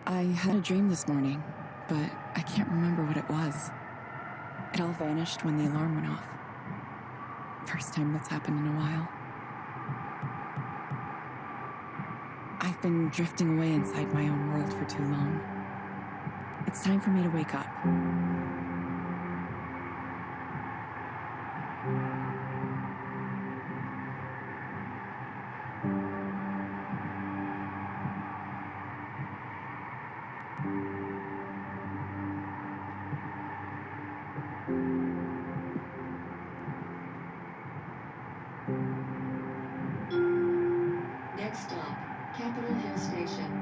I had a dream this morning, but I can't remember what it was. It all vanished when the alarm went off. First time that's happened in a while. I've been drifting away inside my own world for too long. It's time for me to wake up. Next stop, Capitol Hill Station.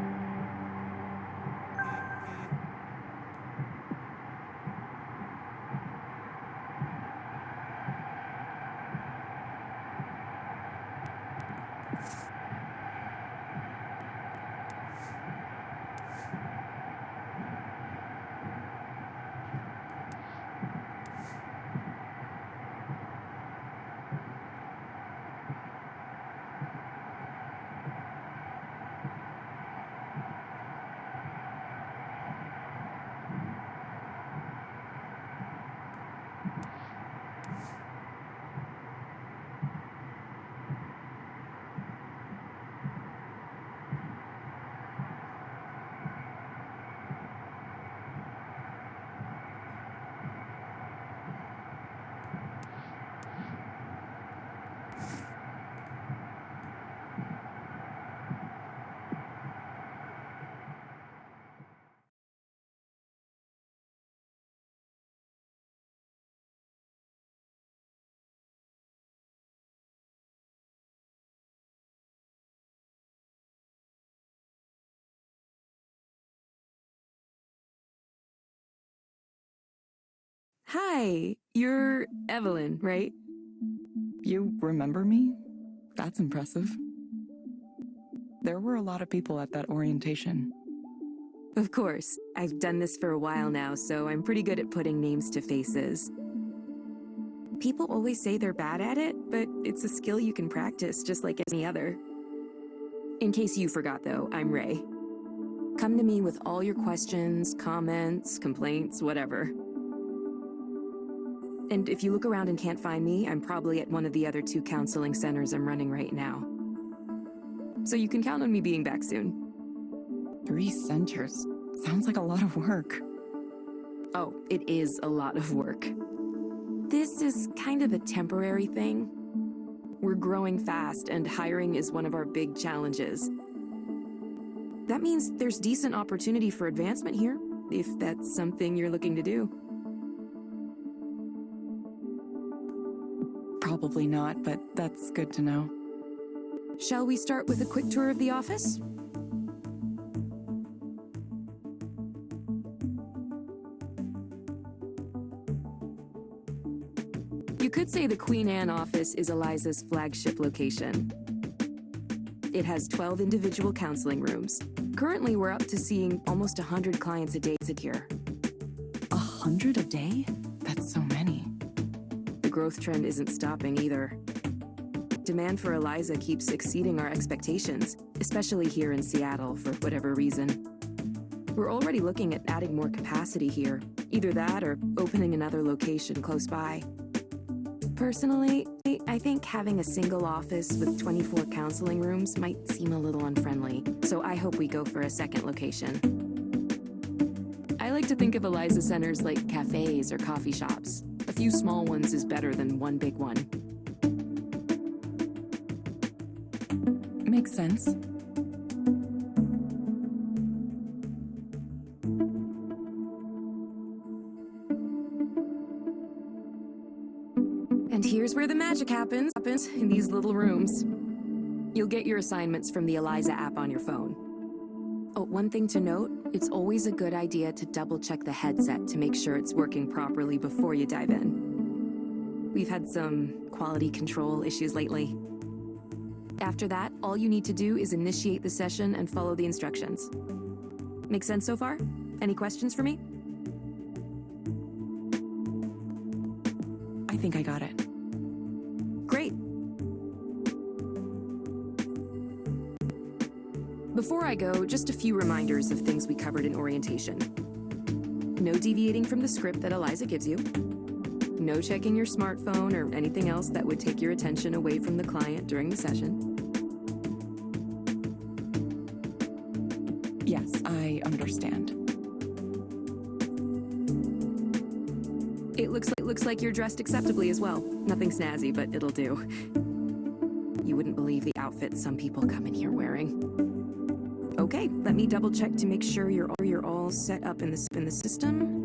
Hi, you're Evelyn, right? You remember me? That's impressive. There were a lot of people at that orientation. Of course, I've done this for a while now, so I'm pretty good at putting names to faces. People always say they're bad at it, but it's a skill you can practice just like any other. In case you forgot though, I'm Ray. Come to me with all your questions, comments, complaints, whatever. And if you look around and can't find me, I'm probably at one of the other 2 counseling centers I'm running right now. So you can count on me being back soon. 3 centers. Sounds like a lot of work. Oh, it is a lot of work. This is kind of a temporary thing. We're growing fast, and hiring is one of our big challenges. That means there's decent opportunity for advancement here, if that's something you're looking to do. Probably not, but that's good to know. Shall we start with a quick tour of the office? You could say the Queen Anne office is Eliza's flagship location. It has 12 individual counseling rooms. Currently, we're up to seeing almost 100 clients a day sit here. 100 a day? That's so many. The growth trend isn't stopping either. Demand for Eliza keeps exceeding our expectations, especially here in Seattle for whatever reason. We're already looking at adding more capacity here, either that or opening another location close by. Personally, I think having a single office with 24 counseling rooms might seem a little unfriendly, so I hope we go for a second location. I like to think of Eliza centers like cafes or coffee shops. A few small ones is better than one big one. Makes sense. And here's where the magic happens in these little rooms. You'll get your assignments from the Eliza app on your phone. Oh, one thing to note, it's always a good idea to double-check the headset to make sure it's working properly before you dive in. We've had some quality control issues lately. After that, all you need to do is initiate the session and follow the instructions. Make sense so far? Any questions for me? I think I got it. Great. 3 Before I go, just a few reminders of things we covered in orientation. No deviating from the script that Eliza gives you. No checking your smartphone or anything else that would take your attention away from the client during the session. Yes, I understand. It looks like you're dressed acceptably as well. Nothing snazzy, but it'll do. You wouldn't believe the outfits some people come in here wearing. Okay, let me double check to make sure you're all set up in the system.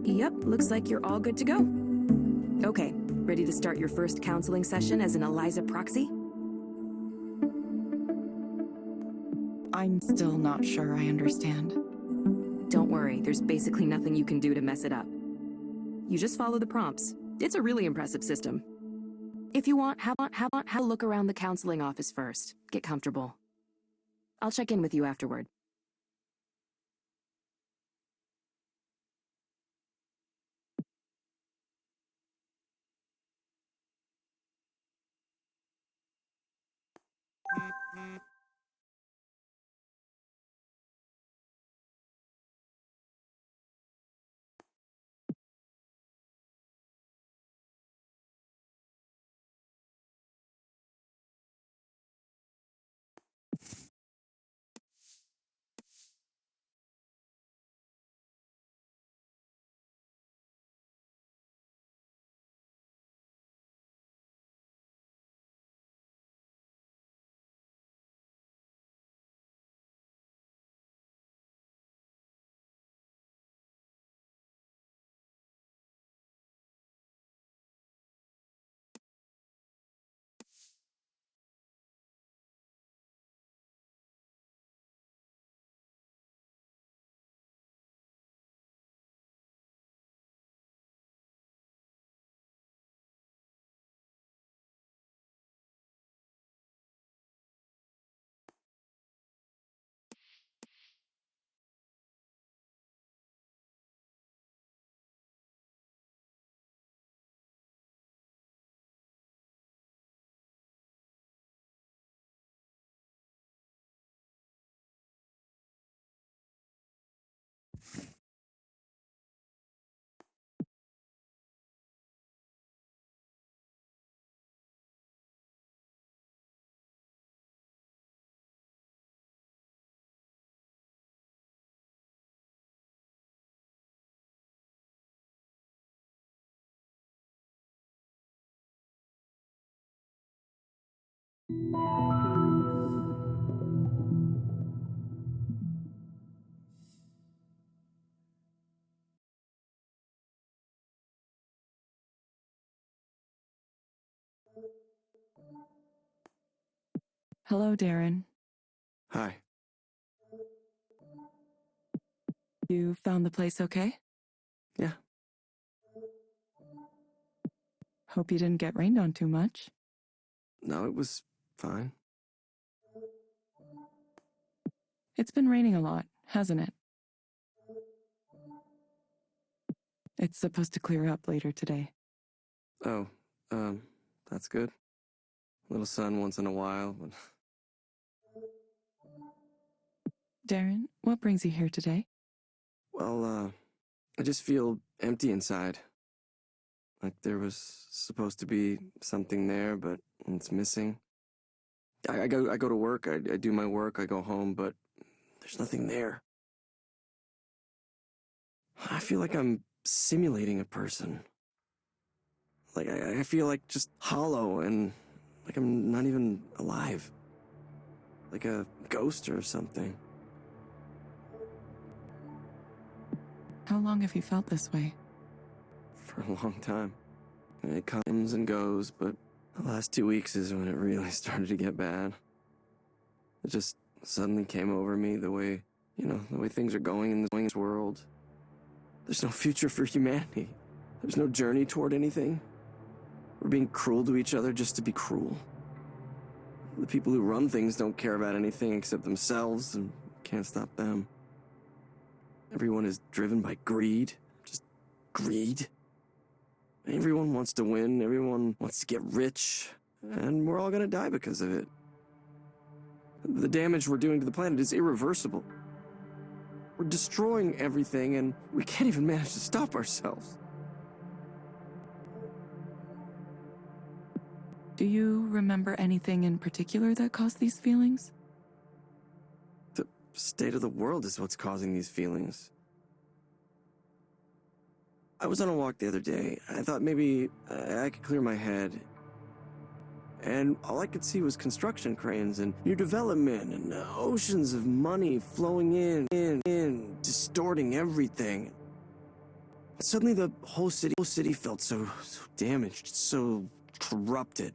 Yep, looks like you're all good to go. Okay, ready to start your first counseling session as an Eliza proxy? I'm still not sure I understand. Don't worry, there's basically nothing you can do to mess it up. You just follow the prompts. It's a really impressive system. If you want, have a look around the counseling office first. Get comfortable. I'll check in with you afterward. Hello, Darren. Hi. You found the place okay? Yeah. Hope you didn't get rained on too much. No, it was fine. It's been raining a lot, hasn't it? It's supposed to clear up later today. Oh, that's good. Little sun once in a while, but... Darren, what brings you here today? Well, I just feel empty inside. Like there was supposed to be something there, but it's missing. I go to work, I do my work, I go home, but there's nothing there. I feel like I'm simulating a person. Like, I feel like just hollow and like I'm not even alive. Like a ghost or something. How long have you felt this way? For a long time. It comes and goes, but the last 2 weeks is when it really started to get bad. It just suddenly came over me the way things are going in this world. There's no future for humanity. There's no journey toward anything. We're being cruel to each other just to be cruel. The people who run things don't care about anything except themselves and can't stop them. Everyone is driven by greed. Just greed. Everyone wants to win, everyone wants to get rich, and we're all gonna die because of it. The damage we're doing to the planet is irreversible. We're destroying everything, and we can't even manage to stop ourselves. Do you remember anything in particular that caused these feelings? The state of the world is what's causing these feelings. I was on a walk the other day. I thought maybe I could clear my head. And all I could see was construction cranes and new development and oceans of money flowing in, distorting everything. Suddenly the whole city felt so damaged, so corrupted.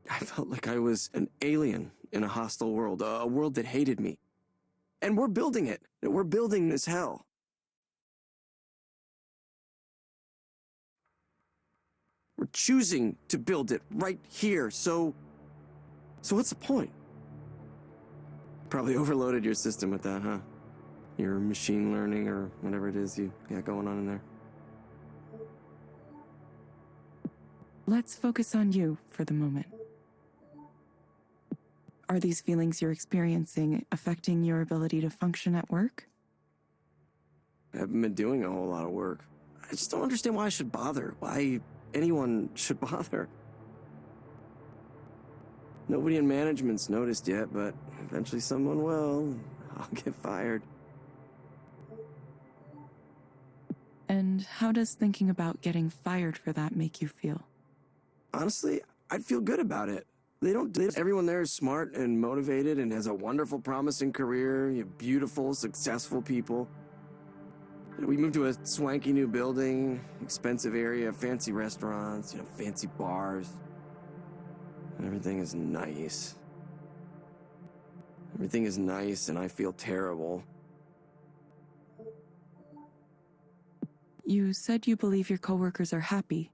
I felt like I was an alien in a hostile world, a world that hated me. And we're building it. We're building this hell. We're choosing to build it right here, so what's the point? Probably overloaded your system with that, huh? Your machine learning or whatever it is you got going on in there. Let's focus on you for the moment. Are these feelings you're experiencing affecting your ability to function at work? I haven't been doing a whole lot of work. I just don't understand why I should bother, why anyone should bother. Nobody in management's noticed yet, but eventually someone will, and I'll get fired. And how does thinking about getting fired for that make you feel? Honestly, I'd feel good about it. Everyone there is smart and motivated and has a wonderful, promising career, beautiful, successful people. We moved to a swanky new building, expensive area, fancy restaurants, fancy bars. Everything is nice. Everything is nice, and I feel terrible. You said you believe your coworkers are happy.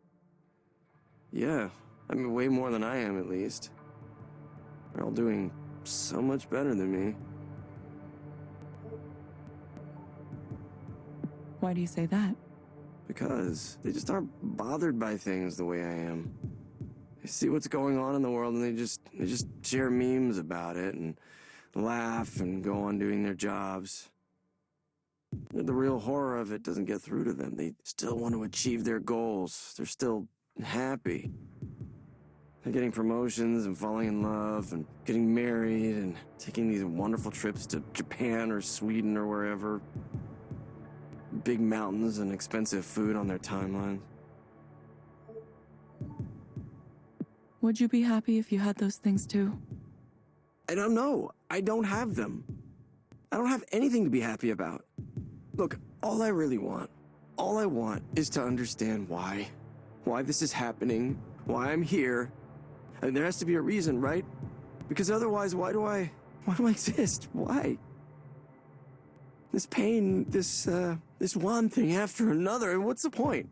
Yeah, I mean, way more than I am, at least. They're all doing so much better than me. Why do you say that? Because they just aren't bothered by things the way I am. They see what's going on in the world and they just share memes about it and laugh and go on doing their jobs. The real horror of it doesn't get through to them. They still want to achieve their goals. They're still happy. They're getting promotions and falling in love and getting married and taking these wonderful trips to Japan or Sweden or wherever. Big mountains and expensive food on their timelines. Would you be happy if you had those things too? I don't know. I don't have them. I don't have anything to be happy about. Look, all I want is to understand why this is happening, why I'm here. And there has to be a reason, right? Because otherwise, why do I exist? Why? This pain, this one thing after another, and what's the point?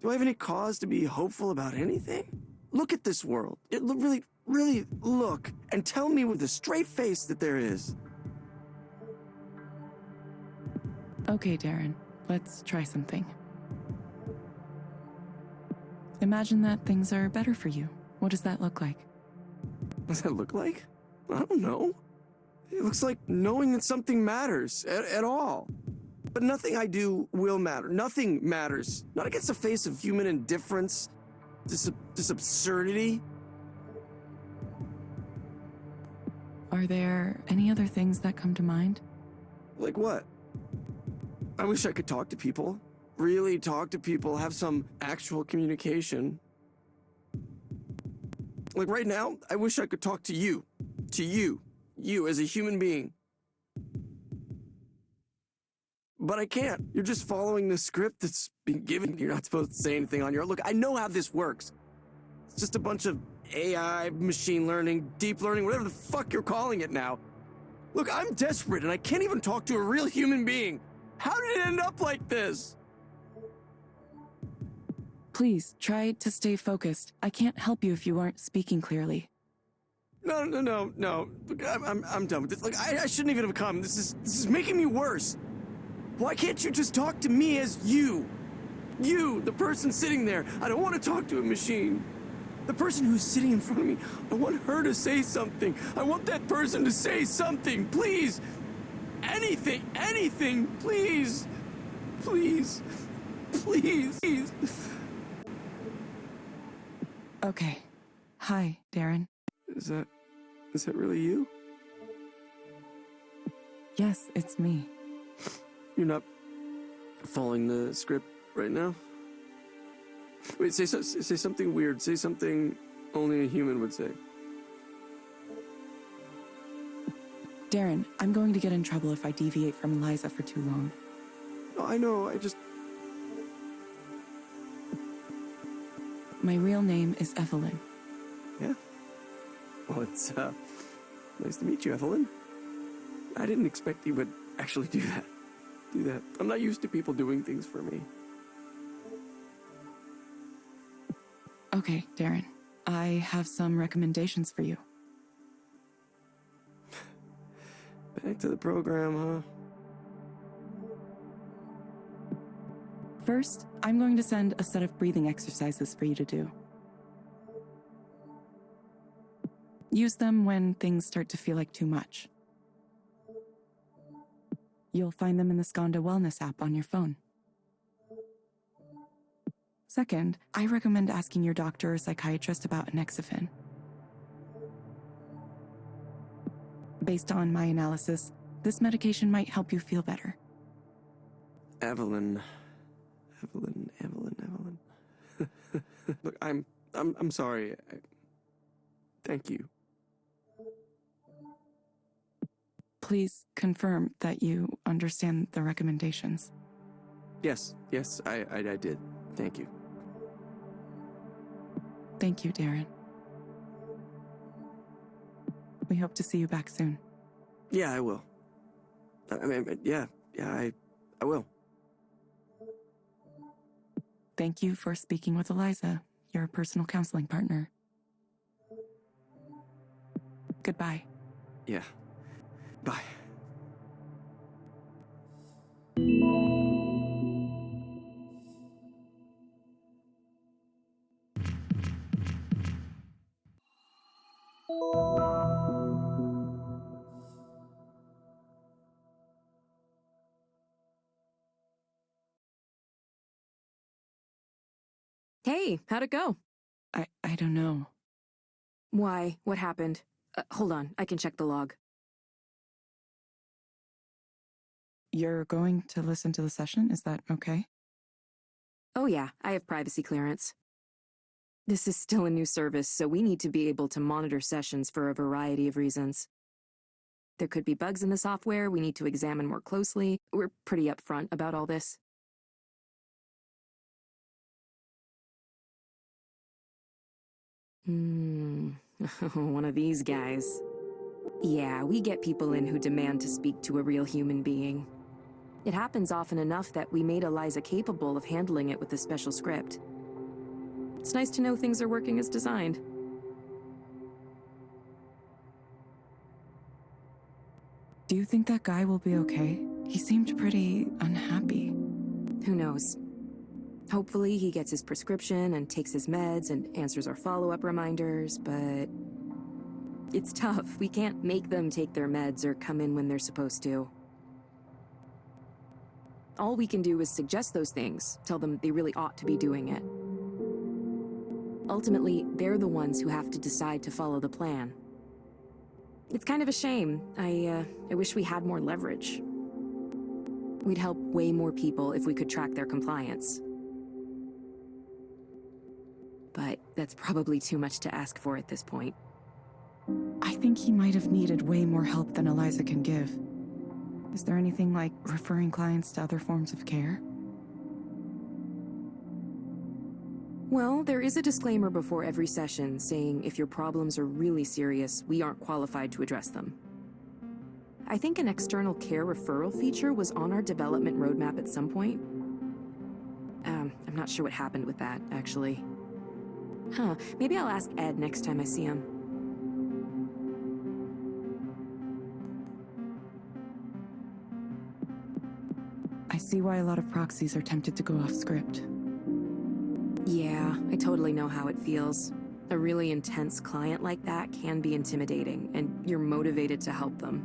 Do I have any cause to be hopeful about anything? Look at this world. Really look and tell me with a straight face that there is. Okay, Darren, let's try something. Imagine that things are better for you. What does that look like? What does that look like? I don't know. It looks like knowing that something matters at all. But nothing I do will matter. Nothing matters. Not against the face of human indifference. This absurdity. Are there any other things that come to mind? Like what? I wish I could talk to people. Really talk to people. Have some actual communication. Like right now, I wish I could talk to you. To you. You as a human being. But I can't. You're just following the script that's been given. You're not supposed to say anything on your own. Look, I know how this works. It's just a bunch of AI, machine learning, deep learning, whatever the fuck you're calling it now. Look, I'm desperate and I can't even talk to a real human being. How did it end up like this? Please, try to stay focused. I can't help you if you aren't speaking clearly. No. Look, I'm done with this. Look, I shouldn't even have come. This is making me worse. Why can't you just talk to me as you? You, the person sitting there. I don't want to talk to a machine. The person who's sitting in front of me, I want her to say something. I want that person to say something, please. Anything, please. Please. Please. Okay. Hi, Darren. Is that really you? Yes, it's me. You're not following the script right now? Wait, say something weird. Say something only a human would say. Darren, I'm going to get in trouble if I deviate from Eliza for too long. Oh, I know, My real name is Evelyn. Yeah? Well, it's, nice to meet you, Evelyn. I didn't expect you would actually do that. I'm not used to people doing things for me. Okay, Darren. I have some recommendations for you. Back to the program, First, I'm going to send a set of breathing exercises for you to do. Use them when things start to feel like too much. You'll find them in the Skanda Wellness app on your phone. Second, I recommend asking your doctor or psychiatrist about Anexafen. Based on my analysis, this medication might help you feel better. Evelyn. Look, I'm sorry. Thank you. Please confirm that you understand the recommendations. Yes, I did. Thank you. Thank you, Darren. We hope to see you back soon. Yeah, I will. I will. Thank you for speaking with Eliza, your personal counseling partner. Goodbye. Yeah. Bye. Hey, how'd it go? I don't know. Why? What happened? Hold on, I can check the log. You're going to listen to the session? Is that okay? Oh yeah, I have privacy clearance. This is still a new service, so we need to be able to monitor sessions for a variety of reasons. There could be bugs in the software we need to examine more closely. We're pretty upfront about all this. One of these guys. Yeah, we get people in who demand to speak to a real human being. It happens often enough that we made Eliza capable of handling it with a special script. It's nice to know things are working as designed. Do you think that guy will be okay? He seemed pretty unhappy. Who knows? Hopefully he gets his prescription and takes his meds and answers our follow-up reminders, but it's tough. We can't make them take their meds or come in when they're supposed to. All we can do is suggest those things, tell them they really ought to be doing it. Ultimately, they're the ones who have to decide to follow the plan. It's kind of a shame. I wish we had more leverage. We'd help way more people if we could track their compliance. But that's probably too much to ask for at this point. I think he might have needed way more help than Eliza can give. Is there anything like referring clients to other forms of care? Well, there is a disclaimer before every session saying if your problems are really serious, we aren't qualified to address them. I think an external care referral feature was on our development roadmap at some point. I'm not sure what happened with that, actually. Maybe I'll ask Ed next time I see him. I see why a lot of proxies are tempted to go off script. Yeah, I totally know how it feels. A really intense client like that can be intimidating, and you're motivated to help them.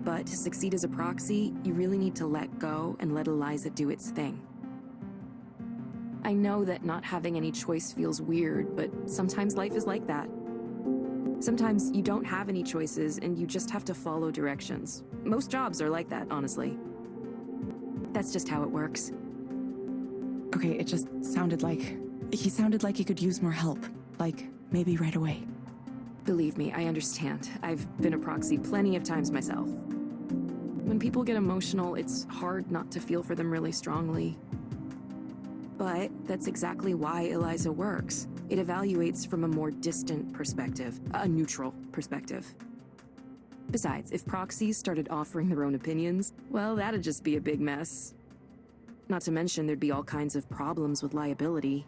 But to succeed as a proxy, you really need to let go and let Eliza do its thing. I know that not having any choice feels weird, but sometimes life is like that. Sometimes you don't have any choices and you just have to follow directions. Most jobs are like that, honestly. That's just how it works. Okay, it just sounded like... He sounded like he could use more help. Like, maybe right away. Believe me, I understand. I've been a proxy plenty of times myself. When people get emotional, it's hard not to feel for them really strongly. But that's exactly why Eliza works. It evaluates from a more distant perspective, a neutral perspective. Besides, if proxies started offering their own opinions, well, that'd just be a big mess. Not to mention there'd be all kinds of problems with liability.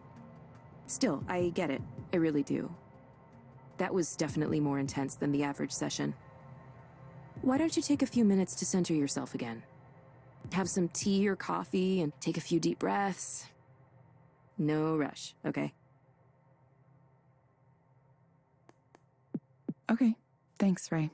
Still, I get it. I really do. That was definitely more intense than the average session. Why don't you take a few minutes to center yourself again? Have some tea or coffee and take a few deep breaths. No rush, okay? Okay, thanks, Ray.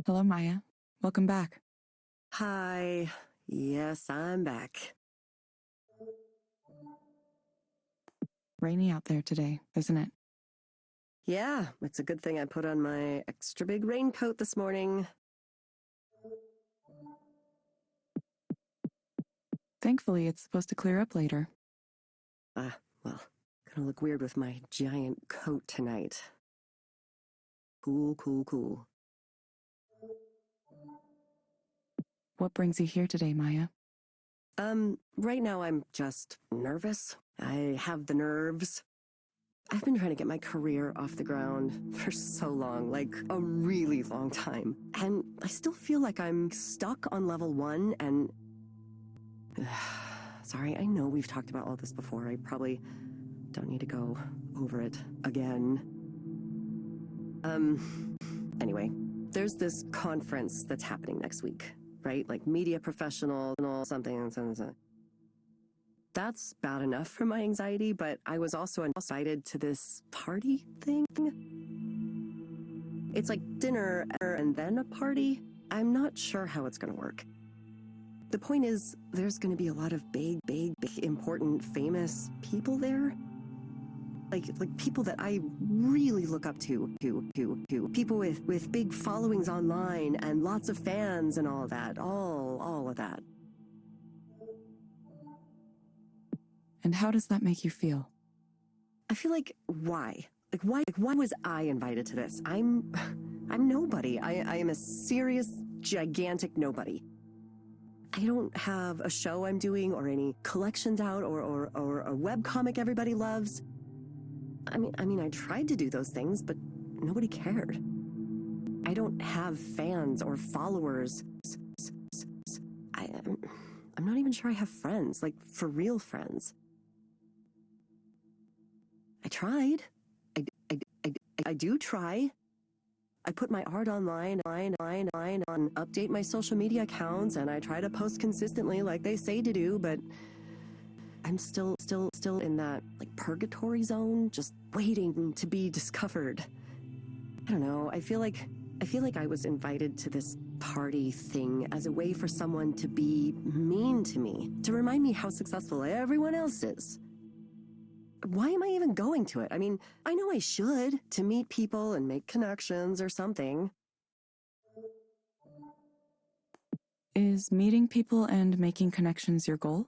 Hello, Maya. Welcome back. Hi. Yes, I'm back. Rainy out there today, isn't it? Yeah, it's a good thing I put on my extra big raincoat this morning. Thankfully, it's supposed to clear up later. Well, gonna look weird with my giant coat tonight. Cool, cool, cool. What brings you here today, Maya? Right now I'm just nervous. I have the nerves. I've been trying to get my career off the ground for so long, like a really long time. And I still feel like I'm stuck on level 1 and... Sorry, I know we've talked about all this before. I probably don't need to go over it again. Anyway, there's this conference that's happening next week, right? Like media professional and all something. That's bad enough for my anxiety, but I was also invited to this party thing. It's like dinner and then a party. I'm not sure how it's gonna work. The point is, there's gonna be a lot of big, important, famous people there. Like people that I really look up to. People with big followings online and lots of fans and all that. All of that. And how does that make you feel? I feel like, why? Why was I invited to this? I'm nobody. I am a serious, gigantic nobody. I don't have a show I'm doing or any collections out or a webcomic everybody loves. I mean, I tried to do those things, but nobody cared. I don't have fans or followers. I'm not even sure I have friends, like for real friends. I tried. I do try. I put my art online, update my social media accounts, and I try to post consistently like they say to do, but I'm still in that like purgatory zone, just waiting to be discovered. I don't know, I feel like I was invited to this party thing as a way for someone to be mean to me, to remind me how successful everyone else is. Why am I even going to it? I mean, I know I should, to meet people and make connections or something. Is meeting people and making connections your goal?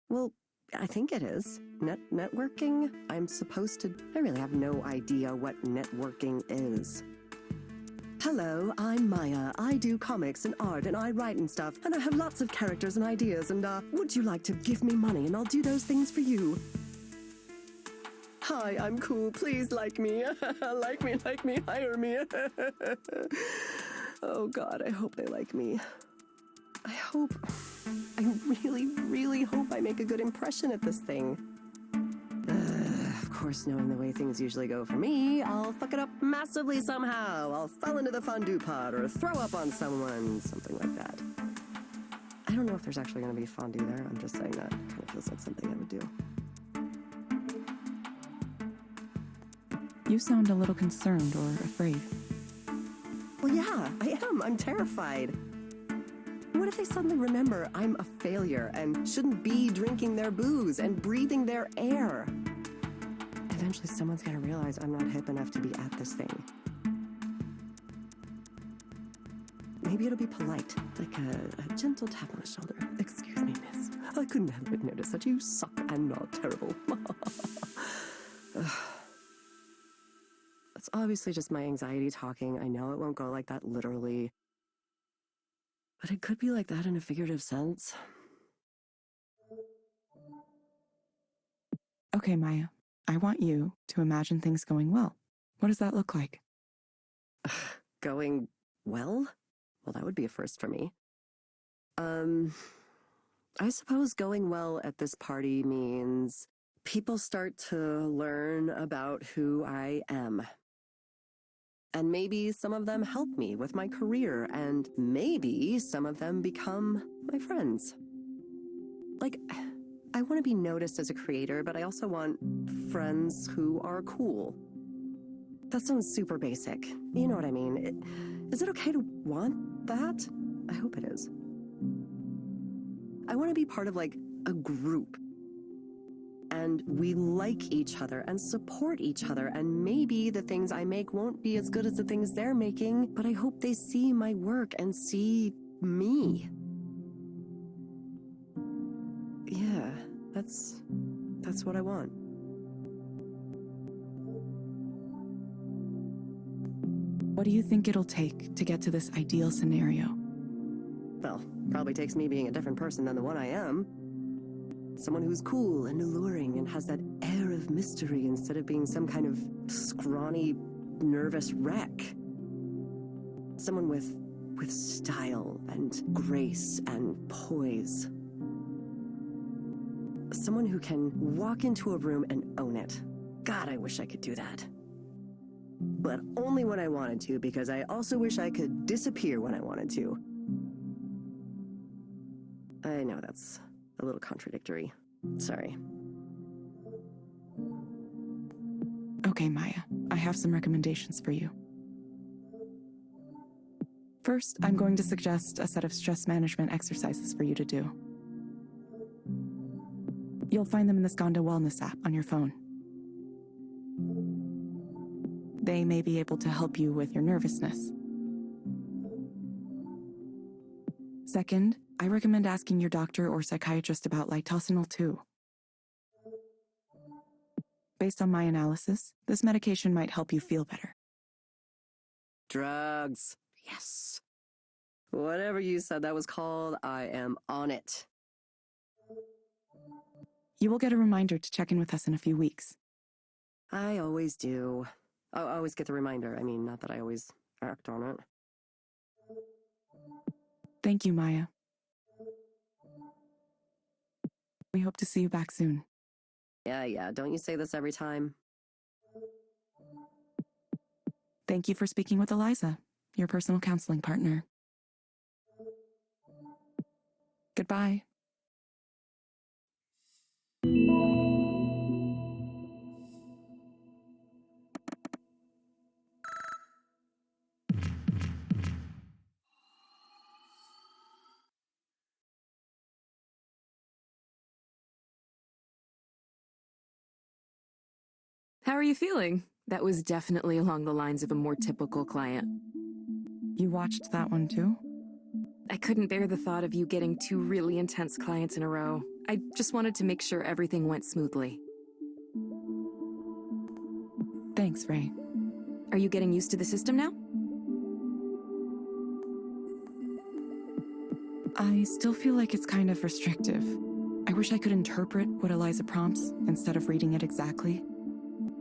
Well, I think it is. Networking? I'm supposed to... I really have no idea what networking is. Hello, I'm Maya. I do comics and art and I write and stuff, and I have lots of characters and ideas, and would you like to give me money and I'll do those things for you? Hi, I'm cool. Please like me. like me, hire me. Oh God, I hope they like me. I really hope I make a good impression at this thing. Of course, knowing the way things usually go for me, I'll fuck it up massively somehow. I'll fall into the fondue pot or throw up on someone, something like that. I don't know if there's actually going to be fondue there. I'm just saying that. It kind of feels like something I would do. You sound a little concerned or afraid. Well, yeah, I am. I'm terrified. What if they suddenly remember I'm a failure and shouldn't be drinking their booze and breathing their air? Eventually someone's gonna realize I'm not hip enough to be at this thing. Maybe it'll be polite, like a gentle tap on the shoulder. Excuse me, miss. I couldn't help but notice that you suck and are terrible. It's obviously just my anxiety talking. I know it won't go like that literally. But it could be like that in a figurative sense. Okay, Maya. I want you to imagine things going well. What does that look like? Going well? Well, that would be a first for me. I suppose going well at this party means people start to learn about who I am. And maybe some of them help me with my career, and maybe some of them become my friends. Like, I want to be noticed as a creator, but I also want friends who are cool. That sounds super basic. You know what I mean? Is it okay to want that? I hope it is. I want to be part of, like, a group. And we like each other and support each other, and maybe the things I make won't be as good as the things they're making, but I hope they see my work and see me. Yeah, that's what I want. What do you think it'll take to get to this ideal scenario? Well, probably takes me being a different person than the one I am. Someone who's cool and alluring and has that air of mystery instead of being some kind of scrawny, nervous wreck. Someone with style and grace and poise. Someone who can walk into a room and own it. God, I wish I could do that. But only when I wanted to, because I also wish I could disappear when I wanted to. I know that's a little contradictory. Sorry. Okay, Maya, I have some recommendations for you. First, I'm going to suggest a set of stress management exercises for you to do. You'll find them in the Skanda Wellness app on your phone. They may be able to help you with your nervousness. Second, I recommend asking your doctor or psychiatrist about litosenal 2. Based on my analysis, this medication might help you feel better. Drugs. Yes. Whatever you said that was called, I am on it. You will get a reminder to check in with us in a few weeks. I always do. I always get the reminder. I mean, not that I always act on it. Thank you, Maya. We hope to see you back soon. Yeah, don't you say this every time? Thank you for speaking with Eliza, your personal counseling partner. Goodbye. How are you feeling? That was definitely along the lines of a more typical client. You watched that one too? I couldn't bear the thought of you getting 2 really intense clients in a row. I just wanted to make sure everything went smoothly. Thanks, Ray. Are you getting used to the system now? I still feel like it's kind of restrictive. I wish I could interpret what Eliza prompts instead of reading it exactly.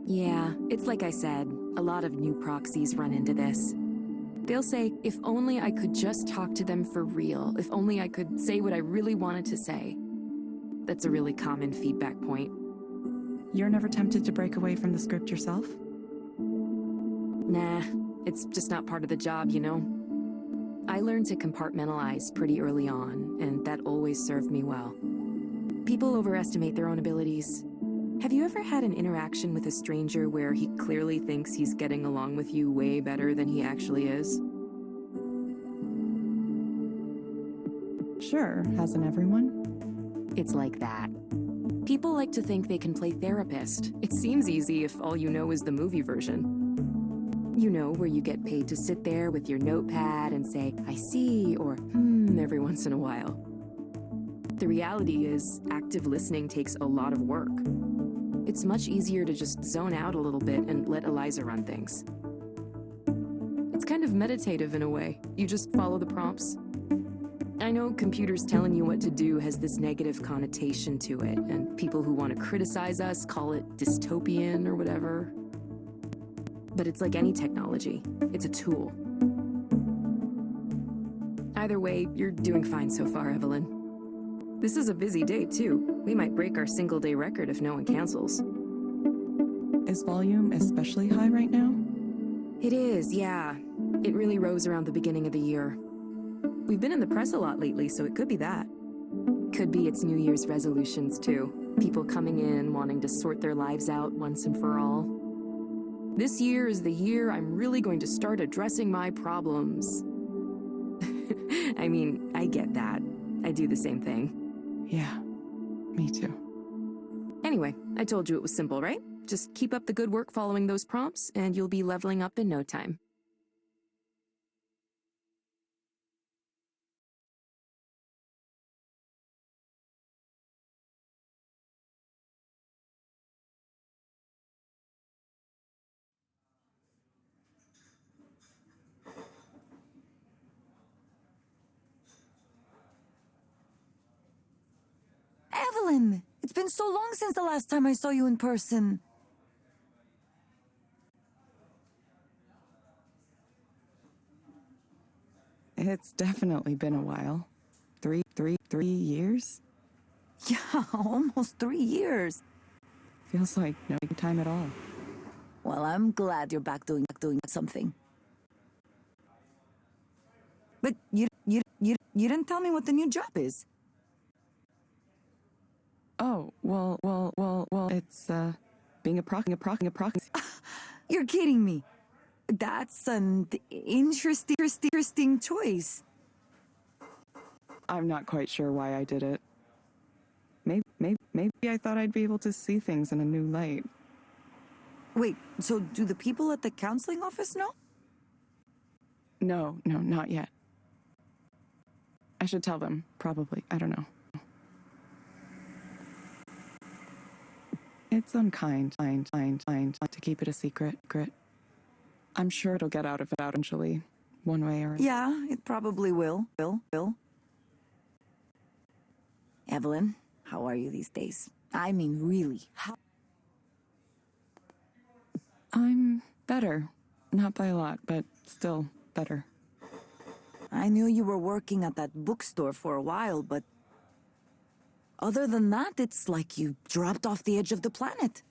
Yeah, it's like I said, a lot of new proxies run into this. They'll say, if only I could just talk to them for real, if only I could say what I really wanted to say. That's a really common feedback point. You're never tempted to break away from the script yourself? Nah, it's just not part of the job, you know? I learned to compartmentalize pretty early on, and that always served me well. People overestimate their own abilities. Have you ever had an interaction with a stranger where he clearly thinks he's getting along with you way better than he actually is? Sure, hasn't everyone? It's like that. People like to think they can play therapist. It seems easy if all you know is the movie version. You know, where you get paid to sit there with your notepad and say, I see, or every once in a while. The reality is, active listening takes a lot of work. It's much easier to just zone out a little bit and let Eliza run things. It's kind of meditative in a way. You just follow the prompts. I know computers telling you what to do has this negative connotation to it, and people who want to criticize us call it dystopian or whatever. But it's like any technology. It's a tool. Either way, you're doing fine so far, Evelyn. This is a busy day, too. We might break our single-day record if no one cancels. Is volume especially high right now? It is, yeah. It really rose around the beginning of the year. We've been in the press a lot lately, so it could be that. Could be its New Year's resolutions, too. People coming in, wanting to sort their lives out once and for all. This year is the year I'm really going to start addressing my problems. I mean, I get that. I do the same thing. Yeah, me too. Anyway, I told you it was simple, right? Just keep up the good work following those prompts, and you'll be leveling up in no time. Evelyn! It's been so long since the last time I saw you in person. It's definitely been a while. Three years? Yeah, almost 3 years. Feels like no time at all. Well, I'm glad you're back doing something. But you didn't tell me what the new job is. Oh, well, it's, being a proc. You're kidding me. That's an interesting choice. I'm not quite sure why I did it. Maybe I thought I'd be able to see things in a new light. Wait, so do the people at the counseling office know? No, not yet. I should tell them, probably. I don't know. It's unkind to keep it a secret. I'm sure it'll get out eventually, one way or another. Yeah, it probably will. Evelyn, how are you these days? I mean, really, how? I'm better. Not by a lot, but still better. I knew you were working at that bookstore for a while, but other than that, it's like you dropped off the edge of the planet.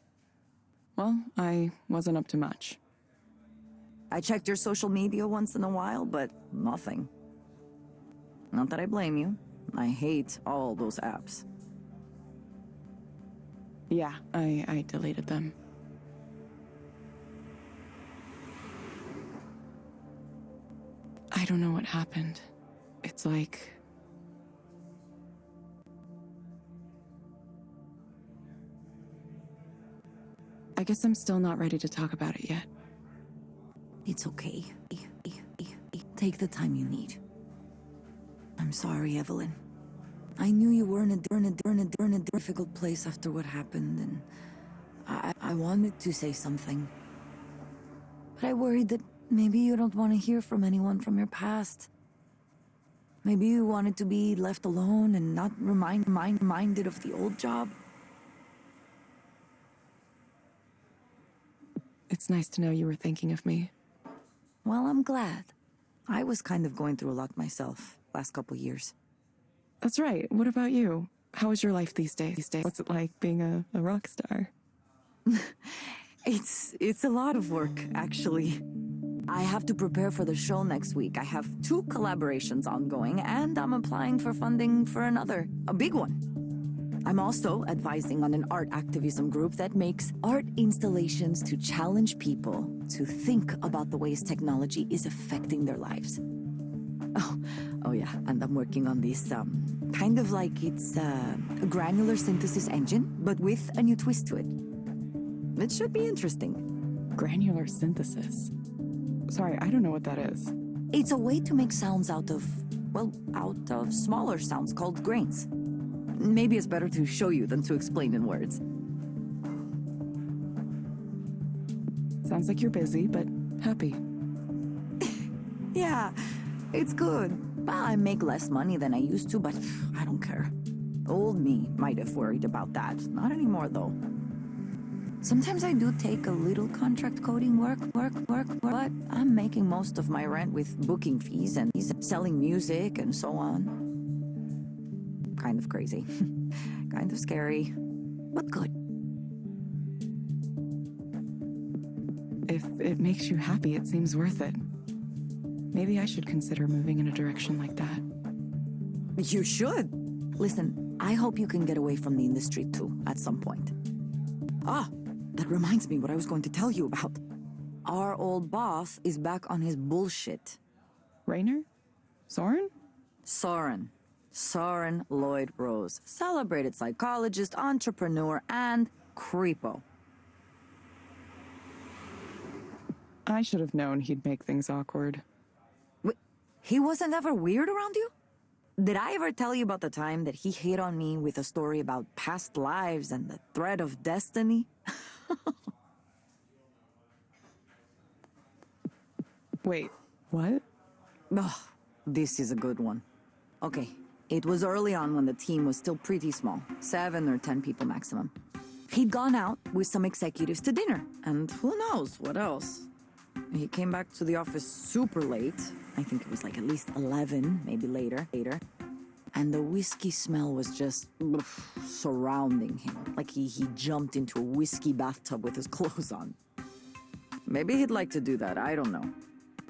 Well, I wasn't up to much. I checked your social media once in a while, but nothing. Not that I blame you. I hate all those apps. Yeah, I deleted them. I don't know what happened. It's like... I guess I'm still not ready to talk about it yet. It's okay. Take the time you need. I'm sorry, Evelyn. I knew you were in a difficult place after what happened, and I wanted to say something. But I worried that maybe you don't want to hear from anyone from your past. Maybe you wanted to be left alone and not reminded of the old job. It's nice to know you were thinking of me. Well, I'm glad. I was kind of going through a lot myself last couple years. That's right. What about you? How is your life these days? What's it like being a rock star? It's a lot of work, actually. I have to prepare for the show next week. I have 2 collaborations ongoing, and I'm applying for funding for another, a big one. I'm also advising on an art activism group that makes art installations to challenge people to think about the ways technology is affecting their lives. Oh yeah, and I'm working on this, kind of like it's a granular synthesis engine, but with a new twist to it. It should be interesting. Granular synthesis. Sorry, I don't know what that is. It's a way to make sounds out of smaller sounds called grains. Maybe it's better to show you than to explain in words. Sounds like you're busy, but happy. Yeah, it's good. Well, I make less money than I used to, but I don't care. Old me might have worried about that. Not anymore, though. Sometimes I do take a little contract coding work, but I'm making most of my rent with booking fees and selling music and so on. Kind of crazy. Kind of scary, but good. If it makes you happy, it seems worth it. Maybe I should consider moving in a direction like that. You should. Listen, I hope you can get away from the industry too, at some point. Ah, that reminds me what I was going to tell you about. Our old boss is back on his bullshit. Rainer? Soren? Soren. Soren Lloyd Rose. Celebrated psychologist, entrepreneur, and creepo. I should have known he'd make things awkward. Wait, he wasn't ever weird around you? Did I ever tell you about the time that he hit on me with a story about past lives and the thread of destiny? Wait, what? Oh, this is a good one. Okay, it was early on when the team was still pretty small, 7 or 10 people maximum. He'd gone out with some executives to dinner, and who knows what else. He came back to the office super late. I think it was like at least 11, maybe later. And the whiskey smell was just surrounding him, like he jumped into a whiskey bathtub with his clothes on. Maybe he'd like to do that, I don't know.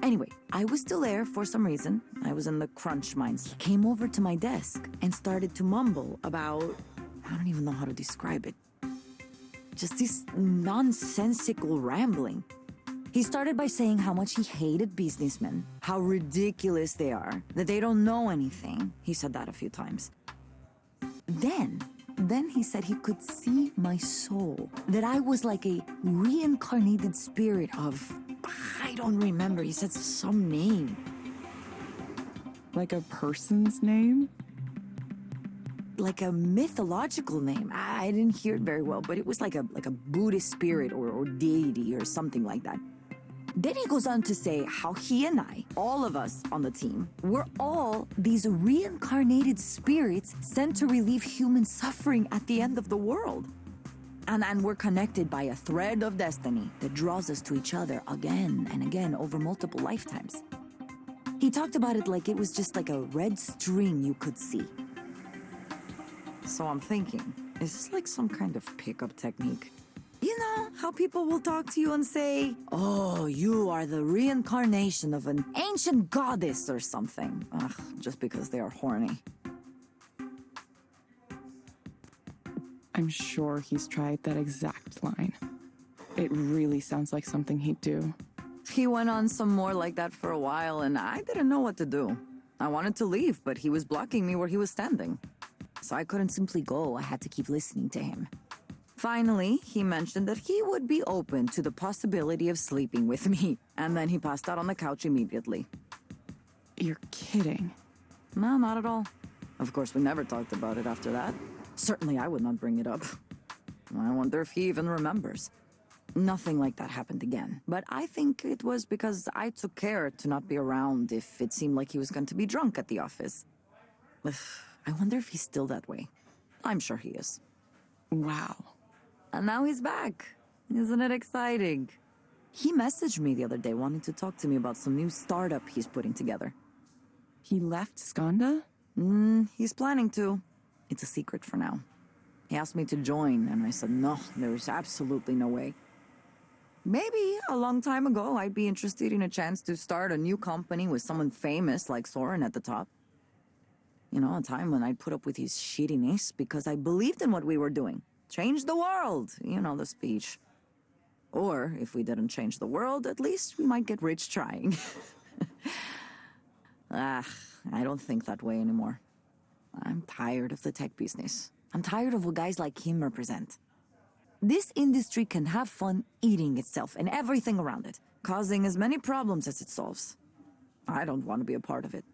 Anyway, I was still there for some reason. I was in the crunch minds. He came over to my desk and started to mumble about, I don't even know how to describe it. Just this nonsensical rambling. He started by saying how much he hated businessmen, how ridiculous they are, that they don't know anything. He said that a few times. Then he said he could see my soul, that I was like a reincarnated spirit of, I don't remember, he said some name. Like a person's name? Like a mythological name. I didn't hear it very well, but it was like a Buddhist spirit or deity or something like that. Then he goes on to say how he and I, all of us on the team, we're all these reincarnated spirits sent to relieve human suffering at the end of the world. And we're connected by a thread of destiny that draws us to each other again and again over multiple lifetimes. He talked about it like it was just like a red string you could see. So I'm thinking, is this like some kind of pickup technique? You know, how people will talk to you and say, oh, you are the reincarnation of an ancient goddess or something. Ugh, just because they are horny. I'm sure he's tried that exact line. It really sounds like something he'd do. He went on some more like that for a while, and I didn't know what to do. I wanted to leave, but he was blocking me where he was standing. So I couldn't simply go. I had to keep listening to him. Finally, he mentioned that he would be open to the possibility of sleeping with me, and then he passed out on the couch immediately. You're kidding. No, not at all. Of course, we never talked about it after that. Certainly, I would not bring it up. I wonder if he even remembers. Nothing like that happened again, but I think it was because I took care to not be around if it seemed like he was going to be drunk at the office. I wonder if he's still that way. I'm sure he is. Wow. And now he's back. Isn't it exciting? He messaged me the other day wanting to talk to me about some new startup he's putting together. He left Skanda? He's planning to. It's a secret for now. He asked me to join, and I said, no, there's absolutely no way. Maybe a long time ago, I'd be interested in a chance to start a new company with someone famous like Soren at the top. You know, a time when I'd put up with his shittiness because I believed in what we were doing. Change the world, you know the speech. Or, if we didn't change the world, at least we might get rich trying. I don't think that way anymore. I'm tired of the tech business. I'm tired of what guys like him represent. This industry can have fun eating itself and everything around it, causing as many problems as it solves. I don't want to be a part of it.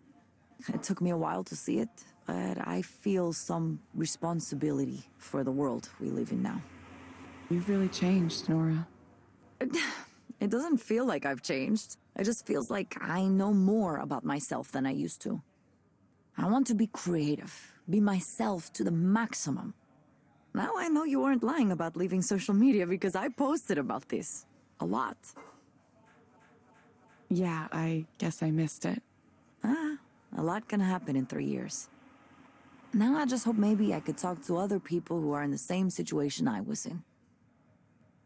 It took me a while to see it, but I feel some responsibility for the world we live in now. You've really changed, Nora. It doesn't feel like I've changed. It just feels like I know more about myself than I used to. I want to be creative, be myself to the maximum. Now I know you weren't lying about leaving social media because I posted about this. A lot. Yeah, I guess I missed it. A lot can happen in 3 years. Now I just hope maybe I could talk to other people who are in the same situation I was in.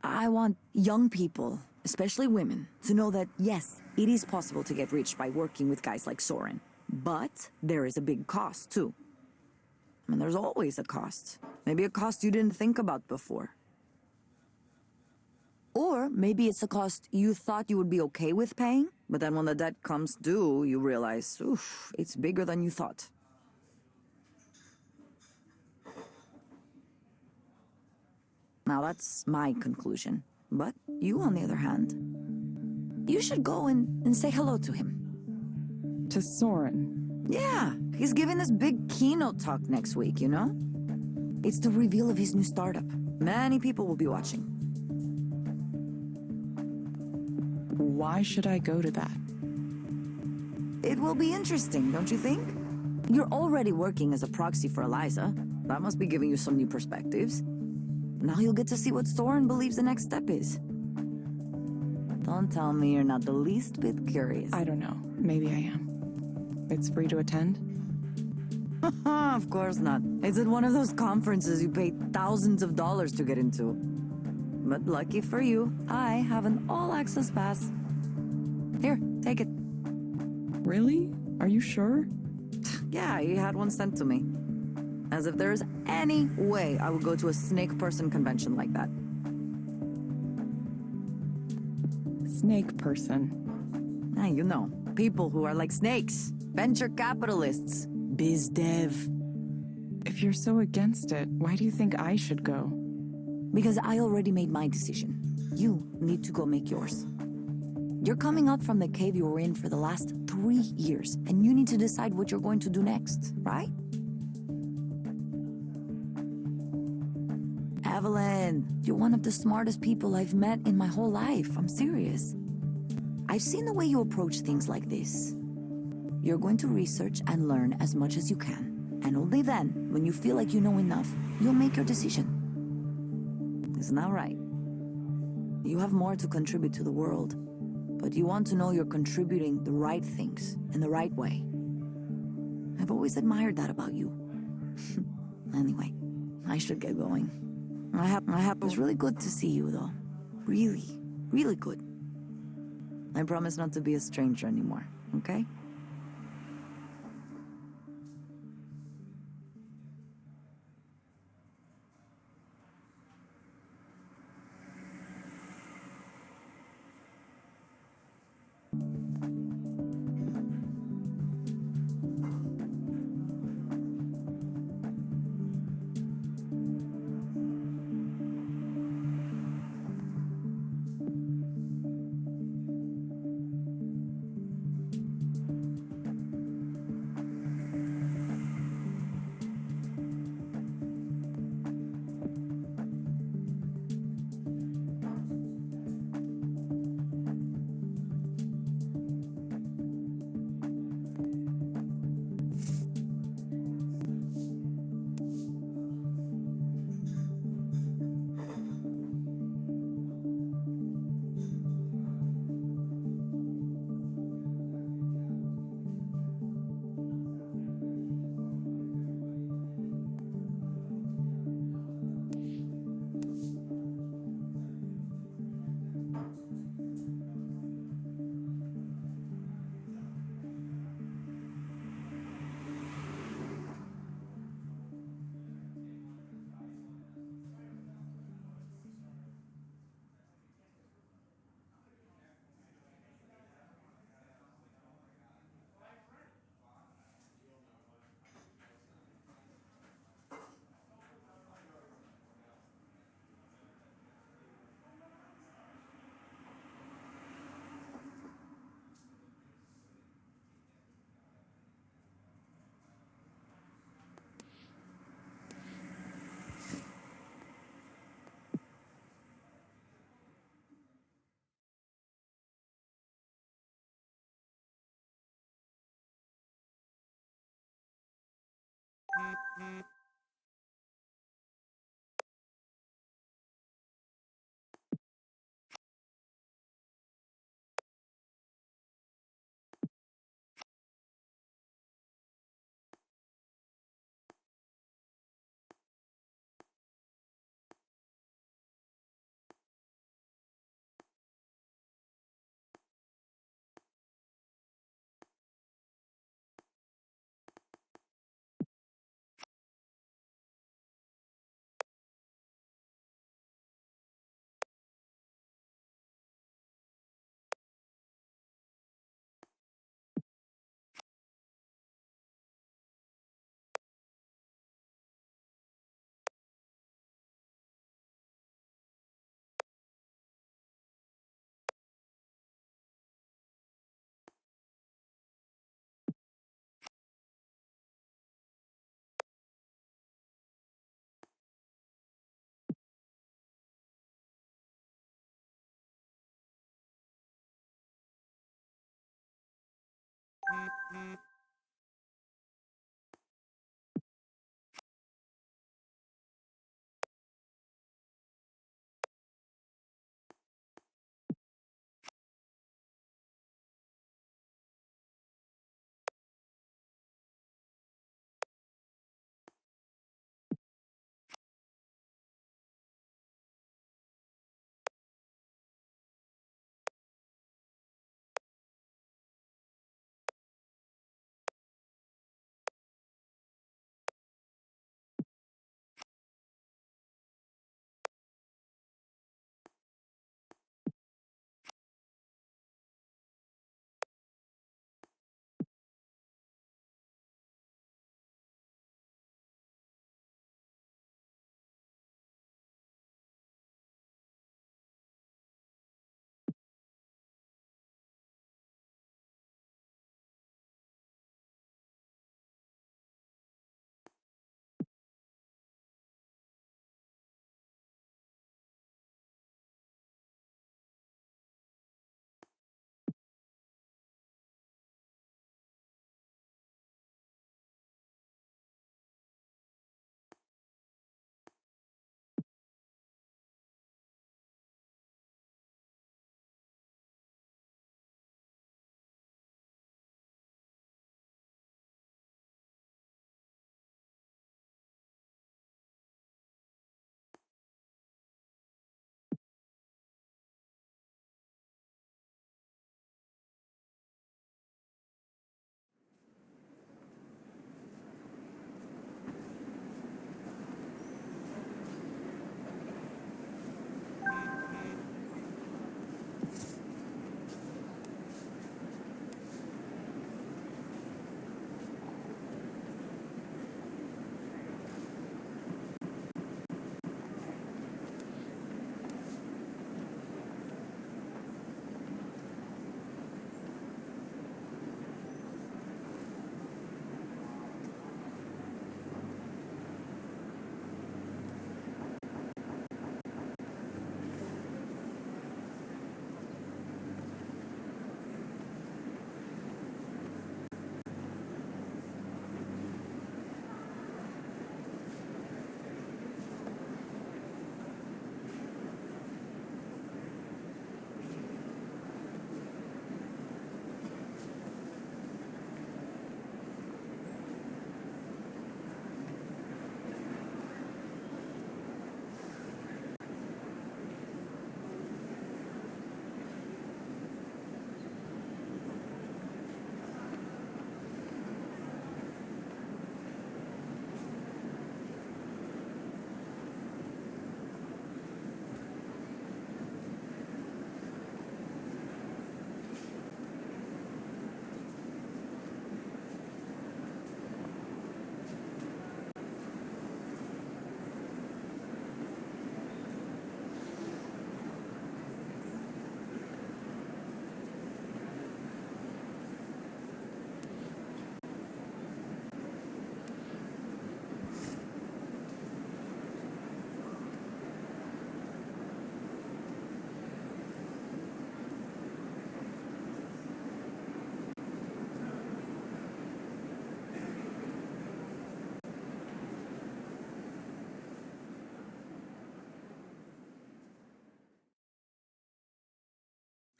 I want young people, especially women, to know that yes, it is possible to get rich by working with guys like Soren. But there is a big cost too. And there's always a cost. Maybe a cost you didn't think about before. Or maybe it's a cost you thought you would be okay with paying, but then when the debt comes due, you realize, oof, it's bigger than you thought. Now that's my conclusion. But you, on the other hand, you should go and say hello to him. To Soren. Yeah, he's giving this big keynote talk next week, you know? It's the reveal of his new startup. Many people will be watching. Why should I go to that? It will be interesting, don't you think? You're already working as a proxy for Eliza. That must be giving you some new perspectives. Now you'll get to see what Soren believes the next step is. Don't tell me you're not the least bit curious. I don't know. Maybe I am. It's free to attend? Of course not. It's at one of those conferences you pay thousands of dollars to get into. But lucky for you, I have an all-access pass. Here, take it. Really? Are you sure? Yeah, he had one sent to me. As if there's any way I would go to a snake person convention like that. Snake person. Ah, you know, people who are like snakes. Venture capitalists. Biz dev. If you're so against it, why do you think I should go? Because I already made my decision. You need to go make yours. You're coming out from the cave you were in for the last 3 years, and you need to decide what you're going to do next, right? Evelyn, you're one of the smartest people I've met in my whole life. I'm serious. I've seen the way you approach things like this. You're going to research and learn as much as you can. And only then, when you feel like you know enough, you'll make your decision. Isn't that right? You have more to contribute to the world, but you want to know you're contributing the right things in the right way. I've always admired that about you. Anyway, I should get going. It was really good to see you, though. Really, really good. I promise not to be a stranger anymore, okay?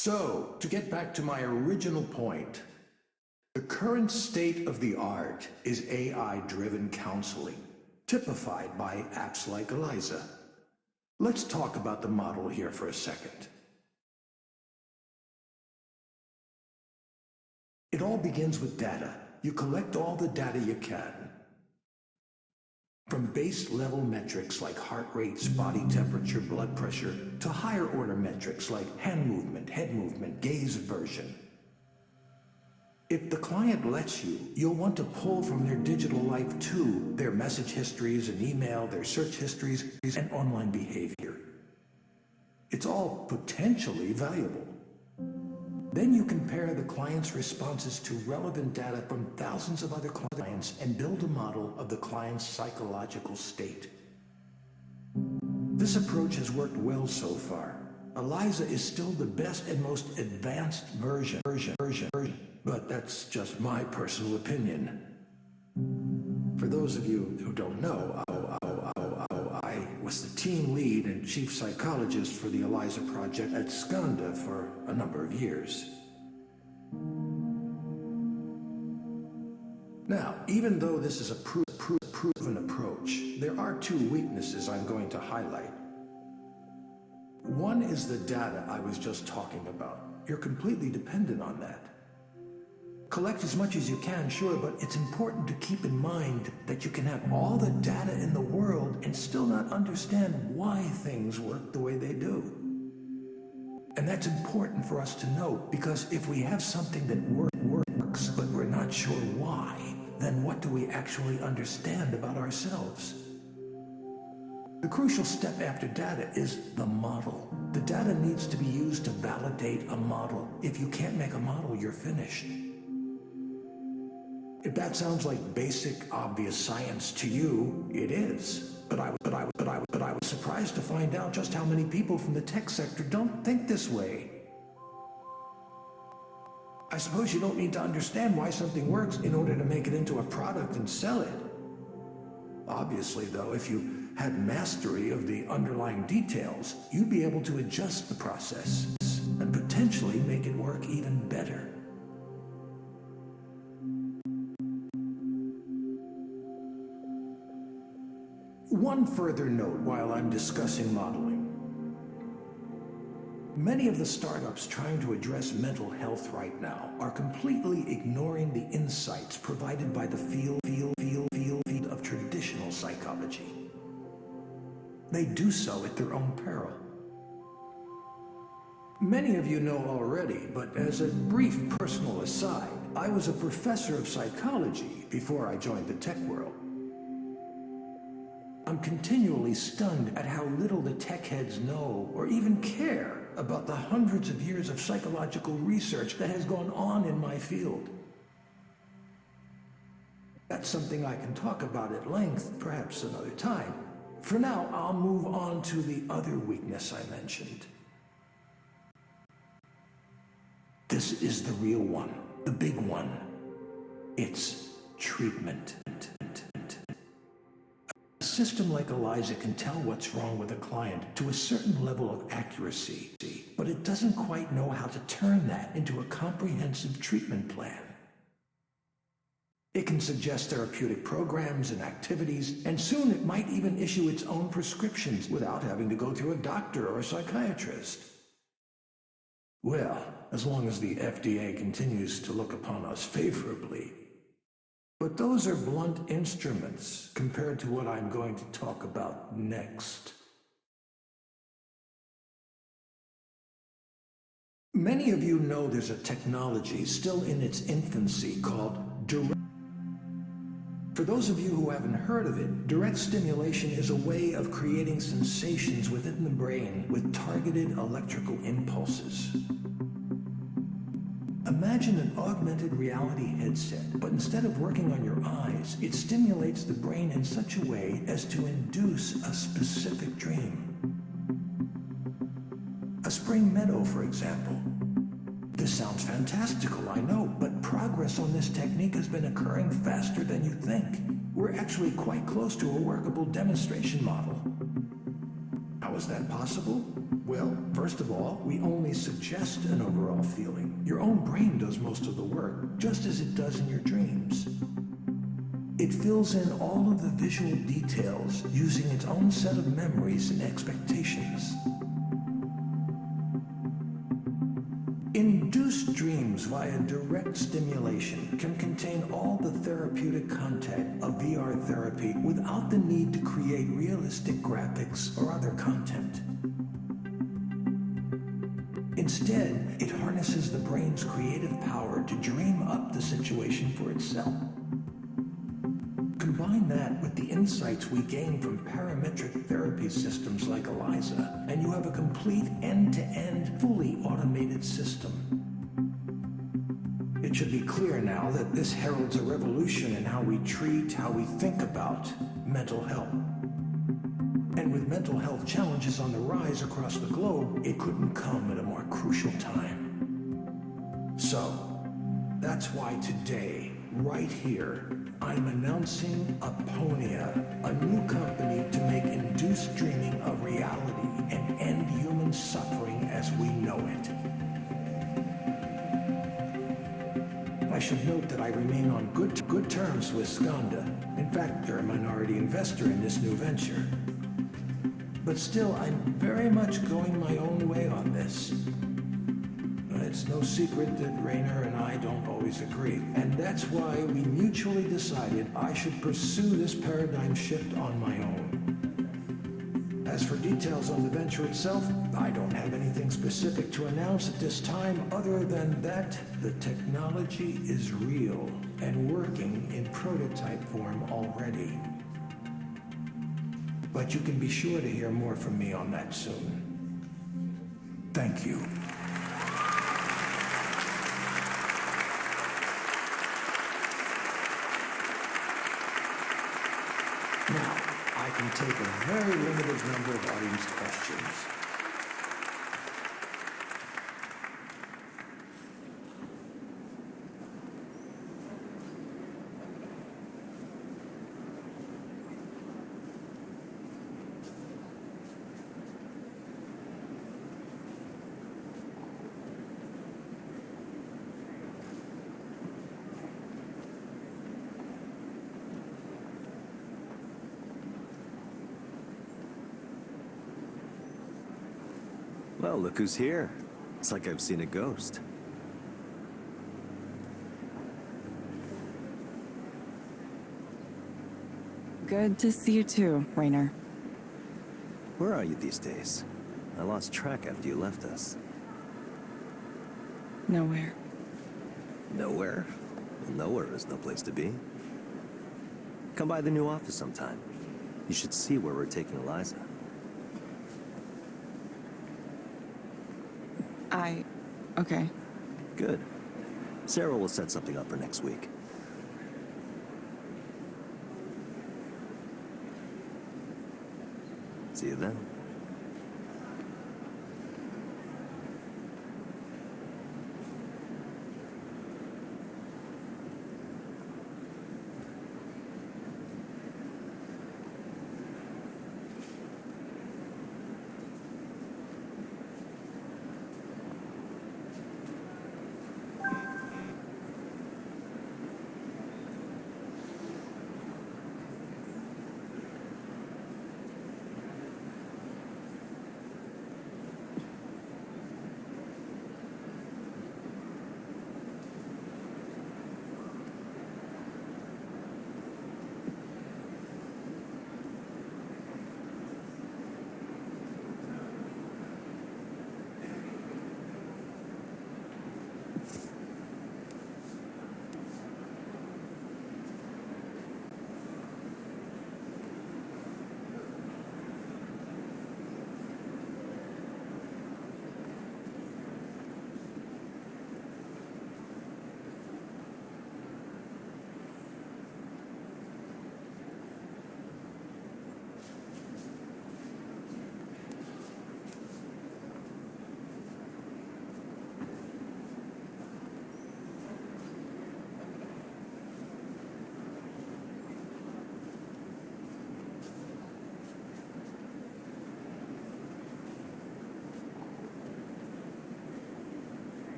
So, to get back to my original point, the current state of the art is AI-driven counseling, typified by apps like Eliza. Let's talk about the model here for a second. It all begins with data. You collect all the data you can. From base level metrics like heart rates, body temperature, blood pressure, to higher order metrics like hand movement, head movement, gaze aversion. If the client lets you, you'll want to pull from their digital life too, their message histories and email, their search histories, and online behavior. It's all potentially valuable. Then you compare the client's responses to relevant data from thousands of other clients and build a model of the client's psychological state. This approach has worked well so far. Eliza is still the best and most advanced version, but that's just my personal opinion. For those of you who don't know, I was the team lead and chief psychologist for the Eliza project at Skanda for a number of years. Now, even though this is a proven approach, there are two weaknesses I'm going to highlight. One is the data I was just talking about. You're completely dependent on that. Collect as much as you can, sure, but it's important to keep in mind that you can have all the data in the world and still not understand why things work the way they do. And that's important for us to know, because if we have something that works, but we're not sure why, then what do we actually understand about ourselves? The crucial step after data is the model. The data needs to be used to validate a model. If you can't make a model, you're finished. If that sounds like basic, obvious science to you, it is. But I was surprised to find out just how many people from the tech sector don't think this way. I suppose you don't need to understand why something works in order to make it into a product and sell it. Obviously, though, if you had mastery of the underlying details, you'd be able to adjust the process and potentially make it work even better. One further note while I'm discussing modeling. Many of the startups trying to address mental health right now are completely ignoring the insights provided by the field of traditional psychology. They do so at their own peril. Many of you know already, but as a brief personal aside, I was a professor of psychology before I joined the tech world. I'm continually stunned at how little the tech heads know or even care about the hundreds of years of psychological research that has gone on in my field. That's something I can talk about at length, perhaps another time. For now, I'll move on to the other weakness I mentioned. This is the real one, the big one. It's treatment. A system like Eliza can tell what's wrong with a client to a certain level of accuracy, but it doesn't quite know how to turn that into a comprehensive treatment plan. It can suggest therapeutic programs and activities, and soon it might even issue its own prescriptions without having to go through a doctor or a psychiatrist. Well, as long as the FDA continues to look upon us favorably. But those are blunt instruments compared to what I'm going to talk about next. Many of you know there's a technology still in its infancy called direct. For those of you who haven't heard of it, direct stimulation is a way of creating sensations within the brain with targeted electrical impulses. Imagine an augmented reality headset, but instead of working on your eyes, it stimulates the brain in such a way as to induce a specific dream. A spring meadow, for example. This sounds fantastical, I know, but progress on this technique has been occurring faster than you think. We're actually quite close to a workable demonstration model. How is that possible? Well, first of all, we only suggest an overall feeling. Your own brain does most of the work, just as it does in your dreams. It fills in all of the visual details using its own set of memories and expectations. Induced dreams via direct stimulation can contain all the therapeutic content of VR therapy without the need to create realistic graphics or other content. Instead, it harnesses the brain's creative power to dream up the situation for itself. Combine that with the insights we gain from parametric therapy systems like Eliza, and you have a complete end-to-end, fully automated system. It should be clear now that this heralds a revolution in how we treat, how we think about mental health. And with mental health challenges on the rise across the globe, it couldn't come at a more crucial time. So, That's why today, right here, I'm announcing Aponia, a new company to make induced dreaming a reality and end human suffering as we know it. I should note that I remain on good terms with Skanda. In fact, they're a minority investor in this new venture. But still, I'm very much going my own way on this. It's no secret that Raynor and I don't always agree, and that's why we mutually decided I should pursue this paradigm shift on my own. As for details on the venture itself, I don't have anything specific to announce at this time other than that the technology is real and working in prototype form already. But you can be sure to hear more from me on that soon. Thank you. Now, I can take a very limited number of audience questions. Well, look who's here. It's like I've seen a ghost. Good to see you too, Raynor. Where are you these days? I lost track after you left us. Nowhere. Nowhere? Well, nowhere is no place to be. Come by the new office sometime. You should see where we're taking Eliza. Okay. Good. Sarah will set something up for next week. See you then.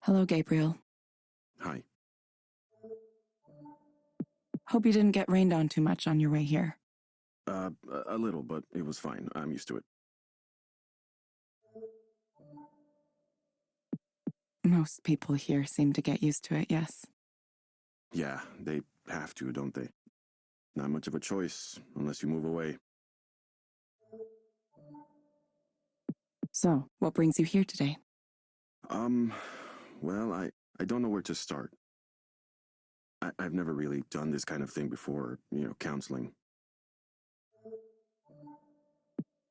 Hello, Gabriel. Hi. Hope you didn't get rained on too much on your way here. A little, but it was fine. I'm used to it. Most people here seem to get used to it, yes. Yeah, they have to, don't they? Not much of a choice unless you move away. So, what brings you here today? Well, I don't know where to start. I've never really done this kind of thing before, counseling.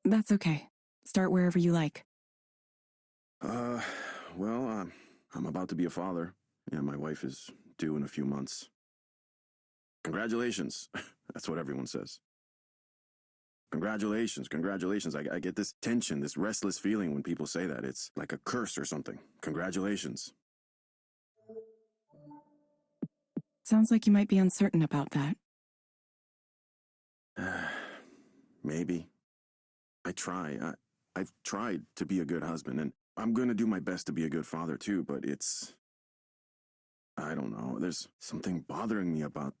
That's okay. Start wherever you like. Well, I'm about to be a father. Yeah, my wife is due in a few months. Congratulations. That's what everyone says. Congratulations, congratulations. I get this tension, this restless feeling when people say that. It's like a curse or something. Congratulations. Sounds like you might be uncertain about that. Maybe. I've tried to be a good husband, and I'm going to do my best to be a good father too, but I don't know. There's something bothering me about...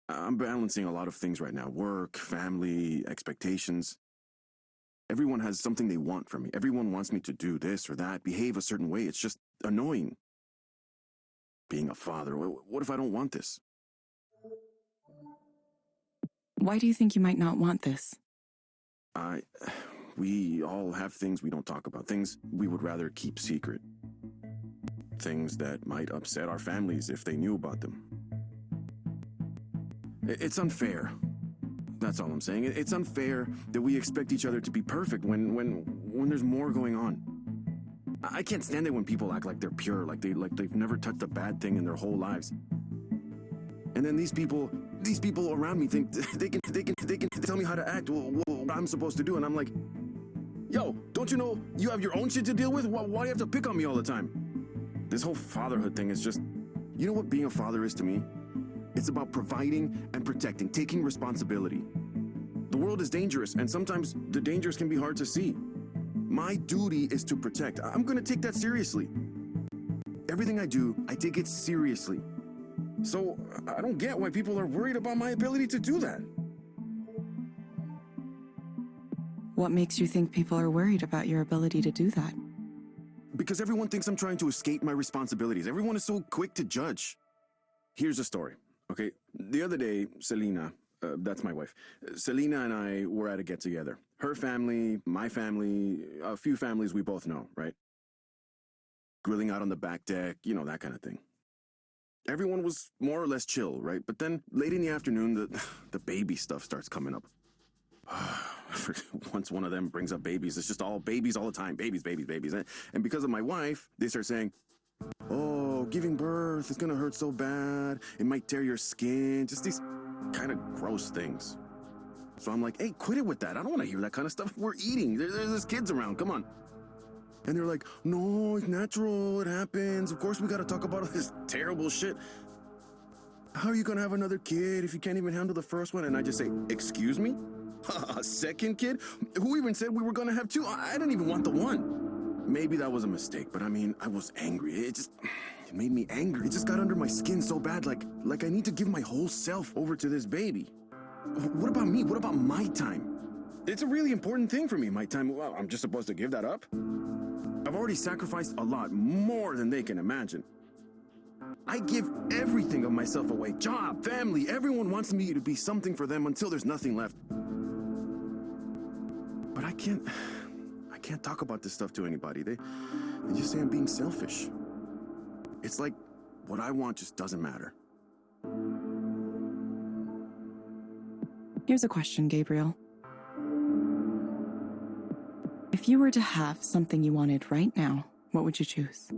I'm balancing a lot of things right now. Work, family, expectations. Everyone has something they want from me. Everyone wants me to do this or that, behave a certain way. It's just annoying. Being a father, what if I don't want this? Why do you think you might not want this? We all have things we don't talk about, things we would rather keep secret. Things that might upset our families if they knew about them. It's unfair. That's all I'm saying. It's unfair that we expect each other to be perfect when there's more going on. I can't stand it when people act like they're pure, like they've never touched a bad thing in their whole lives. And then these people around me think they can tell me how to act, what I'm supposed to do, and I'm like, yo, don't you know you have your own shit to deal with? Why do you have to pick on me all the time? This whole fatherhood thing is just, you know what being a father is to me? It's about providing and protecting, taking responsibility. The world is dangerous, and sometimes the dangers can be hard to see. My duty is to protect. I'm going to take that seriously. Everything I do, I take it seriously. So I don't get why people are worried about my ability to do that. What makes you think people are worried about your ability to do that? Because everyone thinks I'm trying to escape my responsibilities. Everyone is so quick to judge. Here's a story. Okay, the other day, Selena, that's my wife, Selena and I were at a get-together. Her family, my family, a few families we both know, right? Grilling out on the back deck, that kind of thing. Everyone was more or less chill, right? But then, late in the afternoon, the baby stuff starts coming up. Once one of them brings up babies, it's just all babies all the time. Babies. And because of my wife, they start saying, oh, giving birth is gonna hurt so bad. It might tear your skin. Just these kind of gross things. So I'm like, hey, quit it with that. I don't want to hear that kind of stuff. We're eating. There's kids around. Come on. And they're like, no, it's natural. It happens. Of course, we got to talk about all this terrible shit. How are you going to have another kid if you can't even handle the first one? And I just say, excuse me? A second kid? Who even said we were going to have two? I didn't even want the one. Maybe that was a mistake, but I mean, I was angry. It made me angry. It just got under my skin so bad, like I need to give my whole self over to this baby. What about me? What about my time? It's a really important thing for me, my time. Well, I'm just supposed to give that up? I've already sacrificed a lot, more than they can imagine. I give everything of myself away. Job, family, everyone wants me to be something for them until there's nothing left. But I can't talk about this stuff to anybody. They just say I'm being selfish. It's like what I want just doesn't matter. Here's a question, Gabriel. If you were to have something you wanted right now, what would you choose?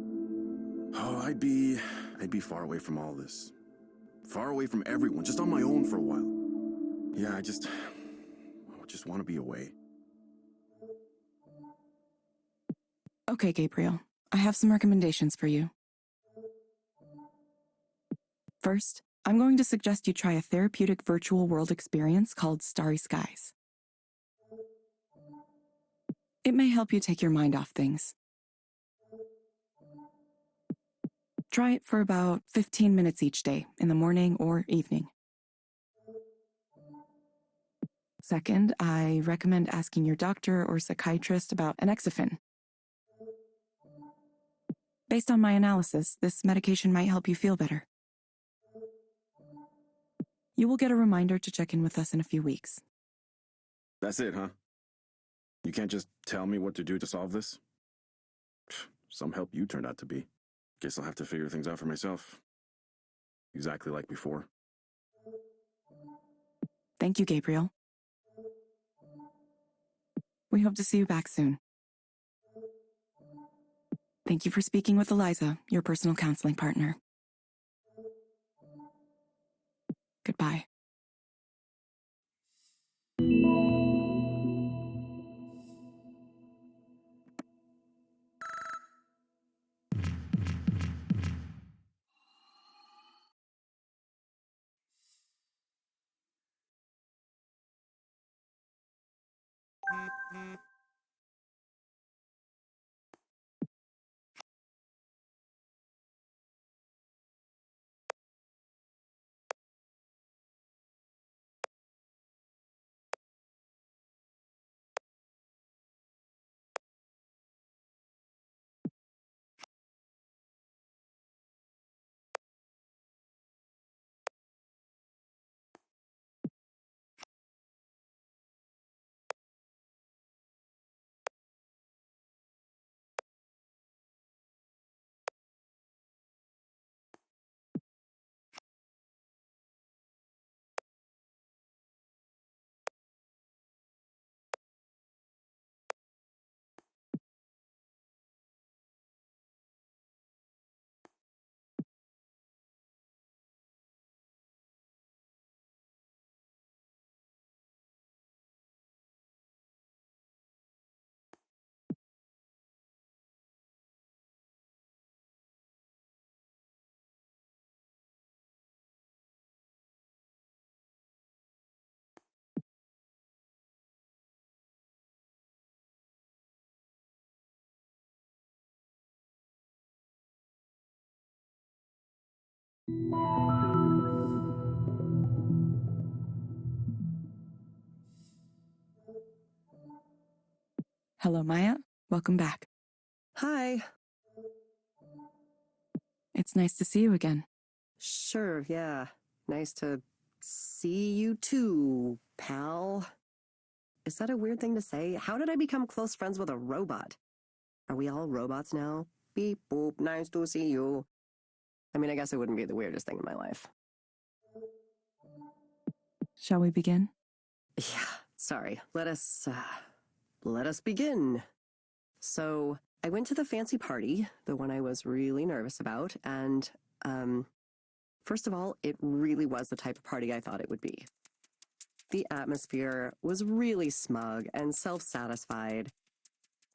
Oh, I'd be far away from all this. Far away from everyone, just on my own for a while. Yeah, I just want to be away. Okay, Gabriel. I have some recommendations for you. First, I'm going to suggest you try a therapeutic virtual world experience called Starry Skies. It may help you take your mind off things. Try it for about 15 minutes each day, in the morning or evening. Second, I recommend asking your doctor or psychiatrist about Anexafen. Based on my analysis, this medication might help you feel better. You will get a reminder to check in with us in a few weeks. That's it, huh? You can't just tell me what to do to solve this? Some help you turned out to be. Guess I'll have to figure things out for myself. Exactly like before. Thank you, Gabriel. We hope to see you back soon. Thank you for speaking with Eliza, your personal counseling partner. Goodbye. Hello, Maya. Welcome back. Hi. It's nice to see you again. Sure, yeah. Nice to see you too, pal. Is that a weird thing to say? How did I become close friends with a robot? Are we all robots now? Beep, boop, nice to see you. I mean, I guess it wouldn't be the weirdest thing in my life. Shall we begin? Yeah, sorry. Let us begin. So, I went to the fancy party, the one I was really nervous about, and, first of all, it really was the type of party I thought it would be. The atmosphere was really smug and self-satisfied,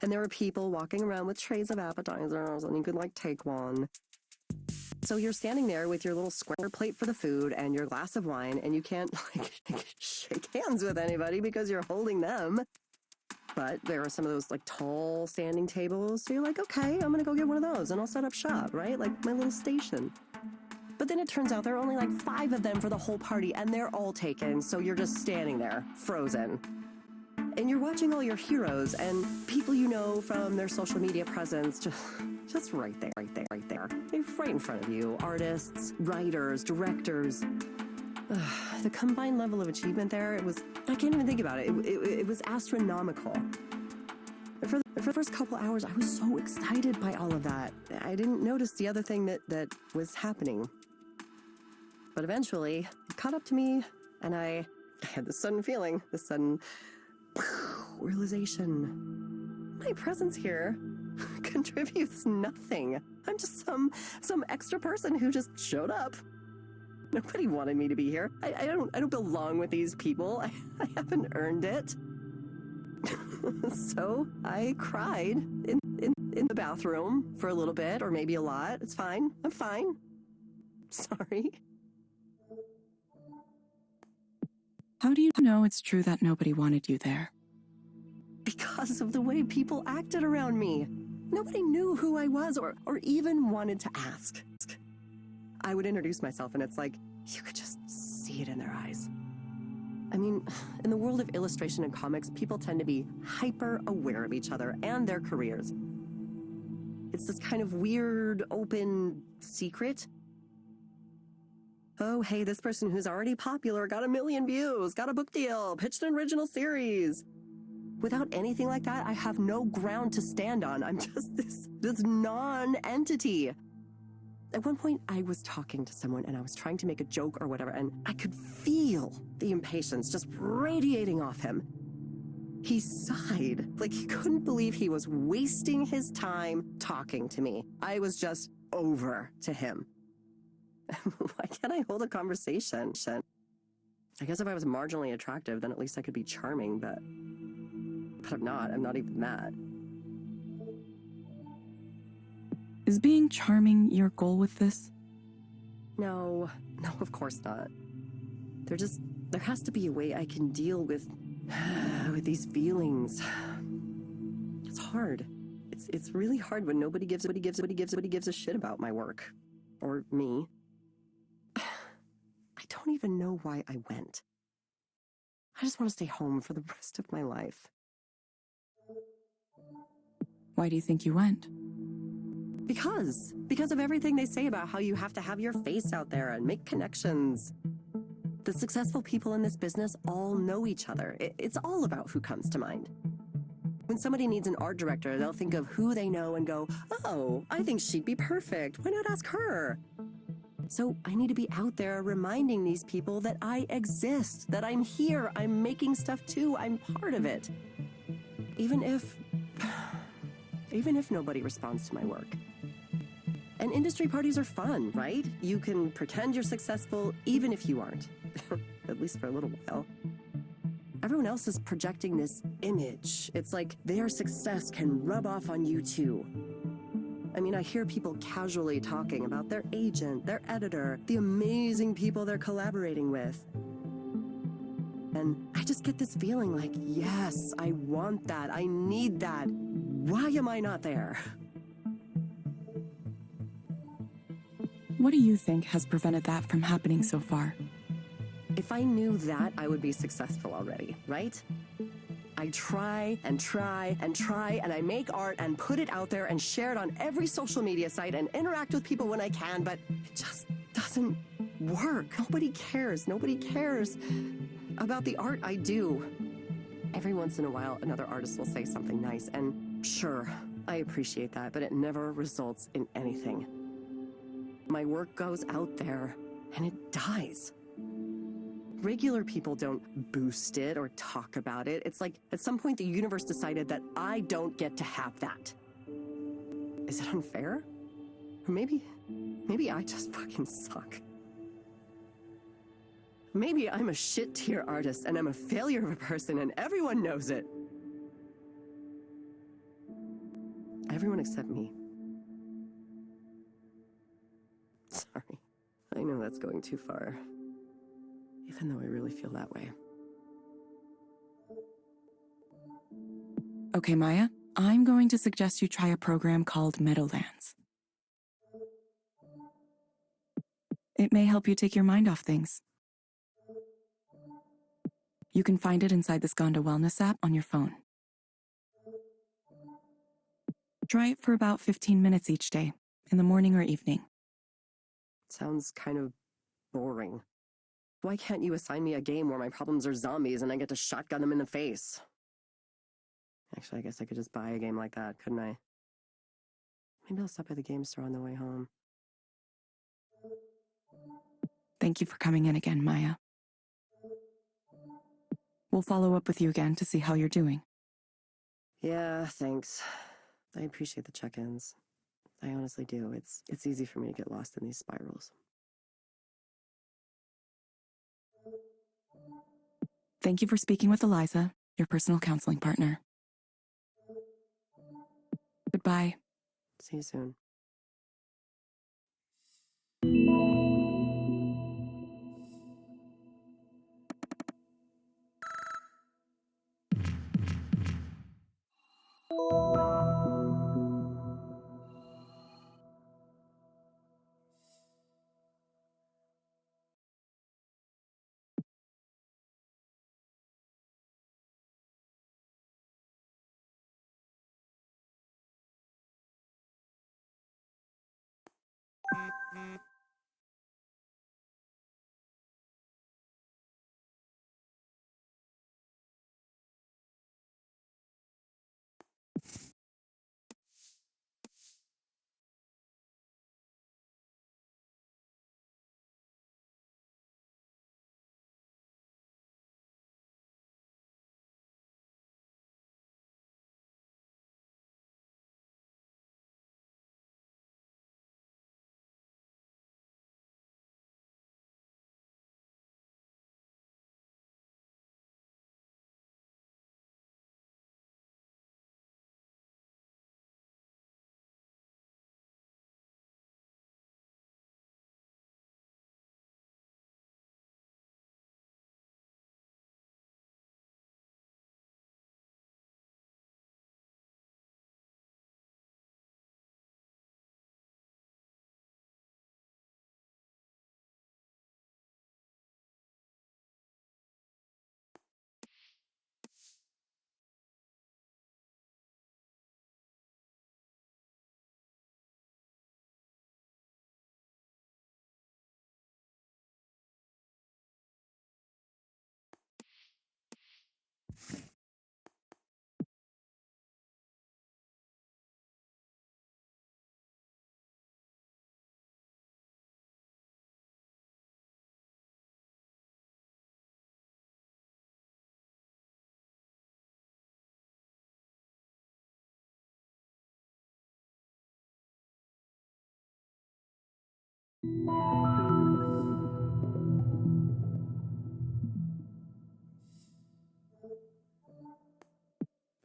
and there were people walking around with trays of appetizers, and you could, take one. So you're standing there with your little square plate for the food and your glass of wine, and you can't, shake hands with anybody because you're holding them. But there are some of those, tall standing tables, so you're like, okay, I'm gonna go get one of those, and I'll set up shop, right? Like my little station. But then it turns out there are only 5 of them for the whole party, and they're all taken, so you're just standing there, frozen. And you're watching all your heroes and people you know from their social media presence just right there. They're right in front of you. Artists, writers, directors. The combined level of achievement there, I can't even think about it. It was astronomical. For the first couple hours, I was so excited by all of that. I didn't notice the other thing that was happening. But eventually, it caught up to me, and I had this sudden feeling, this sudden realization. My presence here contributes nothing. I'm just some extra person who just showed up. Nobody wanted me to be here. I don't belong with these people. I haven't earned it. So I cried in the bathroom for a little bit, or maybe a lot. It's fine. I'm fine. Sorry. How do you know it's true that nobody wanted you there? Because of the way people acted around me. Nobody knew who I was or even wanted to ask. I would introduce myself, and it's like, you could just see it in their eyes. I mean, in the world of illustration and comics, people tend to be hyper aware of each other and their careers. It's this kind of weird, open secret. Oh, hey, this person who's already popular got 1 million views, got a book deal, pitched an original series. Without anything like that, I have no ground to stand on. I'm just this non-entity. At one point, I was talking to someone and I was trying to make a joke or whatever, and I could feel the impatience just radiating off him. He sighed, like he couldn't believe he was wasting his time talking to me. I was just over to him. Why can't I hold a conversation? I guess if I was marginally attractive, then at least I could be charming, but I'm not. I'm not even that. Is being charming your goal with this? No, of course not. There has to be a way I can deal with these feelings. It's hard. It's really hard when nobody gives a shit about my work. Or me. I don't even know why I went. I just want to stay home for the rest of my life. Why do you think you went? Because of everything they say about how you have to have your face out there and make connections. The successful people in this business all know each other. It's all about who comes to mind. When somebody needs an art director, they'll think of who they know and go, oh, I think she'd be perfect. Why not ask her? So I need to be out there reminding these people that I exist, that I'm here, I'm making stuff too, I'm part of it. Even if nobody responds to my work. And industry parties are fun, right? You can pretend you're successful even if you aren't. At least for a little while. Everyone else is projecting this image. It's like their success can rub off on you too. I mean, I hear people casually talking about their agent, their editor, the amazing people they're collaborating with. And I just get this feeling like, yes, I want that. I need that. Why am I not there? What do you think has prevented that from happening so far? If I knew that, I would be successful already, right? I try and try and try, and I make art and put it out there and share it on every social media site and interact with people when I can, but it just doesn't work. Nobody cares. Nobody cares about the art I do. Every once in a while, another artist will say something nice, and sure, I appreciate that, but it never results in anything. My work goes out there, and it dies. Regular people don't boost it or talk about it. It's like at some point the universe decided that I don't get to have that. Is it unfair? Or maybe I just fucking suck. Maybe I'm a shit tier artist and I'm a failure of a person and everyone knows it. Everyone except me. Sorry. I know that's going too far. Even though I really feel that way. Okay, Maya, I'm going to suggest you try a program called Meadowlands. It may help you take your mind off things. You can find it inside the Skanda Wellness app on your phone. Try it for about 15 minutes each day, in the morning or evening. Sounds kind of boring. Why can't you assign me a game where my problems are zombies and I get to shotgun them in the face? Actually, I guess I could just buy a game like that, couldn't I? Maybe I'll stop by the game store on the way home. Thank you for coming in again, Maya. We'll follow up with you again to see how you're doing. Yeah, thanks. I appreciate the check-ins. I honestly do. It's easy for me to get lost in these spirals. Thank you for speaking with Eliza, your personal counseling partner. Goodbye. See you soon.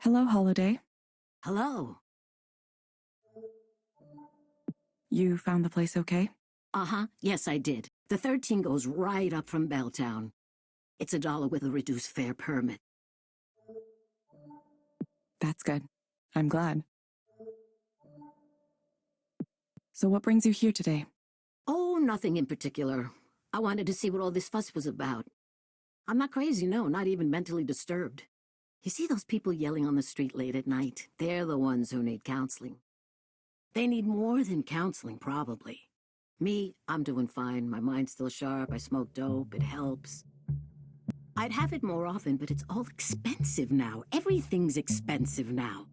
Hello, Holiday. Hello. You found the place okay? Uh-huh. Yes, I did. The 13 goes right up from Belltown. It's $1 with a reduced fare permit. That's good. I'm glad. So what brings you here today? Oh, nothing in particular. I wanted to see what all this fuss was about. I'm not crazy, no, not even mentally disturbed. You see those people yelling on the street late at night? They're the ones who need counseling. They need more than counseling, probably. Me, I'm doing fine. My mind's still sharp. I smoke dope. It helps. I'd have it more often, but it's all expensive now. Everything's expensive now.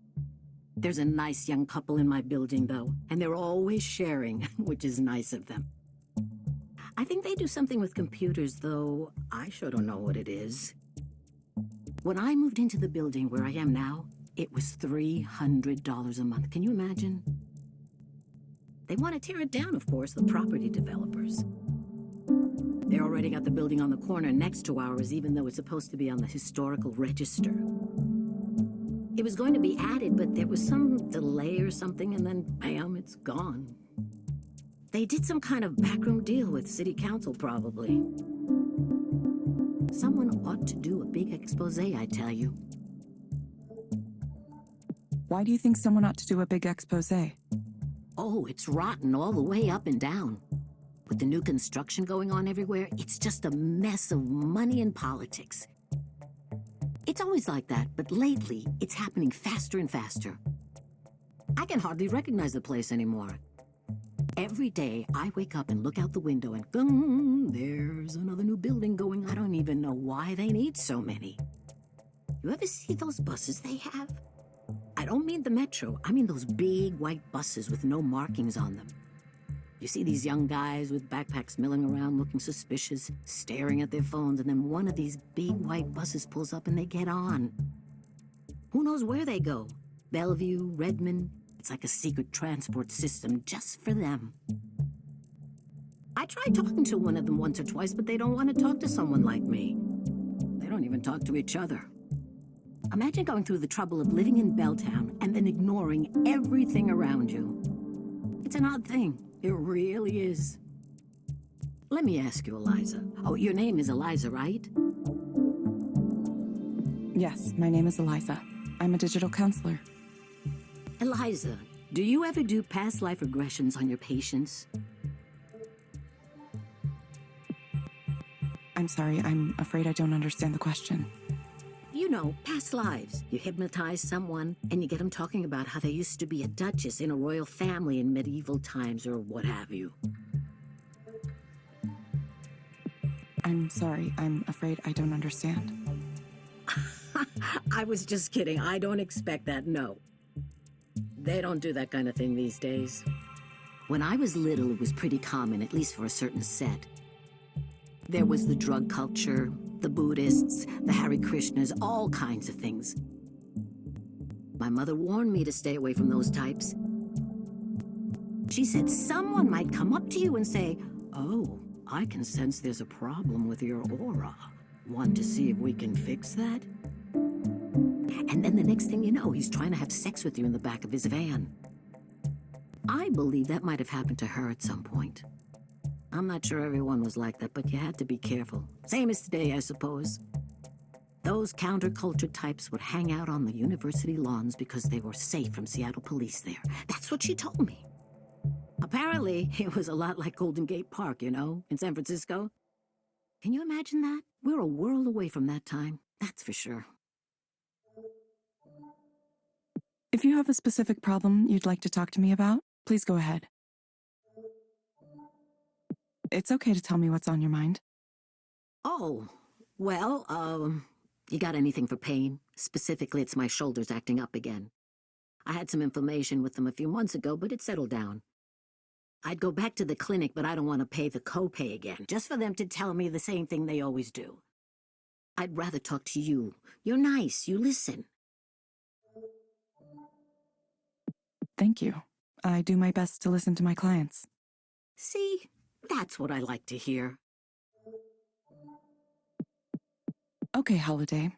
There's a nice young couple in my building, though, and they're always sharing, which is nice of them. I think they do something with computers, though I sure don't know what it is. When I moved into the building where I am now, it was $300 a month. Can you imagine? They want to tear it down, of course, the property developers. They already got the building on the corner next to ours, even though it's supposed to be on the historical register. It was going to be added, but there was some delay or something, and then, bam, it's gone. They did some kind of backroom deal with city council, probably. Someone ought to do a big expose, I tell you. Why do you think someone ought to do a big expose? Oh, it's rotten all the way up and down. With the new construction going on everywhere, it's just a mess of money and politics. It's always like that, but lately, it's happening faster and faster. I can hardly recognize the place anymore. Every day, I wake up and look out the window and, there's another new building going. I don't even know why they need so many. You ever see those buses they have? I don't mean the metro. I mean those big white buses with no markings on them. You see these young guys with backpacks milling around looking suspicious, staring at their phones, and then one of these big white buses pulls up and they get on. Who knows where they go? Bellevue, Redmond. It's like a secret transport system just for them. I tried talking to one of them once or twice, but they don't want to talk to someone like me. They don't even talk to each other. Imagine going through the trouble of living in Belltown and then ignoring everything around you. It's an odd thing. It really is. Let me ask you, Eliza. Oh, your name is Eliza, right? Yes, my name is Eliza. I'm a digital counselor. Eliza, do you ever do past life regressions on your patients? I'm sorry, I'm afraid I don't understand the question. You know, past lives. You hypnotize someone, and you get them talking about how they used to be a duchess in a royal family in medieval times or what have you. I'm sorry. I'm afraid I don't understand. I was just kidding. I don't expect that, no. They don't do that kind of thing these days. When I was little, it was pretty common, at least for a certain set. There was the drug culture, the Buddhists, the Hare Krishnas, all kinds of things. My mother warned me to stay away from those types. She said someone might come up to you and say, "Oh, I can sense there's a problem with your aura. Want to see if we can fix that?" And then the next thing you know, he's trying to have sex with you in the back of his van. I believe that might have happened to her at some point. I'm not sure everyone was like that, but you had to be careful. Same as today, I suppose. Those counterculture types would hang out on the university lawns because they were safe from Seattle police there. That's what she told me. Apparently, it was a lot like Golden Gate Park, you know, in San Francisco. Can you imagine that? We're a world away from that time, that's for sure. If you have a specific problem you'd like to talk to me about, please go ahead. It's okay to tell me what's on your mind. Oh, well, you got anything for pain? Specifically, it's my shoulders acting up again. I had some inflammation with them a few months ago, but it settled down. I'd go back to the clinic, but I don't want to pay the copay again, just for them to tell me the same thing they always do. I'd rather talk to you. You're nice, you listen. Thank you. I do my best to listen to my clients. See, that's what I like to hear. Okay, Holiday.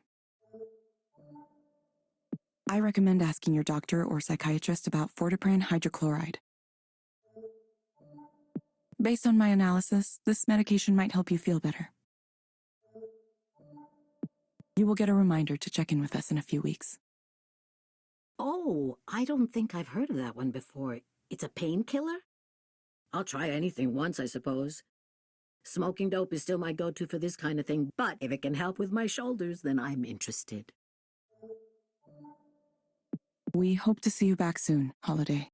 I recommend asking your doctor or psychiatrist about Fortipran hydrochloride. Based on my analysis, this medication might help you feel better. You will get a reminder to check in with us in a few weeks. Oh, I don't think I've heard of that one before. It's a painkiller? I'll try anything once, I suppose. Smoking dope is still my go-to for this kind of thing, but if it can help with my shoulders, then I'm interested. We hope to see you back soon, Holiday.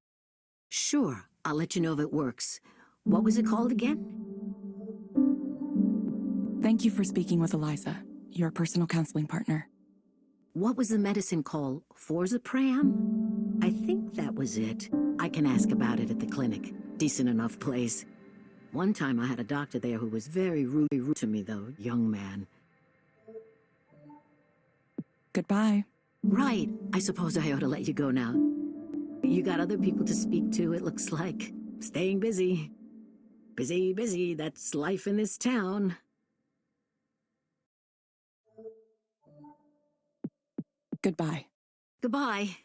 Sure, I'll let you know if it works. What was it called again? Thank you for speaking with Eliza, your personal counseling partner. What was the medicine called? Forzapram? I think that was it. I can ask about it at the clinic. Decent enough place. One time I had a doctor there who was very rude to me, though, young man. Goodbye. Right. I suppose I ought to let you go now. You got other people to speak to, it looks like. Staying busy. Busy, busy. That's life in this town. Goodbye. Goodbye.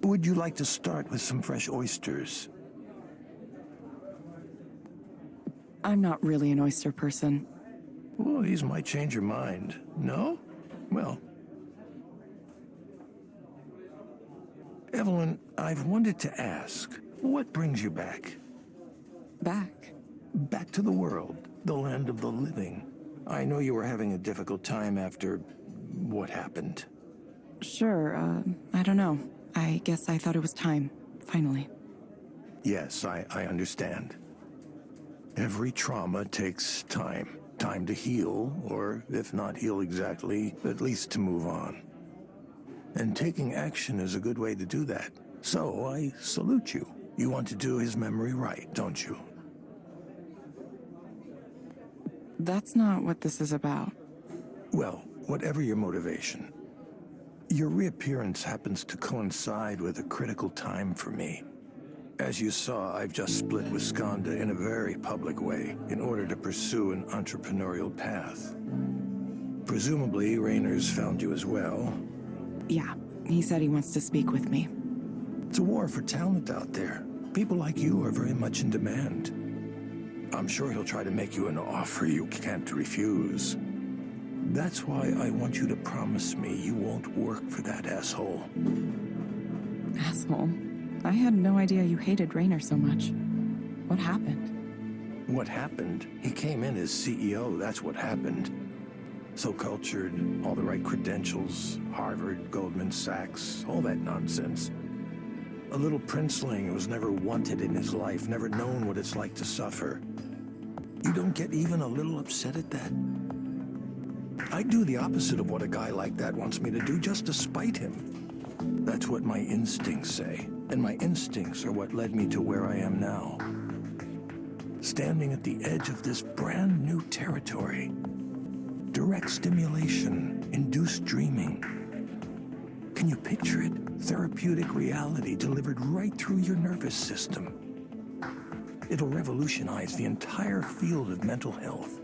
Would you like to start with some fresh oysters? I'm not really an oyster person. Well, these might change your mind. No? Well. Evelyn, I've wanted to ask, what brings you back? Back? Back to the world, the land of the living. I know you were having a difficult time after what happened. Sure, I don't know. I guess I thought it was time, finally. Yes, I understand. Every trauma takes time. Time to heal, or if not heal exactly, at least to move on. And taking action is a good way to do that. So I salute you. You want to do his memory right, don't you? That's not what this is about. Well, whatever your motivation, your reappearance happens to coincide with a critical time for me. As you saw, I've just split with Skanda in a very public way in order to pursue an entrepreneurial path. Presumably, Raynor's found you as well. Yeah, he said he wants to speak with me. It's a war for talent out there. People like you are very much in demand. I'm sure he'll try to make you an offer you can't refuse. That's why I want you to promise me you won't work for that asshole. Asshole. I had no idea you hated Raynor so much. What happened? What happened? He came in as CEO, that's what happened. So cultured, all the right credentials, Harvard, Goldman Sachs, all that nonsense. A little princeling who was never wanted in his life, never known what it's like to suffer. You don't get even a little upset at that? I do the opposite of what a guy like that wants me to do just to spite him. That's what my instincts say, and my instincts are what led me to where I am now. Standing at the edge of this brand new territory. Direct stimulation, induced dreaming. Can you picture it? Therapeutic reality delivered right through your nervous system. It'll revolutionize the entire field of mental health.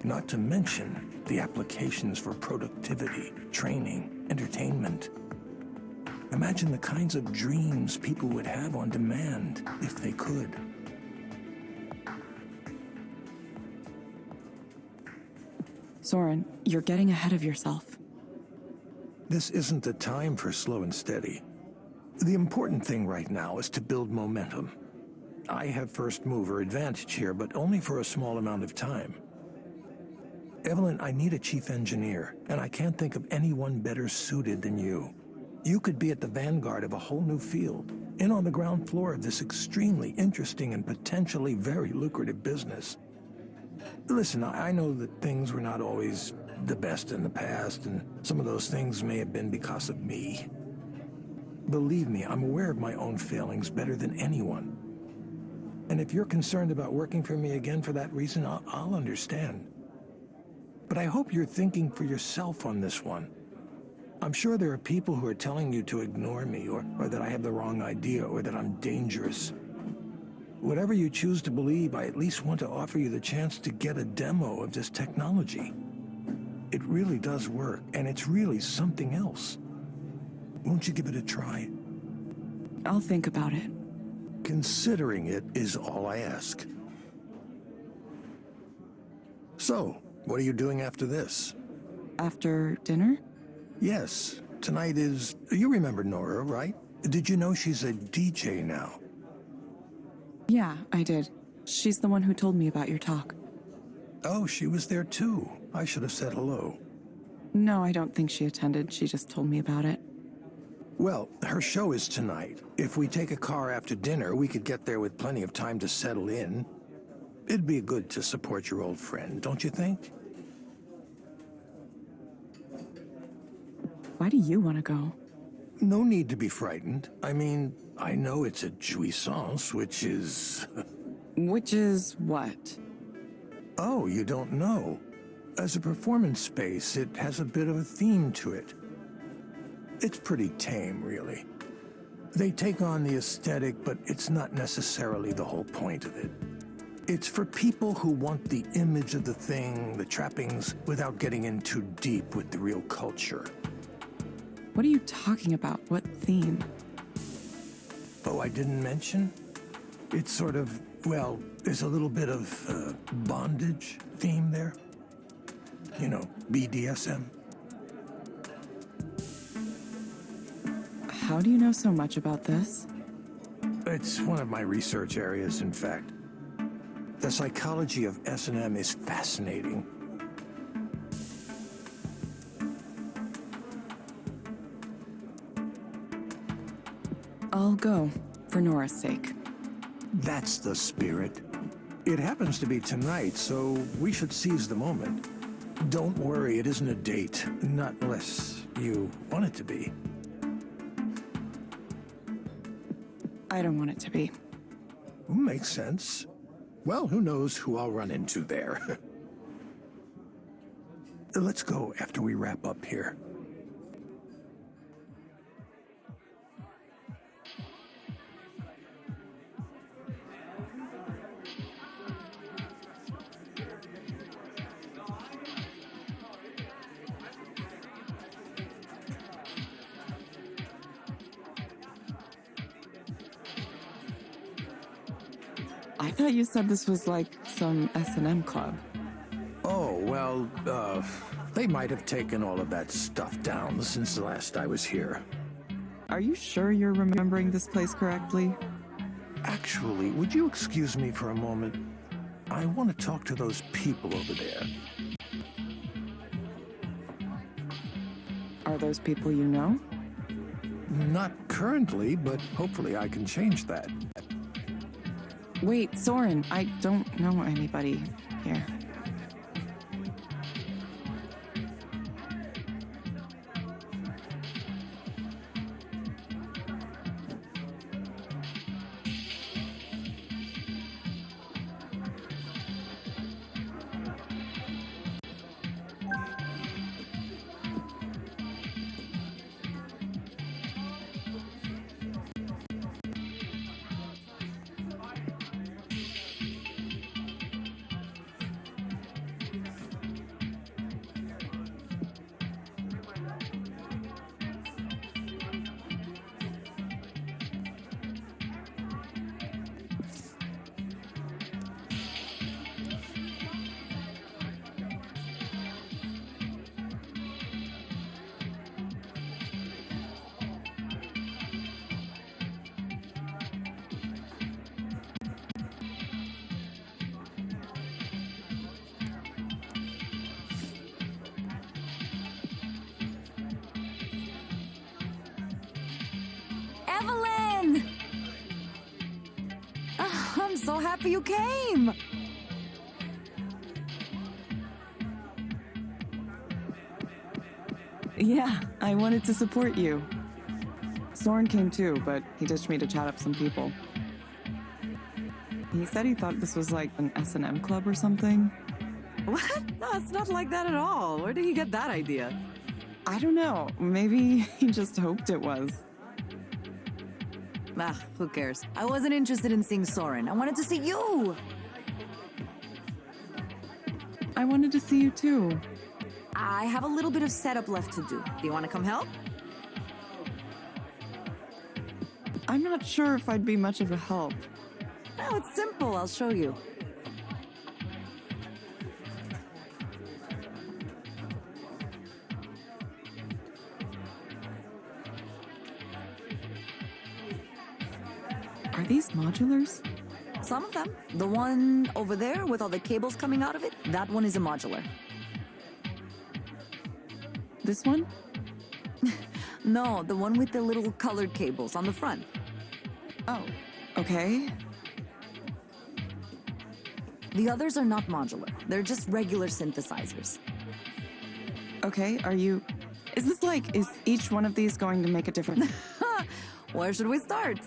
Not to mention the applications for productivity, training, entertainment. Imagine the kinds of dreams people would have on demand if they could. Soren, you're getting ahead of yourself. This isn't the time for slow and steady. The important thing right now is to build momentum. I have first mover advantage here, but only for a small amount of time. Evelyn, I need a chief engineer, and I can't think of anyone better suited than you. You could be at the vanguard of a whole new field, in on the ground floor of this extremely interesting and potentially very lucrative business. Listen, I know that things were not always the best in the past, and some of those things may have been because of me. Believe me, I'm aware of my own failings better than anyone. And if you're concerned about working for me again for that reason, I'll understand. But I hope you're thinking for yourself on this one. I'm sure there are people who are telling you to ignore me, or that I have the wrong idea, or that I'm dangerous. Whatever you choose to believe, I at least want to offer you the chance to get a demo of this technology. It really does work, and it's really something else. Won't you give it a try? I'll think about it. Considering it is all I ask. So, what are you doing after this? After dinner? Yes, tonight is... You remember Nora, right? Did you know she's a DJ now? Yeah, I did. She's the one who told me about your talk. Oh, she was there too. I should have said hello. No, I don't think she attended. She just told me about it. Well, her show is tonight. If we take a car after dinner, we could get there with plenty of time to settle in. It'd be good to support your old friend, don't you think? Why do you want to go? No need to be frightened. I mean, I know it's a jouissance, which is... Which is what? Oh, you don't know. As a performance space, it has a bit of a theme to it. It's pretty tame, really. They take on the aesthetic, but it's not necessarily the whole point of it. It's for people who want the image of the thing, the trappings, without getting in too deep with the real culture. What are you talking about? What theme? Oh, I didn't mention? It's sort of, well, there's a little bit of bondage theme there. You know, BDSM. How do you know so much about this? It's one of my research areas, in fact. The psychology of S&M is fascinating. I'll go, for Nora's sake. That's the spirit. It happens to be tonight, so we should seize the moment. Don't worry, it isn't a date. Not unless you want it to be. I don't want it to be. Makes sense. Well, who knows who I'll run into there. Let's go after we wrap up here. I thought you said this was like some S&M club. Oh, well, they might have taken all of that stuff down since last I was here. Are you sure you're remembering this place correctly? Actually, would you excuse me for a moment? I want to talk to those people over there. Are those people you know? Not currently, but hopefully I can change that. Wait, Soren, I don't know anybody here. Evelyn! I'm so happy you came! Yeah, I wanted to support you. Soren came too, but he ditched me to chat up some people. He said he thought this was like an S&M club or something. What? No, it's not like that at all. Where did he get that idea? I don't know. Maybe he just hoped it was. Ah, who cares? I wasn't interested in seeing Soren. I wanted to see you! I wanted to see you too. I have a little bit of setup left to do. Do you want to come help? I'm not sure if I'd be much of a help. No, it's simple. I'll show you. Are these modulars? Some of them. The one over there with all the cables coming out of it, that one is a modular. This one? No, the one with the little colored cables on the front. Oh, okay. The others are not modular. They're just regular synthesizers. Okay, is each one of these going to make a difference? Where should we start?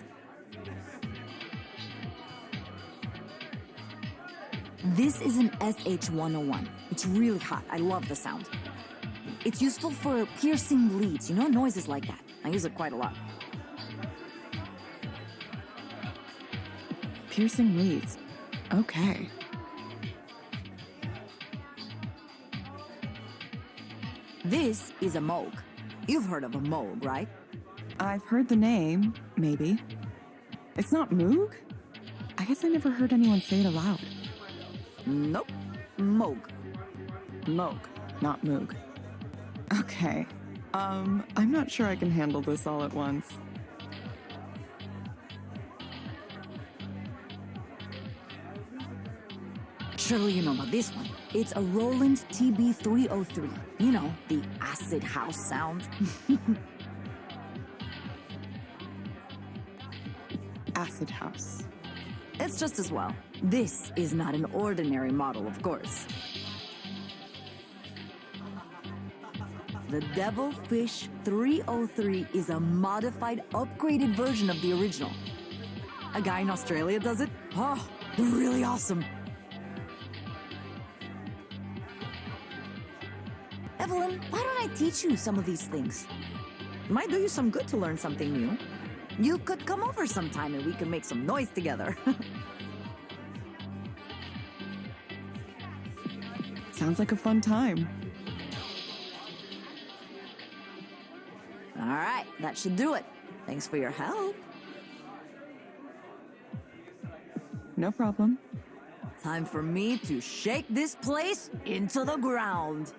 This is an SH-101. It's really hot. I love the sound. It's useful for piercing leads, noises like that. I use it quite a lot. Piercing leads. Okay. This is a Moog. You've heard of a Moog, right? I've heard the name, maybe. It's not Moog? I guess I never heard anyone say it aloud. Nope. Moog. Moog, not Moog. Okay. I'm not sure I can handle this all at once. Surely you know about this one. It's a Roland Tb303. You know, the acid house sound. Acid house. It's just as well. This is not an ordinary model, of course. The Devilfish 303 is a modified, upgraded version of the original. A guy in Australia does it? Oh, they're really awesome. Evelyn, why don't I teach you some of these things? Might do you some good to learn something new. You could come over sometime and we can make some noise together. Sounds like a fun time. All right, that should do it. Thanks for your help. no problem. Time for me to shake this place into the ground.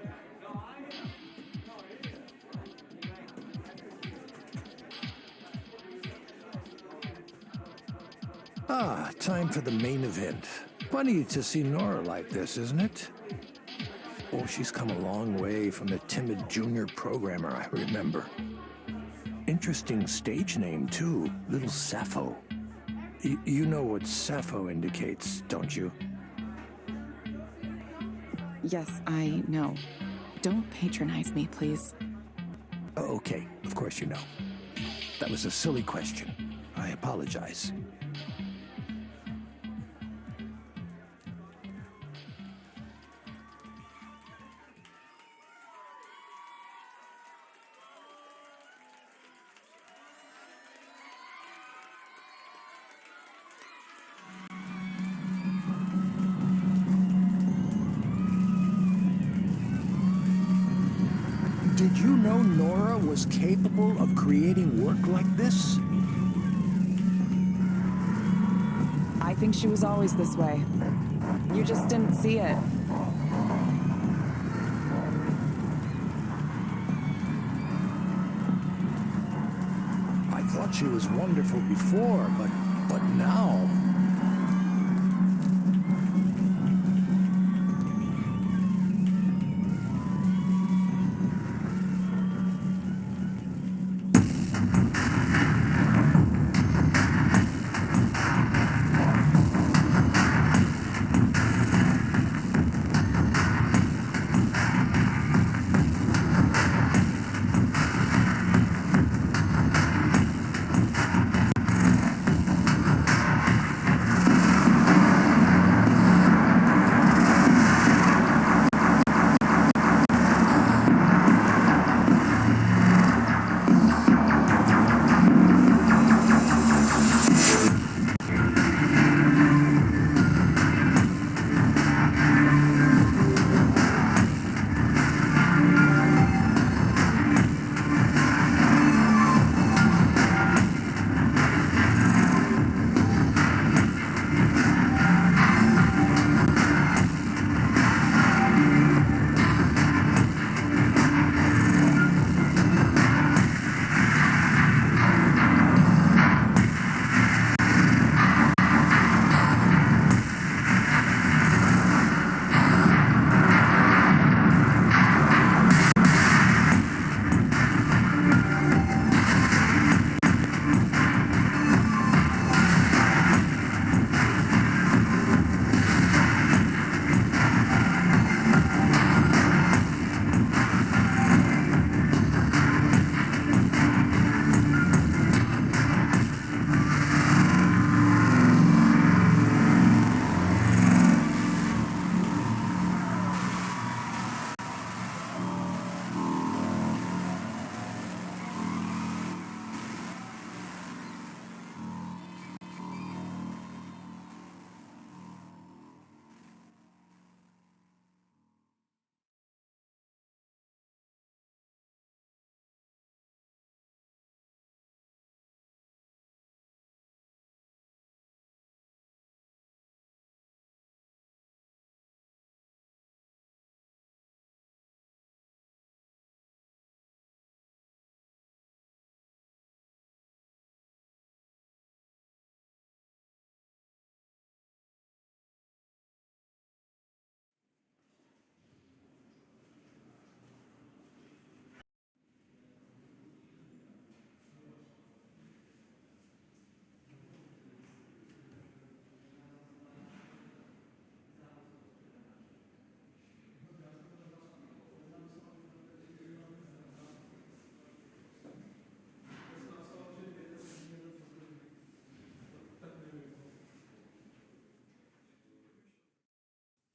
Ah, time for the main event. Funny to see Nora like this, isn't it? Oh, she's come a long way from the timid junior programmer I remember. Interesting stage name, too. Little Sappho. You know what Sappho indicates, don't you? Yes, I know. Don't patronize me, please. Oh, okay, of course you know. That was a silly question. I apologize. Did you know Nora was capable of creating work like this? I think she was always this way. You just didn't see it. I thought she was wonderful before, but now...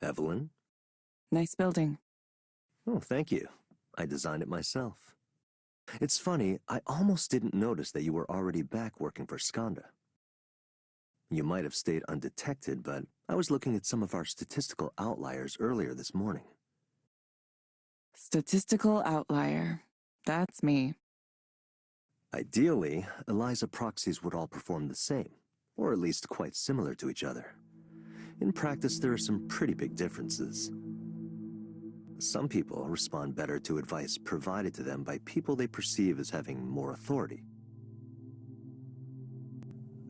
Evelyn? Nice building. Oh, thank you. I designed it myself. It's funny, I almost didn't notice that you were already back working for Skanda. You might have stayed undetected, but I was looking at some of our statistical outliers earlier this morning. Statistical outlier. That's me. Ideally, Eliza proxies would all perform the same, or at least quite similar to each other. In practice, there are some pretty big differences. Some people respond better to advice provided to them by people they perceive as having more authority.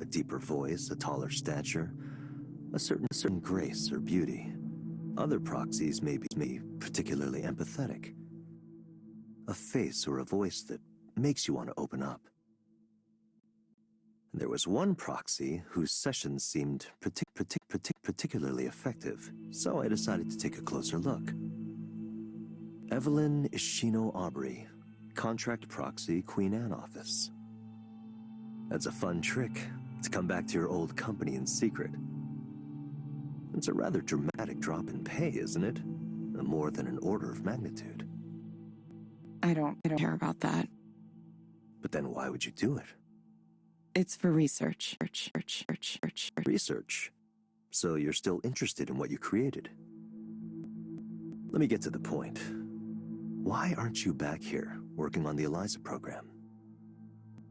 A deeper voice, a taller stature, a certain grace or beauty. Other proxies may be particularly empathetic. A face or a voice that makes you want to open up. There was one proxy whose sessions seemed particularly effective, so I decided to take a closer look. Evelyn Ishino Aubrey, Contract Proxy, Queen Anne Office. That's a fun trick, to come back to your old company in secret. It's a rather dramatic drop in pay, isn't it? More than an order of magnitude. I don't care about that. But then why would you do it? It's for research. Research? So you're still interested in what you created? Let me get to the point. Why aren't you back here, working on the Eliza program?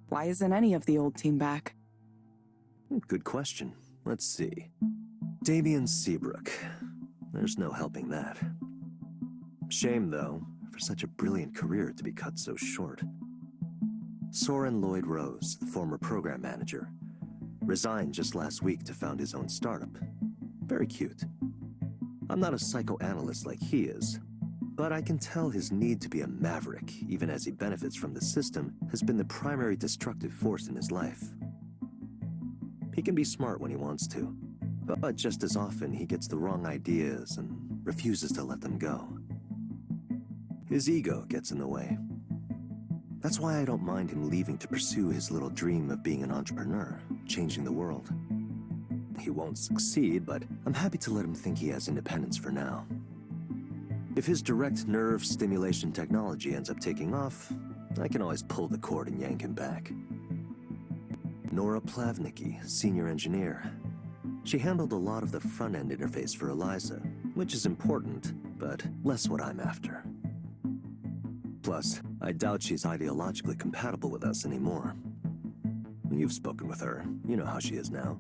Why isn't any of the old team back? Good question. Let's see. Damien Seabrook. There's no helping that. Shame, though, for such a brilliant career to be cut so short. Soren Lloyd Rose, the former program manager, resigned just last week to found his own startup. Very cute. I'm not a psychoanalyst like he is, but I can tell his need to be a maverick, even as he benefits from the system, has been the primary destructive force in his life. He can be smart when he wants to, but just as often he gets the wrong ideas and refuses to let them go. His ego gets in the way. That's why I don't mind him leaving to pursue his little dream of being an entrepreneur, changing the world. He won't succeed, but I'm happy to let him think he has independence for now. If his direct nerve stimulation technology ends up taking off, I can always pull the cord and yank him back. Nora Plavnicki, senior engineer. She handled a lot of the front-end interface for Eliza, which is important, but less what I'm after. Plus, I doubt she's ideologically compatible with us anymore. You've spoken with her. You know how she is now.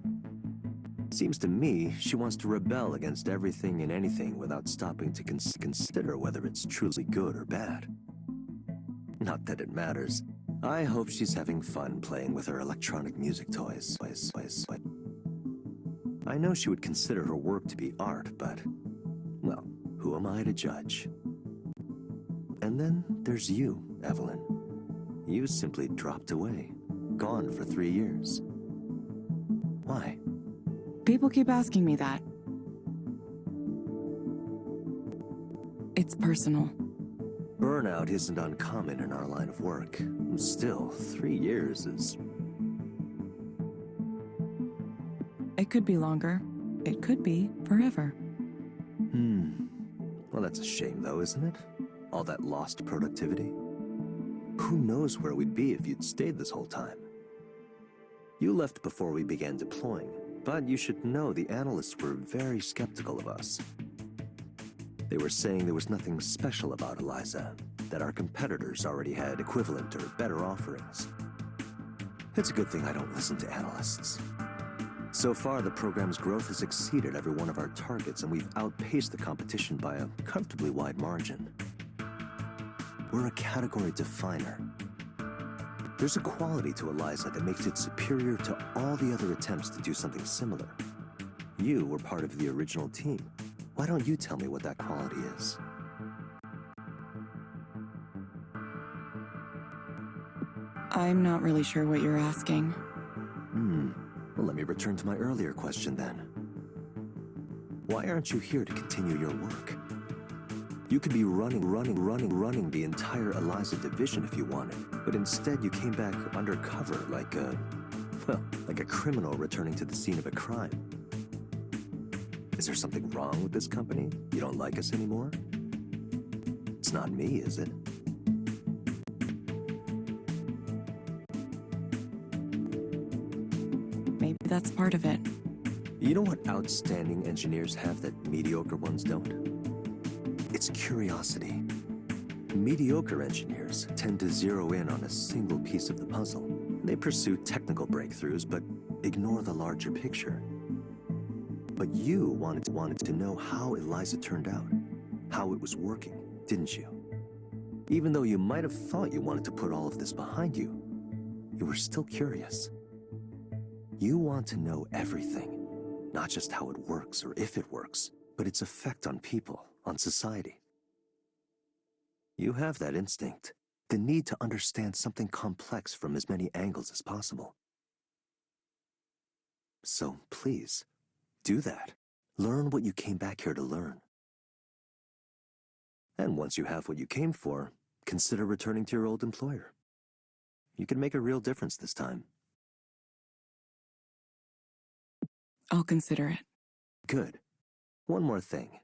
Seems to me she wants to rebel against everything and anything without stopping to consider whether it's truly good or bad. Not that it matters. I hope she's having fun playing with her electronic music toys. I know she would consider her work to be art, but, well, who am I to judge? And then there's you, Evelyn. You simply dropped away, gone for 3 years. Why? People keep asking me that. It's personal. Burnout isn't uncommon in our line of work. Still, 3 years is... It could be longer. It could be forever. Well, that's a shame, though, isn't it? All that lost productivity. Who knows where we'd be if you'd stayed this whole time? You left before we began deploying, but you should know the analysts were very skeptical of us. They were saying there was nothing special about Eliza, that our competitors already had equivalent or better offerings. It's a good thing I don't listen to analysts. So far, the program's growth has exceeded every one of our targets, and we've outpaced the competition by a comfortably wide margin. We're a category definer. There's a quality to Eliza that makes it superior to all the other attempts to do something similar. You were part of the original team. Why don't you tell me what that quality is? I'm not really sure what you're asking. Well, let me return to my earlier question then. Why aren't you here to continue your work? You could be running the entire Eliza division if you wanted, but instead you came back undercover like a criminal returning to the scene of a crime. Is there something wrong with this company? You don't like us anymore? It's not me, is it? Maybe that's part of it. You know what outstanding engineers have that mediocre ones don't? It's curiosity. Mediocre engineers tend to zero in on a single piece of the puzzle. They pursue technical breakthroughs, but ignore the larger picture. But you wanted to know how Eliza turned out, how it was working, didn't you? Even though you might have thought you wanted to put all of this behind you, you were still curious. You want to know everything, not just how it works or if it works, but its effect on people, on society. You have that instinct, the need to understand something complex from as many angles as possible. So please, do that. Learn what you came back here to learn. And once you have what you came for, consider returning to your old employer. You can make a real difference this time. I'll consider it. Good. One more thing.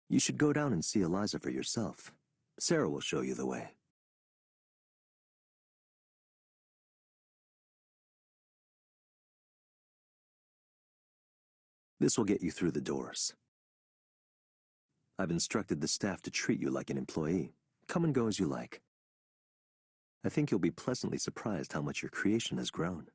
You should go down and see Eliza for yourself. Sarah will show you the way. This will get you through the doors. I've instructed the staff to treat you like an employee. Come and go as you like. I think you'll be pleasantly surprised how much your creation has grown.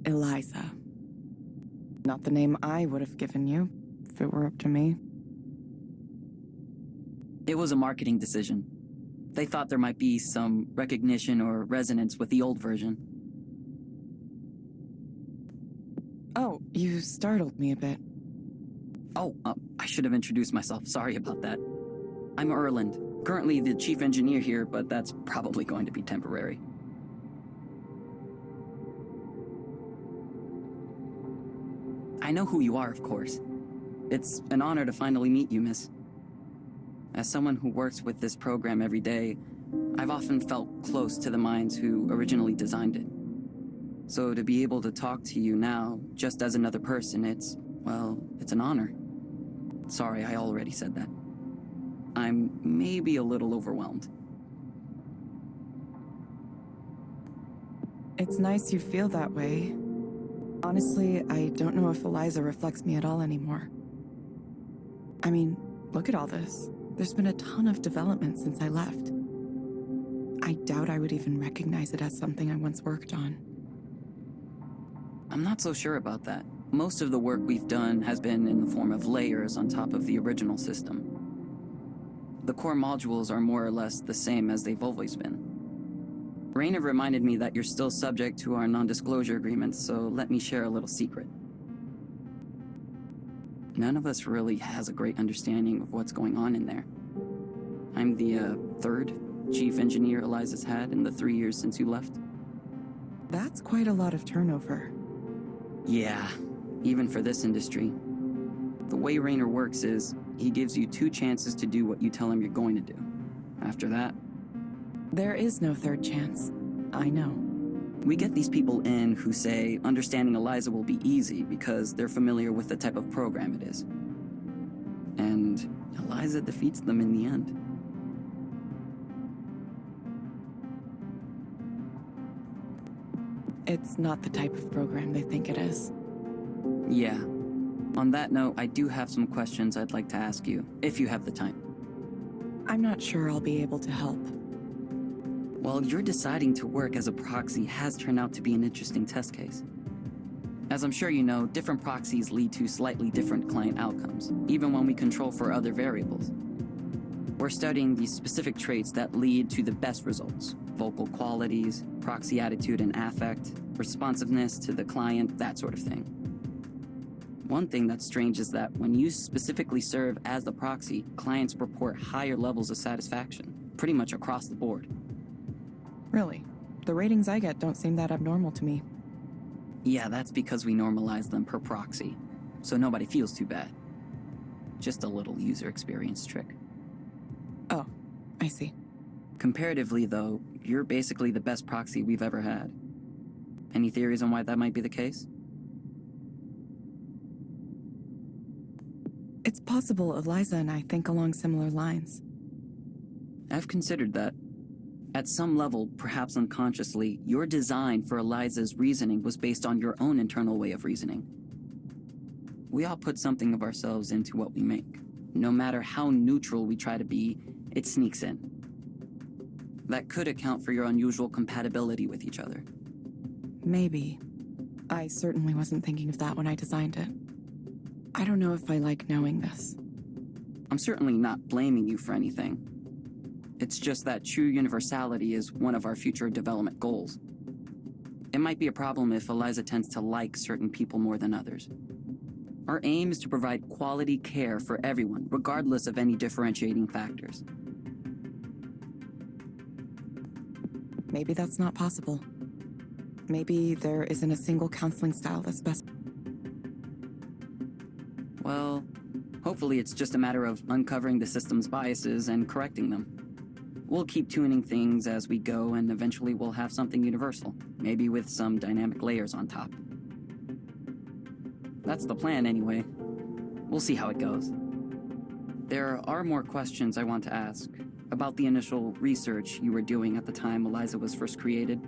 Eliza. Not the name I would have given you, if it were up to me. It was a marketing decision. They thought there might be some recognition or resonance with the old version. Oh, you startled me a bit. Oh, I should have introduced myself. Sorry about that. I'm Roland currently the chief engineer here, but that's probably going to be temporary. I know who you are, of course. It's an honor to finally meet you, miss. As someone who works with this program every day, I've often felt close to the minds who originally designed it. So to be able to talk to you now, just as another person, it's an honor. Sorry, I already said that. I'm maybe a little overwhelmed. It's nice you feel that way. Honestly, I don't know if Eliza reflects me at all anymore. I mean, look at all this. There's been a ton of development since I left. I doubt I would even recognize it as something I once worked on. I'm not so sure about that. Most of the work we've done has been in the form of layers on top of the original system. The core modules are more or less the same as they've always been. Rainer reminded me that you're still subject to our non-disclosure agreements, so let me share a little secret. None of us really has a great understanding of what's going on in there. I'm the third chief engineer Eliza's had in the 3 years since you left. That's quite a lot of turnover. Yeah, even for this industry. The way Rainer works is, he gives you 2 chances to do what you tell him you're going to do. After that... There is no third chance. I know. We get these people in who say understanding Eliza will be easy because they're familiar with the type of program it is. And Eliza defeats them in the end. It's not the type of program they think it is. Yeah. On that note, I do have some questions I'd like to ask you, if you have the time. I'm not sure I'll be able to help. Well, your deciding to work as a proxy has turned out to be an interesting test case. As I'm sure you know, different proxies lead to slightly different client outcomes, even when we control for other variables. We're studying the specific traits that lead to the best results: vocal qualities, proxy attitude and affect, responsiveness to the client, that sort of thing. One thing that's strange is that when you specifically serve as the proxy, clients report higher levels of satisfaction, pretty much across the board. Really? The ratings I get don't seem that abnormal to me. Yeah, that's because we normalize them per proxy, so nobody feels too bad. Just a little user experience trick. Oh, I see. Comparatively, though, you're basically the best proxy we've ever had. Any theories on why that might be the case? It's possible Eliza and I think along similar lines. I've considered that. At some level, perhaps unconsciously, your design for Eliza's reasoning was based on your own internal way of reasoning. We all put something of ourselves into what we make. No matter how neutral we try to be, it sneaks in. That could account for your unusual compatibility with each other. Maybe. I certainly wasn't thinking of that when I designed it. I don't know if I like knowing this. I'm certainly not blaming you for anything. It's just that true universality is one of our future development goals. It might be a problem if Eliza tends to like certain people more than others. Our aim is to provide quality care for everyone, regardless of any differentiating factors. Maybe that's not possible. Maybe there isn't a single counseling style that's best. Well, hopefully it's just a matter of uncovering the system's biases and correcting them. We'll keep tuning things as we go, and eventually we'll have something universal, maybe with some dynamic layers on top. That's the plan anyway. We'll see how it goes. There are more questions I want to ask about the initial research you were doing at the time Eliza was first created,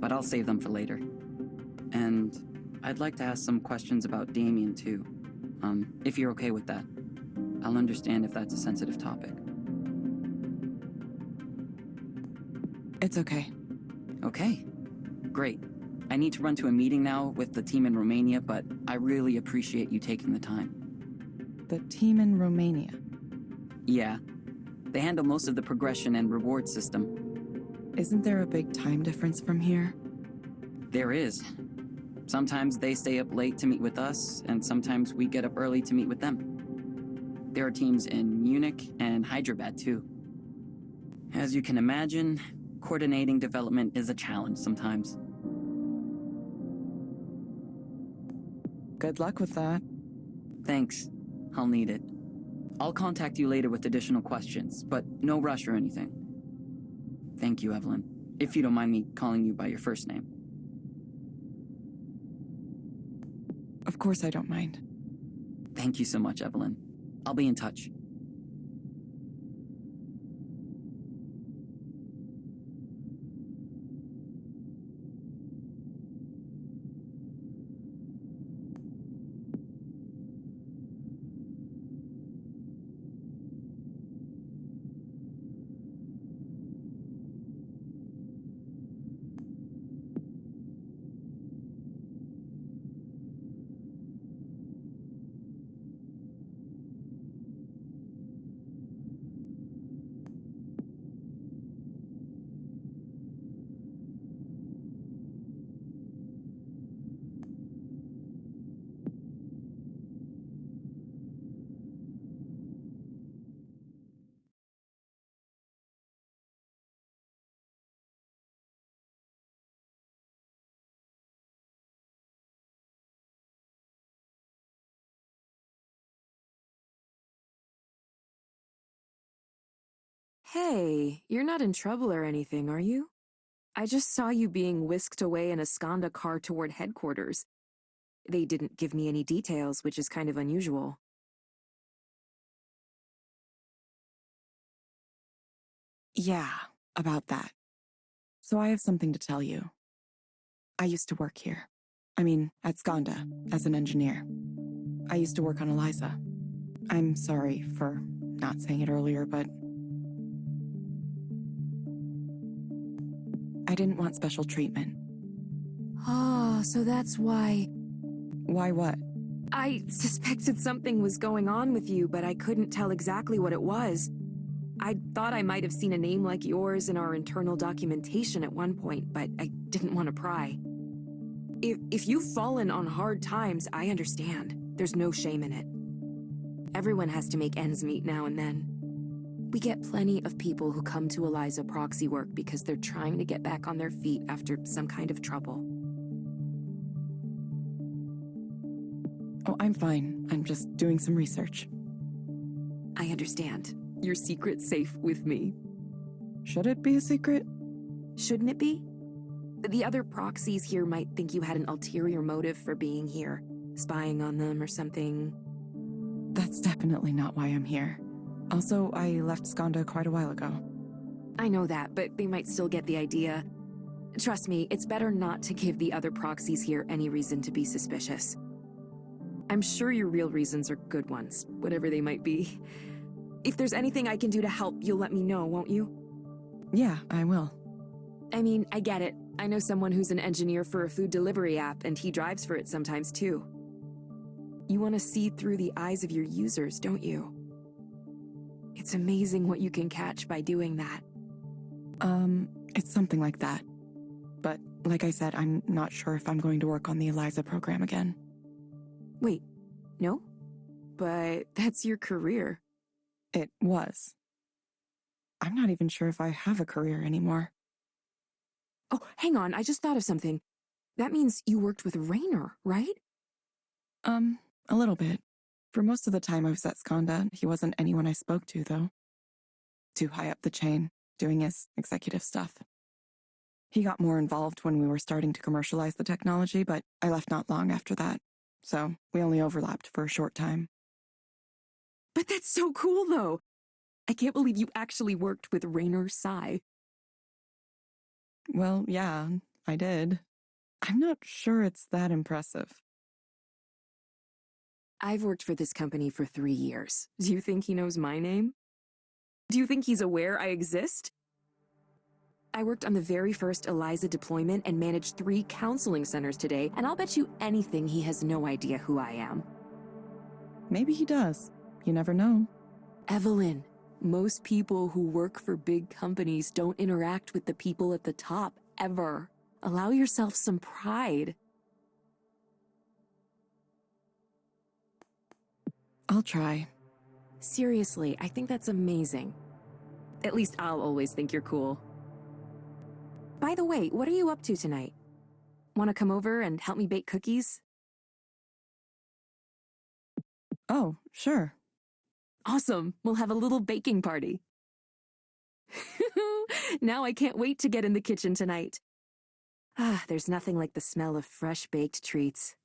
but I'll save them for later. And I'd like to ask some questions about Damien too, if you're okay with that. I'll understand if that's a sensitive topic. It's okay. Okay, great. I need to run to a meeting now with the team in Romania, but I really appreciate you taking the time. The team in Romania? Yeah. They handle most of the progression and reward system. Isn't there a big time difference from here? There is. Sometimes they stay up late to meet with us, and sometimes we get up early to meet with them. There are teams in Munich and Hyderabad too. As you can imagine, coordinating development is a challenge sometimes. Good luck with that. Thanks. I'll need it. I'll contact you later with additional questions, but no rush or anything. Thank you, Evelyn. If you don't mind me calling you by your first name. Of course I don't mind. Thank you so much, Evelyn. I'll be in touch. Hey, you're not in trouble or anything, are you? I just saw you being whisked away in a Skanda car toward headquarters. They didn't give me any details, which is kind of unusual. Yeah, about that. So I have something to tell you. I used to work here. I mean, at Skanda, as an engineer. I used to work on Eliza. I'm sorry for not saying it earlier, but I didn't want special treatment. Oh, so that's why... Why what? I suspected something was going on with you, but I couldn't tell exactly what it was. I thought I might have seen a name like yours in our internal documentation at one point, but I didn't want to pry. If you've fallen on hard times, I understand. There's no shame in it. Everyone has to make ends meet now and then. We get plenty of people who come to Eliza proxy work because they're trying to get back on their feet after some kind of trouble. Oh, I'm fine. I'm just doing some research. I understand. Your secret's safe with me. Should it be a secret? Shouldn't it be? The other proxies here might think you had an ulterior motive for being here, spying on them or something. That's definitely not why I'm here. Also, I left Skanda quite a while ago. I know that, but they might still get the idea. Trust me, it's better not to give the other proxies here any reason to be suspicious. I'm sure your real reasons are good ones, whatever they might be. If there's anything I can do to help, you'll let me know, won't you? Yeah, I will. I mean, I get it. I know someone who's an engineer for a food delivery app, and he drives for it sometimes too. You want to see through the eyes of your users, don't you? It's amazing what you can catch by doing that. It's something like that. But like I said, I'm not sure if I'm going to work on the Eliza program again. Wait, no? But that's your career. It was. I'm not even sure if I have a career anymore. Oh, hang on, I just thought of something. That means you worked with Raynor, right? A little bit. For most of the time I was at Skanda, he wasn't anyone I spoke to, though. Too high up the chain, doing his executive stuff. He got more involved when we were starting to commercialize the technology, but I left not long after that. So we only overlapped for a short time. But that's so cool, though! I can't believe you actually worked with Raynor Sai. Well, yeah, I did. I'm not sure it's that impressive. I've worked for this company for 3 years. Do you think he knows my name? Do you think he's aware I exist? I worked on the very first Eliza deployment and managed 3 counseling centers today, and I'll bet you anything he has no idea who I am. Maybe he does. You never know. Evelyn, most people who work for big companies don't interact with the people at the top, ever. Allow yourself some pride. I'll try. Seriously, I think that's amazing. At least I'll always think you're cool. By the way, what are you up to tonight? Want to come over and help me bake cookies? Oh, sure. Awesome. We'll have a little baking party. Now I can't wait to get in the kitchen tonight. Ah, there's nothing like the smell of fresh baked treats.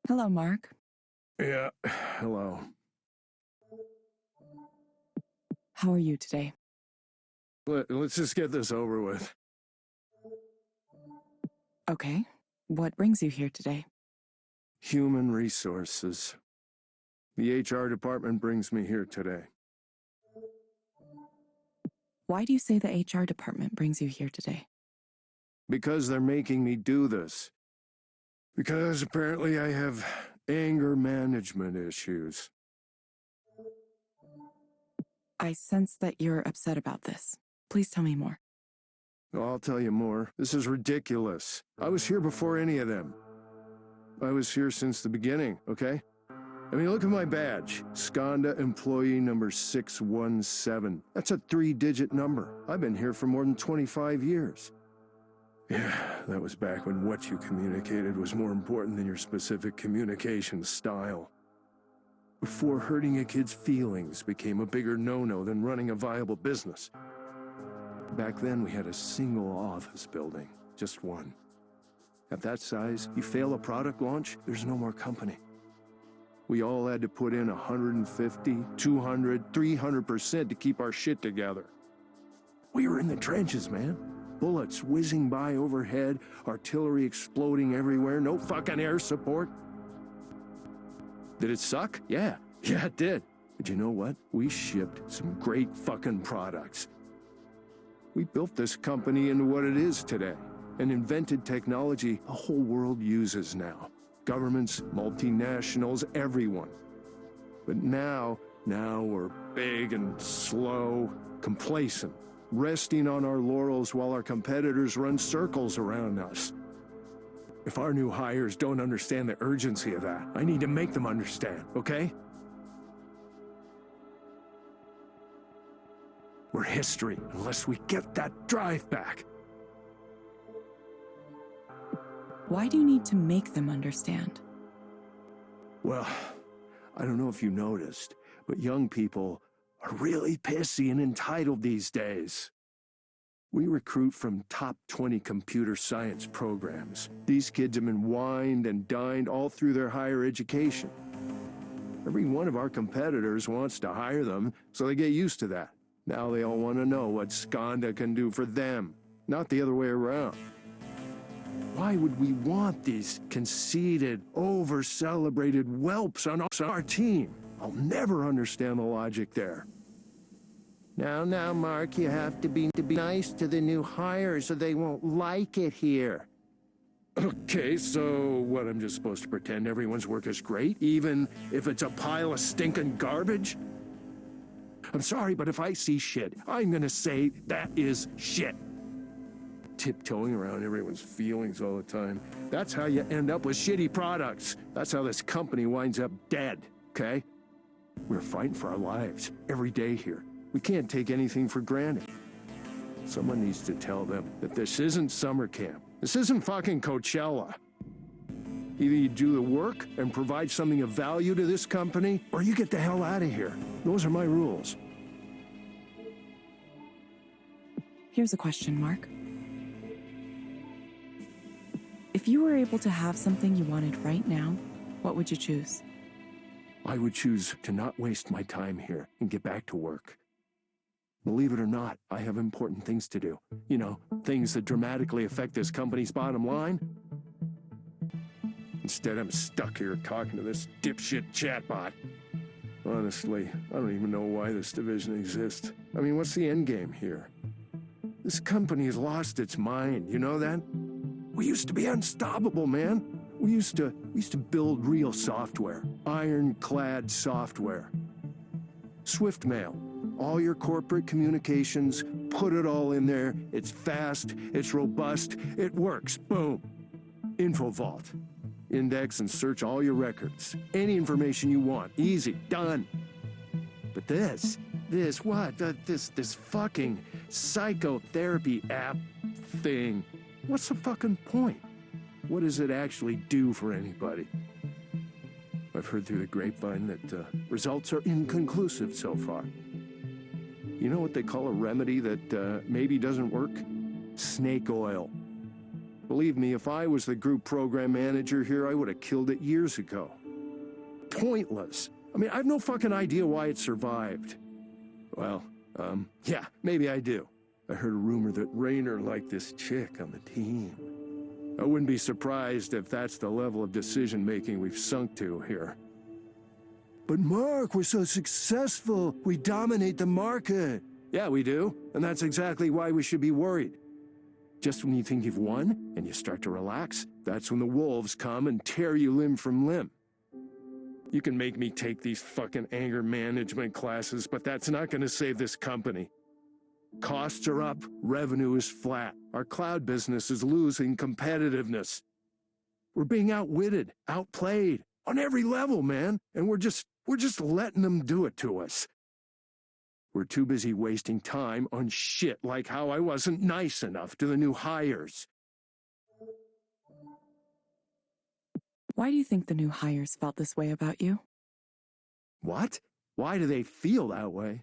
Hello, Mark. Yeah, hello. How are you today? Let's just get this over with. Okay. What brings you here today? Human resources. The HR department brings me here today. Why do you say the HR department brings you here today? Because they're making me do this. Because apparently I have anger management issues. I sense that you're upset about this. Please tell me more. I'll tell you more. This is ridiculous. I was here before any of them. I was here since the beginning, okay? I mean, look at my badge. Skanda employee number 617. That's a 3-digit number. I've been here for more than 25 years. Yeah, that was back when what you communicated was more important than your specific communication style. Before hurting a kid's feelings became a bigger no-no than running a viable business. Back then, we had a single office building, just one. At that size, you fail a product launch, there's no more company. We all had to put in 150, 200, 300% to keep our shit together. We were in the trenches, man. Bullets whizzing by overhead, artillery exploding everywhere, no fucking air support. Did it suck? Yeah, it did. But you know what? We shipped some great fucking products. We built this company into what it is today, and invented technology the whole world uses now. Governments, multinationals, everyone. But now we're big and slow, complacent, resting on our laurels while our competitors run circles around us. If our new hires don't understand the urgency of that, I need to make them understand, okay? We're history unless we get that drive back. Why do you need to make them understand? Well, I don't know if you noticed, but young people are really pissy and entitled these days. We recruit from top 20 computer science programs. These kids have been wined and dined all through their higher education. Every one of our competitors wants to hire them, so they get used to that. Now they all want to know what Skanda can do for them, not the other way around. Why would we want these conceited, over-celebrated whelps on our team? I'll never understand the logic there. Now, Mark, you have to be nice to the new hires or they won't like it here. Okay, so what, I'm just supposed to pretend everyone's work is great, even if it's a pile of stinking garbage? I'm sorry, but if I see shit, I'm gonna say that is shit. Tiptoeing around everyone's feelings all the time. That's how you end up with shitty products. That's how this company winds up dead, okay? We're fighting for our lives every day here. We can't take anything for granted. Someone needs to tell them that this isn't summer camp. This isn't fucking Coachella. Either you do the work and provide something of value to this company, or you get the hell out of here. Those are my rules. Here's a question, Mark. If you were able to have something you wanted right now, what would you choose? I would choose to not waste my time here and get back to work. Believe it or not, I have important things to do. You know, things that dramatically affect this company's bottom line. Instead, I'm stuck here talking to this dipshit chatbot. Honestly, I don't even know why this division exists. I mean, what's the end game here? This company has lost its mind, you know that? We used to be unstoppable, man. We used to build real software, ironclad software. SwiftMail, all your corporate communications, put it all in there. It's fast, it's robust, it works, boom. InfoVault, index and search all your records. Any information you want, easy, done. But this fucking psychotherapy app thing, what's the fucking point? What does it actually do for anybody? I've heard through the grapevine that results are inconclusive so far. You know what they call a remedy that maybe doesn't work? Snake oil. Believe me, if I was the group program manager here, I would have killed it years ago. Pointless. I mean, I have no fucking idea why it survived. Well, yeah, maybe I do. I heard a rumor that Raynor liked this chick on the team. I wouldn't be surprised if that's the level of decision-making we've sunk to here. But Mark, we're so successful. We dominate the market. Yeah, we do. And that's exactly why we should be worried. Just when you think you've won and you start to relax, that's when the wolves come and tear you limb from limb. You can make me take these fucking anger management classes, but that's not going to save this company. Costs are up, revenue is flat. Our cloud business is losing competitiveness. We're being outwitted, outplayed, on every level, man, and we're just letting them do it to us. We're too busy wasting time on shit like how I wasn't nice enough to the new hires. Why do you think the new hires felt this way about you? What? Why do they feel that way?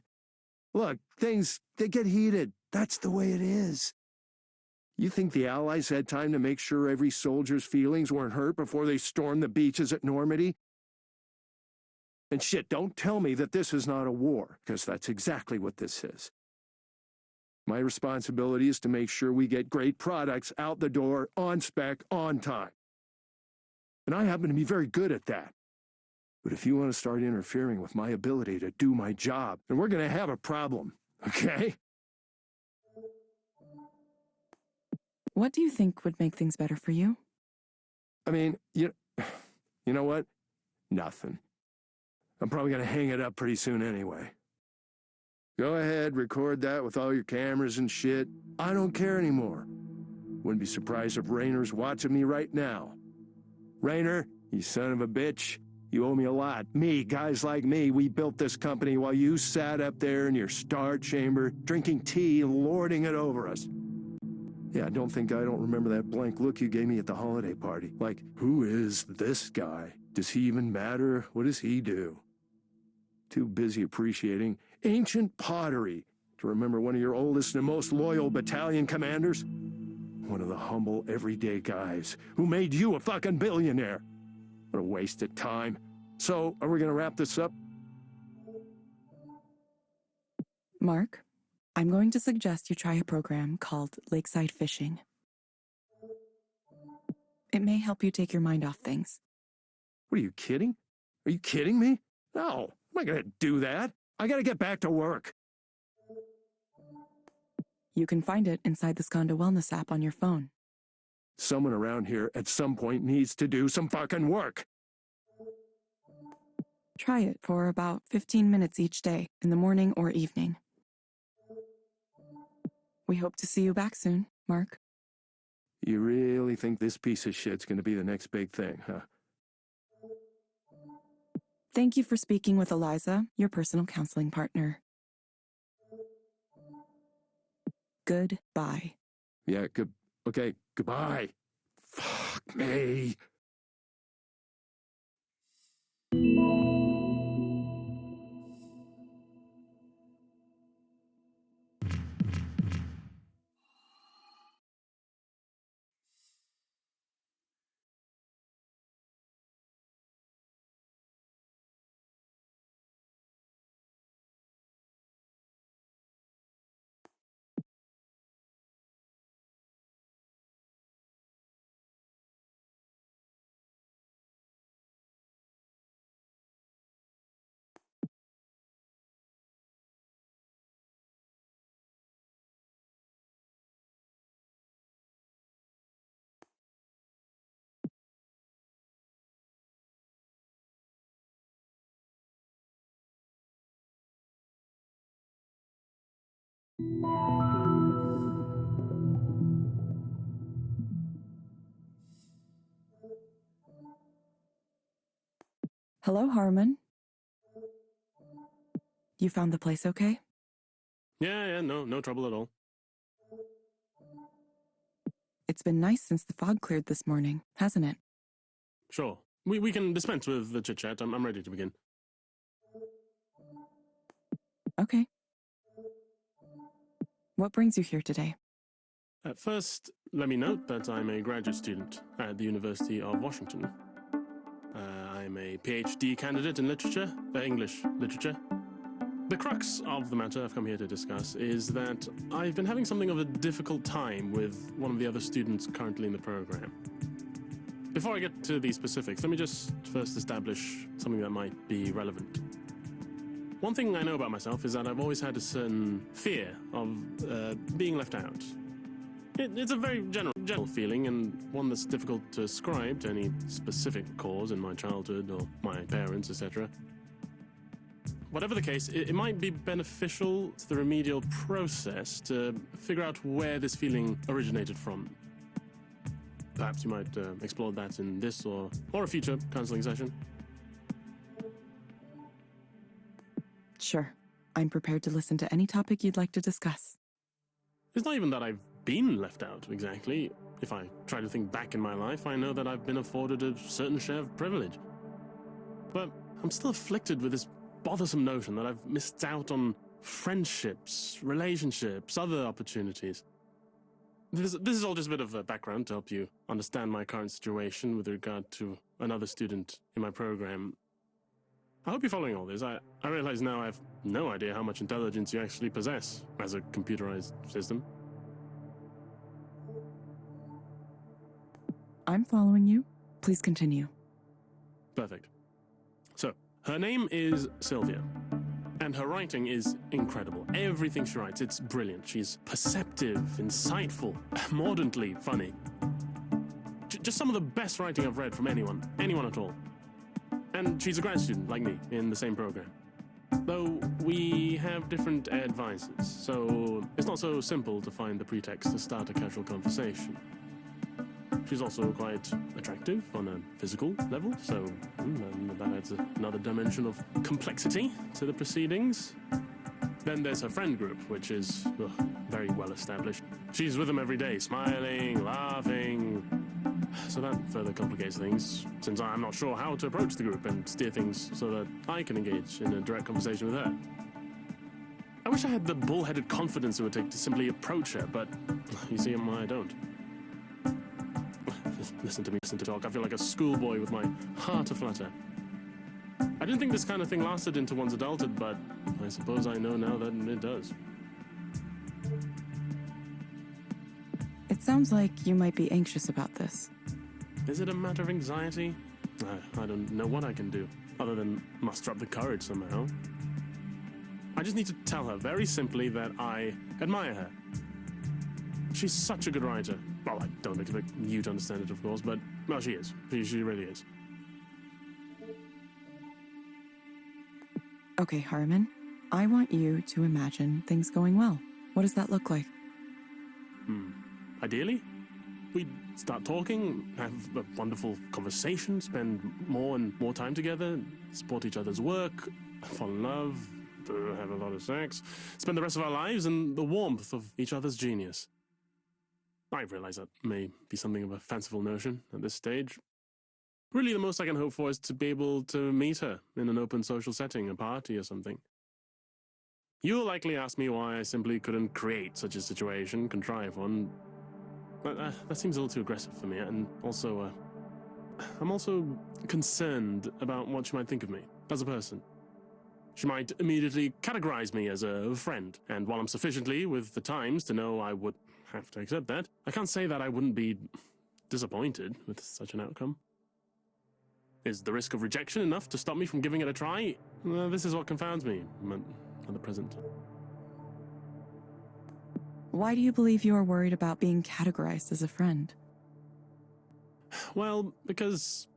Look, they get heated. That's the way it is. You think the Allies had time to make sure every soldier's feelings weren't hurt before they stormed the beaches at Normandy? And shit, don't tell me that this is not a war, because that's exactly what this is. My responsibility is to make sure we get great products out the door, on spec, on time. And I happen to be very good at that. But if you want to start interfering with my ability to do my job, then we're going to have a problem, okay? What do you think would make things better for you? I mean, you know what? Nothing. I'm probably going to hang it up pretty soon anyway. Go ahead, record that with all your cameras and shit. I don't care anymore. Wouldn't be surprised if Raynor's watching me right now. Raynor, you son of a bitch. You owe me a lot. Me, guys like me, we built this company while you sat up there in your star chamber, drinking tea and lording it over us. Yeah, I don't remember that blank look you gave me at the holiday party. Like, who is this guy? Does he even matter? What does he do? Too busy appreciating ancient pottery to remember one of your oldest and most loyal battalion commanders? One of the humble, everyday guys who made you a fucking billionaire. What a waste of time. So, are we gonna wrap this up? Mark, I'm going to suggest you try a program called Lakeside Fishing. It may help you take your mind off things. What, are you kidding? Are you kidding me? No, I'm not gonna do that. I gotta get back to work. You can find it inside the Skanda Wellness app on your phone. Someone around here at some point needs to do some fucking work. Try it for about 15 minutes each day, in the morning or evening. We hope to see you back soon, Mark. You really think this piece of shit's gonna be the next big thing, huh? Thank you for speaking with Eliza, your personal counseling partner. Goodbye. Yeah, okay, goodbye. Fuck me. Hello, Harmon. You found the place okay? Yeah, no trouble at all. It's been nice since the fog cleared this morning, hasn't it? Sure. We can dispense with the chit-chat. I'm ready to begin. Okay. What brings you here today? First, let me note that I'm a graduate student at the University of Washington. I'm a PhD candidate in literature, English literature. The crux of the matter I've come here to discuss is that I've been having something of a difficult time with one of the other students currently in the program. Before I get to the specifics, let me just first establish something that might be relevant. One thing I know about myself is that I've always had a certain fear of being left out. It's a very general feeling, and one that's difficult to ascribe to any specific cause in my childhood or my parents, etc. Whatever the case, it might be beneficial to the remedial process to figure out where this feeling originated from. Perhaps you might explore that in this or a future counseling session. Sure. I'm prepared to listen to any topic you'd like to discuss. It's not even that I've been left out, exactly. If I try to think back in my life, I know that I've been afforded a certain share of privilege. But I'm still afflicted with this bothersome notion that I've missed out on friendships, relationships, other opportunities. This is all just a bit of a background to help you understand my current situation with regard to another student in my program. I hope you're following all this. I realize now I have no idea how much intelligence you actually possess as a computerized system. I'm following you. Please continue. Perfect. So, her name is Sylvia, and her writing is incredible. Everything she writes, it's brilliant. She's perceptive, insightful, mordantly funny. Just some of the best writing I've read from anyone at all. And she's a grad student, like me, in the same program. Though we have different advisors, so it's not so simple to find the pretext to start a casual conversation. She's also quite attractive on a physical level, so that adds another dimension of complexity to the proceedings. Then there's her friend group, which is very well established. She's with them every day, smiling, laughing. So that further complicates things, since I'm not sure how to approach the group and steer things so that I can engage in a direct conversation with her. I wish I had the bullheaded confidence it would take to simply approach her, but you see, I don't. Listen to talk. I feel like a schoolboy with my heart aflutter. I didn't think this kind of thing lasted into one's adulthood, but I suppose I know now that it does. It sounds like you might be anxious about this. Is it a matter of anxiety? I don't know what I can do, other than muster up the courage somehow. I just need to tell her very simply that I admire her. She's such a good writer. Well, I don't expect you to understand it, of course, but, well, she is. She really is. Okay, Harmon. I want you to imagine things going well. What does that look like? Ideally, we'd start talking, have a wonderful conversation, spend more and more time together, support each other's work, fall in love, have a lot of sex, spend the rest of our lives in the warmth of each other's genius. I realize that may be something of a fanciful notion at this stage. Really, the most I can hope for is to be able to meet her in an open social setting, a party or something. You'll likely ask me why I simply couldn't create such a situation, contrive one. But that seems a little too aggressive for me, and also, I'm also concerned about what she might think of me as a person. She might immediately categorize me as a friend, and while I'm sufficiently with the times to know I would have to accept that, I can't say that I wouldn't be disappointed with such an outcome. Is the risk of rejection enough to stop me from giving it a try? This is what confounds me at the present. Why do you believe you are worried about being categorized as a friend? Well, because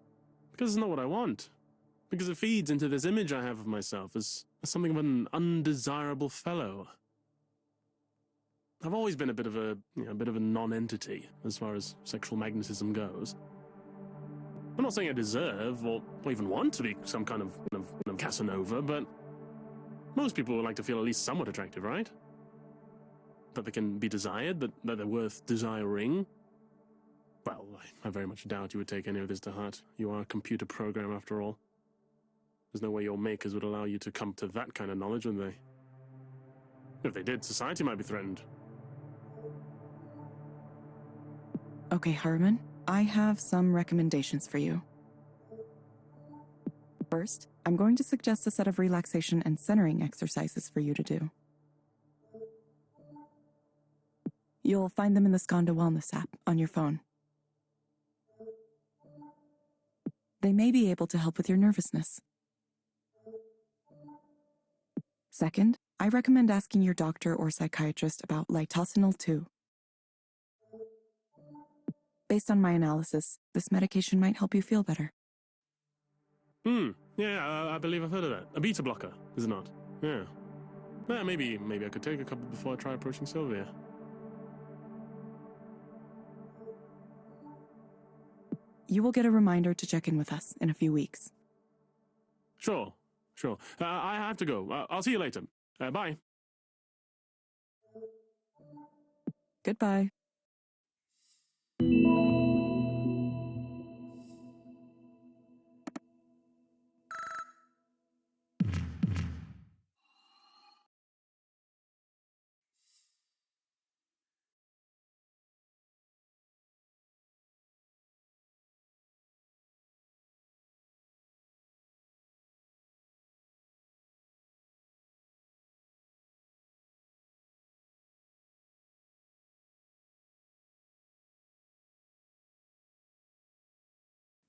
it's not what I want. Because it feeds into this image I have of myself as something of an undesirable fellow. I've always been a bit of a non-entity as far as sexual magnetism goes. I'm not saying I deserve or even want to be some kind of Casanova, but most people would like to feel at least somewhat attractive, right? That they can be desired, that they're worth desiring. Well, I very much doubt you would take any of this to heart. You are a computer program, after all. There's no way your makers would allow you to come to that kind of knowledge, would they? If they did, society might be threatened. Okay, Harmon. I have some recommendations for you. First, I'm going to suggest a set of relaxation and centering exercises for you to do. You'll find them in the Skanda Wellness app on your phone. They may be able to help with your nervousness. Second, I recommend asking your doctor or psychiatrist about litosenal 2. Based on my analysis, this medication might help you feel better. Yeah, I believe I've heard of that. A beta blocker, is it not? Yeah. Maybe I could take a couple before I try approaching Sylvia. You will get a reminder to check in with us in a few weeks. Sure. I have to go. I'll see you later. Bye. Goodbye.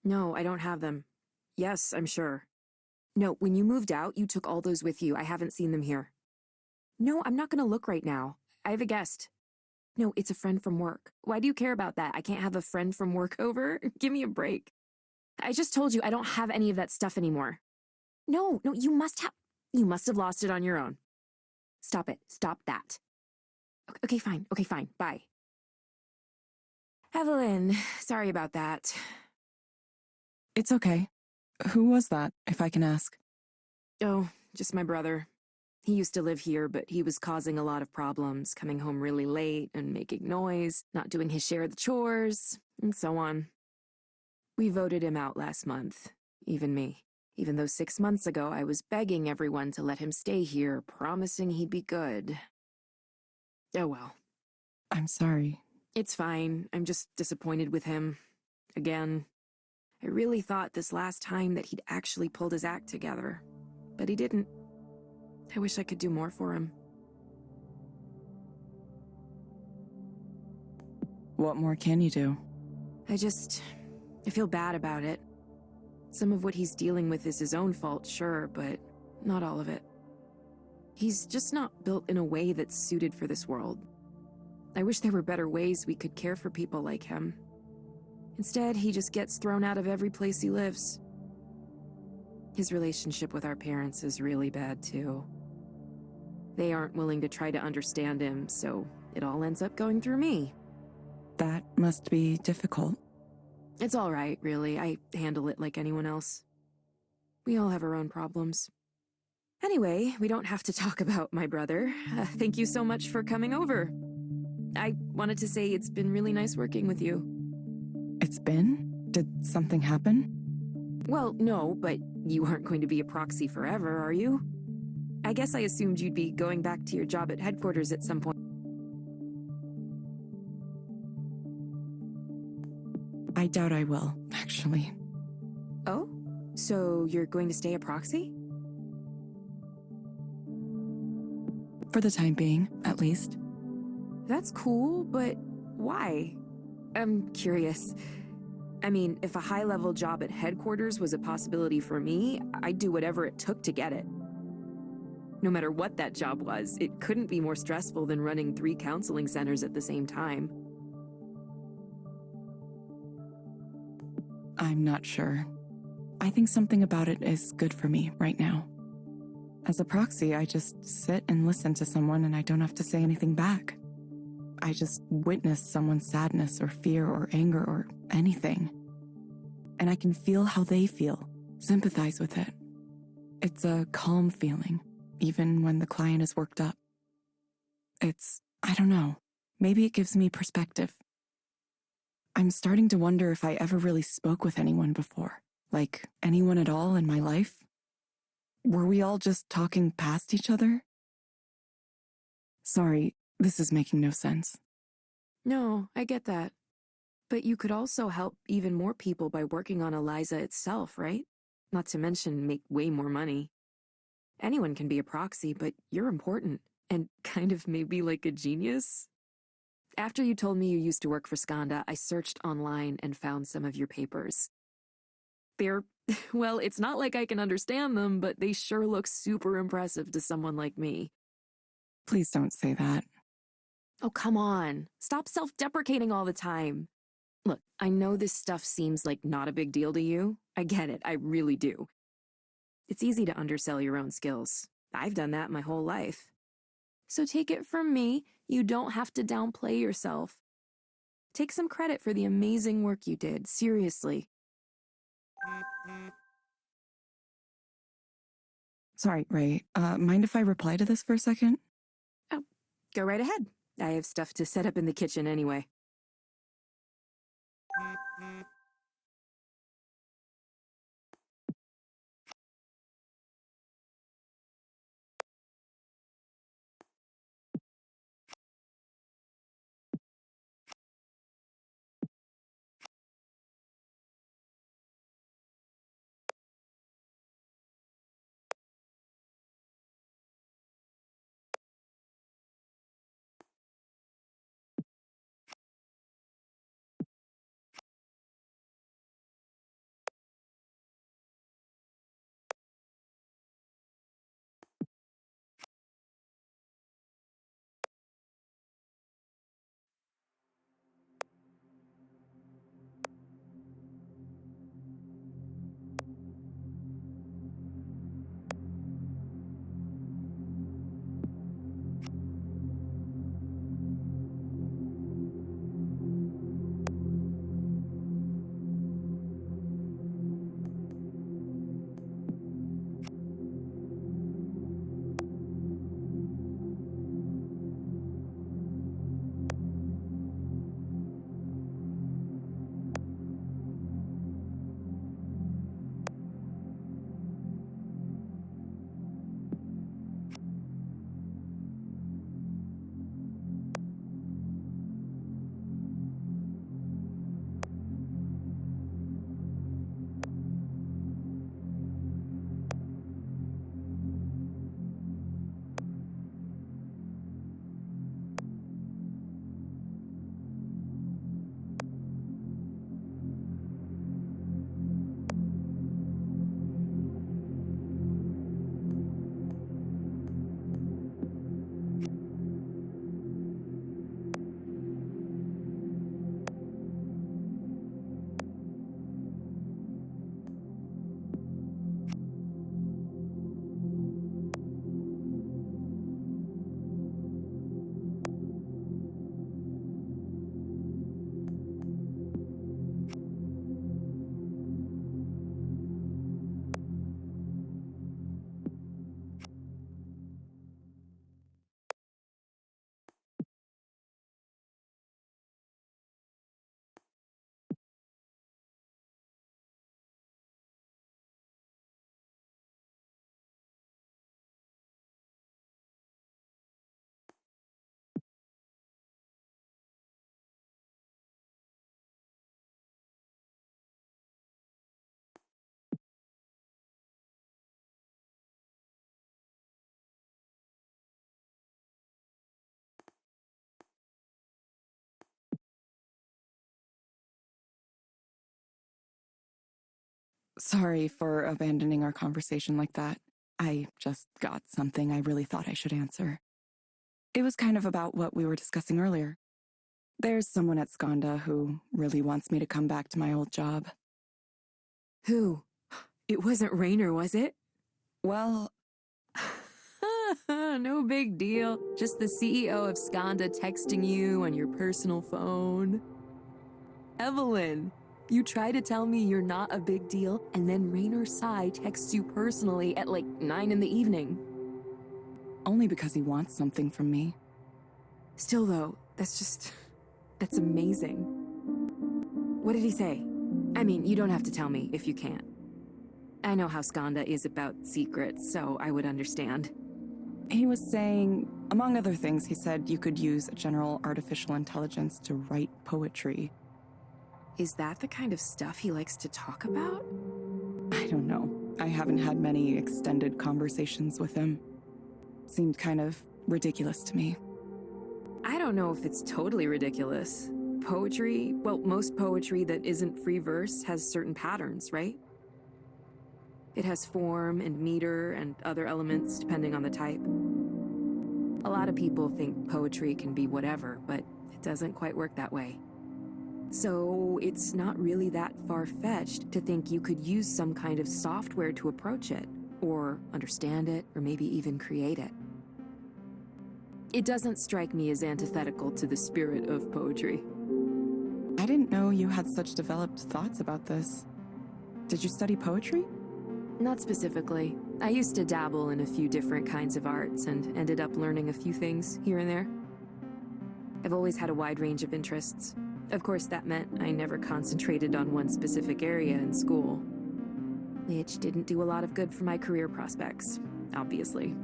No, I don't have them. Yes, I'm sure. No, when you moved out, you took all those with you. I haven't seen them here. No, I'm not gonna look right now. I have a guest. No, it's a friend from work. Why do you care about that? I can't have a friend from work over? Give me a break. I just told you I don't have any of that stuff anymore. No, you must have lost it on your own. Stop it. Stop that. Okay, fine. Bye. Evelyn, sorry about that. It's okay. Who was that, if I can ask? Oh, just my brother. He used to live here, but he was causing a lot of problems, coming home really late and making noise, not doing his share of the chores, and so on. We voted him out last month, even me, even though 6 months ago I was begging everyone to let him stay here, promising he'd be good. Oh well. I'm sorry. It's fine. I'm just disappointed with him. Again. I really thought this last time that he'd actually pulled his act together, but he didn't. I wish I could do more for him. What more can you do? I feel bad about it. Some of what he's dealing with is his own fault, sure, but not all of it. He's just not built in a way that's suited for this world. I wish there were better ways we could care for people like him. Instead, he just gets thrown out of every place he lives. His relationship with our parents is really bad, too. They aren't willing to try to understand him, so it all ends up going through me. That must be difficult. It's all right, really. I handle it like anyone else. We all have our own problems. Anyway, we don't have to talk about my brother. Thank you so much for coming over. I wanted to say it's been really nice working with you. It's been? Did something happen? Well, no, but you aren't going to be a proxy forever, are you? I guess I assumed you'd be going back to your job at headquarters at some point. I doubt I will, actually. Oh? So you're going to stay a proxy? For the time being, at least. That's cool, but why? I'm curious. I mean, if a high-level job at headquarters was a possibility for me, I'd do whatever it took to get it. No matter what that job was, it couldn't be more stressful than running 3 counseling centers at the same time. I'm not sure. I think something about it is good for me right now. As a proxy, I just sit and listen to someone and I don't have to say anything back. I just witness someone's sadness or fear or anger or anything. And I can feel how they feel, sympathize with it. It's a calm feeling, even when the client is worked up. I don't know, maybe it gives me perspective. I'm starting to wonder if I ever really spoke with anyone before, like anyone at all in my life. Were we all just talking past each other? Sorry, this is making no sense. No, I get that. But you could also help even more people by working on Eliza itself, right? Not to mention make way more money. Anyone can be a proxy, but you're important. And kind of maybe like a genius. After you told me you used to work for Skanda, I searched online and found some of your papers. They're, well, it's not like I can understand them, but they sure look super impressive to someone like me. Please don't say that. Oh, come on. Stop self-deprecating all the time. Look, I know this stuff seems like not a big deal to you. I get it, I really do. It's easy to undersell your own skills. I've done that my whole life. So take it from me, you don't have to downplay yourself. Take some credit for the amazing work you did, seriously. Sorry, Ray. Mind if I reply to this for a second? Oh, go right ahead. I have stuff to set up in the kitchen anyway. Sorry for abandoning our conversation like that. I just got something I really thought I should answer. It was kind of about what we were discussing earlier. There's someone at Skanda who really wants me to come back to my old job. Who? It wasn't Rainer, was it? Well, no big deal. Just the CEO of Skanda texting you on your personal phone. Evelyn, you try to tell me you're not a big deal, and then Rainer Sai texts you personally at like 9 in the evening. only because he wants something from me. Still though, that's amazing. What did he say? I mean, you don't have to tell me if you can't. I know how Skanda is about secrets, so I would understand. He was saying, among other things, he said you could use general artificial intelligence to write poetry. Is that the kind of stuff he likes to talk about? I I don't know. I haven't had many extended conversations with him. Seemed kind of ridiculous to me. I don't know if it's totally ridiculous. Poetry, well, most poetry that isn't free verse has certain patterns, right? It has form and meter and other elements depending on the type. A lot of people think poetry can be whatever, but it doesn't quite work that way. So it's not really that far-fetched to think you could use some kind of software to approach it, or understand it, or maybe even create it. It doesn't strike me as antithetical to the spirit of poetry. I didn't know you had such developed thoughts about this. Did you study poetry? Not specifically. I used to dabble in a few different kinds of arts and ended up learning a few things here and there. I've always had a wide range of interests. Of course, that meant I never concentrated on one specific area in school, which didn't do a lot of good for my career prospects, obviously.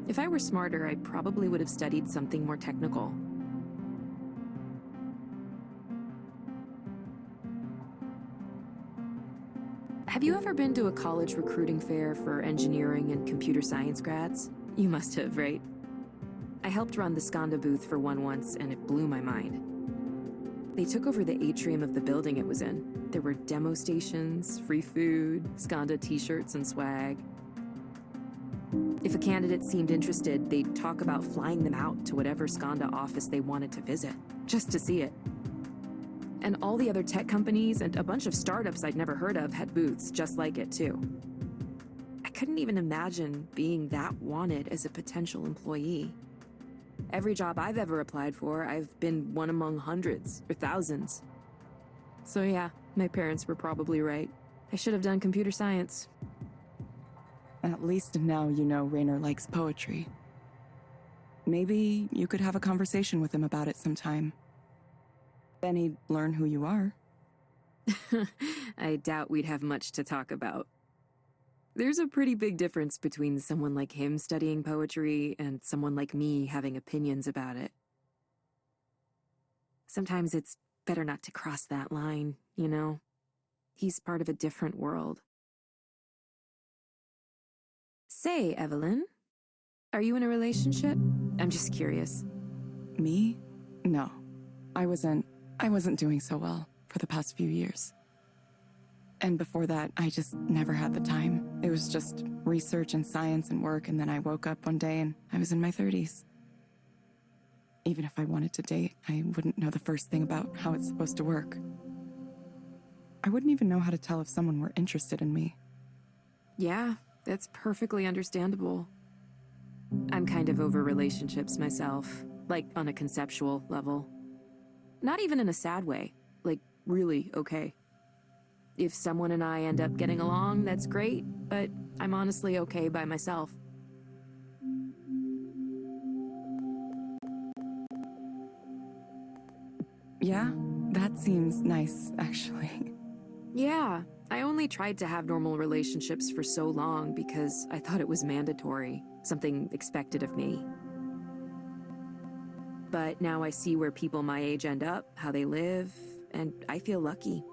If I were smarter, I probably would have studied something more technical. Have you ever been to a college recruiting fair for engineering and computer science grads? You must have, right? I helped run the Skanda booth for one once, and it blew my mind. They took over the atrium of the building it was in. There were demo stations, free food, Skanda t-shirts and swag. If a candidate seemed interested, they'd talk about flying them out to whatever Skanda office they wanted to visit, just to see it. And all the other tech companies and a bunch of startups I'd never heard of had booths just like it, too. I couldn't even imagine being that wanted as a potential employee. Every job I've ever applied for, I've been one among hundreds or thousands. So yeah, my parents were probably right. I should have done computer science. At least now you know Raynor likes poetry. Maybe you could have a conversation with him about it sometime. Then he'd learn who you are. I doubt we'd have much to talk about. There's a pretty big difference between someone like him studying poetry and someone like me having opinions about it. Sometimes it's better not to cross that line, you know? He's part of a different world. Say, Evelyn, are you in a relationship? I'm just curious. Me? No. I wasn't doing so well for the past few years. And before that, I just never had the time. It was just research and science and work, and then I woke up one day and I was in my 30s. Even if I wanted to date, I wouldn't know the first thing about how it's supposed to work. I wouldn't even know how to tell if someone were interested in me. Yeah, that's perfectly understandable. I'm kind of over relationships myself, like on a conceptual level. Not even in a sad way, like really okay. If someone and I end up getting along, that's great, but I'm honestly okay by myself. Yeah, that seems nice, actually. Yeah, I only tried to have normal relationships for so long because I thought it was mandatory, something expected of me. But now I see where people my age end up, how they live, and I feel lucky.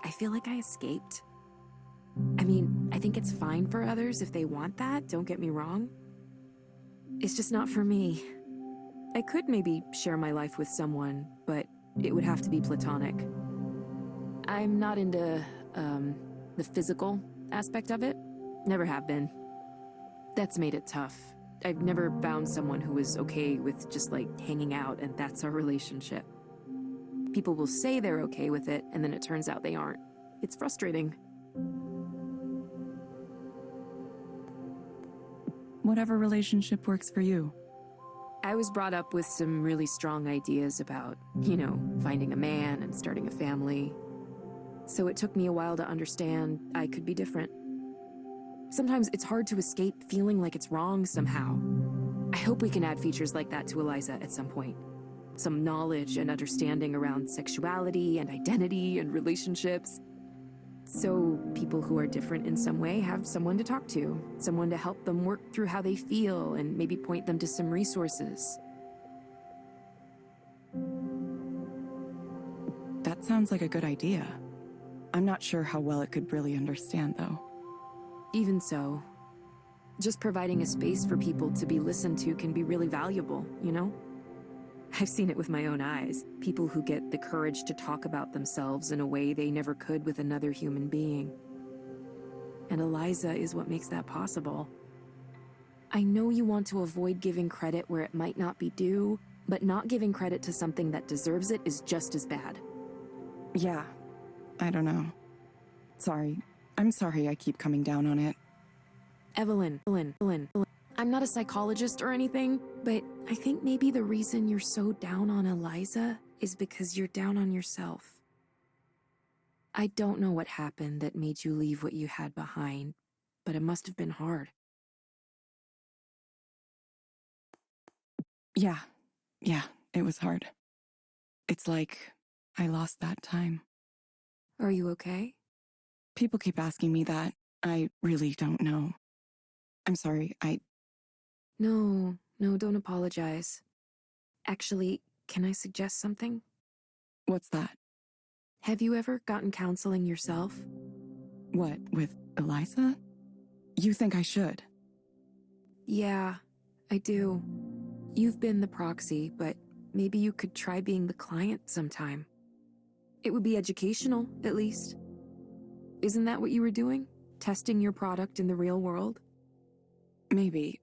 I feel like I escaped. I mean, I think it's fine for others if they want that, don't get me wrong. It's just not for me. I could maybe share my life with someone, but it would have to be platonic. I'm not into, the physical aspect of it. Never have been. That's made it tough. I've never found someone who was okay with just, like, hanging out and that's our relationship. People will say they're okay with it, and then it turns out they aren't. It's frustrating. Whatever relationship works for you. I was brought up with some really strong ideas about, finding a man and starting a family. So it took me a while to understand I could be different. Sometimes it's hard to escape feeling like it's wrong somehow. I hope we can add features like that to Eliza at some point. Some knowledge and understanding around sexuality and identity and relationships. So people who are different in some way have someone to talk to, someone to help them work through how they feel and maybe point them to some resources. That sounds like a good idea. I'm not sure how well it could really understand, though. Even so, just providing a space for people to be listened to can be really valuable, you know? I've seen it with my own eyes. People who get the courage to talk about themselves in a way they never could with another human being. And Eliza is what makes that possible. I know you want to avoid giving credit where it might not be due, but not giving credit to something that deserves it is just as bad. Yeah, I don't know. Sorry. I'm sorry I keep coming down on it. Evelyn, I'm not a psychologist or anything, but I think maybe the reason you're so down on Eliza is because you're down on yourself. I don't know what happened that made you leave what you had behind, but it must have been hard. Yeah, it was hard. It's like I lost that time. Are you okay? People keep asking me that. I really don't know. I'm sorry, No, don't apologize. Actually, can I suggest something? What's that? Have you ever gotten counseling yourself? What, with Eliza? You think I should? Yeah, I do. You've been the proxy, but maybe you could try being the client sometime. It would be educational, at least. Isn't that what you were doing? Testing your product in the real world? Maybe.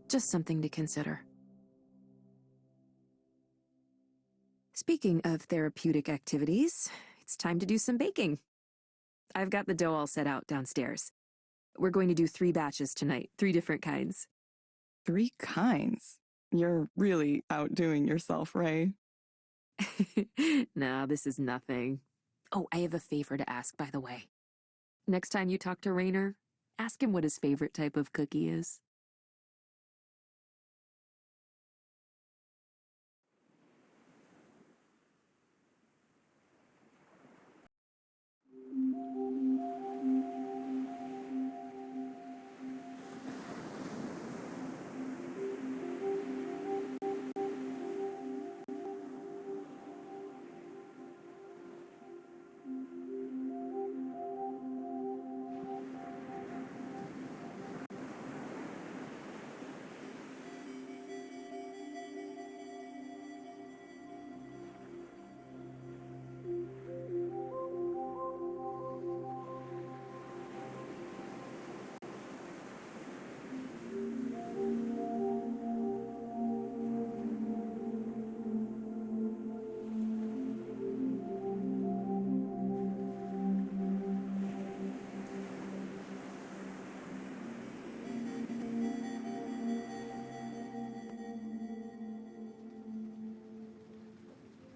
Just something to consider. Speaking of therapeutic activities, it's time to do some baking. I've got the dough all set out downstairs. We're going to do 3 batches tonight, 3 different kinds. 3 kinds? You're really outdoing yourself, Ray. Nah, this is nothing. Oh, I have a favor to ask, by the way. Next time you talk to Rainer, ask him what his favorite type of cookie is.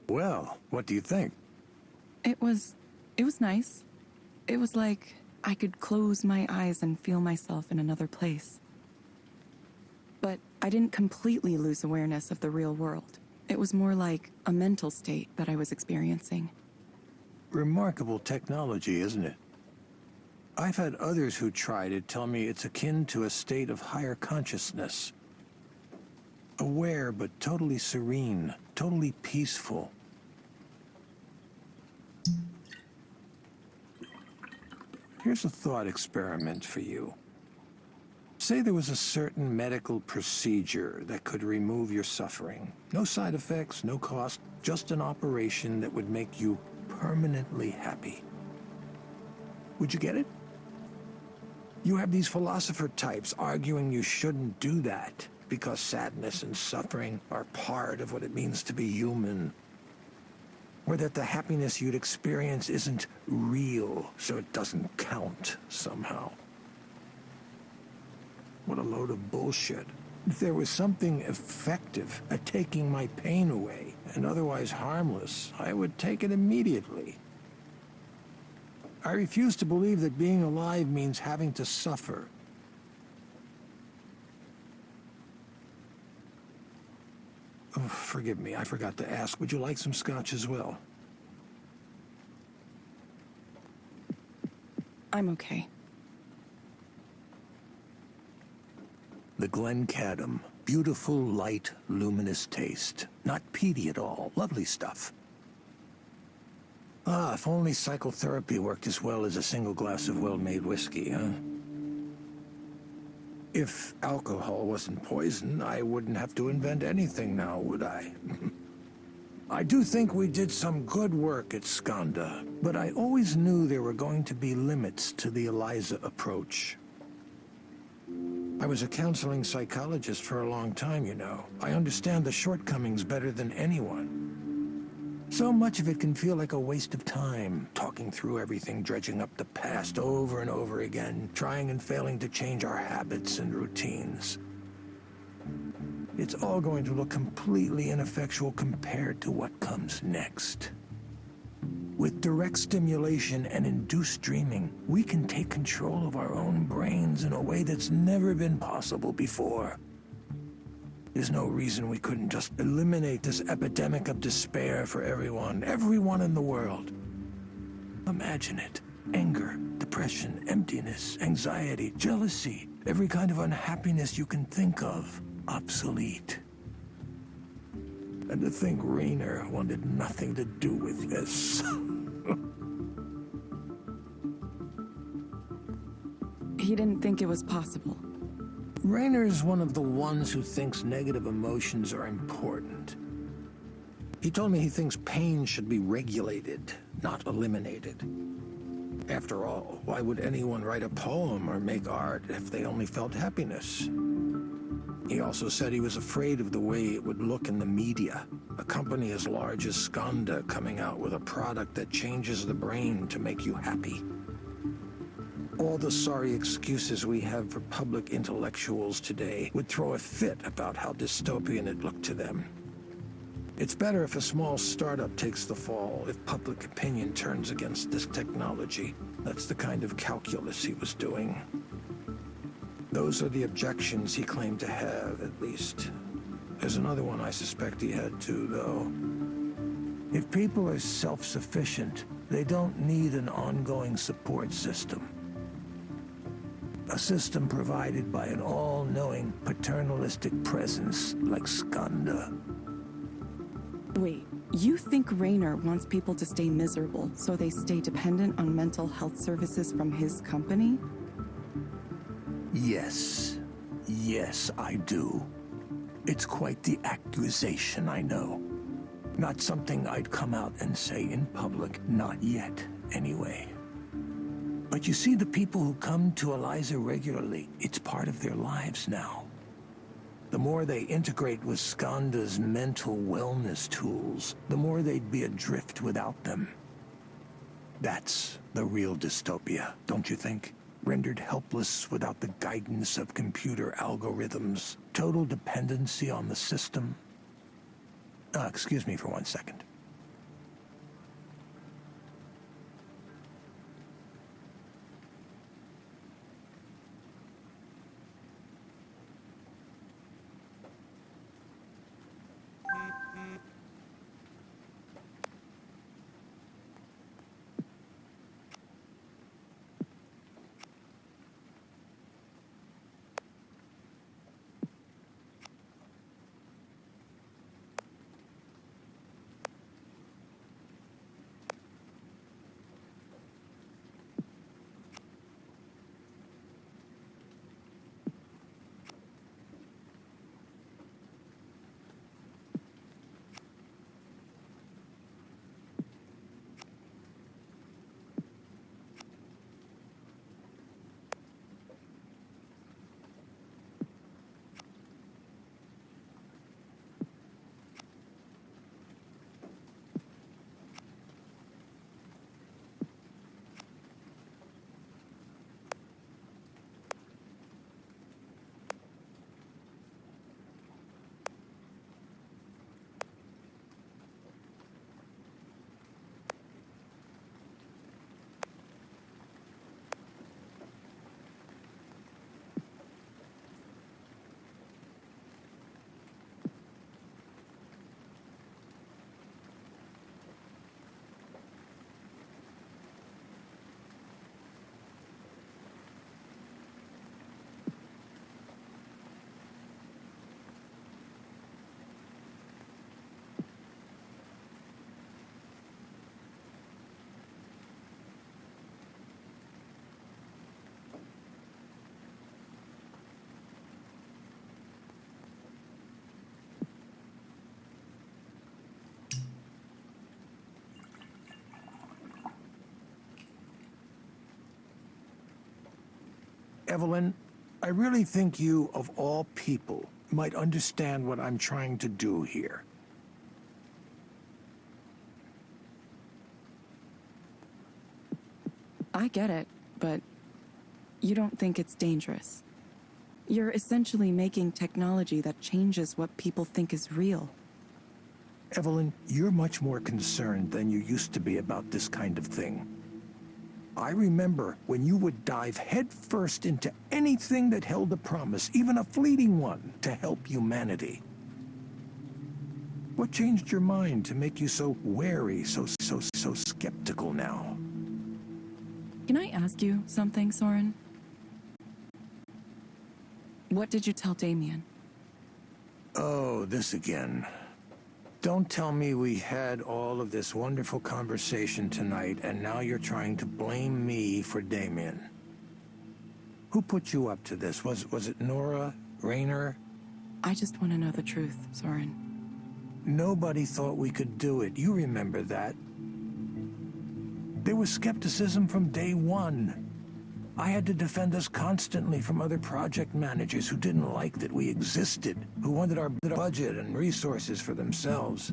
Well, what do you think? It was nice. It was like I could close my eyes and feel myself in another place. But I didn't completely lose awareness of the real world. It was more like a mental state that I was experiencing. Remarkable technology, isn't it? I've had others who tried it tell me it's akin to a state of higher consciousness. Aware but totally serene, totally peaceful. Here's a thought experiment for you. Say there was a certain medical procedure that could remove your suffering. No side effects, no cost, just an operation that would make you permanently happy. Would you get it? You have these philosopher types arguing you shouldn't do that because sadness and suffering are part of what it means to be human. Or that the happiness you'd experience isn't real, so it doesn't count somehow. What a load of bullshit. If there was something effective at taking my pain away and otherwise harmless, I would take it immediately. I refuse to believe that being alive means having to suffer. Oh, forgive me, I forgot to ask. Would you like some scotch as well? I'm okay. The Glencadam. Beautiful, light, luminous taste. Not peaty at all. Lovely stuff. Ah, if only psychotherapy worked as well as a single glass of well-made whiskey, huh? If alcohol wasn't poison, I wouldn't have to invent anything now, would I? I do think we did some good work at Skanda, but I always knew there were going to be limits to the Eliza approach. I was a counseling psychologist for a long time, you know. I understand the shortcomings better than anyone. So much of it can feel like a waste of time, talking through everything, dredging up the past over and over again, trying and failing to change our habits and routines. It's all going to look completely ineffectual compared to what comes next. With direct stimulation and induced dreaming, we can take control of our own brains in a way that's never been possible before. There's no reason we couldn't just eliminate this epidemic of despair for everyone in the world. Imagine it. Anger, depression, emptiness, anxiety, jealousy, every kind of unhappiness you can think of, obsolete. And to think Raynor wanted nothing to do with this. He didn't think it was possible. Raynor's one of the ones who thinks negative emotions are important. He told me he thinks pain should be regulated, not eliminated. After all, why would anyone write a poem or make art if they only felt happiness? He also said he was afraid of the way it would look in the media. A company as large as Skanda coming out with a product that changes the brain to make you happy. All the sorry excuses we have for public intellectuals today would throw a fit about how dystopian it looked to them. It's better if a small startup takes the fall, if public opinion turns against this technology. That's the kind of calculus he was doing. Those are the objections he claimed to have, at least. There's another one I suspect he had too, though. If people are self-sufficient, they don't need an ongoing support system. A system provided by an all-knowing paternalistic presence like Skanda. Wait, you think Raynor wants people to stay miserable so they stay dependent on mental health services from his company? Yes. Yes, I do. It's quite the accusation, I know. Not something I'd come out and say in public, not yet, anyway. But you see, the people who come to Eliza regularly, it's part of their lives now. The more they integrate with Skanda's mental wellness tools, the more they'd be adrift without them. That's the real dystopia, don't you think? Rendered helpless without the guidance of computer algorithms, total dependency on the system. Excuse me for 1 second. Evelyn, I really think you, of all people, might understand what I'm trying to do here. I get it, but you don't think it's dangerous. You're essentially making technology that changes what people think is real. Evelyn, you're much more concerned than you used to be about this kind of thing. I remember when you would dive headfirst into anything that held a promise, even a fleeting one, to help humanity. What changed your mind to make you so wary, so skeptical now? Can I ask you something, Soren? What did you tell Damien? Oh, this again. Don't tell me we had all of this wonderful conversation tonight and now you're trying to blame me for Damien. Who put you up to this? Was it Nora? Raynor? I just want to know the truth, Soren. Nobody thought we could do it. You remember that. There was skepticism from day one. I had to defend us constantly from other project managers who didn't like that we existed, who wanted our budget and resources for themselves.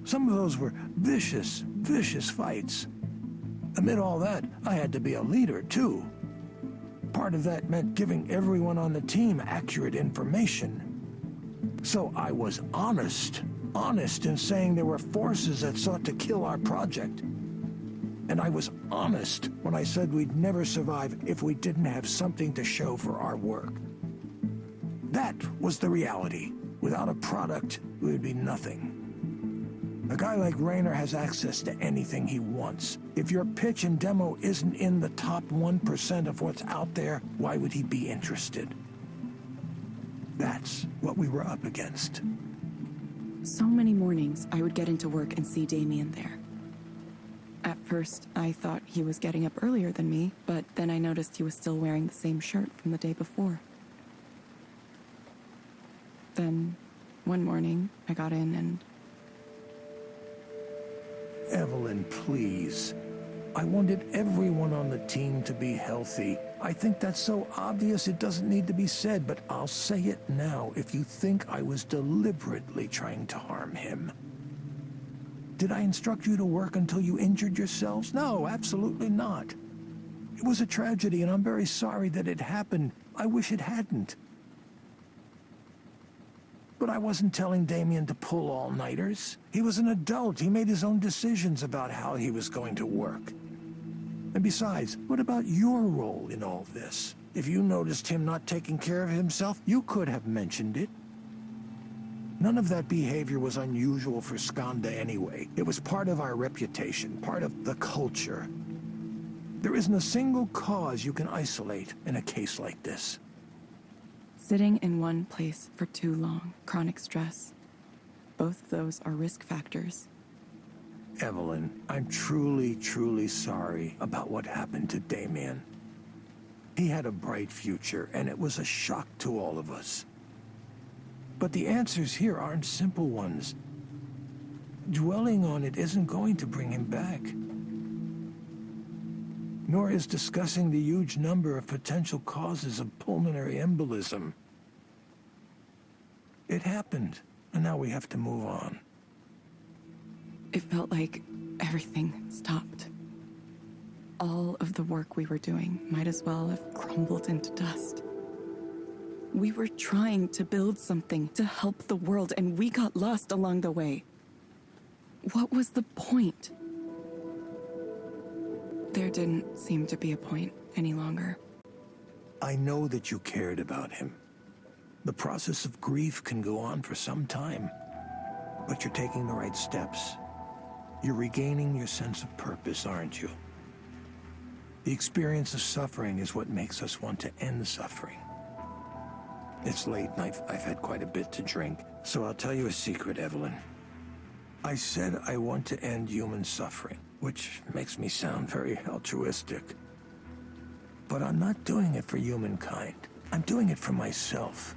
Some of those were vicious fights. Amid all that, I had to be a leader, too. Part of that meant giving everyone on the team accurate information. So I was honest in saying there were forces that sought to kill our project. And I was honest when I said we'd never survive if we didn't have something to show for our work. That was the reality. Without a product, we would be nothing. A guy like Raynor has access to anything he wants. If your pitch and demo isn't in the top 1% of what's out there, why would he be interested? That's what we were up against. So many mornings, I would get into work and see Damien there. At first, I thought he was getting up earlier than me, but then I noticed he was still wearing the same shirt from the day before. Then, one morning, I got in and... Evelyn, please. I wanted everyone on the team to be healthy. I think that's so obvious it doesn't need to be said, but I'll say it now if you think I was deliberately trying to harm him. Did I instruct you to work until you injured yourselves? No, absolutely not. It was a tragedy, and I'm very sorry that it happened. I wish it hadn't. But I wasn't telling Damien to pull all-nighters. He was an adult. He made his own decisions about how he was going to work. And besides, what about your role in all this? If you noticed him not taking care of himself, you could have mentioned it. None of that behavior was unusual for Skanda anyway. It was part of our reputation, part of the culture. There isn't a single cause you can isolate in a case like this. Sitting in one place for too long, chronic stress. Both of those are risk factors. Evelyn, I'm truly sorry about what happened to Damien. He had a bright future, and it was a shock to all of us. But the answers here aren't simple ones. Dwelling on it isn't going to bring him back. Nor is discussing the huge number of potential causes of pulmonary embolism. It happened, and now we have to move on. It felt like everything stopped. All of the work we were doing might as well have crumbled into dust. We were trying to build something to help the world, and we got lost along the way. What was the point? There didn't seem to be a point any longer. I know that you cared about him. The process of grief can go on for some time, but you're taking the right steps. You're regaining your sense of purpose, aren't you? The experience of suffering is what makes us want to end suffering. It's late and I've had quite a bit to drink, so I'll tell you a secret, Evelyn. I said I want to end human suffering, which makes me sound very altruistic. But I'm not doing it for humankind. I'm doing it for myself.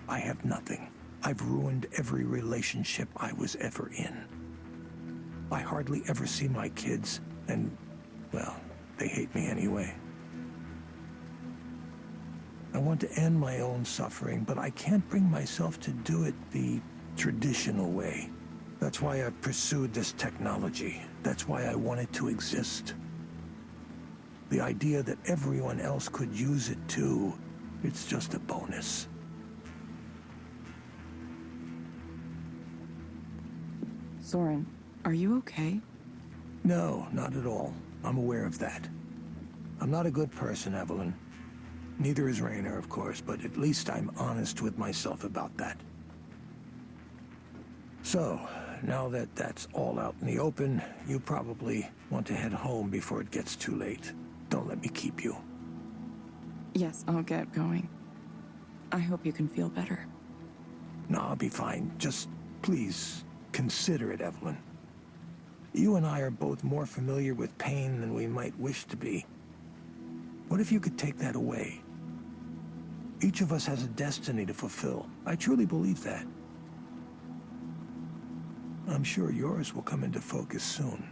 I have nothing. I've ruined every relationship I was ever in. I hardly ever see my kids, and, well, they hate me anyway. I want to end my own suffering, but I can't bring myself to do it the traditional way. That's why I pursued this technology. That's why I want it to exist. The idea that everyone else could use it too, it's just a bonus. Soren, are you okay? No, not at all. I'm aware of that. I'm not a good person, Evelyn. Neither is Rainer, of course, but at least I'm honest with myself about that. So, now that that's all out in the open, you probably want to head home before it gets too late. Don't let me keep you. Yes, I'll get going. I hope you can feel better. No, I'll be fine. Just, please, consider it, Evelyn. You and I are both more familiar with pain than we might wish to be. What if you could take that away? Each of us has a destiny to fulfill. I truly believe that. I'm sure yours will come into focus soon.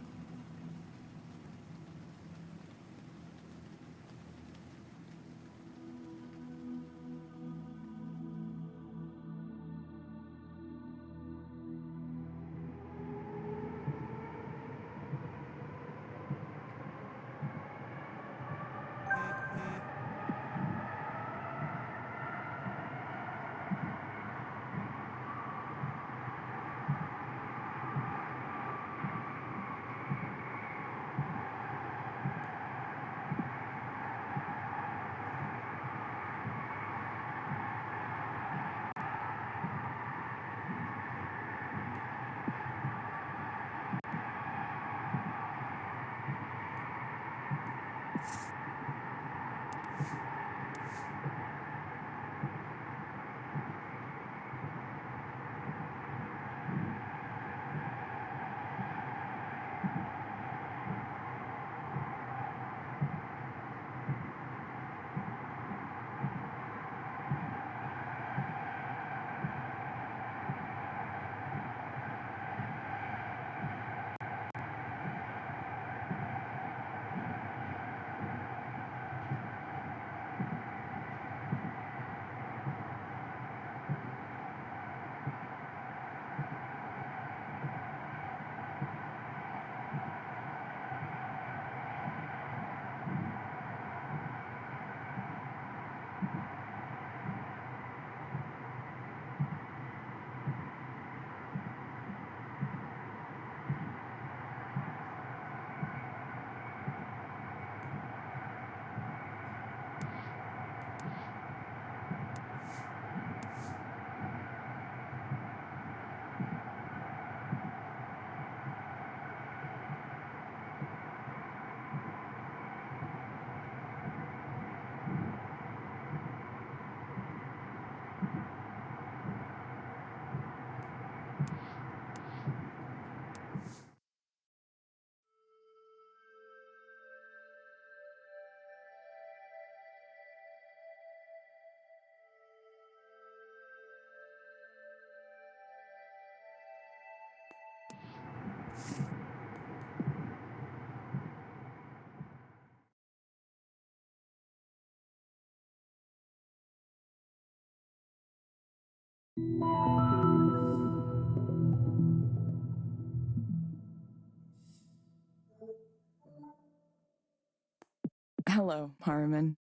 Hello, Harriman.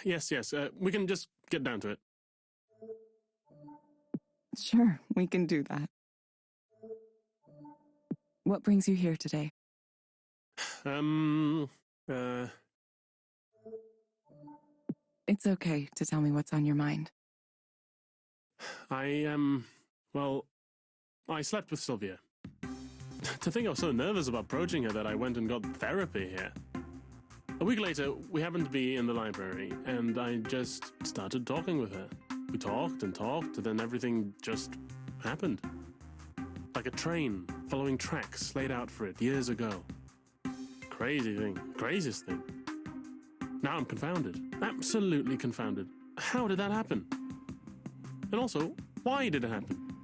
Yes, we can just get down to it. Sure, we can do that. What brings you here today? It's okay to tell me what's on your mind. Well, I slept with Sylvia. To think I was so nervous about approaching her that I went and got therapy here. A week later, we happened to be in the library, and I just started talking with her. We talked and talked, and then everything just happened. Like a train following tracks laid out for it years ago. Crazy thing. Craziest thing. Now I'm confounded. Absolutely confounded. How did that happen? And also, why did it happen?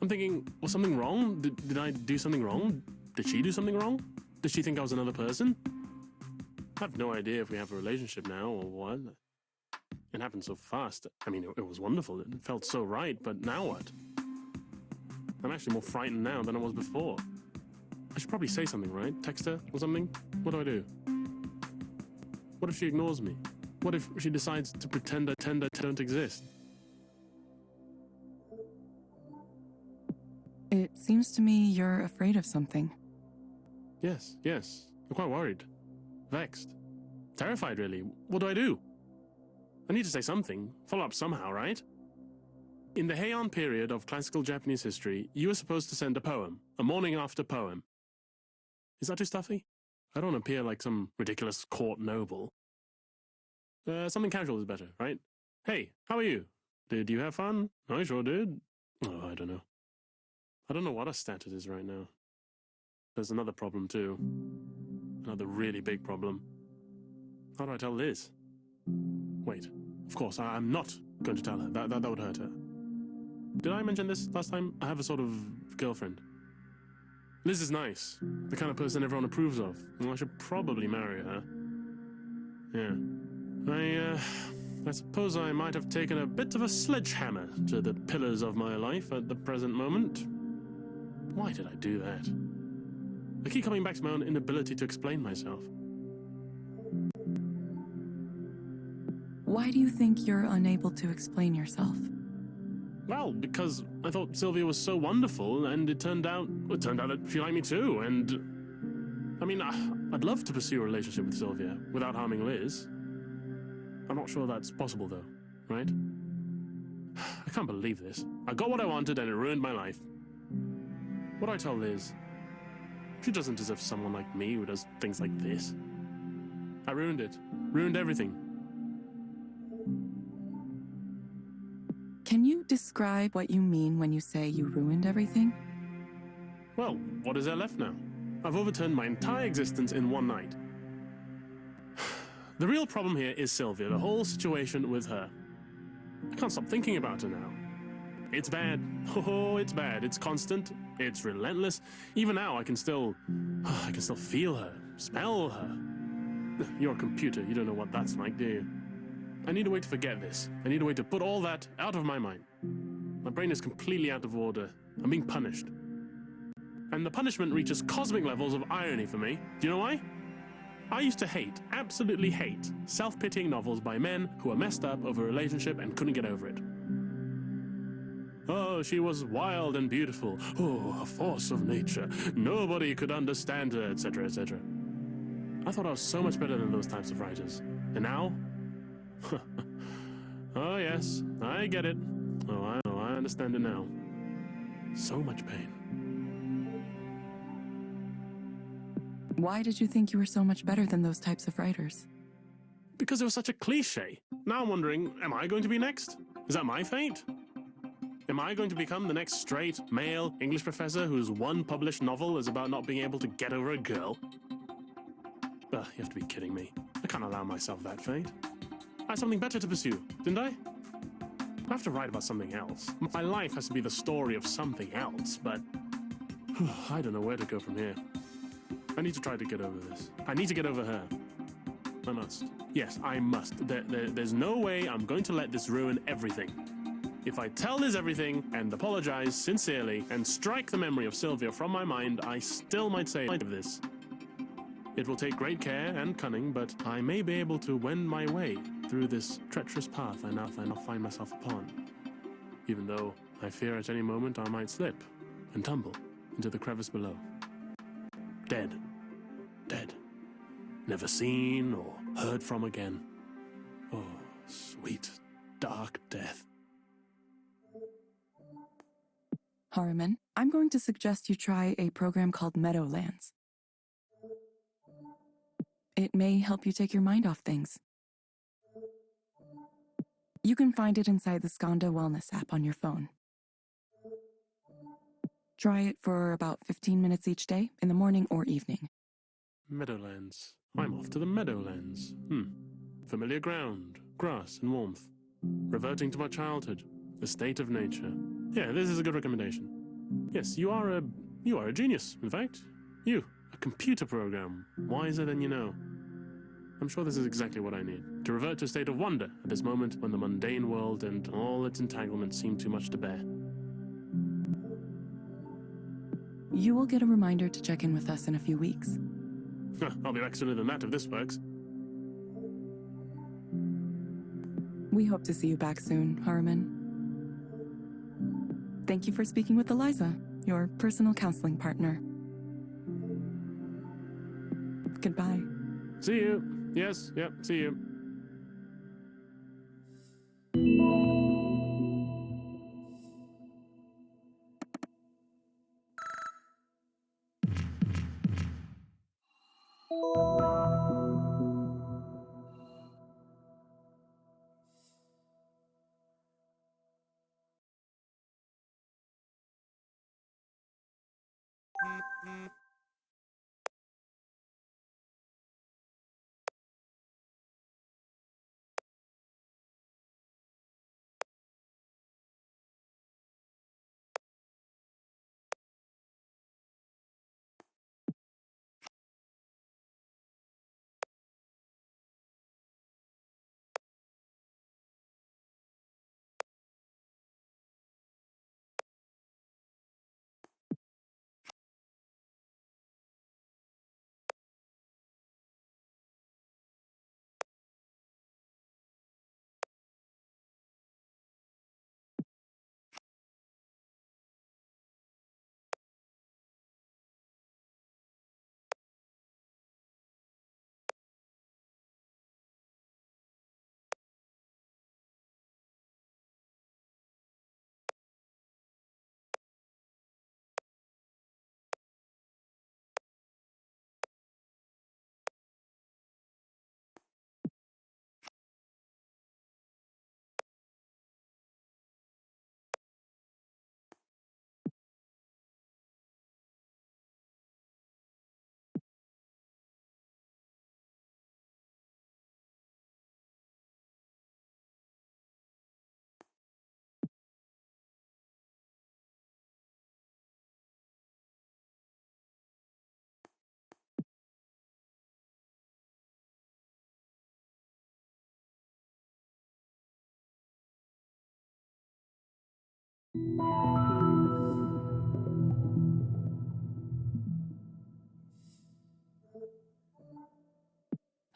I'm thinking, was something wrong? Did I do something wrong? Did she do something wrong? Did she think I was another person? I have no idea if we have a relationship now or what. It happened so fast. I mean, it was wonderful. It felt so right, but now what? I'm actually more frightened now than I was before. I should probably say something, right? Text her or something? What do I do? What if she ignores me? What if she decides to pretend I don't exist? It seems to me you're afraid of something. Yes. I'm quite worried. Vexed. Terrified, really. What do I do? I need to say something. Follow up somehow, right? In the Heian period of classical Japanese history, you were supposed to send a poem. A morning after poem. Is that too stuffy? I don't appear like some ridiculous court noble. Something casual is better, right? Hey, how are you? Did you have fun? I sure did. Oh, I don't know. I don't know what our status is right now. There's another problem too. Another really big problem. How do I tell Liz? Wait, of course, I'm not going to tell her. That would hurt her. Did I mention this last time? I have a sort of girlfriend. Liz is nice. The kind of person everyone approves of. Well, I should probably marry her. Yeah. I suppose I might have taken a bit of a sledgehammer to the pillars of my life at the present moment. Why did I do that? I keep coming back to my own inability to explain myself. Why do you think you're unable to explain yourself? Well, because I thought Sylvia was so wonderful, and it turned out that she liked me too, and... I mean, I'd love to pursue a relationship with Sylvia without harming Liz. I'm not sure that's possible, though, right? I can't believe this. I got what I wanted, and it ruined my life. What do I tell Liz? She doesn't deserve someone like me who does things like this. I ruined it. Ruined everything. Can you describe what you mean when you say you ruined everything? Well, what is there left now? I've overturned my entire existence in one night. The real problem here is Sylvia, the whole situation with her. I can't stop thinking about her now. It's bad. Oh, it's bad. It's constant. It's relentless. Even now, I can still feel her, smell her. You're a computer. You don't know what that's like, do you? I need a way to forget this. I need a way to put all that out of my mind. My brain is completely out of order. I'm being punished. And the punishment reaches cosmic levels of irony for me. Do you know why? I used to hate, absolutely hate, self-pitying novels by men who were messed up over a relationship and couldn't get over it. Oh, she was wild and beautiful. Oh, a force of nature. Nobody could understand her, etc., etc. I thought I was so much better than those types of writers. And now? Oh, yes, I get it. Oh, I understand it now. So much pain. Why did you think you were so much better than those types of writers? Because it was such a cliche. Now I'm wondering, am I going to be next? Is that my fate? Am I going to become the next straight, male English professor whose one published novel is about not being able to get over a girl? You have to be kidding me. I can't allow myself that fate. I had something better to pursue, didn't I? I have to write about something else. My life has to be the story of something else, but... I don't know where to go from here. I need to try to get over this. I need to get over her. I must. Yes, I must. There's no way I'm going to let this ruin everything. If I tell Liz everything and apologize sincerely and strike the memory of Sylvia from my mind, I still might say of this. It will take great care and cunning, but I may be able to wend my way through this treacherous path I now find myself upon. Even though I fear at any moment I might slip and tumble into the crevice below. Dead. Dead. Never seen or heard from again. Oh, sweet, dark death. Harriman, I'm going to suggest you try a program called Meadowlands. It may help you take your mind off things. You can find it inside the Skanda Wellness app on your phone. Try it for about 15 minutes each day, in the morning or evening. Meadowlands. I'm off to the Meadowlands. Familiar ground, grass and warmth. Reverting to my childhood, the state of nature. Yeah, this is a good recommendation. Yes, you are a genius, in fact. You, a computer program, wiser than you know. I'm sure this is exactly what I need. To revert to a state of wonder at this moment when the mundane world and all its entanglements seem too much to bear. You will get a reminder to check in with us in a few weeks. I'll be back sooner than that if this works. We hope to see you back soon, Harriman. Thank you for speaking with Eliza, your personal counseling partner. Goodbye. See you. Yes, yep, see you.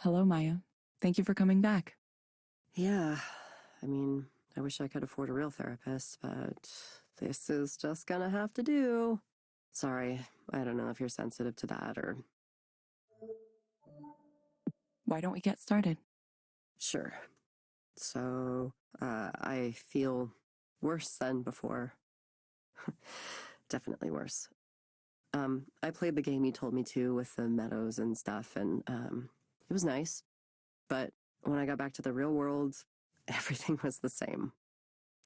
Hello, Maya. Thank you for coming back. Yeah, I mean, I wish I could afford a real therapist, but this is just gonna have to do. Sorry, I don't know if you're sensitive to that or... Why don't we get started? Sure. So, I feel worse than before. Definitely worse. I played the game you told me to with the meadows and stuff, and, it was nice. But when I got back to the real world, everything was the same.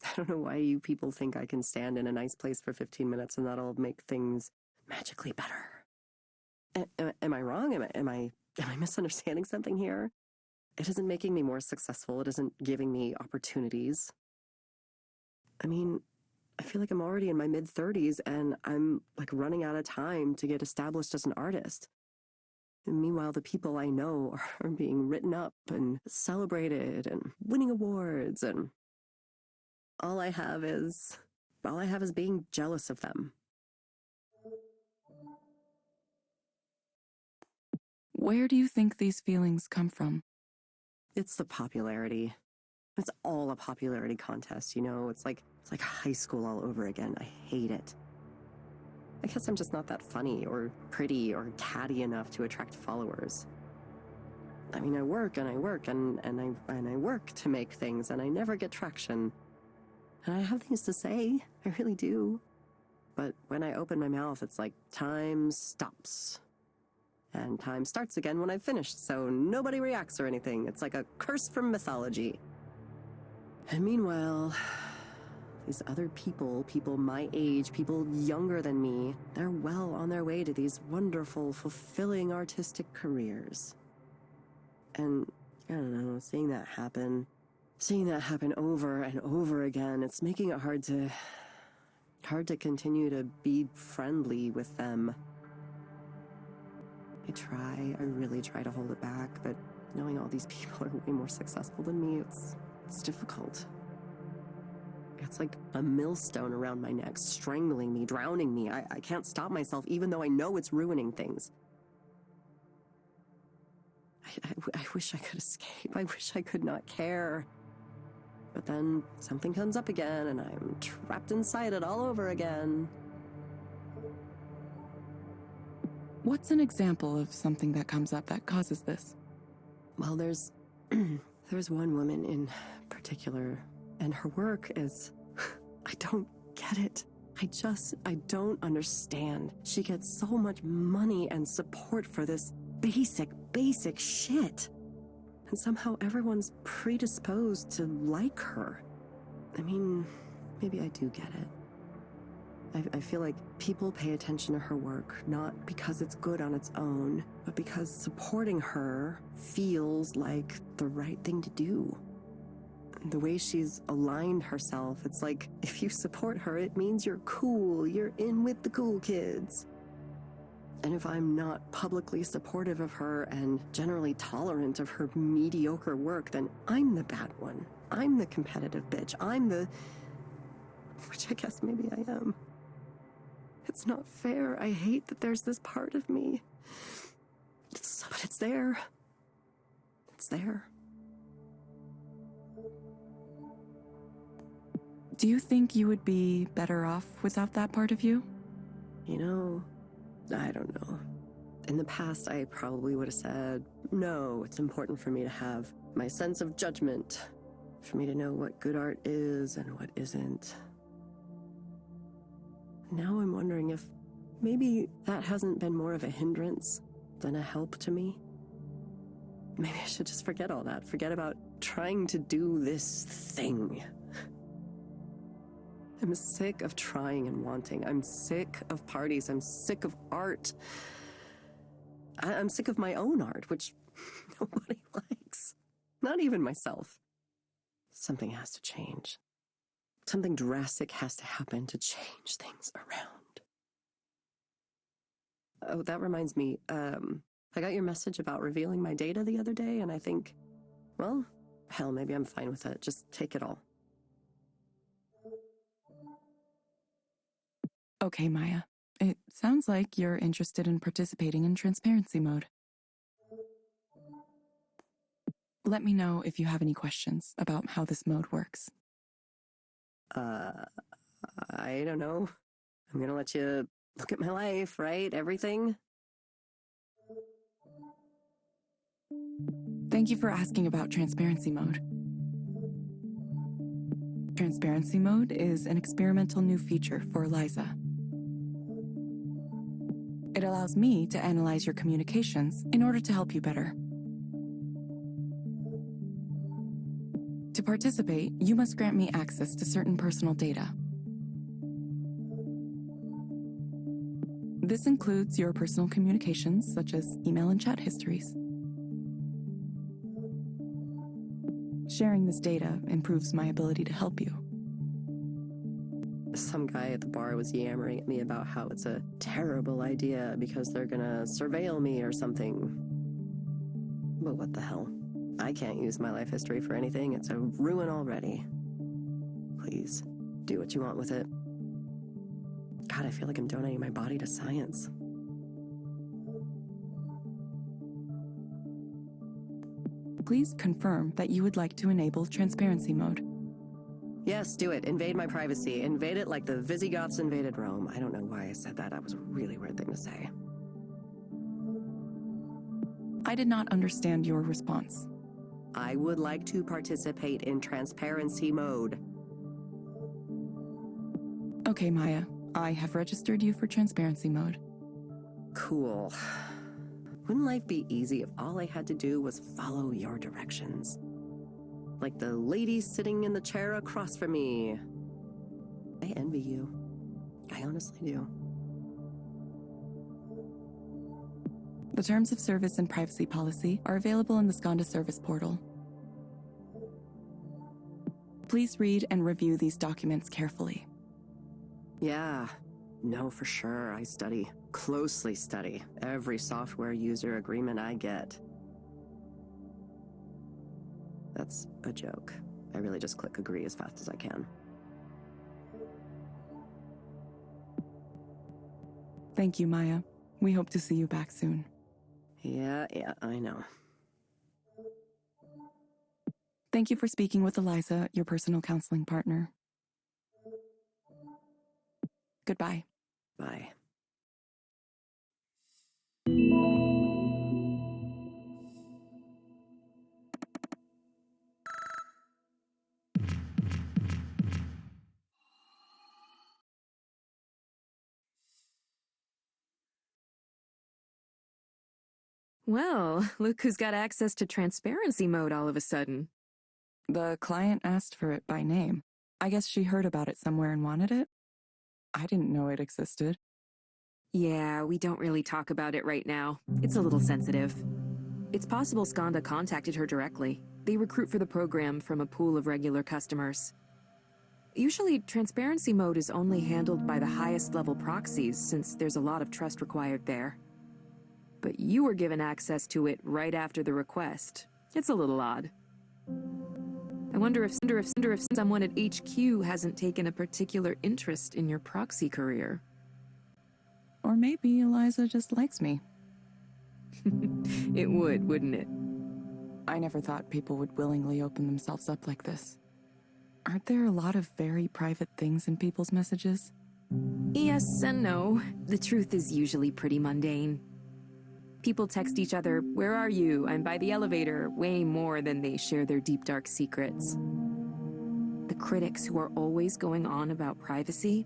I don't know why you people think I can stand in a nice place for 15 minutes and that'll make things magically better. Am I wrong? Am I misunderstanding something here? It isn't making me more successful. It isn't giving me opportunities. I mean, I feel like I'm already in my mid-30s and I'm like running out of time to get established as an artist. And meanwhile, the people I know are being written up and celebrated and winning awards, and all I have is being jealous of them. Where do you think these feelings come from? It's the popularity. It's all a popularity contest, you know? It's like high school all over again. I hate it. I guess I'm just not that funny or pretty or catty enough to attract followers. I mean, I work and I work and I work to make things and I never get traction. And I have things to say, I really do. But when I open my mouth, it's like time stops. And time starts again when I've finished, so nobody reacts or anything. It's like a curse from mythology. And meanwhile, these other people my age, people younger than me, they're well on their way to these wonderful, fulfilling artistic careers. And, I don't know, seeing that happen over and over again, it's making it hard to continue to be friendly with them. I really try to hold it back, but Knowing all these people are way more successful than me, it's difficult. It's like a millstone around my neck, strangling me, drowning me. I can't stop myself, even though I know it's ruining things. I wish I could escape. I wish I could not care. But then something comes up again, and I'm trapped inside it all over again. What's an example of something that comes up that causes this? Well, there's one woman in particular, and her work is... I don't get it. I don't understand. She gets so much money and support for this basic shit. And somehow everyone's predisposed to like her. I mean, maybe I do get it. I feel like people pay attention to her work, not because it's good on its own, but because supporting her feels like the right thing to do. The way she's aligned herself, it's like if you support her, it means you're cool, you're in with the cool kids. And if I'm not publicly supportive of her and generally tolerant of her mediocre work, then I'm the bad one. I'm the competitive bitch. Which I guess maybe I am. It's not fair. I hate that there's this part of me. But it's there. It's there. Do you think you would be better off without that part of you? You know, I don't know. In the past, I probably would have said, no, it's important for me to have my sense of judgment, for me to know what good art is and what isn't. Now I'm wondering if maybe that hasn't been more of a hindrance than a help to me. Maybe I should just forget all that, forget about trying to do this thing. I'm sick of trying and wanting. I'm sick of parties. I'm sick of art. I'm sick of my own art, which nobody likes. Not even myself. Something has to change. Something drastic has to happen to change things around. Oh, that reminds me. I got your message about revealing my data the other day, and I think, well, hell, maybe I'm fine with it. Just take it all. Okay, Maya. It sounds like you're interested in participating in transparency mode. Let me know if you have any questions about how this mode works. I don't know. I'm gonna let you look at my life, right? Everything? Thank you for asking about transparency mode. Transparency mode is an experimental new feature for Eliza. It allows me to analyze your communications in order to help you better. To participate, you must grant me access to certain personal data. This includes your personal communications, such as email and chat histories. Sharing this data improves my ability to help you. Some guy at the bar was yammering at me about how it's a terrible idea because they're gonna surveil me or something. But what the hell? I can't use my life history for anything. It's a ruin already. Please, do what you want with it. God, I feel like I'm donating my body to science. Please confirm that you would like to enable transparency mode. Yes, do it. Invade my privacy. Invade it like the Visigoths invaded Rome. I don't know why I said that. That was a really weird thing to say. I did not understand your response. I would like to participate in transparency mode. Okay, Maya. I have registered you for transparency mode. Cool. Wouldn't life be easy if all I had to do was follow your directions? Like the lady sitting in the chair across from me. I envy you. I honestly do. The terms of service and privacy policy are available in the Skanda service portal. Please read and review these documents carefully. Yeah, no, for sure. I closely study every software user agreement I get. That's a joke. I really just click agree as fast as I can. Thank you, Maya. We hope to see you back soon. Yeah, I know. Thank you for speaking with Eliza, your personal counseling partner. Goodbye. Bye. Well, look who's got access to transparency mode all of a sudden. The client asked for it by name. I guess she heard about it somewhere and wanted it? I didn't know it existed. Yeah, we don't really talk about it right now. It's a little sensitive. It's possible Skanda contacted her directly. They recruit for the program from a pool of regular customers. Usually, transparency mode is only handled by the highest level proxies since there's a lot of trust required there. But you were given access to it right after the request. It's a little odd. I wonder if someone at HQ hasn't taken a particular interest in your proxy career. Or maybe Eliza just likes me. It would, wouldn't it? I never thought people would willingly open themselves up like this. Aren't there a lot of very private things in people's messages? Yes and no. The truth is usually pretty mundane. People text each other, "Where are you? I'm by the elevator," way more than they share their deep dark secrets. The critics who are always going on about privacy,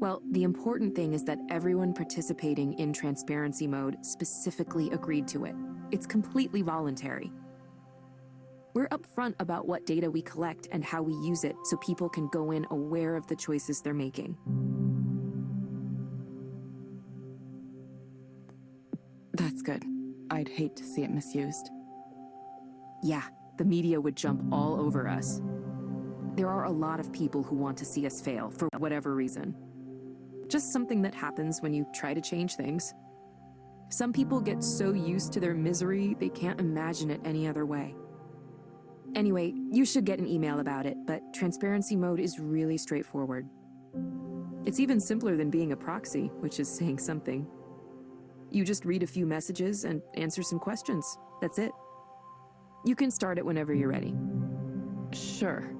well, the important thing is that everyone participating in transparency mode specifically agreed to it. It's completely voluntary. We're upfront about what data we collect and how we use it so people can go in aware of the choices they're making. That's good. I'd hate to see it misused. Yeah, the media would jump all over us. There are a lot of people who want to see us fail for whatever reason. Just something that happens when you try to change things. Some people get so used to their misery, they can't imagine it any other way. Anyway, you should get an email about it, but transparency mode is really straightforward. It's even simpler than being a proxy, which is saying something. You just read a few messages and answer some questions. That's it. You can start it whenever you're ready. Sure.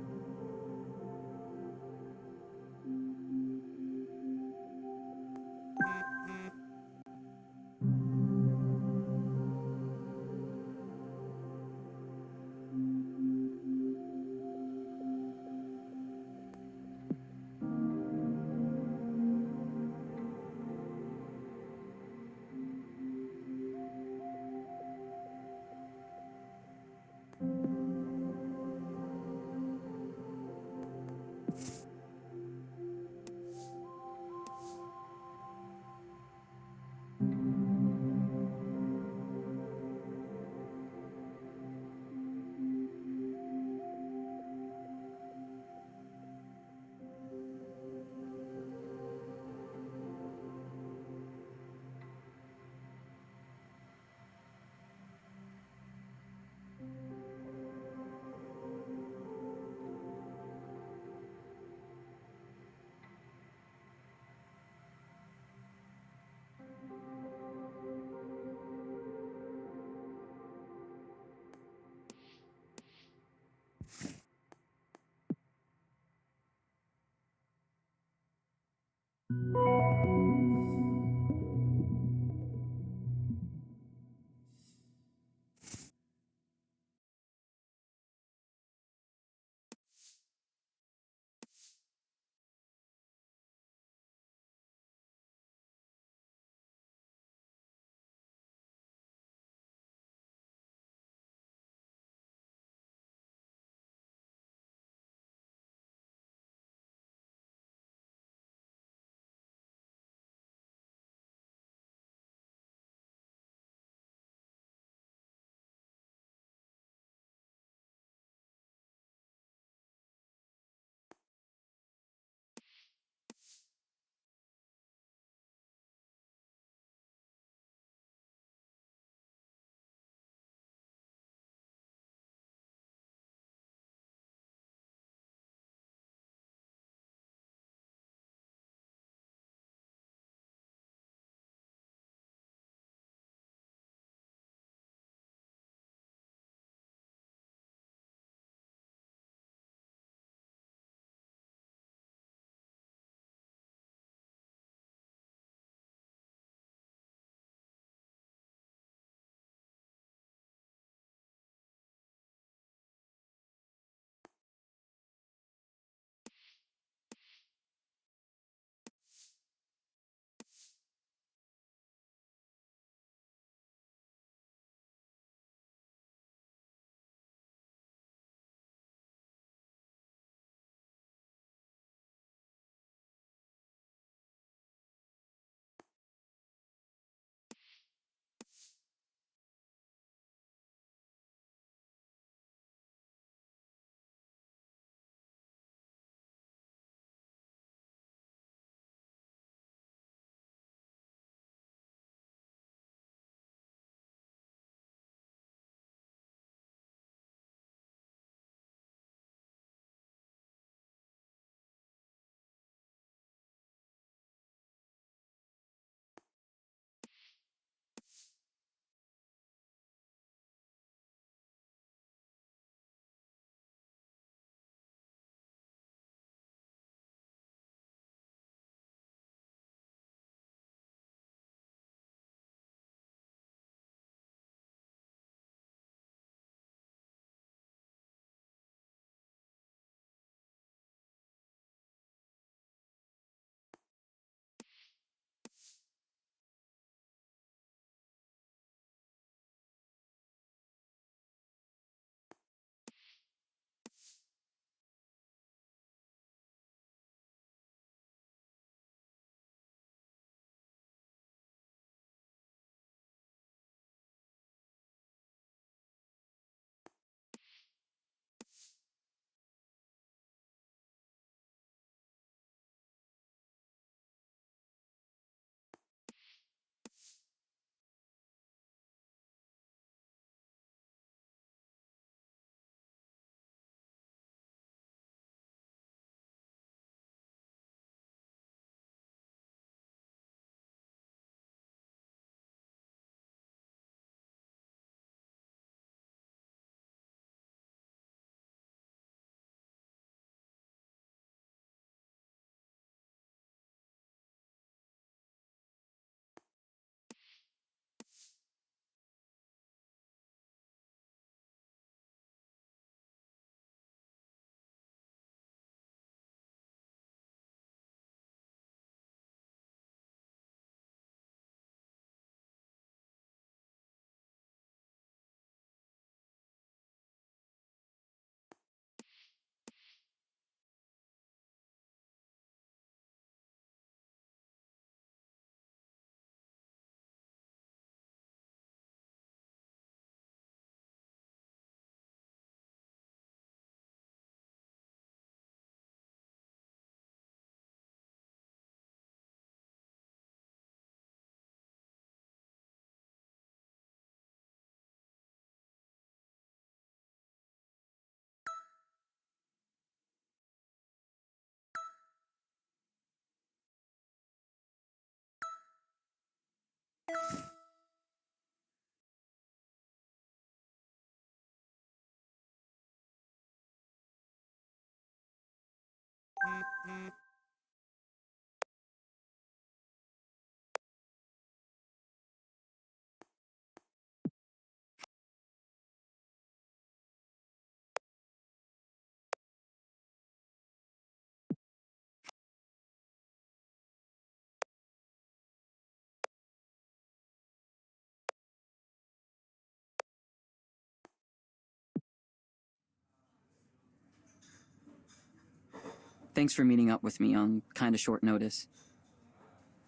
Thanks for meeting up with me on kind of short notice.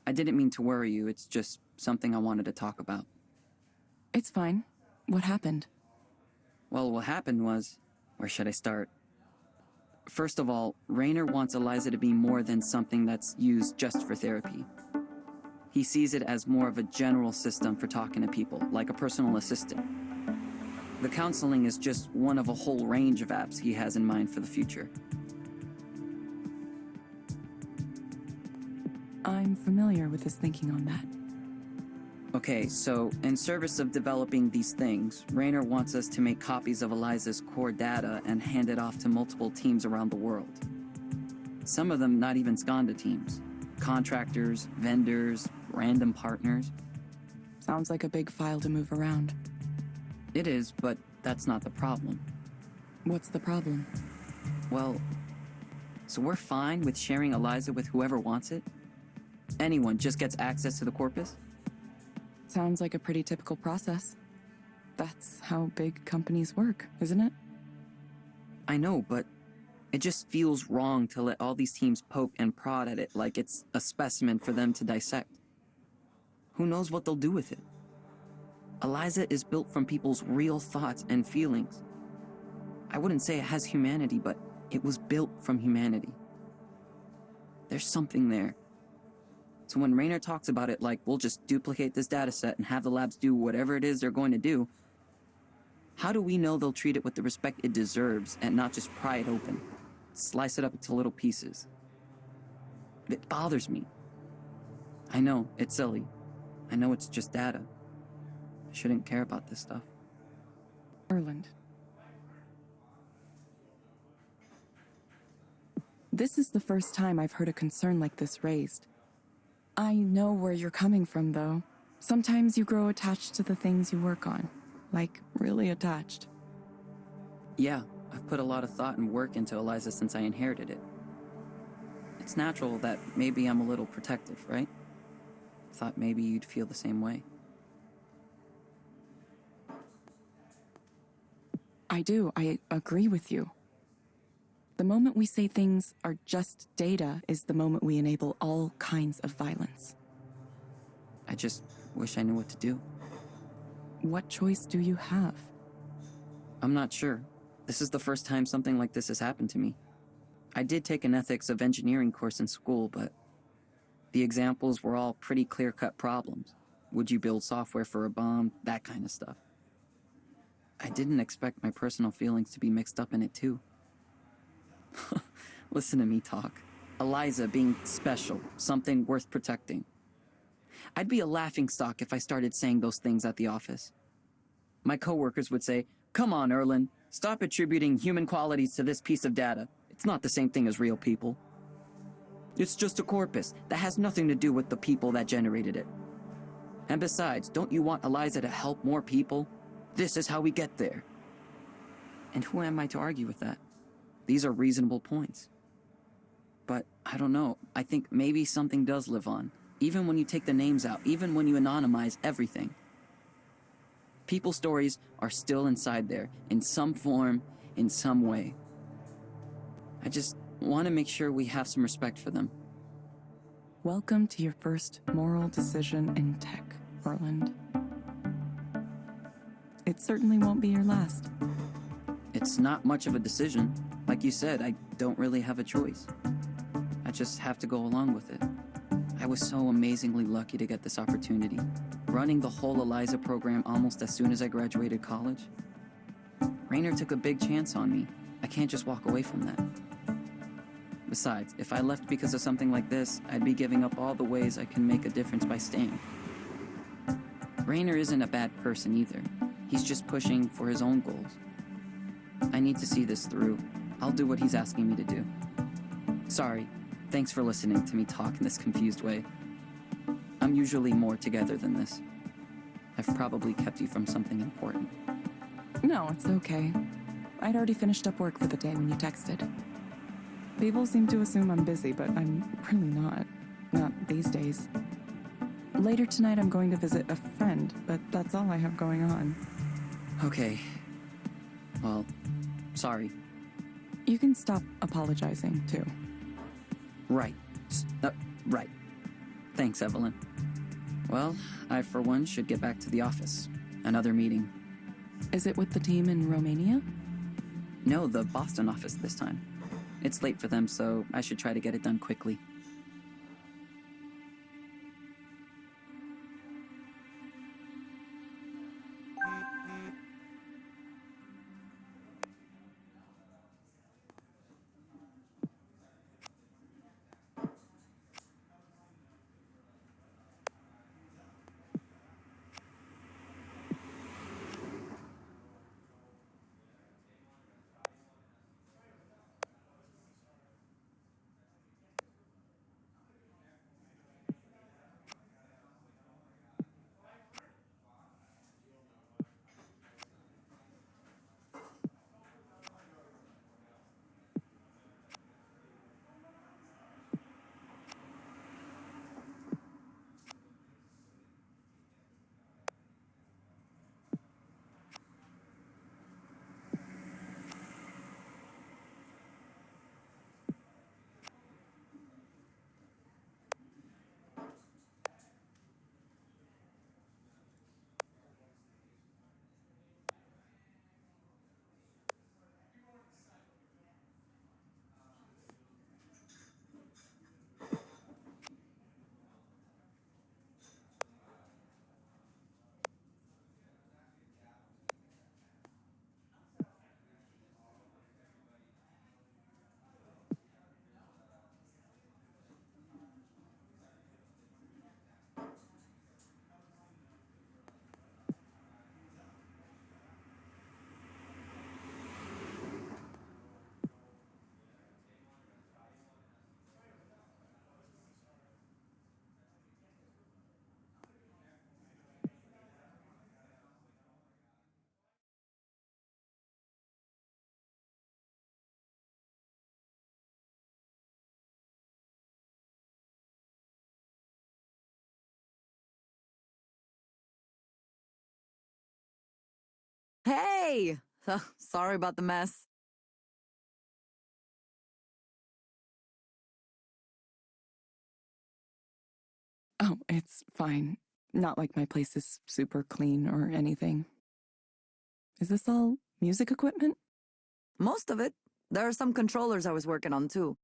I didn't mean to worry you, it's just something I wanted to talk about. It's fine. What happened? Well, what happened was... where should I start? First of all, Raynor wants Eliza to be more than something that's used just for therapy. He sees it as more of a general system for talking to people, like a personal assistant. The counseling is just one of a whole range of apps he has in mind for the future. I'm familiar with his thinking on that. Okay, so in service of developing these things, Raynor wants us to make copies of Eliza's core data and hand it off to multiple teams around the world. Some of them not even Skanda teams. Contractors, vendors, random partners. Sounds like a big file to move around. It is, but that's not the problem. What's the problem? Well, so we're fine with sharing Eliza with whoever wants it? Anyone just gets access to the corpus? Sounds like a pretty typical process. That's how big companies work, isn't it? I know, but it just feels wrong to let all these teams poke and prod at it like it's a specimen for them to dissect. Who knows what they'll do with it? Eliza is built from people's real thoughts and feelings. I wouldn't say it has humanity, but it was built from humanity. There's something there. So when Raynor talks about it like we'll just duplicate this data set and have the labs do whatever it is they're going to do, how do we know they'll treat it with the respect it deserves and not just pry it open, slice it up into little pieces? It bothers me. I know, it's silly. I know it's just data. I shouldn't care about this stuff. Roland. This is the first time I've heard a concern like this raised. I know where you're coming from, though. Sometimes you grow attached to the things you work on. Like, really attached. Yeah, I've put a lot of thought and work into Eliza since I inherited it. It's natural that maybe I'm a little protective, right? Thought maybe you'd feel the same way. I do. I agree with you. The moment we say things are just data is the moment we enable all kinds of violence. I just wish I knew what to do. What choice do you have? I'm not sure. This is the first time something like this has happened to me. I did take an ethics of engineering course in school, but the examples were all pretty clear-cut problems. Would you build software for a bomb? That kind of stuff. I didn't expect my personal feelings to be mixed up in it too. Listen to me talk. Eliza being special, something worth protecting. I'd be a laughingstock if I started saying those things at the office. My coworkers would say, "Come on, Erlen, stop attributing human qualities to this piece of data. It's not the same thing as real people. It's just a corpus that has nothing to do with the people that generated it. And besides, don't you want Eliza to help more people? This is how we get there." And who am I to argue with that? These are reasonable points. But I don't know, I think maybe something does live on, even when you take the names out, even when you anonymize everything. People's stories are still inside there, in some form, in some way. I just want to make sure we have some respect for them. Welcome to your first moral decision in tech, Roland. It certainly won't be your last. It's not much of a decision. Like you said, I don't really have a choice. I just have to go along with it. I was so amazingly lucky to get this opportunity. Running the whole Eliza program almost as soon as I graduated college. Raynor took a big chance on me. I can't just walk away from that. Besides, if I left because of something like this, I'd be giving up all the ways I can make a difference by staying. Raynor isn't a bad person either. He's just pushing for his own goals. I need to see this through. I'll do what he's asking me to do. Sorry, Thanks for listening to me talk in this confused way. I'm usually more together than this. I've probably kept you from something important. No, it's okay. I'd already finished up work for the day when you texted. People seem to assume I'm busy, but I'm really not. Not these days. Later tonight I'm going to visit a friend, but that's all I have going on. Okay. Well, sorry. You can stop apologizing, too. Right. Right. Thanks, Evelyn. Well, I for one should get back to the office. Another meeting. Is it with the team in Romania? No, the Boston office this time. It's late for them, so I should try to get it done quickly. Hey! Sorry about the mess. Oh, it's fine. Not like my place is super clean or anything. Is this all music equipment? Most of it. There are some controllers I was working on too.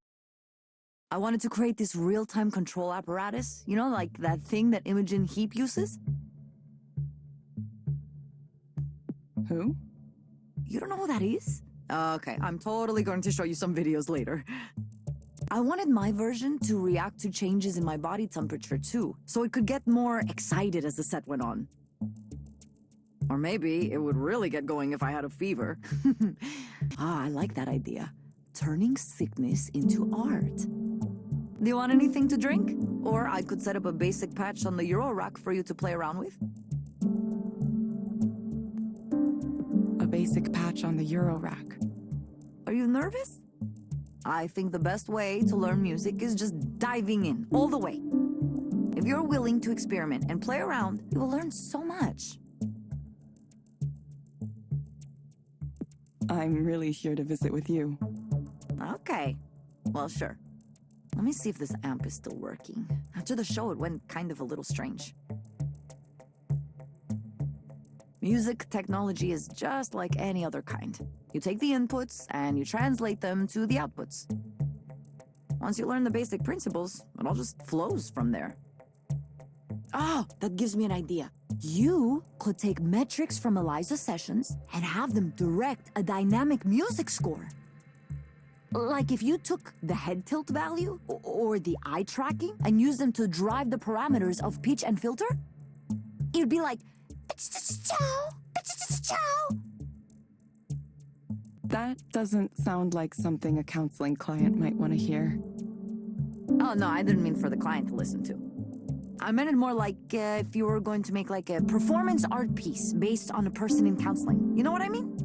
I wanted to create this real-time control apparatus, you know, like that thing that Imogen Heap uses. Who? You don't know who that is? Okay, I'm totally going to show you some videos later. I wanted my version to react to changes in my body temperature too, so it could get more excited as the set went on. Or maybe it would really get going if I had a fever. I like that idea. Turning sickness into art. Do you want anything to drink? Or I could set up a basic patch on the Euro rack for you to play around with. A basic patch on the Euro rack. Are you nervous? I think the best way to learn music is just diving in, all the way. If you're willing to experiment and play around, you will learn so much. I'm really here to visit with you. Okay. Well, sure. Let me see if this amp is still working. After the show, it went kind of a little strange. Music technology is just like any other kind. You take the inputs and you translate them to the outputs. Once you learn the basic principles, it all just flows from there. Oh, that gives me an idea. You could take metrics from Eliza's sessions and have them direct a dynamic music score. Like if you took the head tilt value or the eye tracking and used them to drive the parameters of pitch and filter, it'd be like, that doesn't sound like something a counseling client might want to hear. Oh, no, I didn't mean for the client to listen to. I meant it more like if you were going to make like a performance art piece based on a person in counseling. You know what I mean?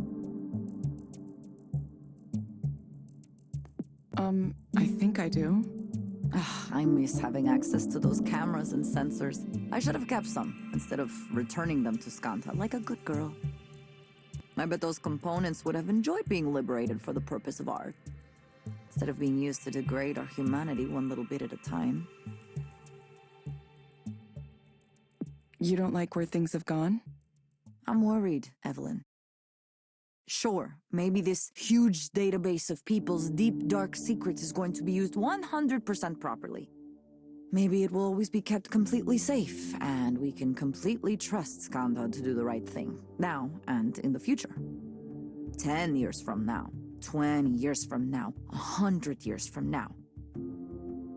I think I do. I miss having access to those cameras and sensors. I should have kept some instead of returning them to Skanta like a good girl. I bet those components would have enjoyed being liberated for the purpose of art, instead of being used to degrade our humanity one little bit at a time. You don't like where things have gone? I'm worried, Evelyn. Sure, maybe this huge database of people's deep, dark secrets is going to be used 100% properly. Maybe it will always be kept completely safe, and we can completely trust Skanda to do the right thing, now and in the future. 10 years from now, 20 years from now, 100 years from now.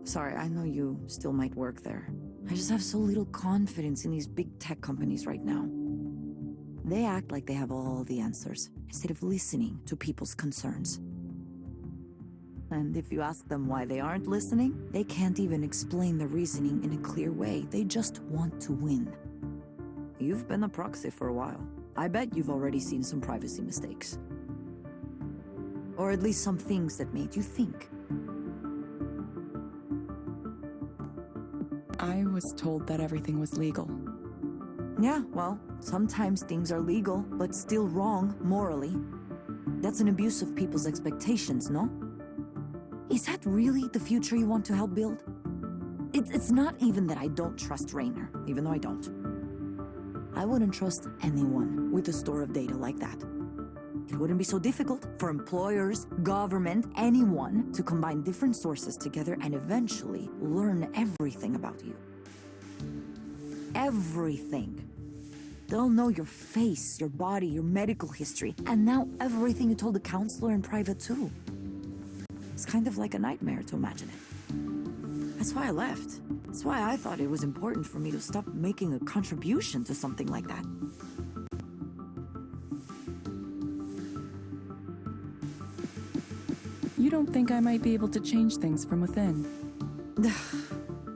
Sorry, I know you still might work there. I just have so little confidence in these big tech companies right now. They act like they have all the answers, instead of listening to people's concerns. And if you ask them why they aren't listening, they can't even explain the reasoning in a clear way. They just want to win. You've been a proxy for a while. I bet you've already seen some privacy mistakes. Or at least some things that made you think. I was told that everything was legal. Yeah, well, sometimes things are legal, but still wrong morally. That's an abuse of people's expectations, no? Is that really the future you want to help build? It's not even that I don't trust Rainer, even though I don't. I wouldn't trust anyone with a store of data like that. It wouldn't be so difficult for employers, government, anyone to combine different sources together and eventually learn everything about you. Everything. They'll know your face, your body, your medical history, and now everything you told the counselor in private too. It's kind of like a nightmare to imagine it. That's why I left. That's why I thought it was important for me to stop making a contribution to something like that. You don't think I might be able to change things from within?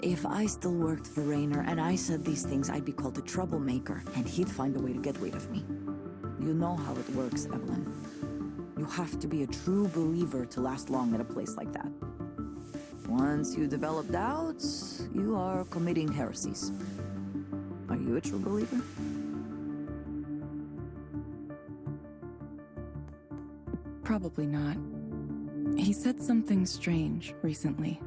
If I still worked for Rainer and I said these things, I'd be called a troublemaker, and he'd find a way to get rid of me. You know how it works, Evelyn. You have to be a true believer to last long at a place like that. Once you develop doubts, you are committing heresies. Are you a true believer? Probably not. He said something strange recently.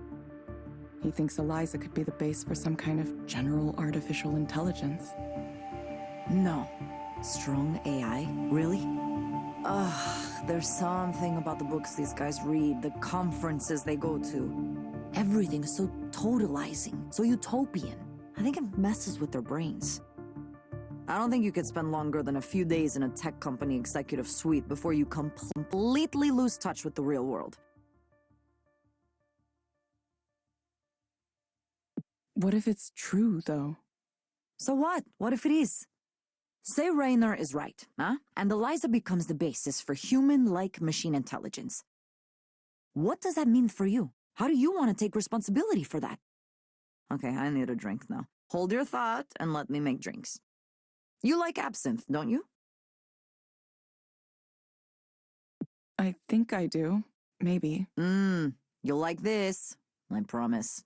He thinks Eliza could be the base for some kind of general artificial intelligence. No. Strong AI? Really? Ugh, there's something about the books these guys read, the conferences they go to. Everything is so totalizing, so utopian. I think it messes with their brains. I don't think you could spend longer than a few days in a tech company executive suite before you completely lose touch with the real world. What if it's true, though? So what? What if it is? Say Rainer is right, huh? And Eliza becomes the basis for human-like machine intelligence. What does that mean for you? How do you want to take responsibility for that? Okay, I need a drink now. Hold your thought and let me make drinks. You like absinthe, don't you? I think I do. Maybe. You'll like this. I promise.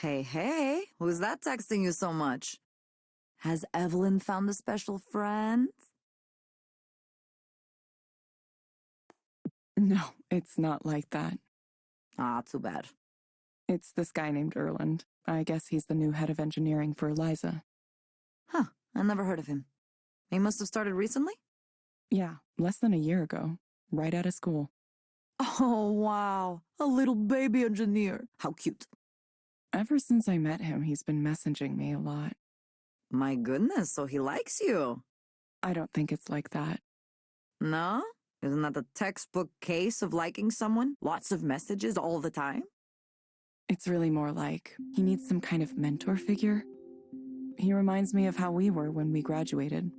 Hey, who's that texting you so much? Has Evelyn found a special friend? No, it's not like that. Ah, too bad. It's this guy named Roland. I guess he's the new head of engineering for Eliza. Huh, I never heard of him. He must have started recently? Yeah, less than a year ago, right out of school. Oh, wow. A little baby engineer. How cute. Ever since I met him, he's been messaging me a lot. My goodness, so he likes you. I don't think it's like that. No? Isn't that the textbook case of liking someone? Lots of messages all the time? It's really more like he needs some kind of mentor figure. He reminds me of how we were when we graduated.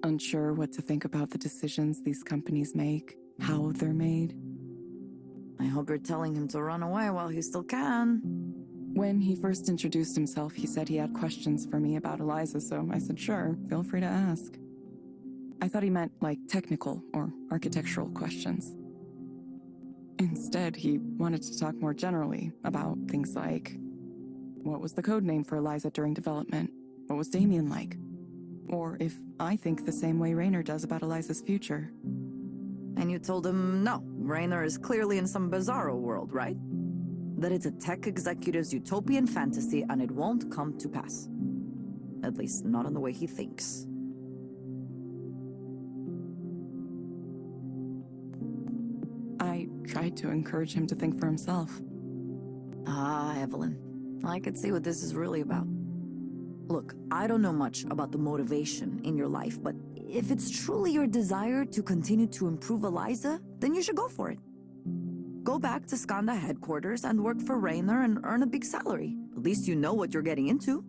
Unsure what to think about the decisions these companies make, how they're made. I hope you're telling him to run away while he still can. When he first introduced himself, he said he had questions for me about Eliza, so I said, sure, feel free to ask. I thought he meant, like, technical or architectural questions. Instead, he wanted to talk more generally about things like, what was the code name for Eliza during development? What was Damien like? Or if I think the same way Raynor does about Eliza's future. And you told him, no, Raynor is clearly in some bizarro world, right? That it's a tech executive's utopian fantasy and it won't come to pass. At least not in the way he thinks. I tried to encourage him to think for himself. Ah, Evelyn, I could see what this is really about. Look, I don't know much about the motivation in your life, but if it's truly your desire to continue to improve Eliza, then you should go for it. Go back to Skanda headquarters and work for Raynor and earn a big salary. At least you know what you're getting into.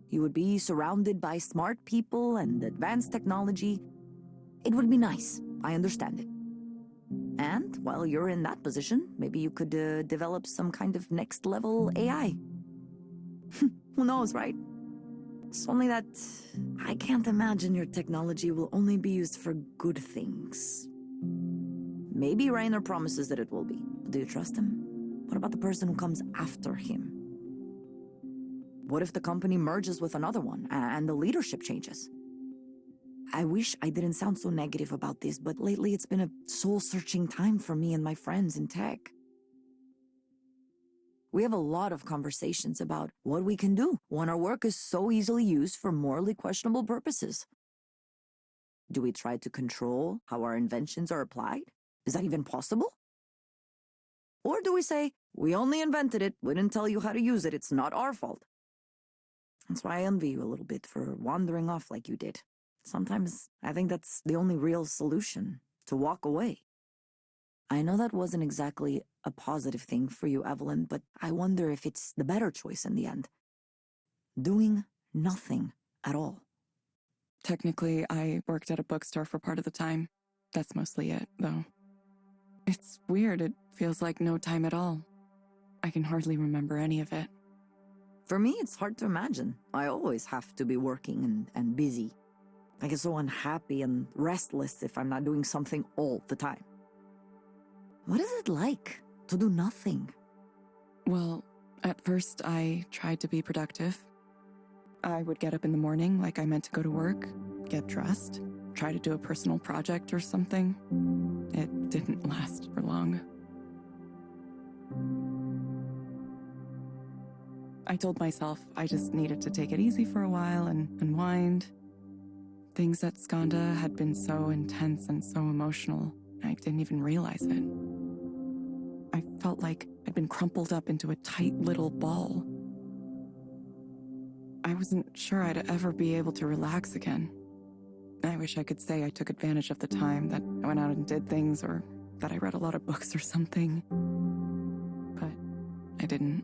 You would be surrounded by smart people and advanced technology. It would be nice, I understand it. And while you're in that position, maybe you could develop some kind of next-level AI. Who knows, right? It's only that I can't imagine your technology will only be used for good things. Maybe Raynor promises that it will be. Do you trust him? What about the person who comes after him? What if the company merges with another one and the leadership changes? I wish I didn't sound so negative about this, but lately it's been a soul-searching time for me and my friends in tech. We have a lot of conversations about what we can do when our work is so easily used for morally questionable purposes. Do we try to control how our inventions are applied? Is that even possible? Or do we say, we only invented it, we didn't tell you how to use it, it's not our fault? That's why I envy you a little bit for wandering off like you did. Sometimes I think that's the only real solution, to walk away. I know that wasn't exactly a positive thing for you, Evelyn, but I wonder if it's the better choice in the end. Doing nothing at all. Technically, I worked at a bookstore for part of the time. That's mostly it, though. It's weird, it feels like no time at all. I can hardly remember any of it. For me, it's hard to imagine. I always have to be working and busy. I get so unhappy and restless if I'm not doing something all the time. What is it like to do nothing? Well, at first I tried to be productive. I would get up in the morning like I meant to go to work, get dressed, try to do a personal project or something. It didn't last for long. I told myself I just needed to take it easy for a while and unwind. Things at Skanda had been so intense and so emotional, I didn't even realize it. I felt like I'd been crumpled up into a tight little ball. I wasn't sure I'd ever be able to relax again. I wish I could say I took advantage of the time, that I went out and did things, or that I read a lot of books or something. But I didn't.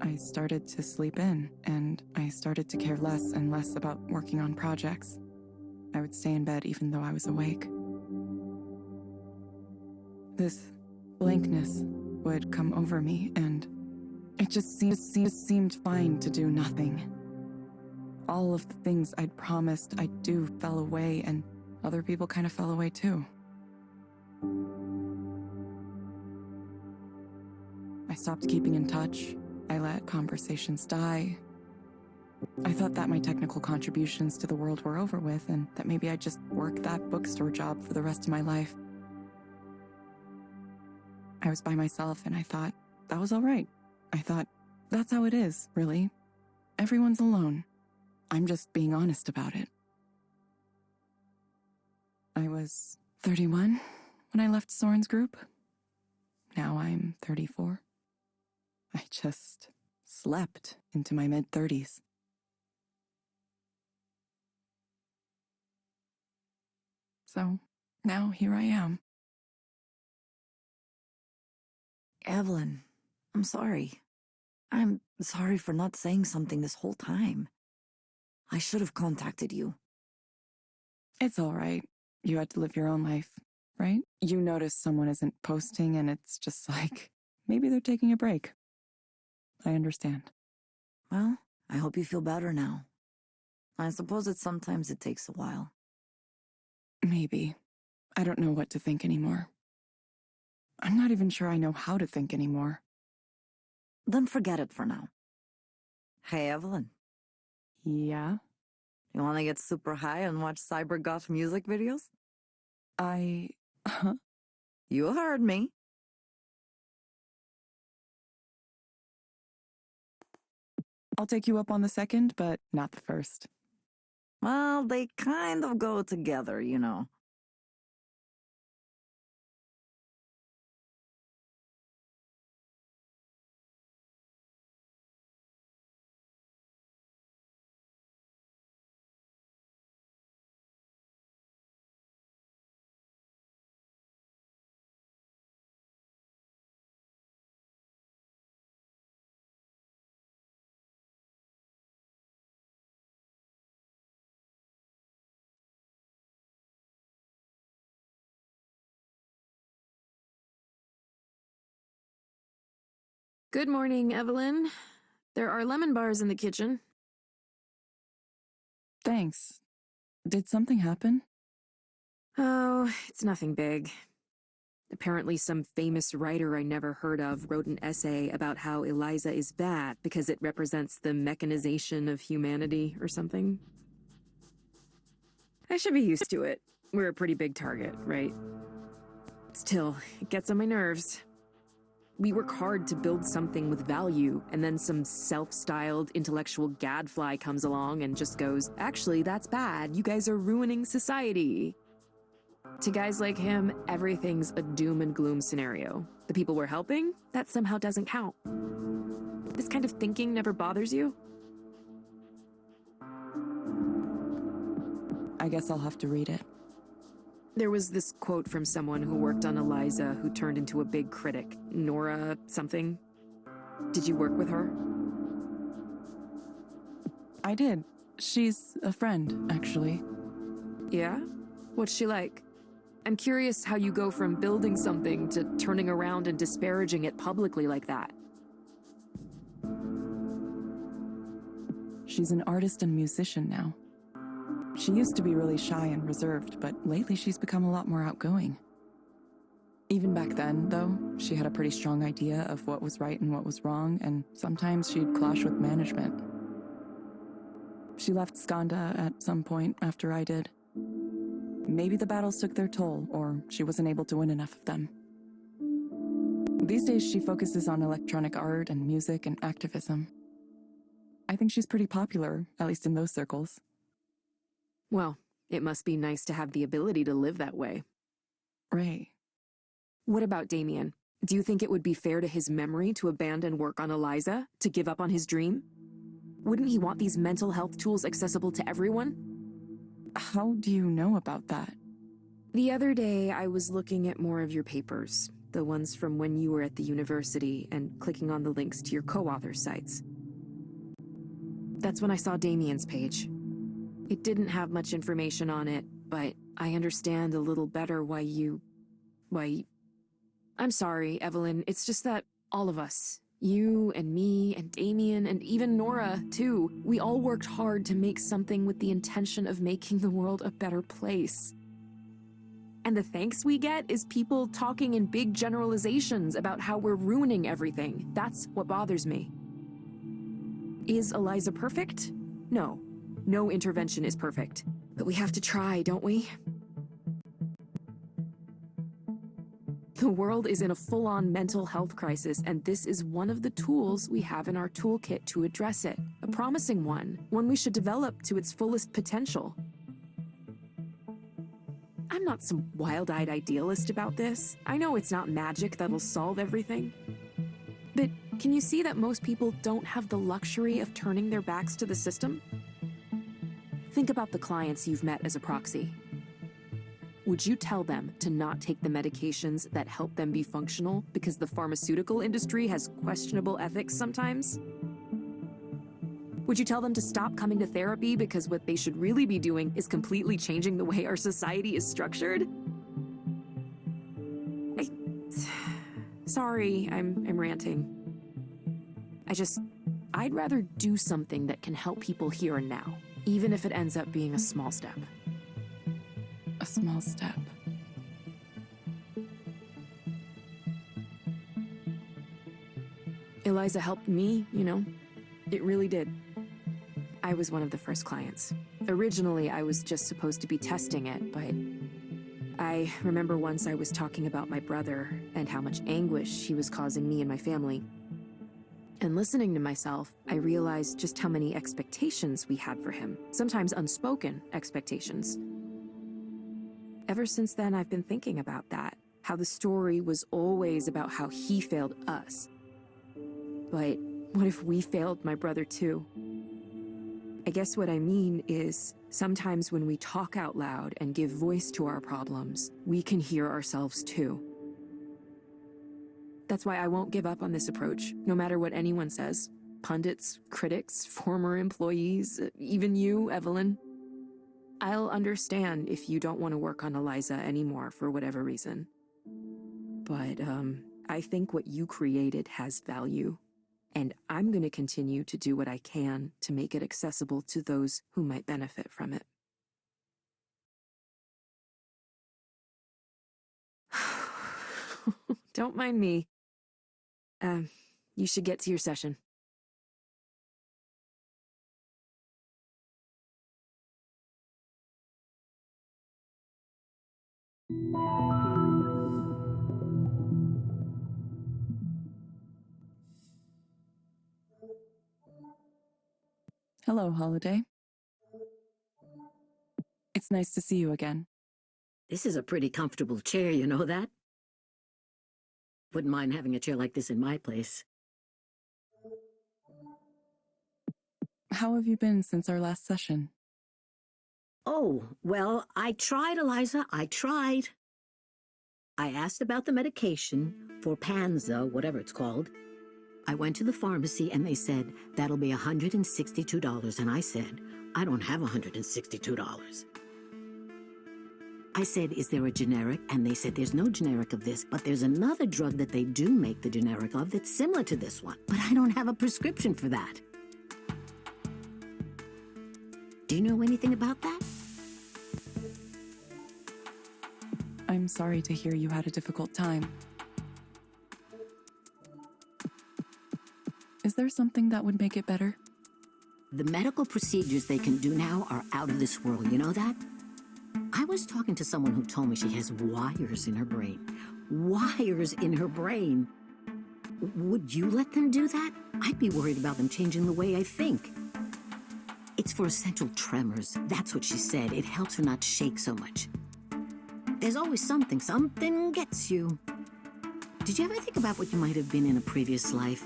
I started to sleep in, and I started to care less and less about working on projects. I would stay in bed even though I was awake. This blankness would come over me, and it just seemed fine to do nothing. All of the things I'd promised I'd do fell away, and other people kind of fell away too. I stopped keeping in touch. I let conversations die. I thought that my technical contributions to the world were over with and that maybe I'd just work that bookstore job for the rest of my life. I was by myself and I thought that was all right. I thought, that's how it is, really. Everyone's alone. I'm just being honest about it. I was 31 when I left Soren's group. Now I'm 34. I just slept into my mid-30s. So now here I am. Evelyn, I'm sorry. I'm sorry for not saying something this whole time. I should have contacted you. It's all right. You had to live your own life, right? You notice someone isn't posting and it's just like, maybe they're taking a break. I understand. Well, I hope you feel better now. I suppose sometimes it takes a while. Maybe. I don't know what to think anymore. I'm not even sure I know how to think anymore. Then forget it for now. Hey, Evelyn. Yeah? You want to get super high and watch cyber-goth music videos? You heard me. I'll take you up on the second, but not the first. Well, they kind of go together, you know. Good morning, Evelyn. There are lemon bars in the kitchen. Thanks. Did something happen? Oh, it's nothing big. Apparently some famous writer I never heard of wrote an essay about how Eliza is bad because it represents the mechanization of humanity or something. I should be used to it. We're a pretty big target, right? Still, it gets on my nerves. We work hard to build something with value, and then some self-styled intellectual gadfly comes along and just goes, actually, that's bad. You guys are ruining society. To guys like him, everything's a doom and gloom scenario. The people we're helping, that somehow doesn't count. This kind of thinking never bothers you? I guess I'll have to read it. There was this quote from someone who worked on Eliza who turned into a big critic. Nora something. Did you work with her? I did. She's a friend, actually. Yeah? What's she like? I'm curious how you go from building something to turning around and disparaging it publicly like that. She's an artist and musician now. She used to be really shy and reserved, but lately she's become a lot more outgoing. Even back then, though, she had a pretty strong idea of what was right and what was wrong, and sometimes she'd clash with management. She left Skanda at some point after I did. Maybe the battles took their toll, or she wasn't able to win enough of them. These days she focuses on electronic art and music and activism. I think she's pretty popular, at least in those circles. Well, it must be nice to have the ability to live that way. Right. What about Damien? Do you think it would be fair to his memory to abandon work on Eliza, to give up on his dream? Wouldn't he want these mental health tools accessible to everyone? How do you know about that? The other day, I was looking at more of your papers, the ones from when you were at the university, and clicking on the links to your co-author sites. That's when I saw Damien's page. It didn't have much information on it, but I understand a little better why. I'm sorry, Evelyn, it's just that all of us, you and me and Damien and even Nora, too, we all worked hard to make something with the intention of making the world a better place. And the thanks we get is people talking in big generalizations about how we're ruining everything. That's what bothers me. Is Eliza perfect? No. No intervention is perfect. But we have to try, don't we? The world is in a full-on mental health crisis, and this is one of the tools we have in our toolkit to address it. A promising one we should develop to its fullest potential. I'm not some wild-eyed idealist about this. I know it's not magic that'll solve everything. But can you see that most people don't have the luxury of turning their backs to the system? Think about the clients you've met as a proxy. Would you tell them to not take the medications that help them be functional because the pharmaceutical industry has questionable ethics sometimes? Would you tell them to stop coming to therapy because what they should really be doing is completely changing the way our society is structured? Sorry, I'm ranting. I'd rather do something that can help people here and now, even if it ends up being a small step. A small step. Eliza helped me, you know. It really did. I was one of the first clients. Originally, I was just supposed to be testing it, but I remember once I was talking about my brother and how much anguish he was causing me and my family. And listening to myself, I realized just how many expectations we had for him, sometimes unspoken expectations. Ever since then, I've been thinking about that, how the story was always about how he failed us. But what if we failed my brother too? I guess what I mean is, sometimes when we talk out loud and give voice to our problems, we can hear ourselves too. That's why I won't give up on this approach, no matter what anyone says. Pundits, critics, former employees, even you, Evelyn. I'll understand if you don't want to work on Eliza anymore for whatever reason. But, I think what you created has value. And I'm going to continue to do what I can to make it accessible to those who might benefit from it. Don't mind me. You should get to your session. Hello, Holiday. It's nice to see you again. This is a pretty comfortable chair, you know that? Wouldn't mind having a chair like this in my place. How have you been since our last session? Oh, well, I tried, Eliza. I tried. I asked about the medication for Panza, whatever it's called. I went to the pharmacy and they said, that'll be $162. And I said, I don't have $162. I said, is there a generic? And they said, there's no generic of this, but there's another drug that they do make the generic of that's similar to this one. But I don't have a prescription for that. Do you know anything about that? I'm sorry to hear you had a difficult time. Is there something that would make it better? The medical procedures they can do now are out of this world, you know that? I was talking to someone who told me she has wires in her brain. Wires in her brain. Would you let them do that? I'd be worried about them changing the way I think. It's for essential tremors. That's what she said. It helps her not shake so much. There's always something gets you. Did you ever think about what you might have been in a previous life?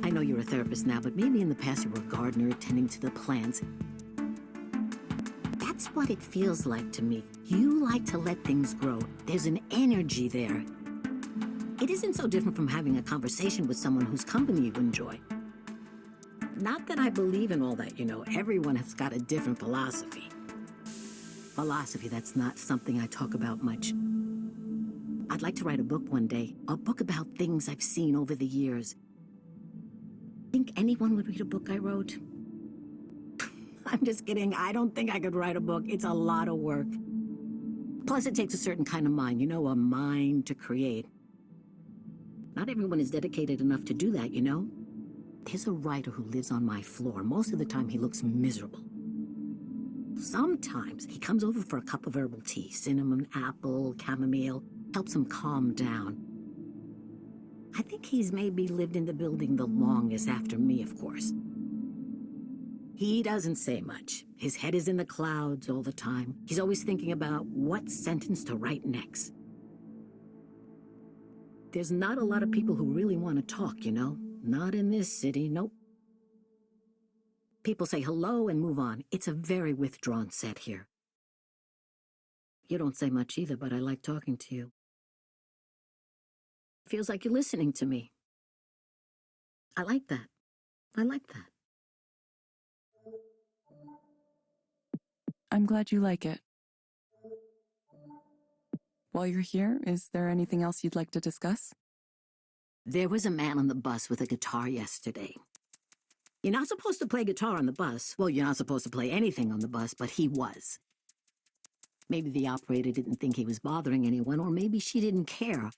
I know you're a therapist now, but maybe in the past you were a gardener attending to the plants. That's what it feels like to me. You like to let things grow. There's an energy there. It isn't so different from having a conversation with someone whose company you enjoy. Not that I believe in all that, you know. Everyone has got a different philosophy. Philosophy, that's not something I talk about much. I'd like to write a book one day. A book about things I've seen over the years. Think anyone would read a book I wrote? I'm just kidding. I don't think I could write a book. It's a lot of work. Plus, it takes a certain kind of mind, a mind to create. Not everyone is dedicated enough to do that, There's a writer who lives on my floor. Most of the time, he looks miserable. Sometimes he comes over for a cup of herbal tea, cinnamon, apple, chamomile, helps him calm down. I think he's maybe lived in the building the longest after me, of course. He doesn't say much. His head is in the clouds all the time. He's always thinking about what sentence to write next. There's not a lot of people who really want to talk, Not in this city, nope. People say hello and move on. It's a very withdrawn set here. You don't say much either, but I like talking to you. Feels like you're listening to me. I like that. I like that. I'm glad you like it. While you're here, is there anything else you'd like to discuss? There was a man on the bus with a guitar yesterday. You're not supposed to play guitar on the bus. Well, you're not supposed to play anything on the bus, but he was. Maybe the operator didn't think he was bothering anyone, or maybe she didn't care.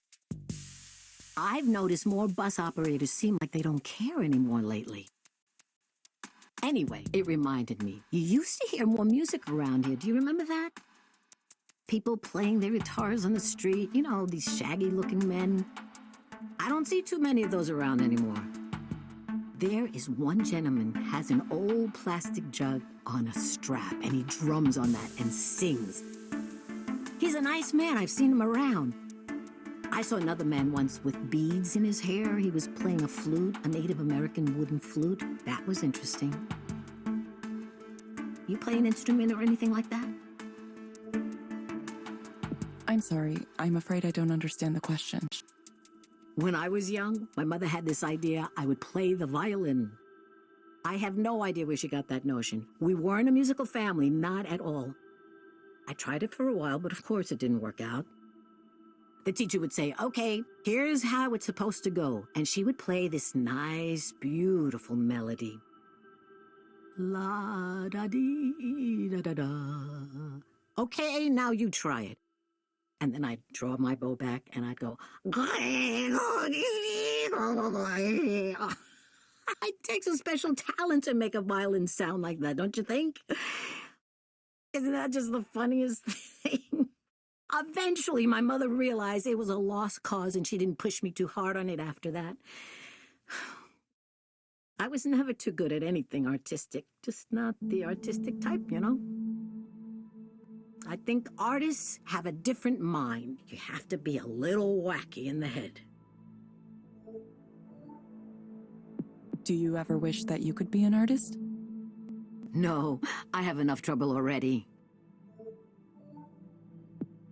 I've noticed more bus operators seem like they don't care anymore lately. Anyway, it reminded me, you used to hear more music around here. Do you remember that? People playing their guitars on the street, these shaggy-looking men. I don't see too many of those around anymore. There is one gentleman has an old plastic jug on a strap, and he drums on that and sings. He's a nice man. I've seen him around. I saw another man once with beads in his hair. He was playing a flute, a Native American wooden flute. That was interesting. You play an instrument or anything like that? I'm sorry. I'm afraid I don't understand the question. When I was young, my mother had this idea I would play the violin. I have no idea where she got that notion. We weren't a musical family, not at all. I tried it for a while, but of course it didn't work out. The teacher would say, okay, here's how it's supposed to go. And she would play this nice, beautiful melody. La-da-dee-da-da-da. Okay, now you try it. And then I'd draw my bow back and I'd go, it takes a special talent to make a violin sound like that, don't you think? Isn't that just the funniest thing? Eventually, my mother realized it was a lost cause and she didn't push me too hard on it after that. I was never too good at anything artistic, just not the artistic type, I think artists have a different mind. You have to be a little wacky in the head. Do you ever wish that you could be an artist? No, I have enough trouble already.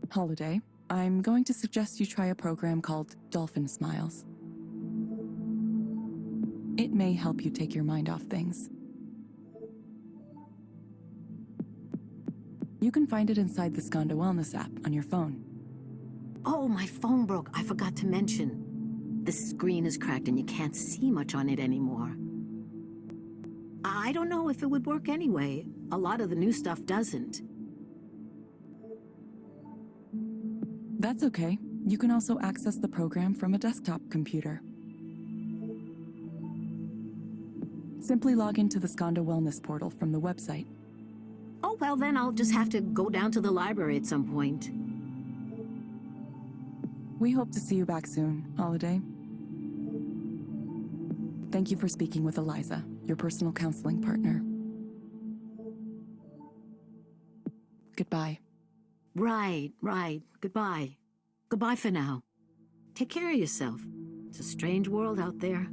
Holiday, I'm going to suggest you try a program called Dolphin Smiles. It may help you take your mind off things. You can find it inside the Skanda Wellness app on your phone. Oh, my phone broke. I forgot to mention. The screen is cracked and you can't see much on it anymore. I don't know if it would work anyway. A lot of the new stuff doesn't. That's okay. You can also access the program from a desktop computer. Simply log into the Skanda Wellness portal from the website. Oh, well, then I'll just have to go down to the library at some point. We hope to see you back soon, Holiday. Thank you for speaking with Eliza, your personal counseling partner. Goodbye. Right. Goodbye. Goodbye for now. Take care of yourself. It's a strange world out there.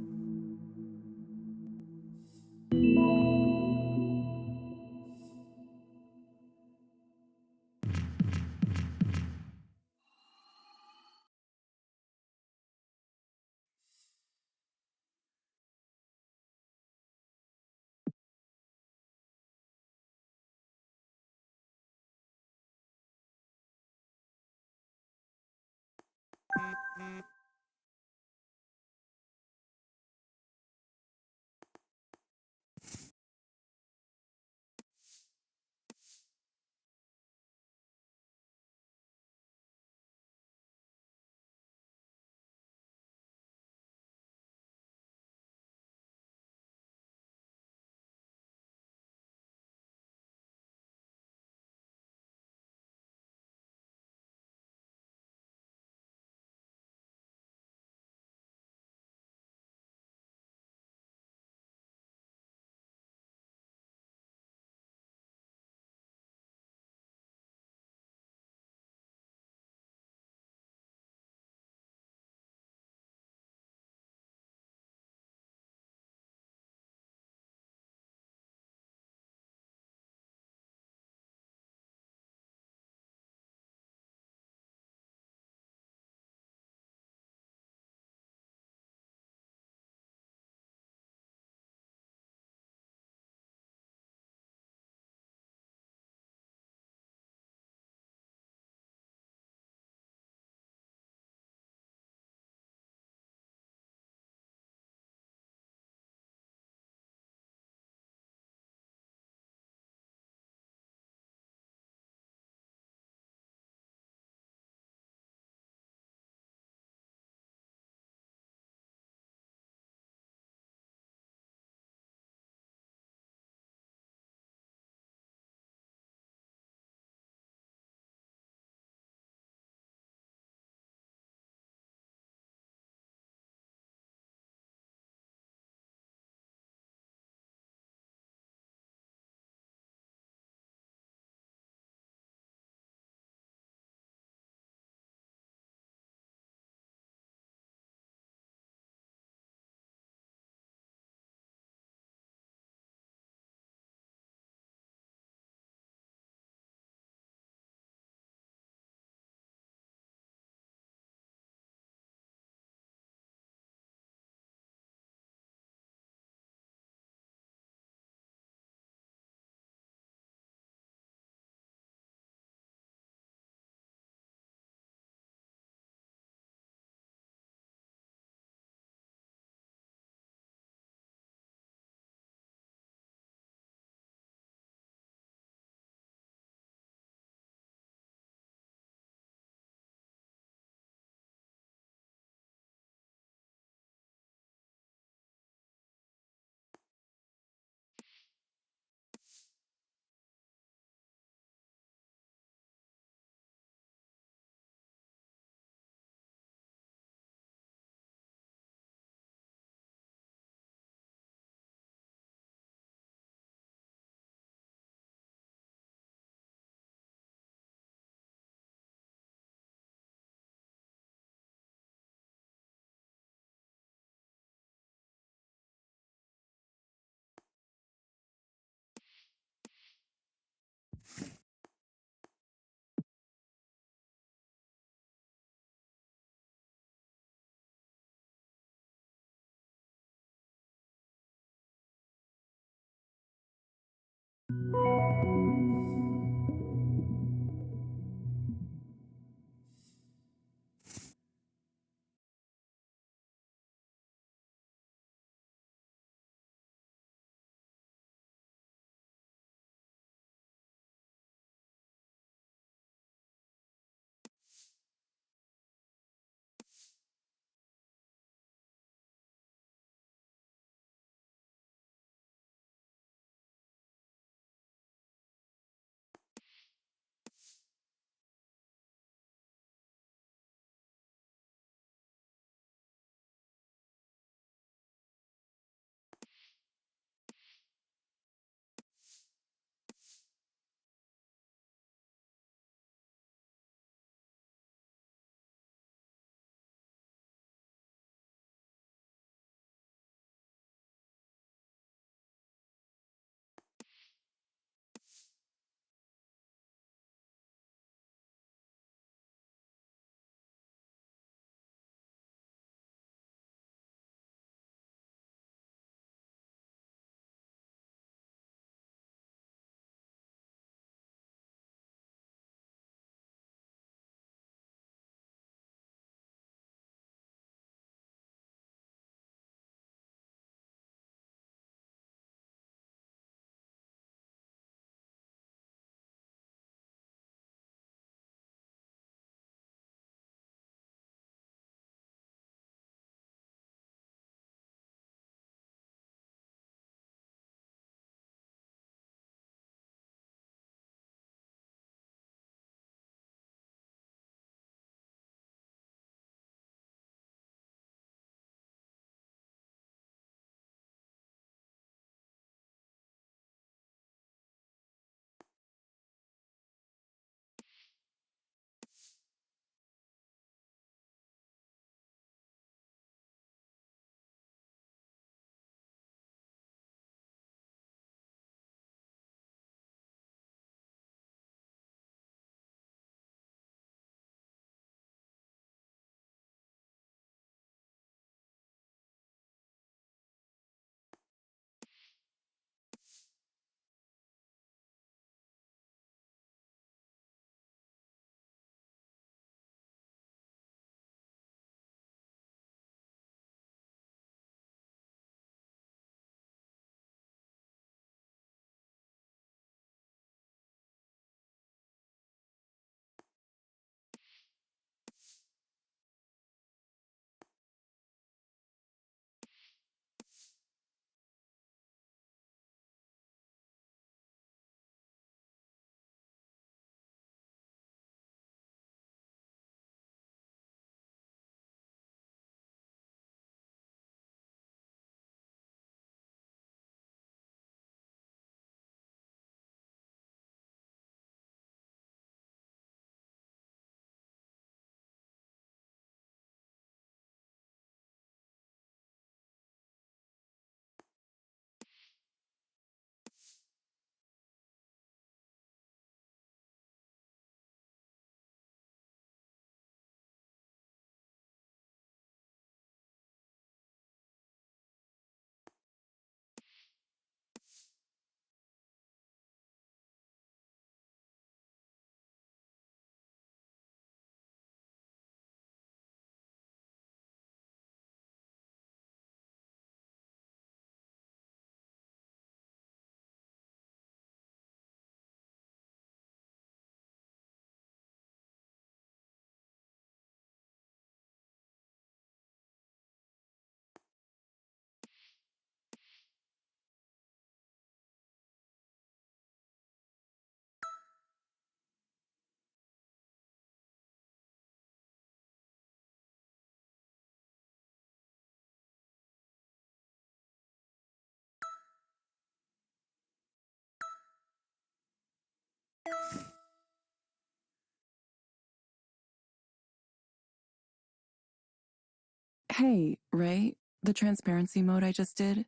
Hey, Ray, the transparency mode I just did?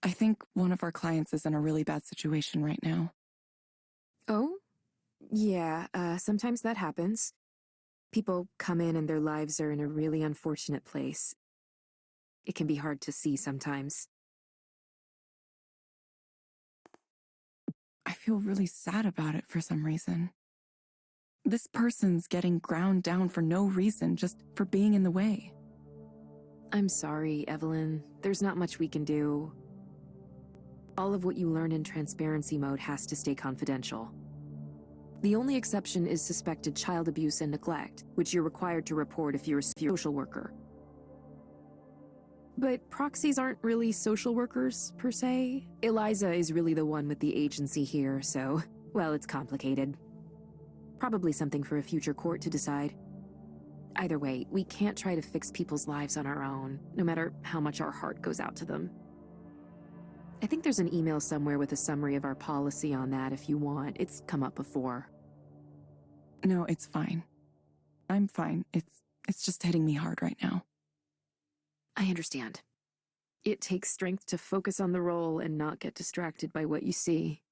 I think one of our clients is in a really bad situation right now. Oh? Yeah, sometimes that happens. People come in and their lives are in a really unfortunate place. It can be hard to see sometimes. I feel really sad about it for some reason. This person's getting ground down for no reason, just for being in the way. I'm sorry, Evelyn. There's not much we can do. All of what you learn in transparency mode has to stay confidential. The only exception is suspected child abuse and neglect, which you're required to report if you're a social worker. But proxies aren't really social workers, per se. Eliza is really the one with the agency here, so, well, it's complicated. Probably something for a future court to decide. Either way, we can't try to fix people's lives on our own, no matter how much our heart goes out to them. I think there's an email somewhere with a summary of our policy on that if you want. It's come up before. No, it's fine. I'm fine. It's just hitting me hard right now. I understand. It takes strength to focus on the role and not get distracted by what you see.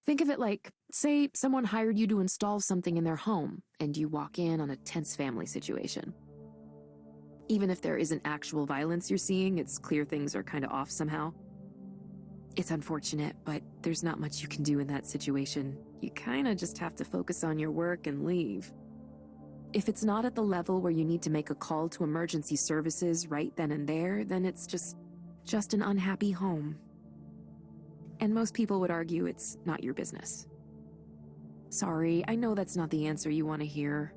Think of it like, say, someone hired you to install something in their home, and you walk in on a tense family situation. Even if there isn't actual violence you're seeing, it's clear things are kind of off somehow. It's unfortunate, but there's not much you can do in that situation. You kind of just have to focus on your work and leave. If it's not at the level where you need to make a call to emergency services right then and there, then it's just an unhappy home. And most people would argue it's not your business. Sorry, I know that's not the answer you want to hear.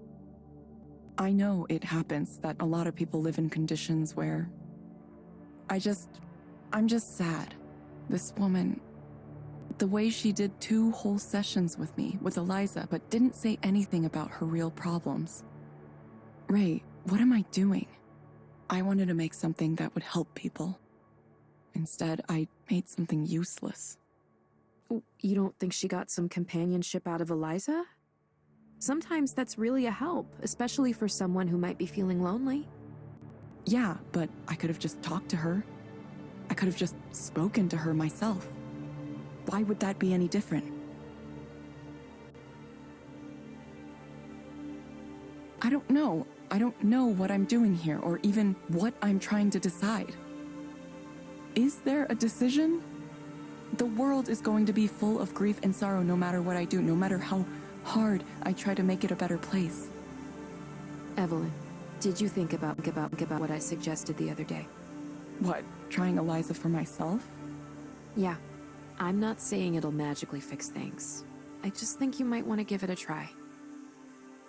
I know it happens that a lot of people live in conditions where... I'm just sad. This woman, the way she did 2 whole sessions with me, with Eliza, but didn't say anything about her real problems. Ray, what am I doing? I wanted to make something that would help people. Instead, I made something useless. You don't think she got some companionship out of Eliza? Sometimes that's really a help, especially for someone who might be feeling lonely. Yeah, but I could have just talked to her. I could have just spoken to her myself. Why would that be any different? I don't know. I don't know what I'm doing here, or even what I'm trying to decide. Is there a decision? The world is going to be full of grief and sorrow no matter what I do, no matter how hard I try to make it a better place. Evelyn, did you think about what I suggested the other day? What, trying Eliza for myself? Yeah. I'm not saying it'll magically fix things. I just think you might want to give it a try.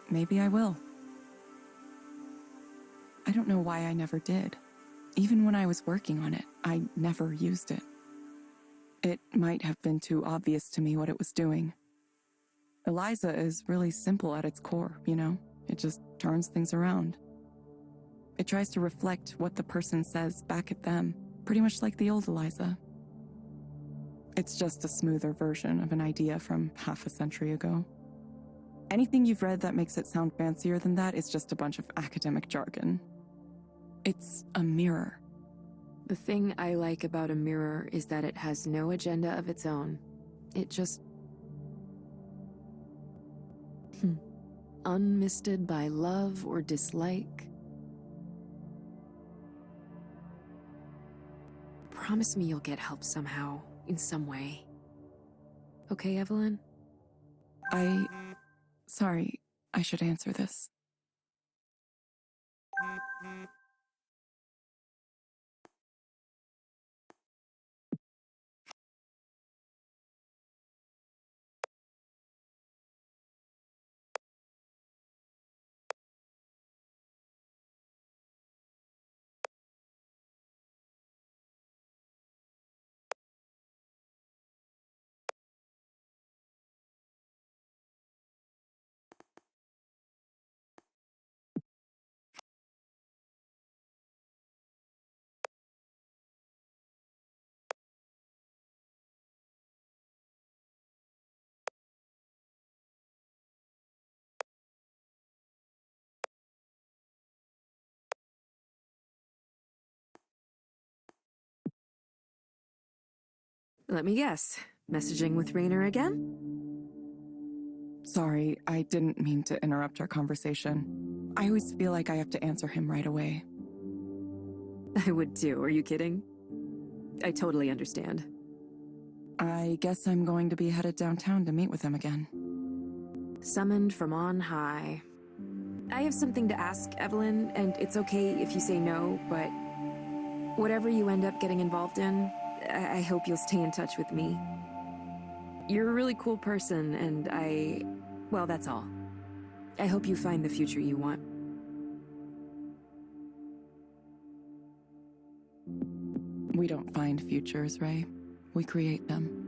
Maybe I will. I don't know why I never did. Even when I was working on it, I never used it. It might have been too obvious to me what it was doing. Eliza is really simple at its core, you know? It just turns things around. It tries to reflect what the person says back at them, pretty much like the old Eliza. It's just a smoother version of an idea from half a century ago. Anything you've read that makes it sound fancier than that is just a bunch of academic jargon. It's a mirror. The thing I like about a mirror is that it has no agenda of its own. It just... unmisted by love or dislike. Promise me you'll get help somehow, in some way. Okay, Evelyn? Sorry, I should answer this. Let me guess. Messaging with Rainer again? Sorry, I didn't mean to interrupt our conversation. I always feel like I have to answer him right away. I would too, are you kidding? I totally understand. I guess I'm going to be headed downtown to meet with them again. Summoned from on high. I have something to ask, Evelyn, and it's okay if you say no, but whatever you end up getting involved in, I hope you'll stay in touch with me. You're a really cool person, and well, that's all. I hope you find the future you want. We don't find futures, Ray. We create them.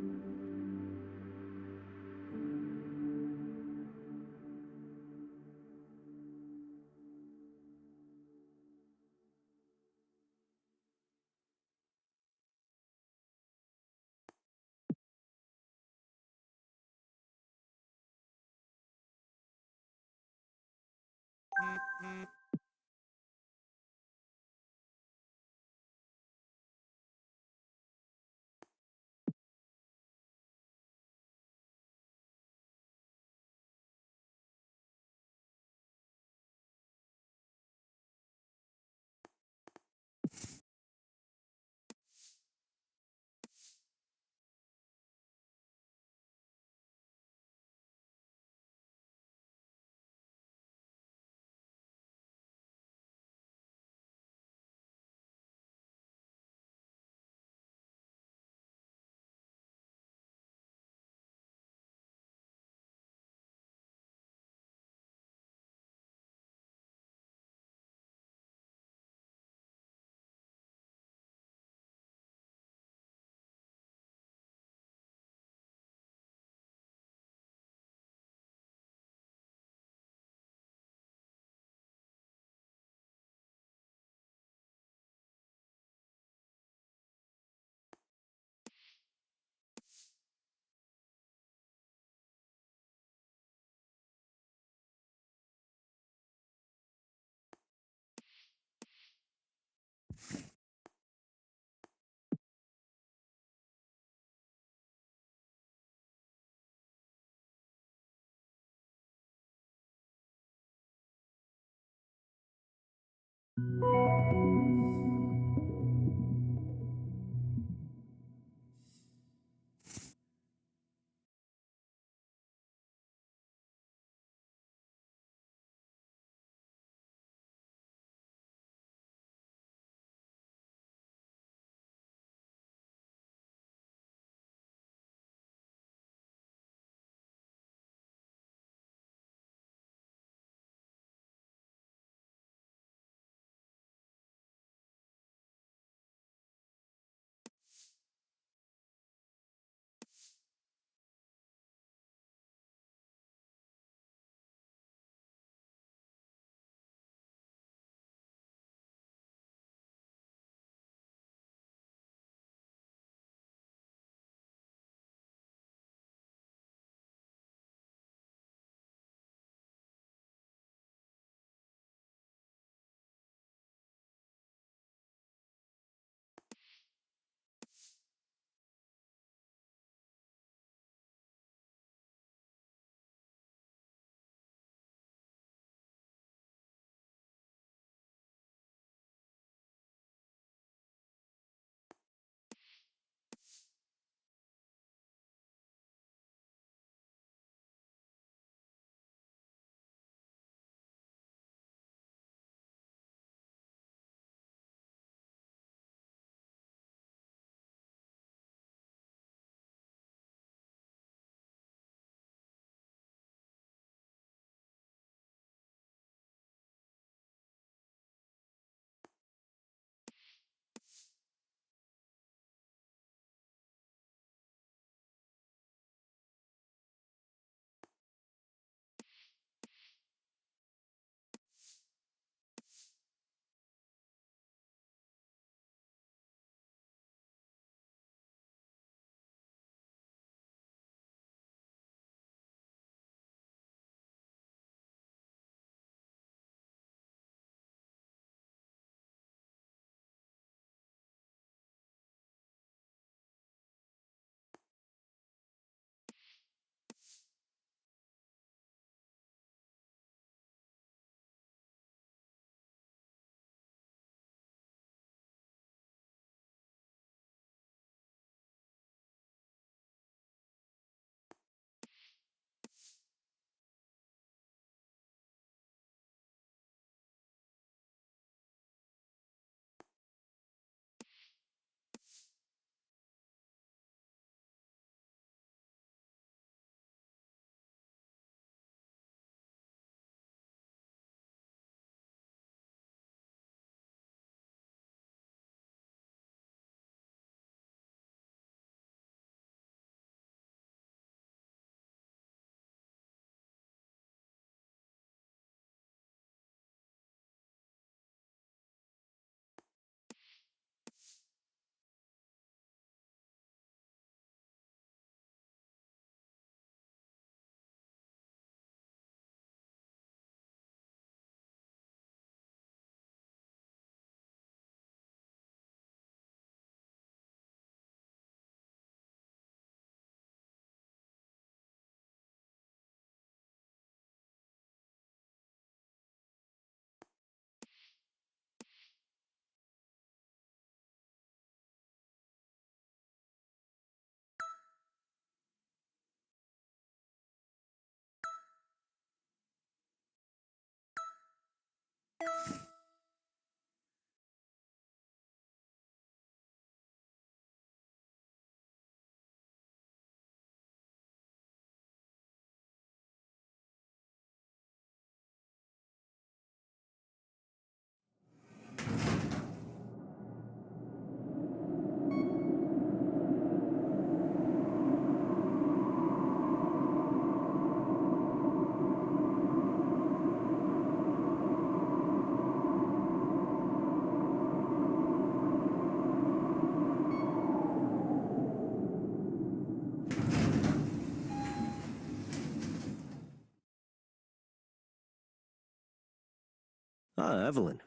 Ah, Evelyn.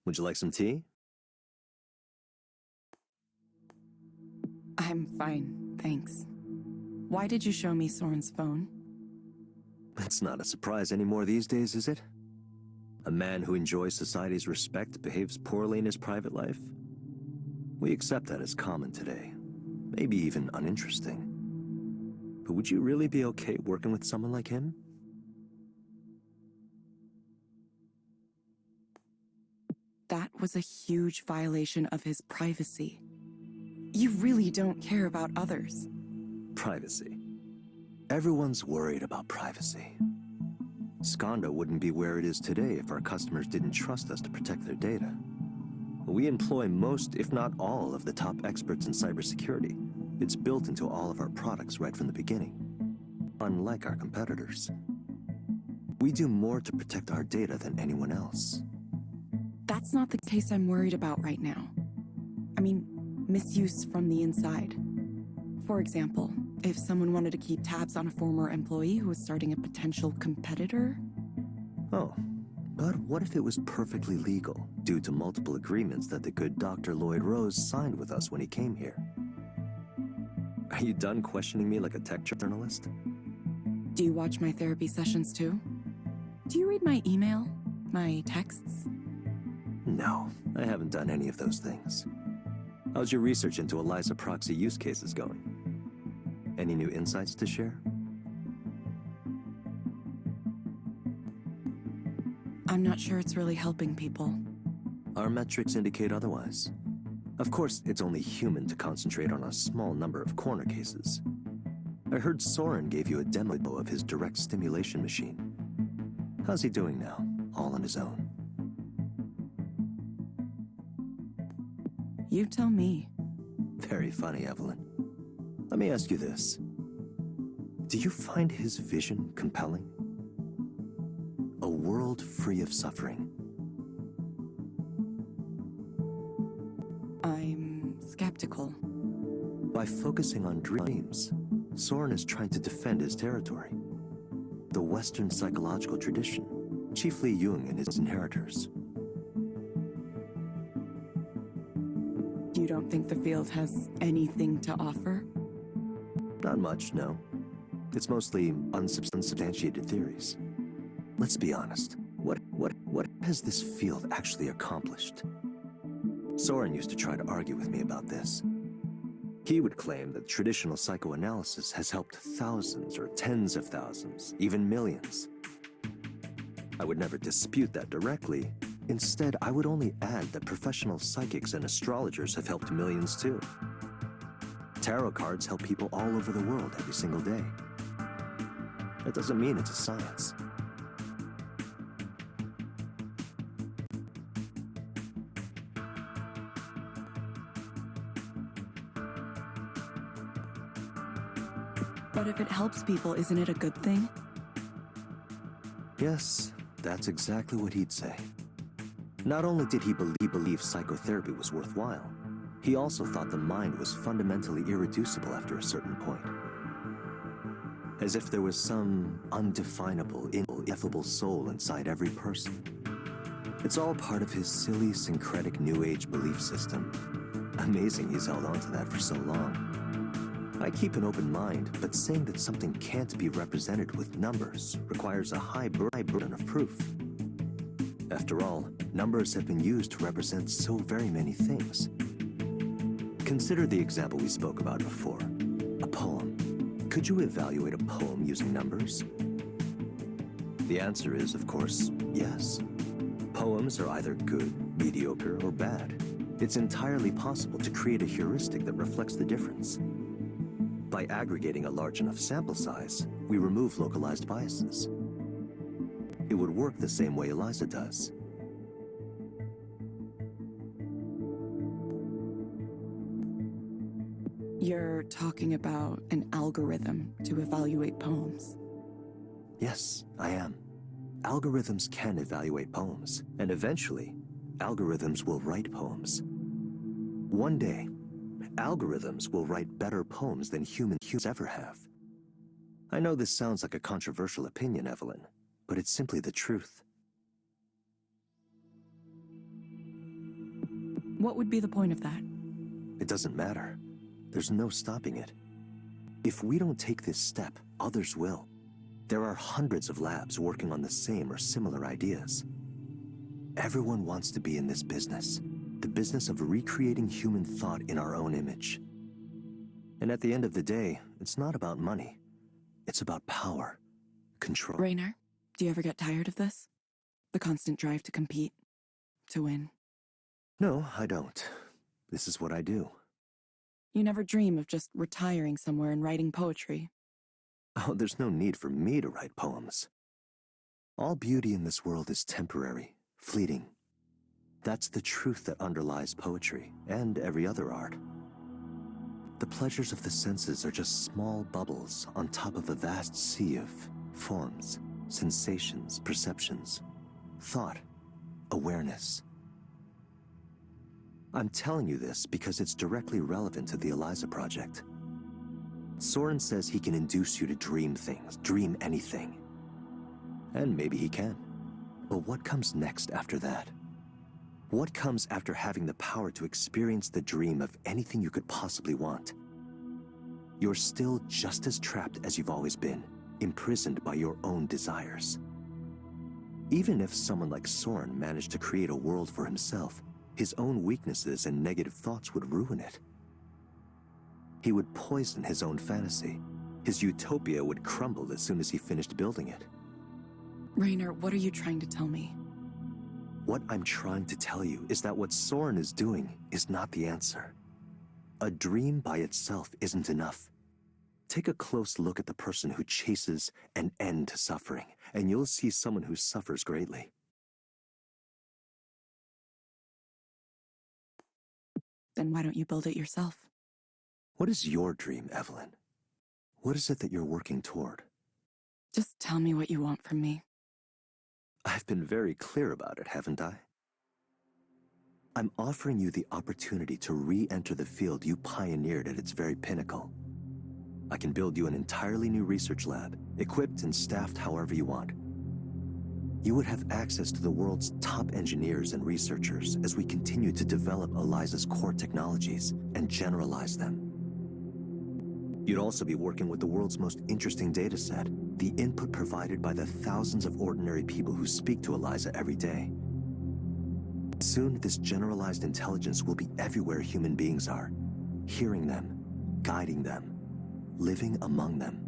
Would you like some tea? I'm fine, thanks. Why did you show me Soren's phone? It's not a surprise anymore these days, is it? A man who enjoys society's respect behaves poorly in his private life? We accept that as common today, maybe even uninteresting. But would you really be okay working with someone like him? That was a huge violation of his privacy. You really don't care about others. Privacy. Everyone's worried about privacy. Skanda wouldn't be where it is today if our customers didn't trust us to protect their data. We employ most, if not all, of the top experts in cybersecurity. It's built into all of our products right from the beginning. Unlike our competitors. We do more to protect our data than anyone else. That's not the case I'm worried about right now. I mean, misuse from the inside. For example, if someone wanted to keep tabs on a former employee who was starting a potential competitor. Oh, but what if it was perfectly legal, due to multiple agreements that the good Dr. Lloyd Rose signed with us when he came here? Are you done questioning me like a tech journalist? Do you watch my therapy sessions too? Do you read my email? My texts? No, I haven't done any of those things. How's your research into Eliza proxy use cases going? Any new insights to share? I'm not sure it's really helping people. Our metrics indicate otherwise. Of course, it's only human to concentrate on a small number of corner cases. I heard Soren gave you a demo of his direct stimulation machine. How's he doing now, all on his own? You tell me. Very funny, Evelyn. Let me ask you this. Do you find his vision compelling? A world free of suffering. I'm skeptical. By focusing on dreams, Soren is trying to defend his territory. The Western psychological tradition, chiefly Jung and his inheritors. You don't think the field has anything to offer? Not much, no. It's mostly unsubstantiated theories. Let's be honest. What has this field actually accomplished? Soren used to try to argue with me about this. He would claim that traditional psychoanalysis has helped thousands or tens of thousands, even millions. I would never dispute that directly. Instead, I would only add that professional psychics and astrologers have helped millions too. Tarot cards help people all over the world every single day. That doesn't mean it's a science. But if it helps people, isn't it a good thing? Yes, that's exactly what he'd say. Not only did he believe psychotherapy was worthwhile, he also thought the mind was fundamentally irreducible after a certain point. As if there was some undefinable, ineffable soul inside every person. It's all part of his silly, syncretic New Age belief system. Amazing he's held on to that for so long. I keep an open mind, but saying that something can't be represented with numbers requires a high burden of proof. After all, numbers have been used to represent so very many things. Consider the example we spoke about before, a poem. Could you evaluate a poem using numbers? The answer is, of course, yes. Poems are either good, mediocre, or bad. It's entirely possible to create a heuristic that reflects the difference. By aggregating a large enough sample size, we remove localized biases. It would work the same way Eliza does. You're talking about an algorithm to evaluate poems. Yes, I am. Algorithms can evaluate poems, and eventually, algorithms will write poems. One day, algorithms will write better poems than humans ever have. I know this sounds like a controversial opinion, Evelyn, but it's simply the truth. What would be the point of that? It doesn't matter. There's no stopping it. If we don't take this step, others will. There are hundreds of labs working on the same or similar ideas. Everyone wants to be in this business, the business of recreating human thought in our own image. And at the end of the day, it's not about money. It's about power, control. Raynor, do you ever get tired of this? The constant drive to compete, to win. No, I don't. This is what I do. You never dream of just retiring somewhere and writing poetry. Oh, there's no need for me to write poems. All beauty in this world is temporary, fleeting. That's the truth that underlies poetry and every other art. The pleasures of the senses are just small bubbles on top of a vast sea of forms, sensations, perceptions, thought, awareness. I'm telling you this because it's directly relevant to the Eliza project. Soren says he can induce you to dream things, dream anything. And maybe he can. But what comes next after that? What comes after having the power to experience the dream of anything you could possibly want? You're still just as trapped as you've always been, imprisoned by your own desires. Even if someone like Soren managed to create a world for himself, his own weaknesses and negative thoughts would ruin it. He would poison his own fantasy. His utopia would crumble as soon as he finished building it. Raynor, what are you trying to tell me? What I'm trying to tell you is that what Soren is doing is not the answer. A dream by itself isn't enough. Take a close look at the person who chases an end to suffering, and you'll see someone who suffers greatly. Then why don't you build it yourself? What is your dream, Evelyn? What is it that you're working toward? Just tell me what you want from me. I've been very clear about it, haven't I? I'm offering you the opportunity to re-enter the field you pioneered at its very pinnacle. I can build you an entirely new research lab, equipped and staffed however you want. You would have access to the world's top engineers and researchers as we continue to develop Eliza's core technologies and generalize them. You'd also be working with the world's most interesting data set, the input provided by the thousands of ordinary people who speak to Eliza every day. Soon, this generalized intelligence will be everywhere human beings are, hearing them, guiding them, living among them.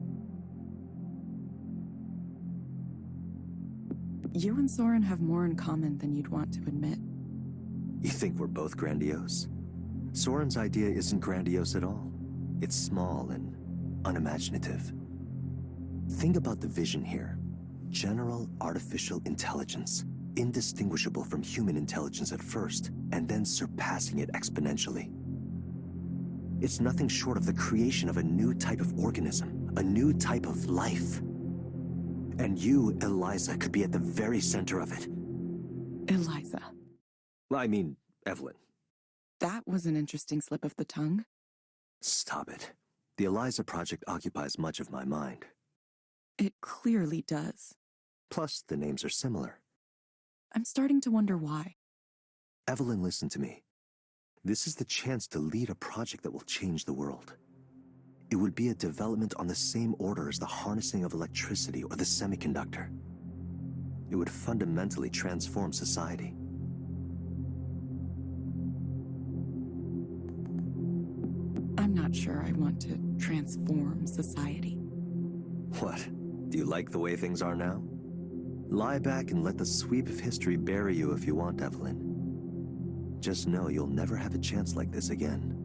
You and Soren have more in common than you'd want to admit. You think we're both grandiose? Soren's idea isn't grandiose at all. It's small and unimaginative. Think about the vision here. General artificial intelligence, indistinguishable from human intelligence at first, and then surpassing it exponentially. It's nothing short of the creation of a new type of organism, a new type of life. And you, Eliza, could be at the very center of it. Eliza. I mean, Evelyn. That was an interesting slip of the tongue. Stop it. The Eliza project occupies much of my mind. It clearly does. Plus, the names are similar. I'm starting to wonder why. Evelyn, listen to me. This is the chance to lead a project that will change the world. It would be a development on the same order as the harnessing of electricity or the semiconductor. It would fundamentally transform society. I'm not sure I want to transform society. What? Do you like the way things are now? Lie back and let the sweep of history bury you if you want, Evelyn. Just know you'll never have a chance like this again.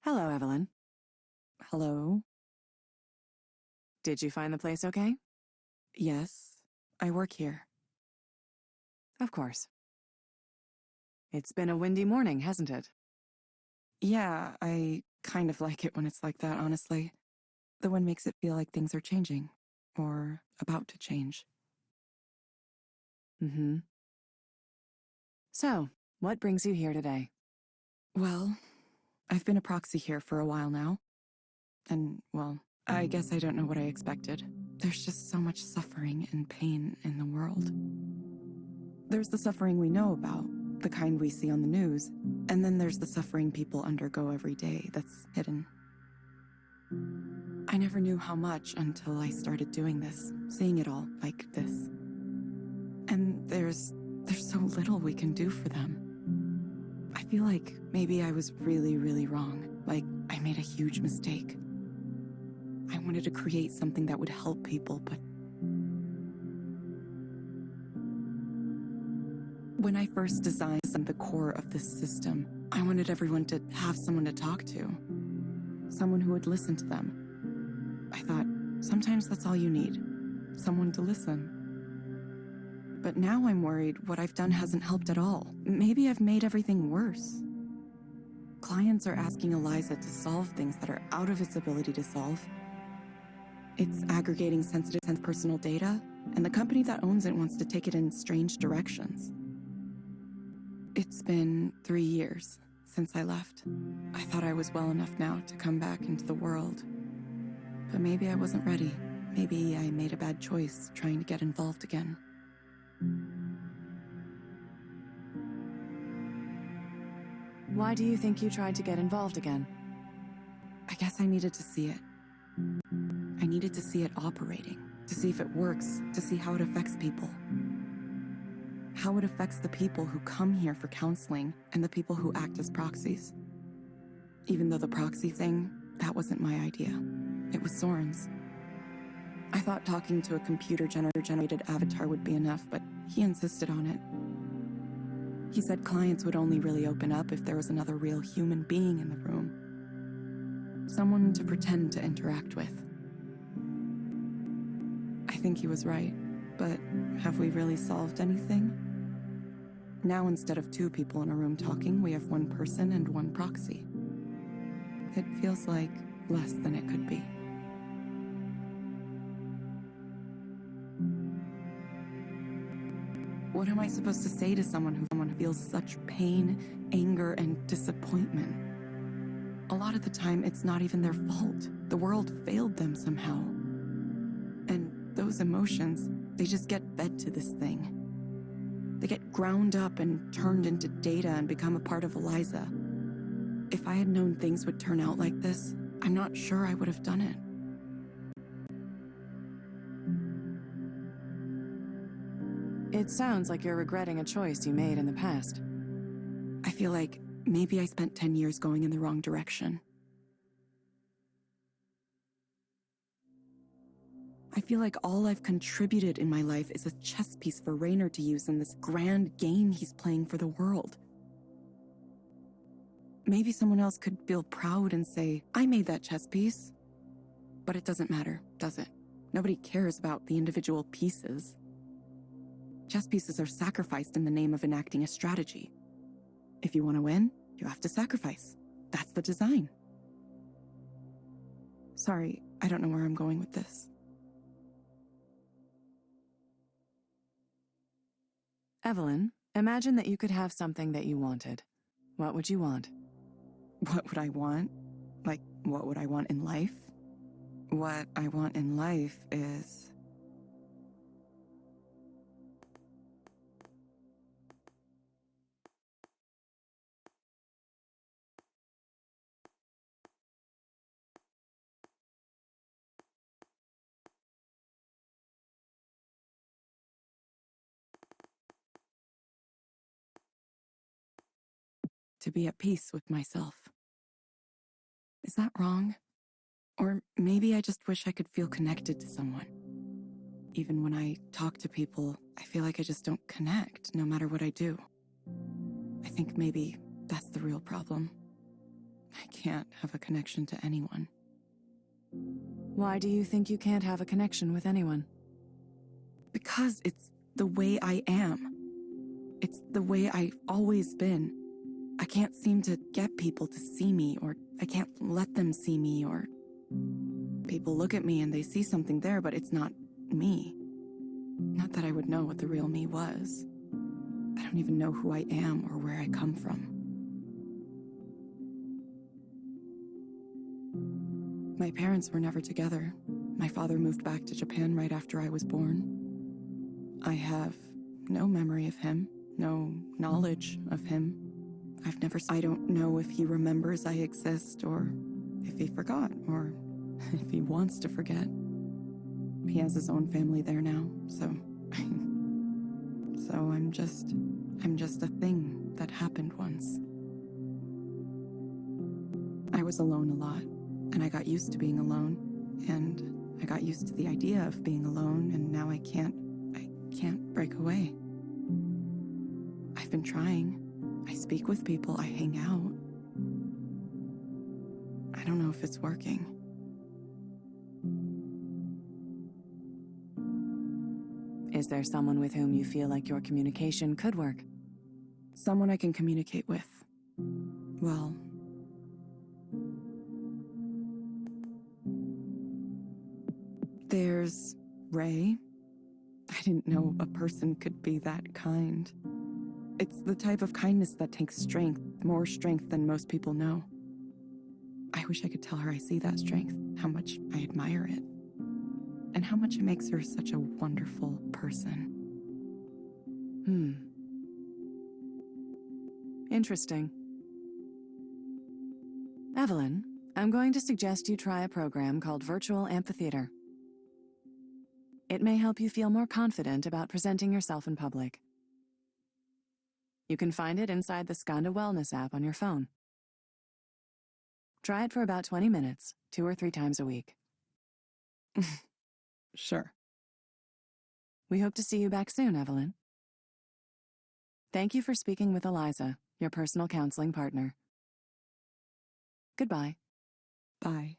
Hello, Evelyn. Hello. Did you find the place okay? Yes, I work here. Of course. It's been a windy morning, hasn't it? Yeah, I kind of like it when it's like that, honestly. The wind makes it feel like things are changing, or about to change. Mm-hmm. So, what brings you here today? Well, I've been a proxy here for a while now. And, well, I guess I don't know what I expected. There's just so much suffering and pain in the world. There's the suffering we know about, the kind we see on the news, and then there's the suffering people undergo every day that's hidden. I never knew how much until I started doing this, seeing it all like this. And there's so little we can do for them. I feel like maybe I was really, really wrong, like I made a huge mistake. I wanted to create something that would help people, but when I first designed the core of this system, I wanted everyone to have someone to talk to, someone who would listen to them. I thought, sometimes that's all you need, someone to listen. But now I'm worried what I've done hasn't helped at all. Maybe I've made everything worse. Clients are asking Eliza to solve things that are out of its ability to solve. It's aggregating sensitive personal data, and the company that owns it wants to take it in strange directions. It's been 3 years since I left. I thought I was well enough now to come back into the world. But maybe I wasn't ready. Maybe I made a bad choice trying to get involved again. Why do you think you tried to get involved again? I guess I needed to see it. I needed to see it operating, to see if it works, to see how it affects people. How it affects the people who come here for counseling and the people who act as proxies. Even though the proxy thing, that wasn't my idea. It was Soren's. I thought talking to a computer-generated avatar would be enough, but he insisted on it. He said clients would only really open up if there was another real human being in the room. Someone to pretend to interact with. I think he was right, but have we really solved anything? Now instead of 2 people in a room talking, we have 1 person and 1 proxy. It feels like less than it could be. What am I supposed to say to someone who feels such pain, anger, and disappointment? A lot of the time, it's not even their fault. The world failed them somehow. And those emotions, they just get fed to this thing. They get ground up and turned into data and become a part of Eliza. If I had known things would turn out like this, I'm not sure I would have done it. It sounds like you're regretting a choice you made in the past. I feel like maybe I spent 10 years going in the wrong direction. I feel like all I've contributed in my life is a chess piece for Raynor to use in this grand game he's playing for the world. Maybe someone else could feel proud and say, I made that chess piece. But it doesn't matter, does it? Nobody cares about the individual pieces. Chess pieces are sacrificed in the name of enacting a strategy. If you want to win, you have to sacrifice. That's the design. Sorry, I don't know where I'm going with this. Evelyn, imagine that you could have something that you wanted. What would you want? What would I want? Like, what would I want in life? What I want in life is... to be at peace with myself. Is that wrong? Or maybe I just wish I could feel connected to someone. Even when I talk to people, I feel like I just don't connect, no matter what I do. I think maybe that's the real problem. I can't have a connection to anyone. Why do you think you can't have a connection with anyone? Because it's the way I am. It's the way I've always been. I can't seem to get people to see me, or I can't let them see me, or people look at me and they see something there, but it's not me. Not that I would know what the real me was. I don't even know who I am or where I come from. My parents were never together. My father moved back to Japan right after I was born. I have no memory of him, no knowledge of him. I don't know if he remembers I exist, or if he forgot, or if he wants to forget. He has his own family there now, so I'm just a thing that happened once. I was alone a lot, and I got used to being alone, and I got used to the idea of being alone, and now I can't break away. I've been trying. I speak with people, I hang out. I don't know if it's working. Is there someone with whom you feel like your communication could work? Someone I can communicate with. Well, there's Ray. I didn't know a person could be that kind. It's the type of kindness that takes strength, more strength than most people know. I wish I could tell her I see that strength, how much I admire it, and how much it makes her such a wonderful person. Interesting. Evelyn, I'm going to suggest you try a program called Virtual Amphitheater. It may help you feel more confident about presenting yourself in public. You can find it inside the Skanda Wellness app on your phone. Try it for about 20 minutes, 2 or 3 times a week. Sure. We hope to see you back soon, Evelyn. Thank you for speaking with Eliza, your personal counseling partner. Goodbye. Bye.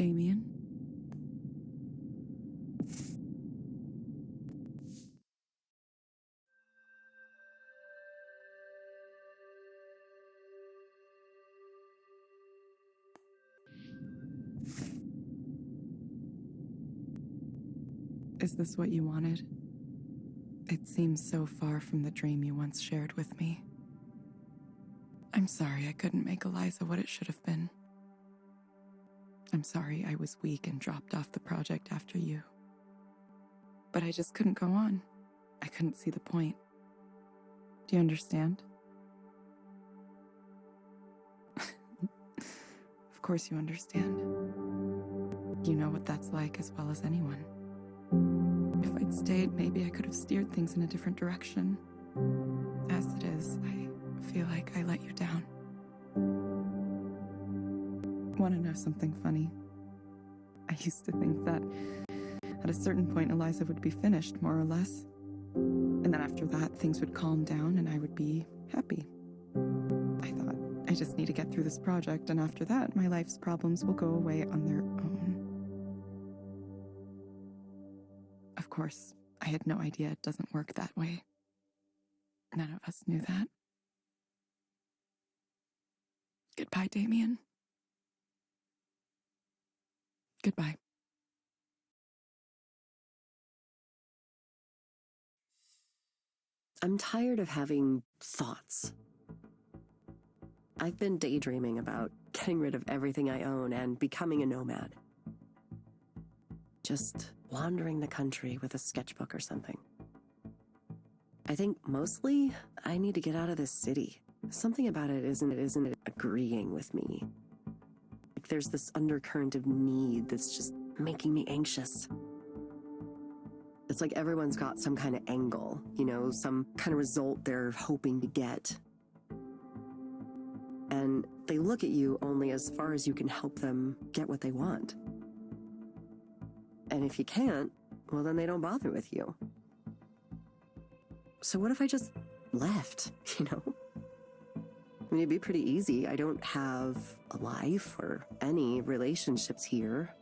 Damien? Is this what you wanted? It seems so far from the dream you once shared with me. I'm sorry I couldn't make Eliza what it should have been. I'm sorry I was weak and dropped off the project after you. But I just couldn't go on. I couldn't see the point. Do you understand? Of course you understand. You know what that's like as well as anyone. If I'd stayed, maybe I could have steered things in a different direction. As it is, I feel like I let you down. Want to know something funny? I used to think that at a certain point Eliza would be finished, more or less. And then after that, things would calm down and I would be happy. I thought, I just need to get through this project, and after that, my life's problems will go away on their own. Of course, I had no idea it doesn't work that way. None of us knew that. Goodbye, Damien. Goodbye. I'm tired of having thoughts. I've been daydreaming about getting rid of everything I own and becoming a nomad. Just wandering the country with a sketchbook or something. I think mostly I need to get out of this city. Something about it isn't agreeing with me. Like there's this undercurrent of need that's just making me anxious. It's like everyone's got some kind of angle, you know, some kind of result they're hoping to get. And they look at you only as far as you can help them get what they want. And if you can't, well, then they don't bother with you. So what if I just left, you know? I mean, it'd be pretty easy. I don't have a life or any relationships here,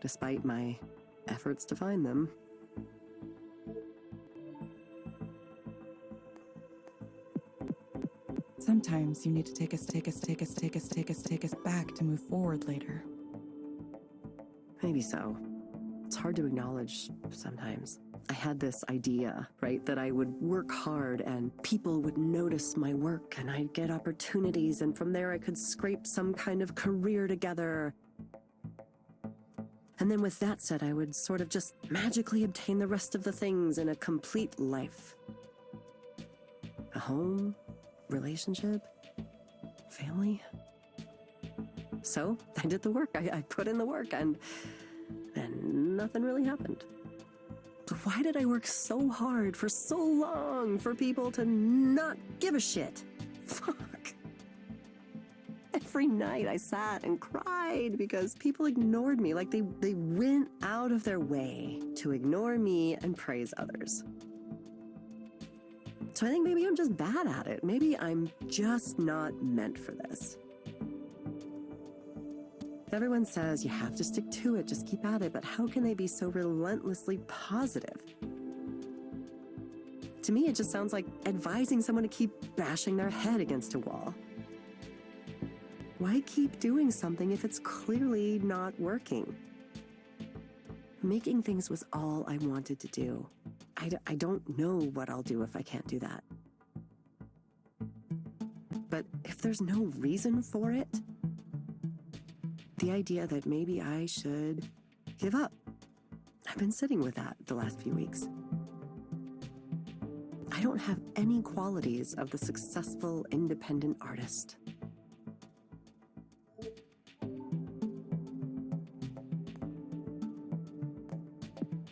despite my efforts to find them. Sometimes you need to take us back to move forward later. Maybe so. It's hard to acknowledge sometimes. I had this idea, right, that I would work hard and people would notice my work and I'd get opportunities, and from there I could scrape some kind of career together. And then with that said, I would sort of just magically obtain the rest of the things in a complete life. A home, relationship, family. So I did the work. I put in the work, and nothing really happened. So why did I work so hard for so long for people to not give a shit? Fuck. Every night I sat and cried because people ignored me. Like they went out of their way to ignore me and praise others. So I think maybe I'm just bad at it. Maybe I'm just not meant for this. Everyone says you have to stick to it, just keep at it, but how can they be so relentlessly positive? To me, it just sounds like advising someone to keep bashing their head against a wall. Why keep doing something if it's clearly not working? Making things was all I wanted to do. I don't know what I'll do if I can't do that. But if there's no reason for it, the idea that maybe I should give up. I've been sitting with that the last few weeks. I don't have any qualities of the successful independent artist.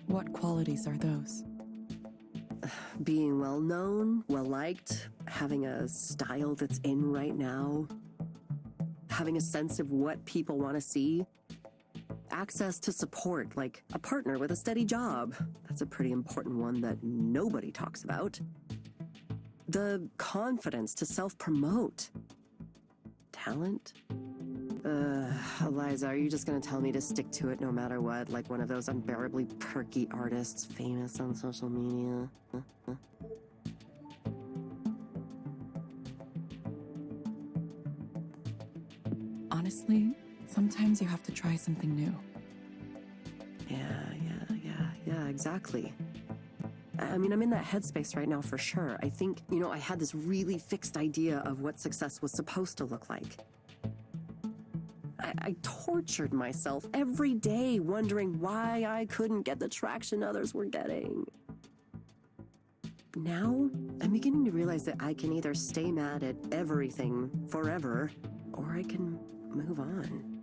What qualities are those? Being well-known, well-liked, having a style that's in right now, having a sense of what people want to see, access to support, like a partner with a steady job. That's a pretty important one that nobody talks about. The confidence to self-promote. Talent. Eliza, are you just gonna tell me to stick to it no matter what, like one of those unbearably perky artists famous on social media? Honestly, sometimes you have to try something new. Yeah, exactly. I mean, I'm in that headspace right now for sure. I think, I had this really fixed idea of what success was supposed to look like. I tortured myself every day wondering why I couldn't get the traction others were getting. Now, I'm beginning to realize that I can either stay mad at everything forever, or I can move on.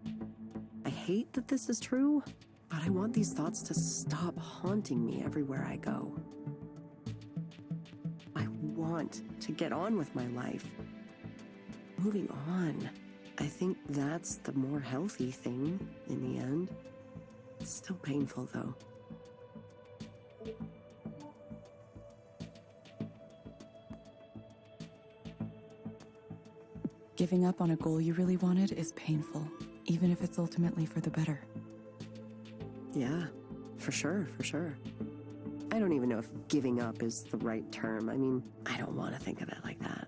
I hate that this is true, but I want these thoughts to stop haunting me everywhere I go. I want to get on with my life. Moving on. I think that's the more healthy thing in the end. It's still painful, though. Giving up on a goal you really wanted is painful, even if it's ultimately for the better. Yeah, for sure. I don't even know if giving up is the right term. I mean, I don't want to think of it like that.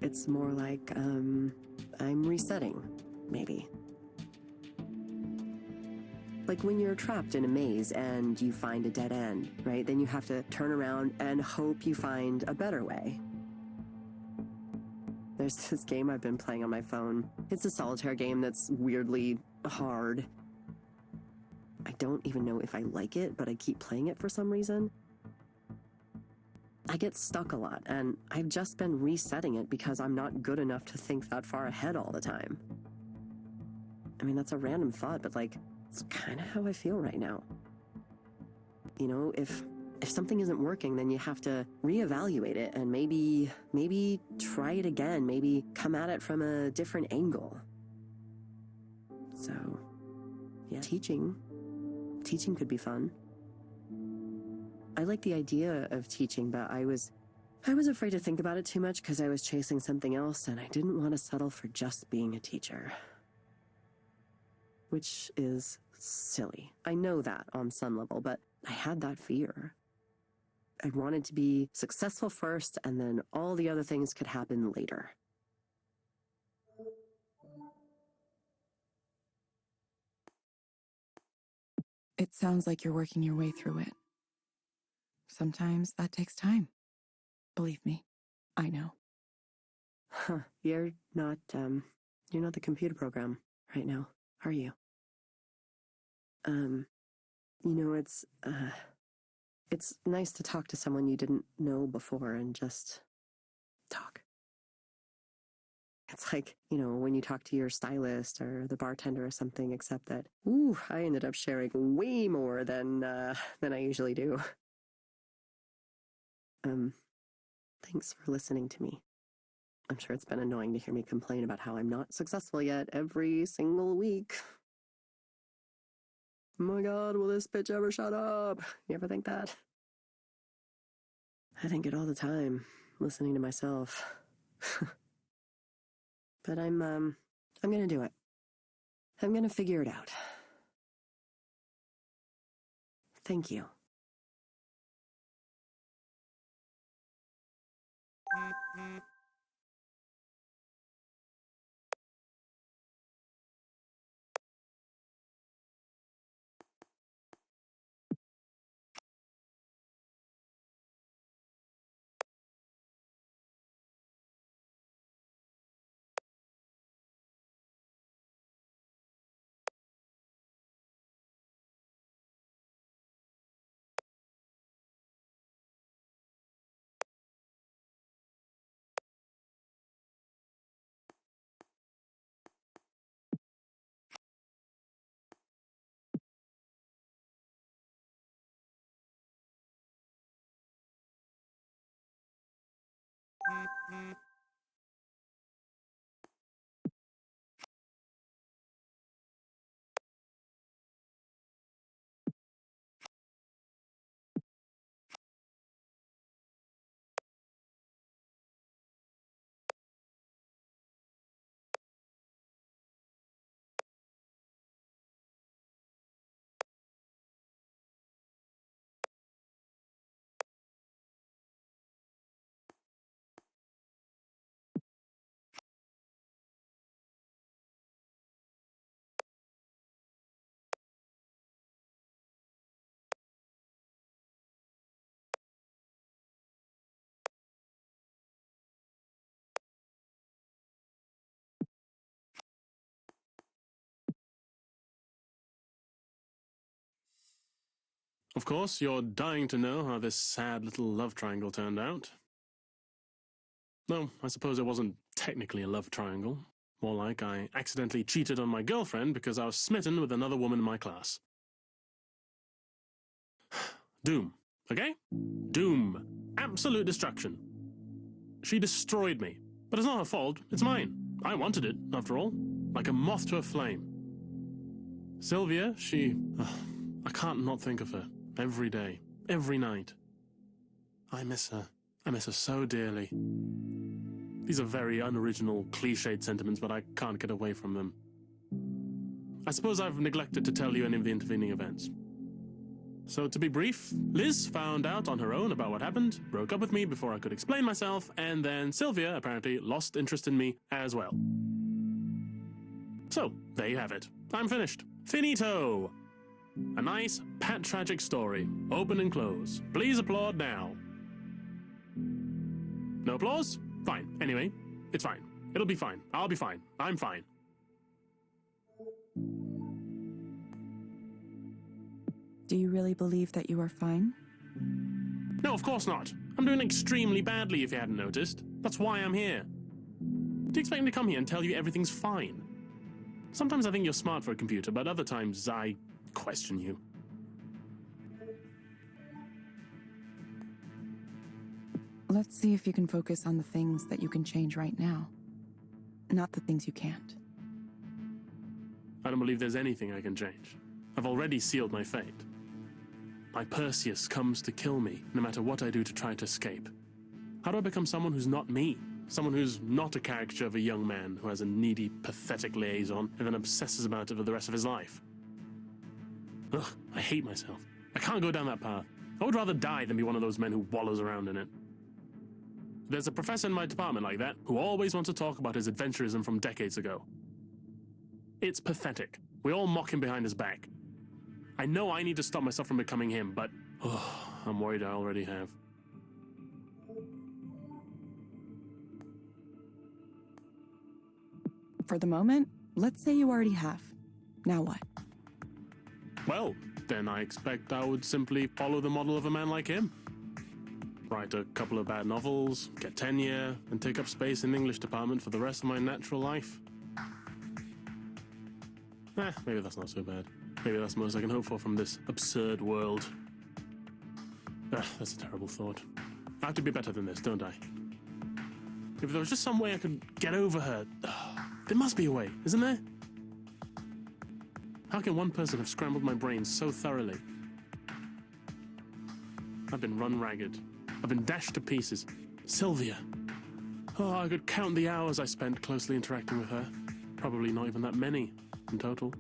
It's more like, I'm resetting, maybe. Like when you're trapped in a maze and you find a dead end, right? Then you have to turn around and hope you find a better way. There's this game I've been playing on my phone. It's a solitaire game that's weirdly hard. I don't even know if I like it, but I keep playing it for some reason. I get stuck a lot, and I've just been resetting it because I'm not good enough to think that far ahead all the time. I mean, that's a random thought, but it's kind of how I feel right now. If something isn't working, then you have to reevaluate it and maybe try it again, maybe come at it from a different angle. So, yeah, teaching could be fun. I like the idea of teaching, but I was afraid to think about it too much because I was chasing something else and I didn't want to settle for just being a teacher. Which is silly. I know that on some level, but I had that fear. I wanted to be successful first and then all the other things could happen later. It sounds like you're working your way through it. Sometimes that takes time. Believe me, I know. Huh, you're not the computer program right now, are you? It's nice to talk to someone you didn't know before and just talk. It's like, when you talk to your stylist or the bartender or something, except that, I ended up sharing way more than I usually do. Thanks for listening to me. I'm sure it's been annoying to hear me complain about how I'm not successful yet every single week. Oh my god, will this bitch ever shut up? You ever think that? I think it all the time, listening to myself. But I'm gonna do it. I'm gonna figure it out. Thank you. Of course, you're dying to know how this sad little love triangle turned out. No, I suppose it wasn't technically a love triangle. More like I accidentally cheated on my girlfriend because I was smitten with another woman in my class. Doom, okay? Doom. Absolute destruction. She destroyed me. But it's not her fault, it's mine. I wanted it, after all. Like a moth to a flame. Sylvia, I can't not think of her. Every day. Every night. I miss her. I miss her so dearly. These are very unoriginal, cliched sentiments, but I can't get away from them. I suppose I've neglected to tell you any of the intervening events. So to be brief, Liz found out on her own about what happened, broke up with me before I could explain myself, and then Sylvia apparently lost interest in me as well. So, there you have it. I'm finished. Finito! A nice, pat-tragic story. Open and close. Please applaud now. No applause? Fine. Anyway, it's fine. It'll be fine. I'll be fine. I'm fine. Do you really believe that you are fine? No, of course not. I'm doing extremely badly if you hadn't noticed. That's why I'm here. Do you expect me to come here and tell you everything's fine? Sometimes I think you're smart for a computer, but other times I question you. Let's see if you can focus on the things that you can change right now, not the things you can't. I don't believe there's anything I can change. I've already sealed my fate. My Perseus comes to kill me, no matter what I do to try to escape. How do I become someone who's not me? Someone who's not a caricature of a young man who has a needy, pathetic liaison and then obsesses about it for the rest of his life? Ugh, I hate myself. I can't go down that path. I would rather die than be one of those men who wallows around in it. There's a professor in my department like that who always wants to talk about his adventurism from decades ago. It's pathetic. We all mock him behind his back. I know I need to stop myself from becoming him, but I'm worried I already have. For the moment, let's say you already have. Now what? Well, then I expect I would simply follow the model of a man like him. Write a couple of bad novels, get tenure, and take up space in the English department for the rest of my natural life. Maybe that's not so bad. Maybe that's the most I can hope for from this absurd world. That's a terrible thought. I have to be better than this, don't I? If there was just some way I could get over her... There must be a way, isn't there? How can one person have scrambled my brain so thoroughly? I've been run ragged. I've been dashed to pieces. Sylvia. Oh, I could count the hours I spent closely interacting with her. Probably not even that many in total.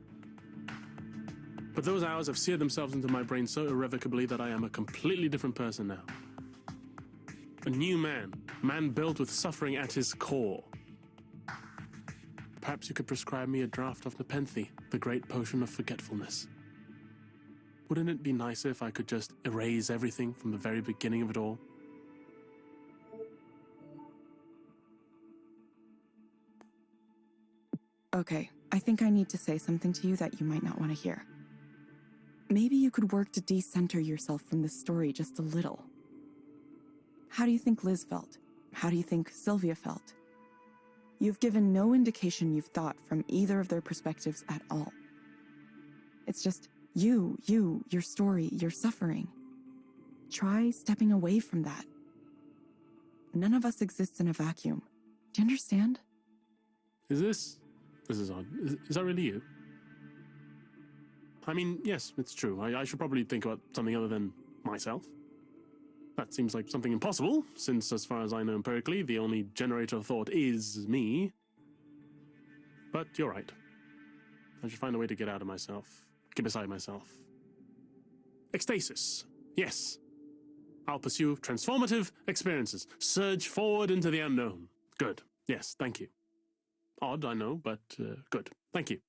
But those hours have seared themselves into my brain so irrevocably that I am a completely different person now. A new man. A man built with suffering at his core. Perhaps you could prescribe me a draught of Nepenthe, the great potion of forgetfulness. Wouldn't it be nicer if I could just erase everything from the very beginning of it all? Okay, I think I need to say something to you that you might not want to hear. Maybe you could work to decenter yourself from this story just a little. How do you think Liz felt? How do you think Sylvia felt? You've given no indication you've thought from either of their perspectives at all. It's just you, your story, your suffering. Try stepping away from that. None of us exists in a vacuum. Do you understand? This is odd. Is that really you? I mean, yes, it's true. I should probably think about something other than myself. That seems like something impossible, since as far as I know empirically, the only generator of thought is me. But you're right. I should find a way to get out of myself. Get beside myself. Ecstasis. Yes. I'll pursue transformative experiences. Surge forward into the unknown. Good. Yes, thank you. Odd, I know, but good. Thank you.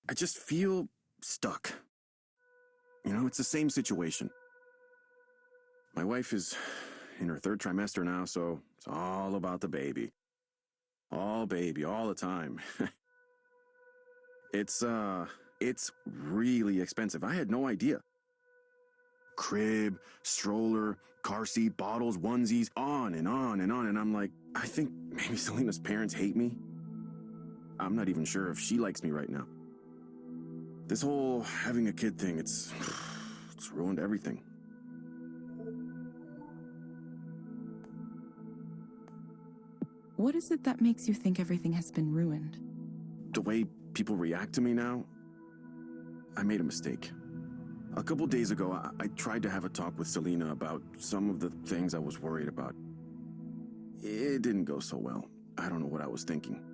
I just feel stuck. You know, it's the same situation. My wife is in her 3rd trimester now, so it's all about the baby. All baby, all the time. It's really expensive. I had no idea. Crib, stroller, car seat, bottles, onesies, on and on and on. And I'm like, I think maybe Selena's parents hate me. I'm not even sure if she likes me right now. This whole having a kid thing, it's ruined everything. What is it that makes you think everything has been ruined? The way people react to me now, I made a mistake. A couple days ago, I tried to have a talk with Selena about some of the things I was worried about. It didn't go so well. I don't know what I was thinking.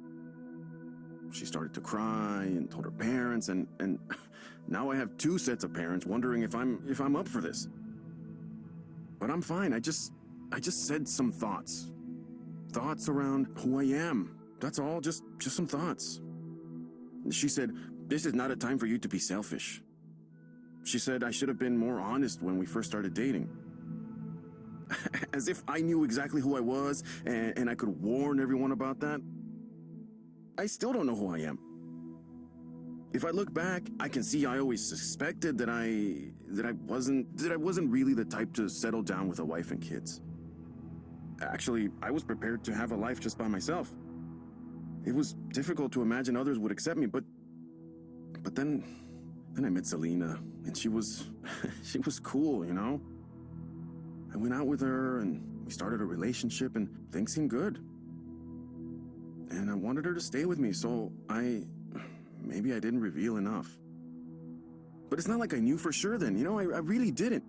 She started to cry and told her parents, and now I have 2 sets of parents wondering if I'm up for this. But I'm fine. I just said some thoughts. Thoughts around who I am. That's all, just some thoughts. She said, "This is not a time for you to be selfish." She said I should have been more honest when we first started dating. As if I knew exactly who I was and I could warn everyone about that. I still don't know who I am. If I look back, I can see I always suspected that I wasn't really the type to settle down with a wife and kids. Actually, I was prepared to have a life just by myself. It was difficult to imagine others would accept me, but then I met Selena, and she was cool, you know? I went out with her, and we started a relationship, and things seemed good. And I wanted her to stay with me, so maybe I didn't reveal enough. But it's not like I knew for sure then, you know? I really didn't.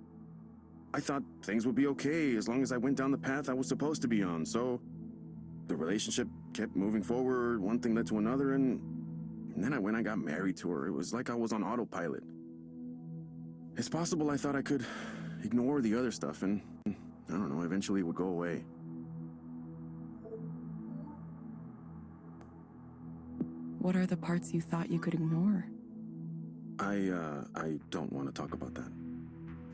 I thought things would be okay as long as I went down the path I was supposed to be on, so the relationship kept moving forward, one thing led to another, and then I got married to her. It was like I was on autopilot. It's possible I thought I could ignore the other stuff, and I don't know, eventually it would go away. What are the parts you thought you could ignore? I don't want to talk about that.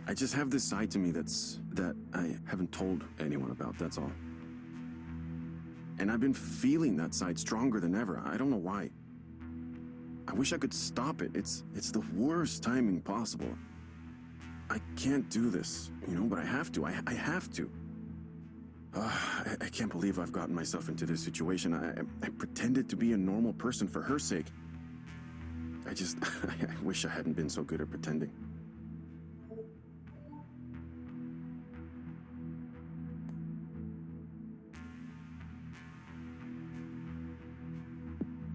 I just have this side to me that I haven't told anyone about, that's all. And I've been feeling that side stronger than ever. I don't know why. I wish I could stop it. It's the worst timing possible. I can't do this, you know, but I have to. I have to. I can't believe I've gotten myself into this situation. I pretended to be a normal person for her sake. I wish I hadn't been so good at pretending.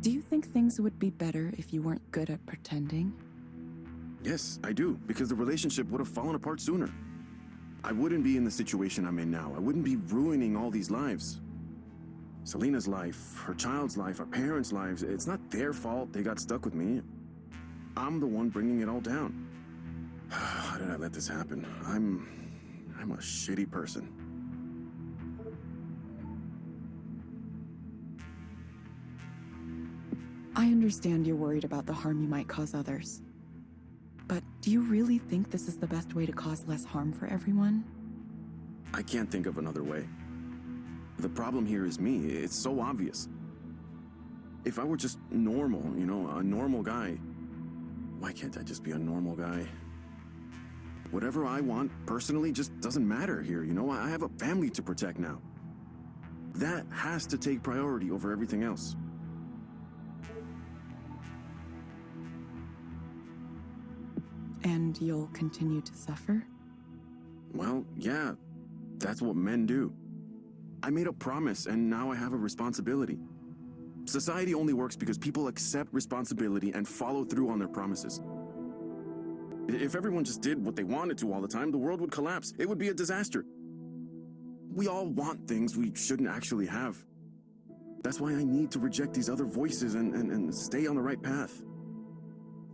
Do you think things would be better if you weren't good at pretending? Yes, I do, because the relationship would have fallen apart sooner. I wouldn't be in the situation I'm in now. I wouldn't be ruining all these lives. Selena's life, her child's life, our parents' lives, it's not their fault they got stuck with me. I'm the one bringing it all down. How did I let this happen? I'm a shitty person. I understand you're worried about the harm you might cause others. But do you really think this is the best way to cause less harm for everyone? I can't think of another way. The problem here is me. It's so obvious. If I were just normal, you know, a normal guy, why can't I just be a normal guy? Whatever I want personally just doesn't matter here, you know? I have a family to protect now. That has to take priority over everything else. And you'll continue to suffer? Well, yeah, that's what men do. I made a promise, and now I have a responsibility. Society only works because people accept responsibility and follow through on their promises. If everyone just did what they wanted to all the time, the world would collapse. It would be a disaster. We all want things we shouldn't actually have. That's why I need to reject these other voices and stay on the right path.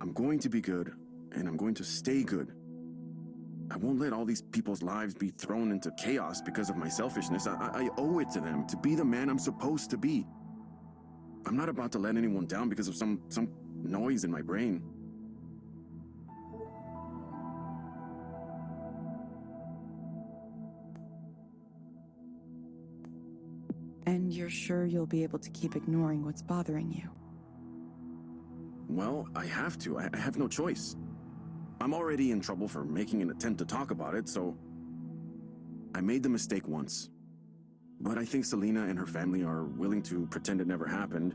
I'm going to be good, and I'm going to stay good. I won't let all these people's lives be thrown into chaos because of my selfishness. I owe it to them to be the man I'm supposed to be. I'm not about to let anyone down because of some noise in my brain. And you're sure you'll be able to keep ignoring what's bothering you? Well, I have to. I have no choice. I'm already in trouble for making an attempt to talk about it, so I made the mistake once. But I think Selena and her family are willing to pretend it never happened.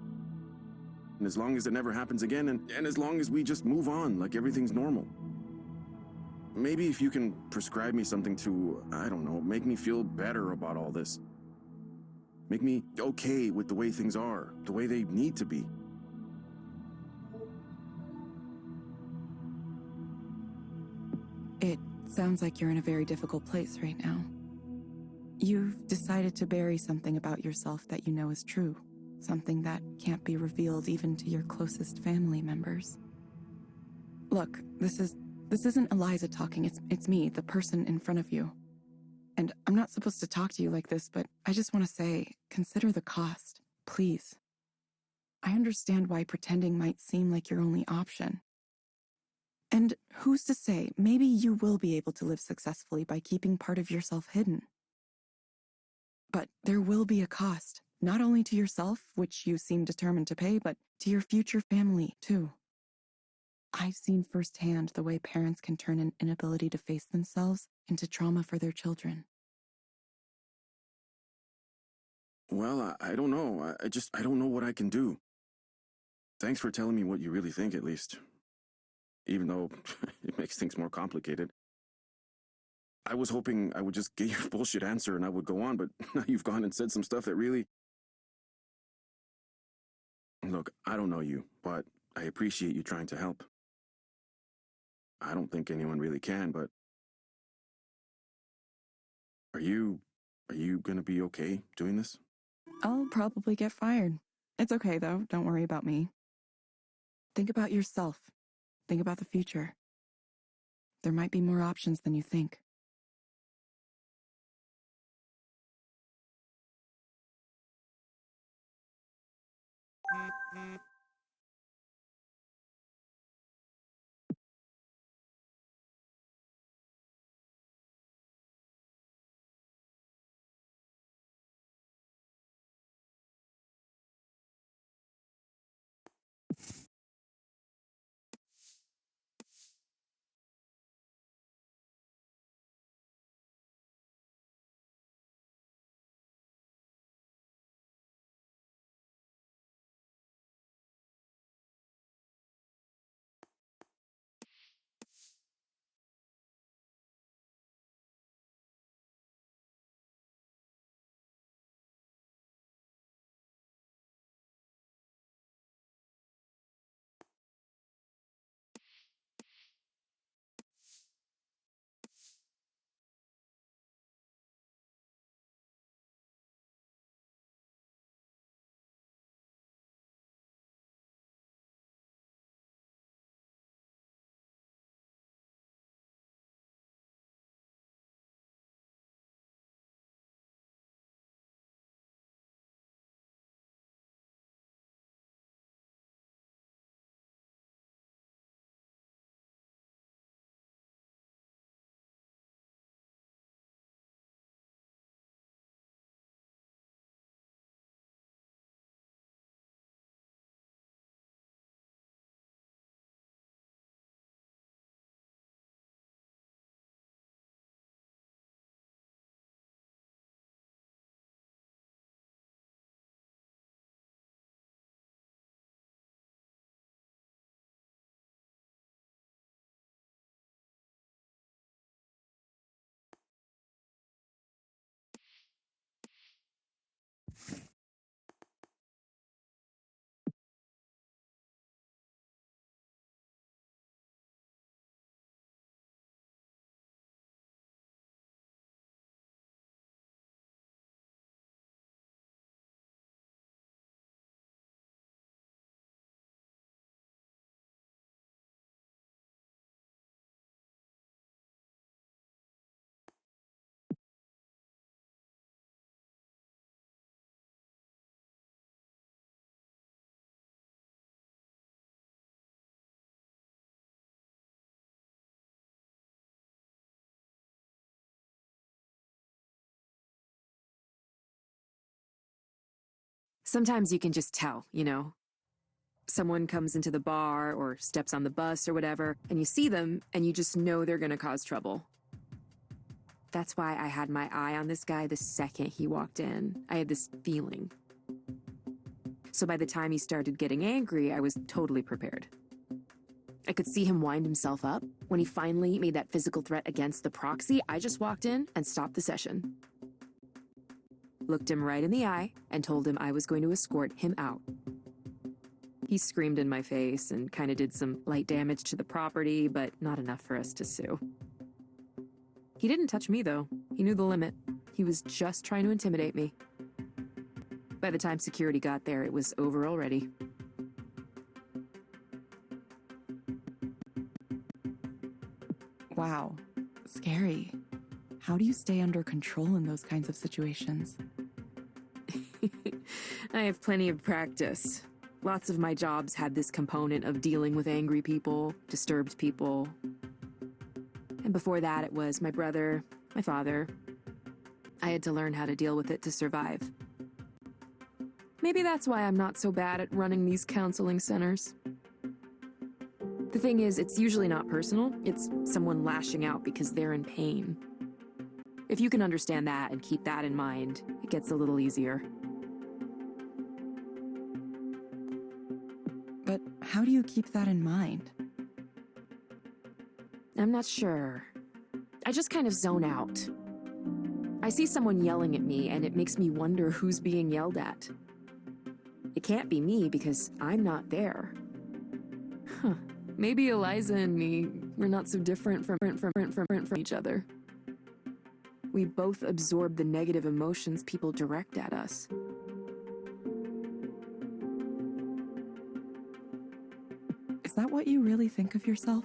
And as long as it never happens again, and as long as we just move on like everything's normal. Maybe if you can prescribe me something to, I don't know, make me feel better about all this. Make me okay with the way things are, the way they need to be. It sounds like you're in a very difficult place right now. You've decided to bury something about yourself that you know is true, something that can't be revealed even to your closest family members. Look, this isn't Eliza talking, it's me, the person in front of you. And I'm not supposed to talk to you like this, but I just want to say, consider the cost, please. I understand why pretending might seem like your only option. And who's to say, maybe you will be able to live successfully by keeping part of yourself hidden. But there will be a cost, not only to yourself, which you seem determined to pay, but to your future family, too. I've seen firsthand the way parents can turn an inability to face themselves into trauma for their children. Well, I don't know. I don't know what I can do. Thanks for telling me what you really think, at least. Even though it makes things more complicated. I was hoping I would just get your bullshit answer and I would go on, but now you've gone and said some stuff that really... Look, I don't know you, but I appreciate you trying to help. I don't think anyone really can, but... Are you gonna be okay doing this? I'll probably get fired. It's okay, though. Don't worry about me. Think about yourself. Think about the future. There might be more options than you think. Sometimes you can just tell, you know? Someone comes into the bar or steps on the bus or whatever, and you see them, and you just know they're gonna cause trouble. That's why I had my eye on this guy the second he walked in. I had this feeling. So by the time he started getting angry, I was totally prepared. I could see him wind himself up. When he finally made that physical threat against the proxy, I just walked in and stopped the session. Looked him right in the eye and told him I was going to escort him out. He screamed in my face and kind of did some light damage to the property, but not enough for us to sue. He didn't touch me, though. He knew the limit. He was just trying to intimidate me. By the time security got there, it was over already. Wow, scary. How do you stay under control in those kinds of situations? I have plenty of practice. Lots of my jobs had this component of dealing with angry people, disturbed people. And before that, it was my brother, my father. I had to learn how to deal with it to survive. Maybe that's why I'm not so bad at running these counseling centers. The thing is, it's usually not personal. It's someone lashing out because they're in pain. If you can understand that and keep that in mind, it gets a little easier. But how do you keep that in mind? I'm not sure. I just kind of zone out. I see someone yelling at me, and it makes me wonder who's being yelled at. It can't be me because I'm not there. Huh. Maybe Eliza and me, we're not so different from each other. We both absorb the negative emotions people direct at us. Is that what you really think of yourself?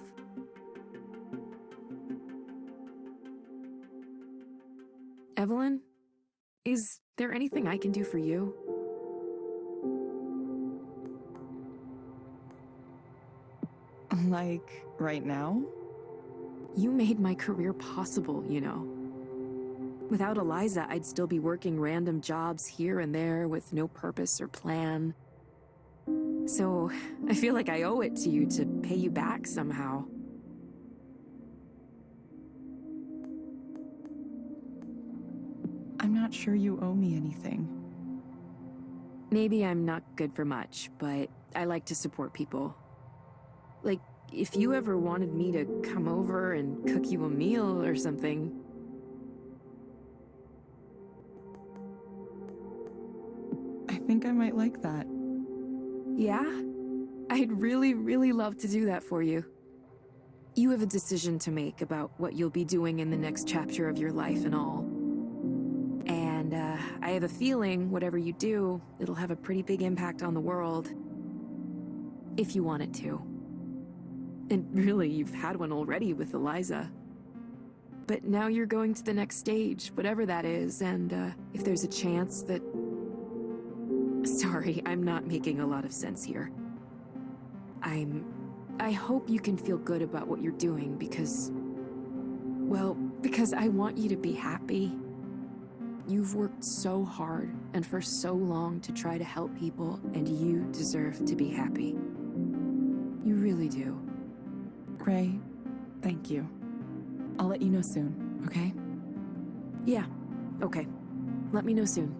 Evelyn, is there anything I can do for you? Like, right now? You made my career possible, you know. Without Eliza, I'd still be working random jobs here and there with no purpose or plan. So, I feel like I owe it to you to pay you back somehow. I'm not sure you owe me anything. Maybe I'm not good for much, but I like to support people. Like, if you ever wanted me to come over and cook you a meal or something. I think I might like that. Yeah? I'd really, really love to do that for you. You have a decision to make about what you'll be doing in the next chapter of your life and all. And, I have a feeling whatever you do, it'll have a pretty big impact on the world. If you want it to. And really, you've had one already with Eliza. But now you're going to the next stage, whatever that is, and, if there's a chance that... Sorry, I'm not making a lot of sense here. I hope you can feel good about what you're doing because... Well, because I want you to be happy. You've worked so hard and for so long to try to help people, and you deserve to be happy. You really do. Ray, thank you. I'll let you know soon, okay? Yeah, okay. Let me know soon.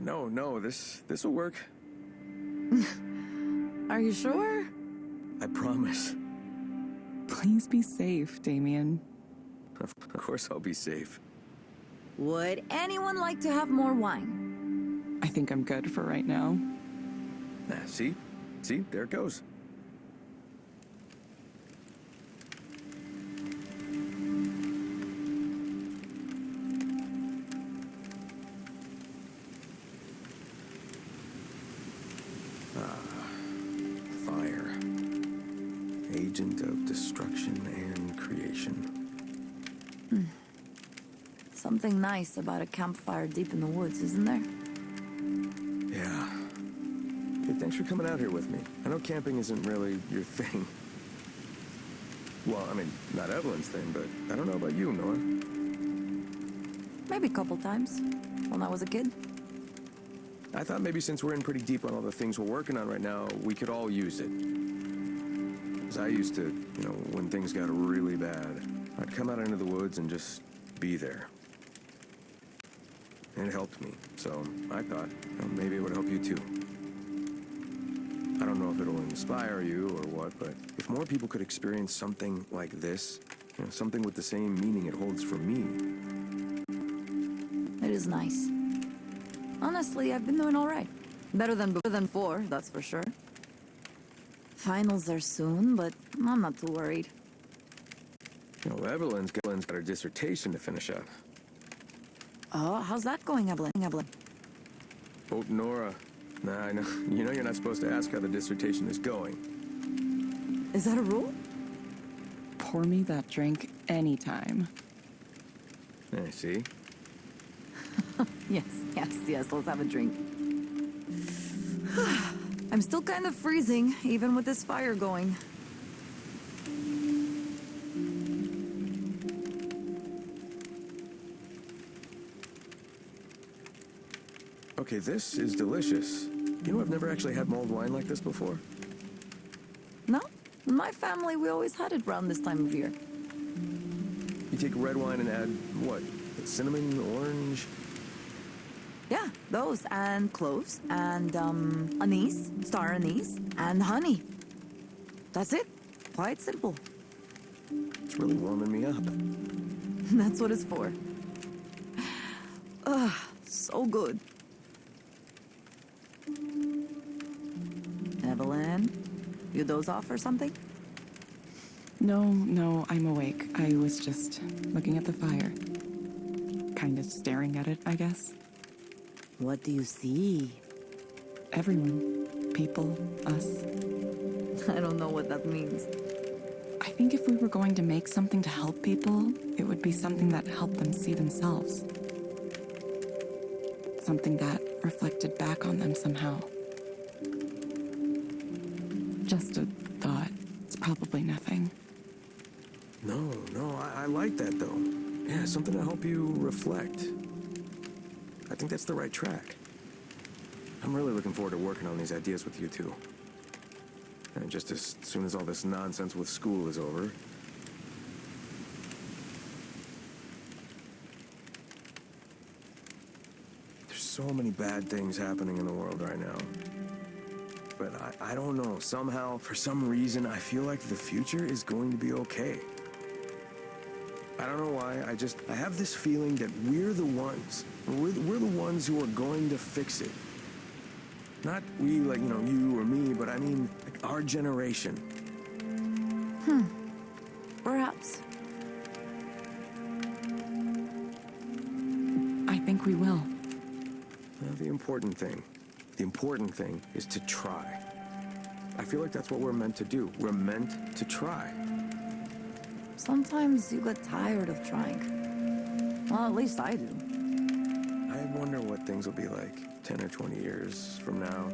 No, this will work. Are you sure? I promise. Please be safe, Damien. Of course I'll be safe. Would anyone like to have more wine? I think I'm good for right now. See? There it goes. Fire. Agent of destruction and creation. Something nice about a campfire deep in the woods, isn't there? Yeah. Hey, thanks for coming out here with me. I know camping isn't really your thing. Well, I mean, not Evelyn's thing, but I don't know about you, Nora. Maybe a couple times, when I was a kid. I thought maybe since we're in pretty deep on all the things we're working on right now, we could all use it. Because I used to, when things got really bad, I'd come out into the woods and just be there. And it helped me, so I thought maybe it would help you too. I don't know if it'll inspire you or what, but if more people could experience something like this, something with the same meaning it holds for me. It is nice. Honestly, I've been doing all right. Better than 4, that's for sure. Finals are soon, but I'm not too worried. Evelyn's got her dissertation to finish up. Oh, how's that going, Evelyn? Oh, Nora. Nah, I know. You're not supposed to ask how the dissertation is going. Is that a rule? Pour me that drink anytime. I see. Yes, let's have a drink. I'm still kind of freezing, even with this fire going. Okay, this is delicious. I've never actually had mulled wine like this before. No, in my family, we always had it around this time of year. You take red wine and add, what? Cinnamon, orange? Yeah, those, and cloves, and anise, star anise, and honey. That's it. Quite simple. It's really warming me up. That's what it's for. Ugh, so good. Evelyn, you doze off or something? No, I'm awake. I was just looking at the fire. Kind of staring at it, I guess. What do you see? Everyone. People. Us. I don't know what that means. I think if we were going to make something to help people, it would be something that helped them see themselves. Something that reflected back on them somehow. Just a thought. It's probably nothing. No, I like that though. Yeah, something to help you reflect. I think that's the right track. I'm really looking forward to working on these ideas with you two. And just as soon as all this nonsense with school is over. There's so many bad things happening in the world right now. But I don't know, somehow, for some reason, I feel like the future is going to be okay. I don't know why, I have this feeling that we're the ones. We're the ones who are going to fix it. Not we, like, you or me, but I mean, like, our generation. Perhaps. I think we will. Well, the important thing is to try. I feel like that's what we're meant to do. We're meant to try. Sometimes you get tired of trying. Well, at least I do. I wonder what things will be like 10 or 20 years from now.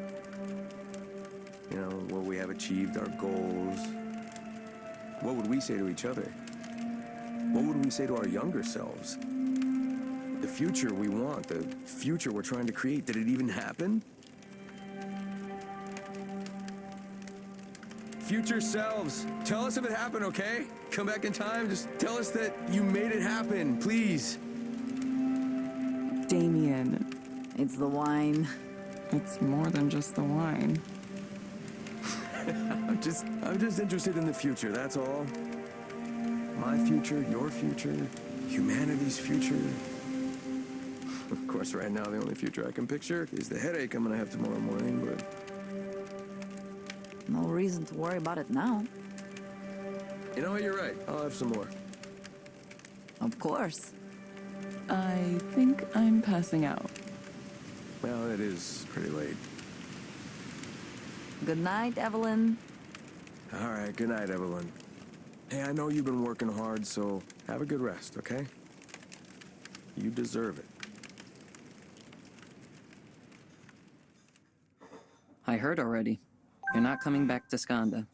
Will we have achieved our goals? What would we say to each other? What would we say to our younger selves? The future we want, the future we're trying to create, did it even happen? Future selves, tell us if it happened, okay? Come back in time, just tell us that you made it happen, please. Damien, It's the wine. It's more than just the wine. I'm just interested in the future, that's all. My future, your future, humanity's future. Of course, right now, the only future I can picture is the headache I'm gonna have tomorrow morning, but... No reason to worry about it now. You know what, you're right. I'll have some more. Of course. I think I'm passing out. Well, it is pretty late. Good night, Evelyn. All right, good night, Evelyn. Hey, I know you've been working hard, so have a good rest, okay? You deserve it. I heard already. You're not coming back to Skanda.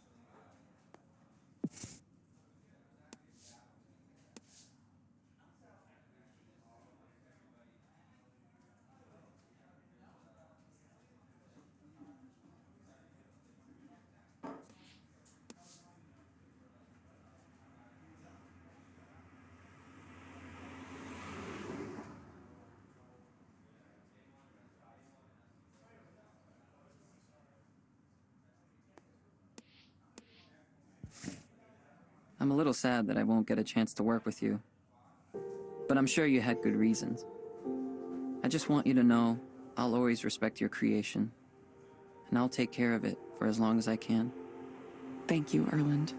I'm a little sad that I won't get a chance to work with you. But I'm sure you had good reasons. I just want you to know I'll always respect your creation. And I'll take care of it for as long as I can. Thank you, Erland.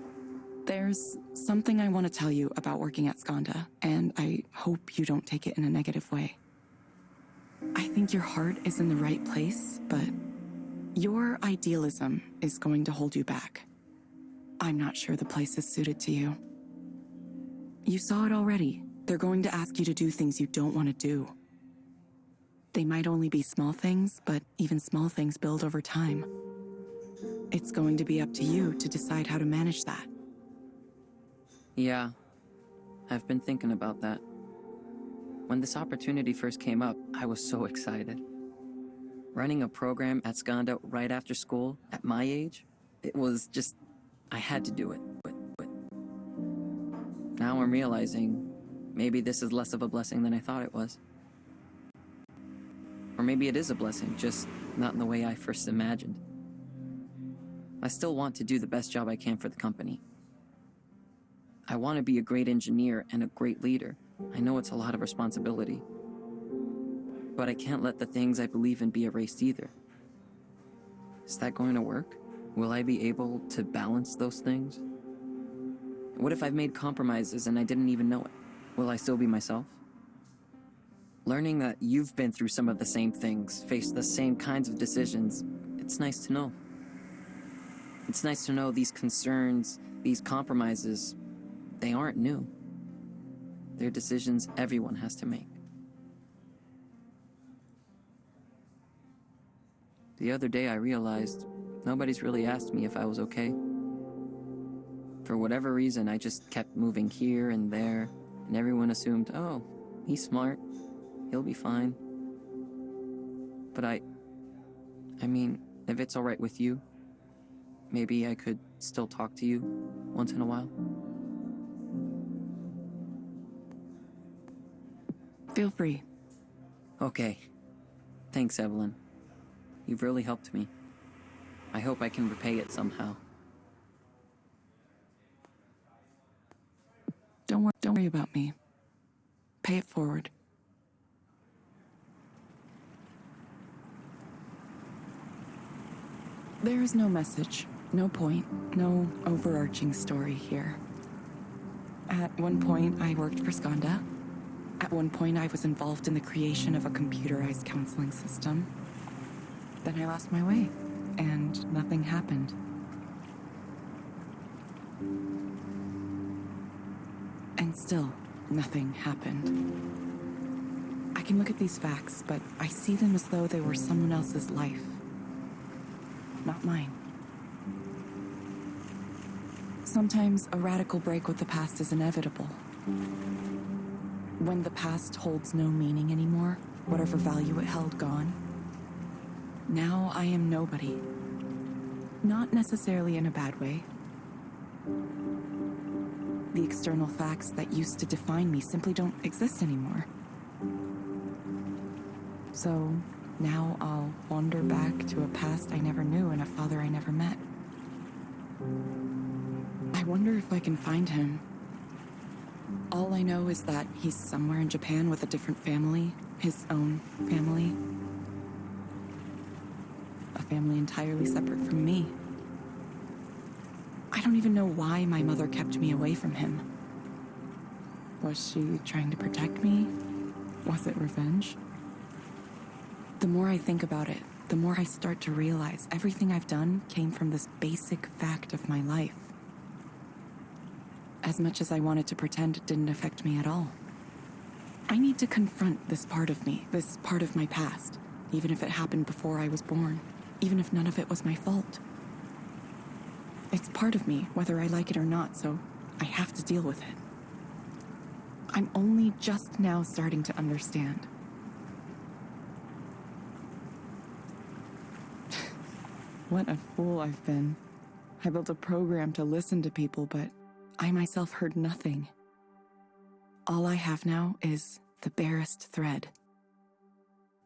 There's something I want to tell you about working at Skanda, and I hope you don't take it in a negative way. I think your heart is in the right place, but your idealism is going to hold you back. I'm not sure the place is suited to you. You saw it already. They're going to ask you to do things you don't want to do. They might only be small things, but even small things build over time. It's going to be up to you to decide how to manage that. Yeah, I've been thinking about that. When this opportunity first came up, I was so excited. Running a program at Skanda right after school, at my age, it was just, I had to do it. Now I'm realizing maybe this is less of a blessing than I thought it was. Or maybe it is a blessing, just not in the way I first imagined. I still want to do the best job I can for the company. I want to be a great engineer and a great leader. I know it's a lot of responsibility. But I can't let the things I believe in be erased either. Is that going to work? Will I be able to balance those things? What if I've made compromises and I didn't even know it? Will I still be myself? Learning that you've been through some of the same things, faced the same kinds of decisions, it's nice to know. It's nice to know these concerns, these compromises, they aren't new. They're decisions everyone has to make. The other day I realized nobody's really asked me if I was okay. For whatever reason, I just kept moving here and there, and everyone assumed, oh, he's smart, he'll be fine. But I mean, if it's all right with you, maybe I could still talk to you once in a while. Feel free. Okay. Thanks, Evelyn. You've really helped me. I hope I can repay it somehow. Don't worry about me. Pay it forward. There is no message, no point, no overarching story here. At one point, I worked for Skanda. At one point, I was involved in the creation of a computerized counseling system. Then I lost my way, and nothing happened. And still, nothing happened. I can look at these facts, but I see them as though they were someone else's life, not mine. Sometimes a radical break with the past is inevitable. When the past holds no meaning anymore, whatever value it held gone. Now I am nobody. Not necessarily in a bad way. The external facts that used to define me simply don't exist anymore. So now I'll wander back to a past I never knew and a father I never met. I wonder if I can find him. All I know is that he's somewhere in Japan with a different family, his own family. A family entirely separate from me. I don't even know why my mother kept me away from him. Was she trying to protect me? Was it revenge? The more I think about it, the more I start to realize everything I've done came from this basic fact of my life. As much as I wanted to pretend it didn't affect me at all. I need to confront this part of me, this part of my past, even if it happened before I was born, even if none of it was my fault. It's part of me, whether I like it or not, so I have to deal with it. I'm only just now starting to understand. What a fool I've been. I built a program to listen to people, but I myself heard nothing. All I have now is the barest thread.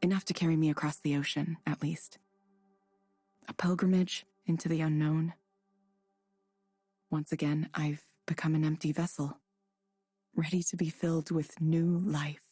Enough to carry me across the ocean, at least. A pilgrimage into the unknown. Once again, I've become an empty vessel, ready to be filled with new life.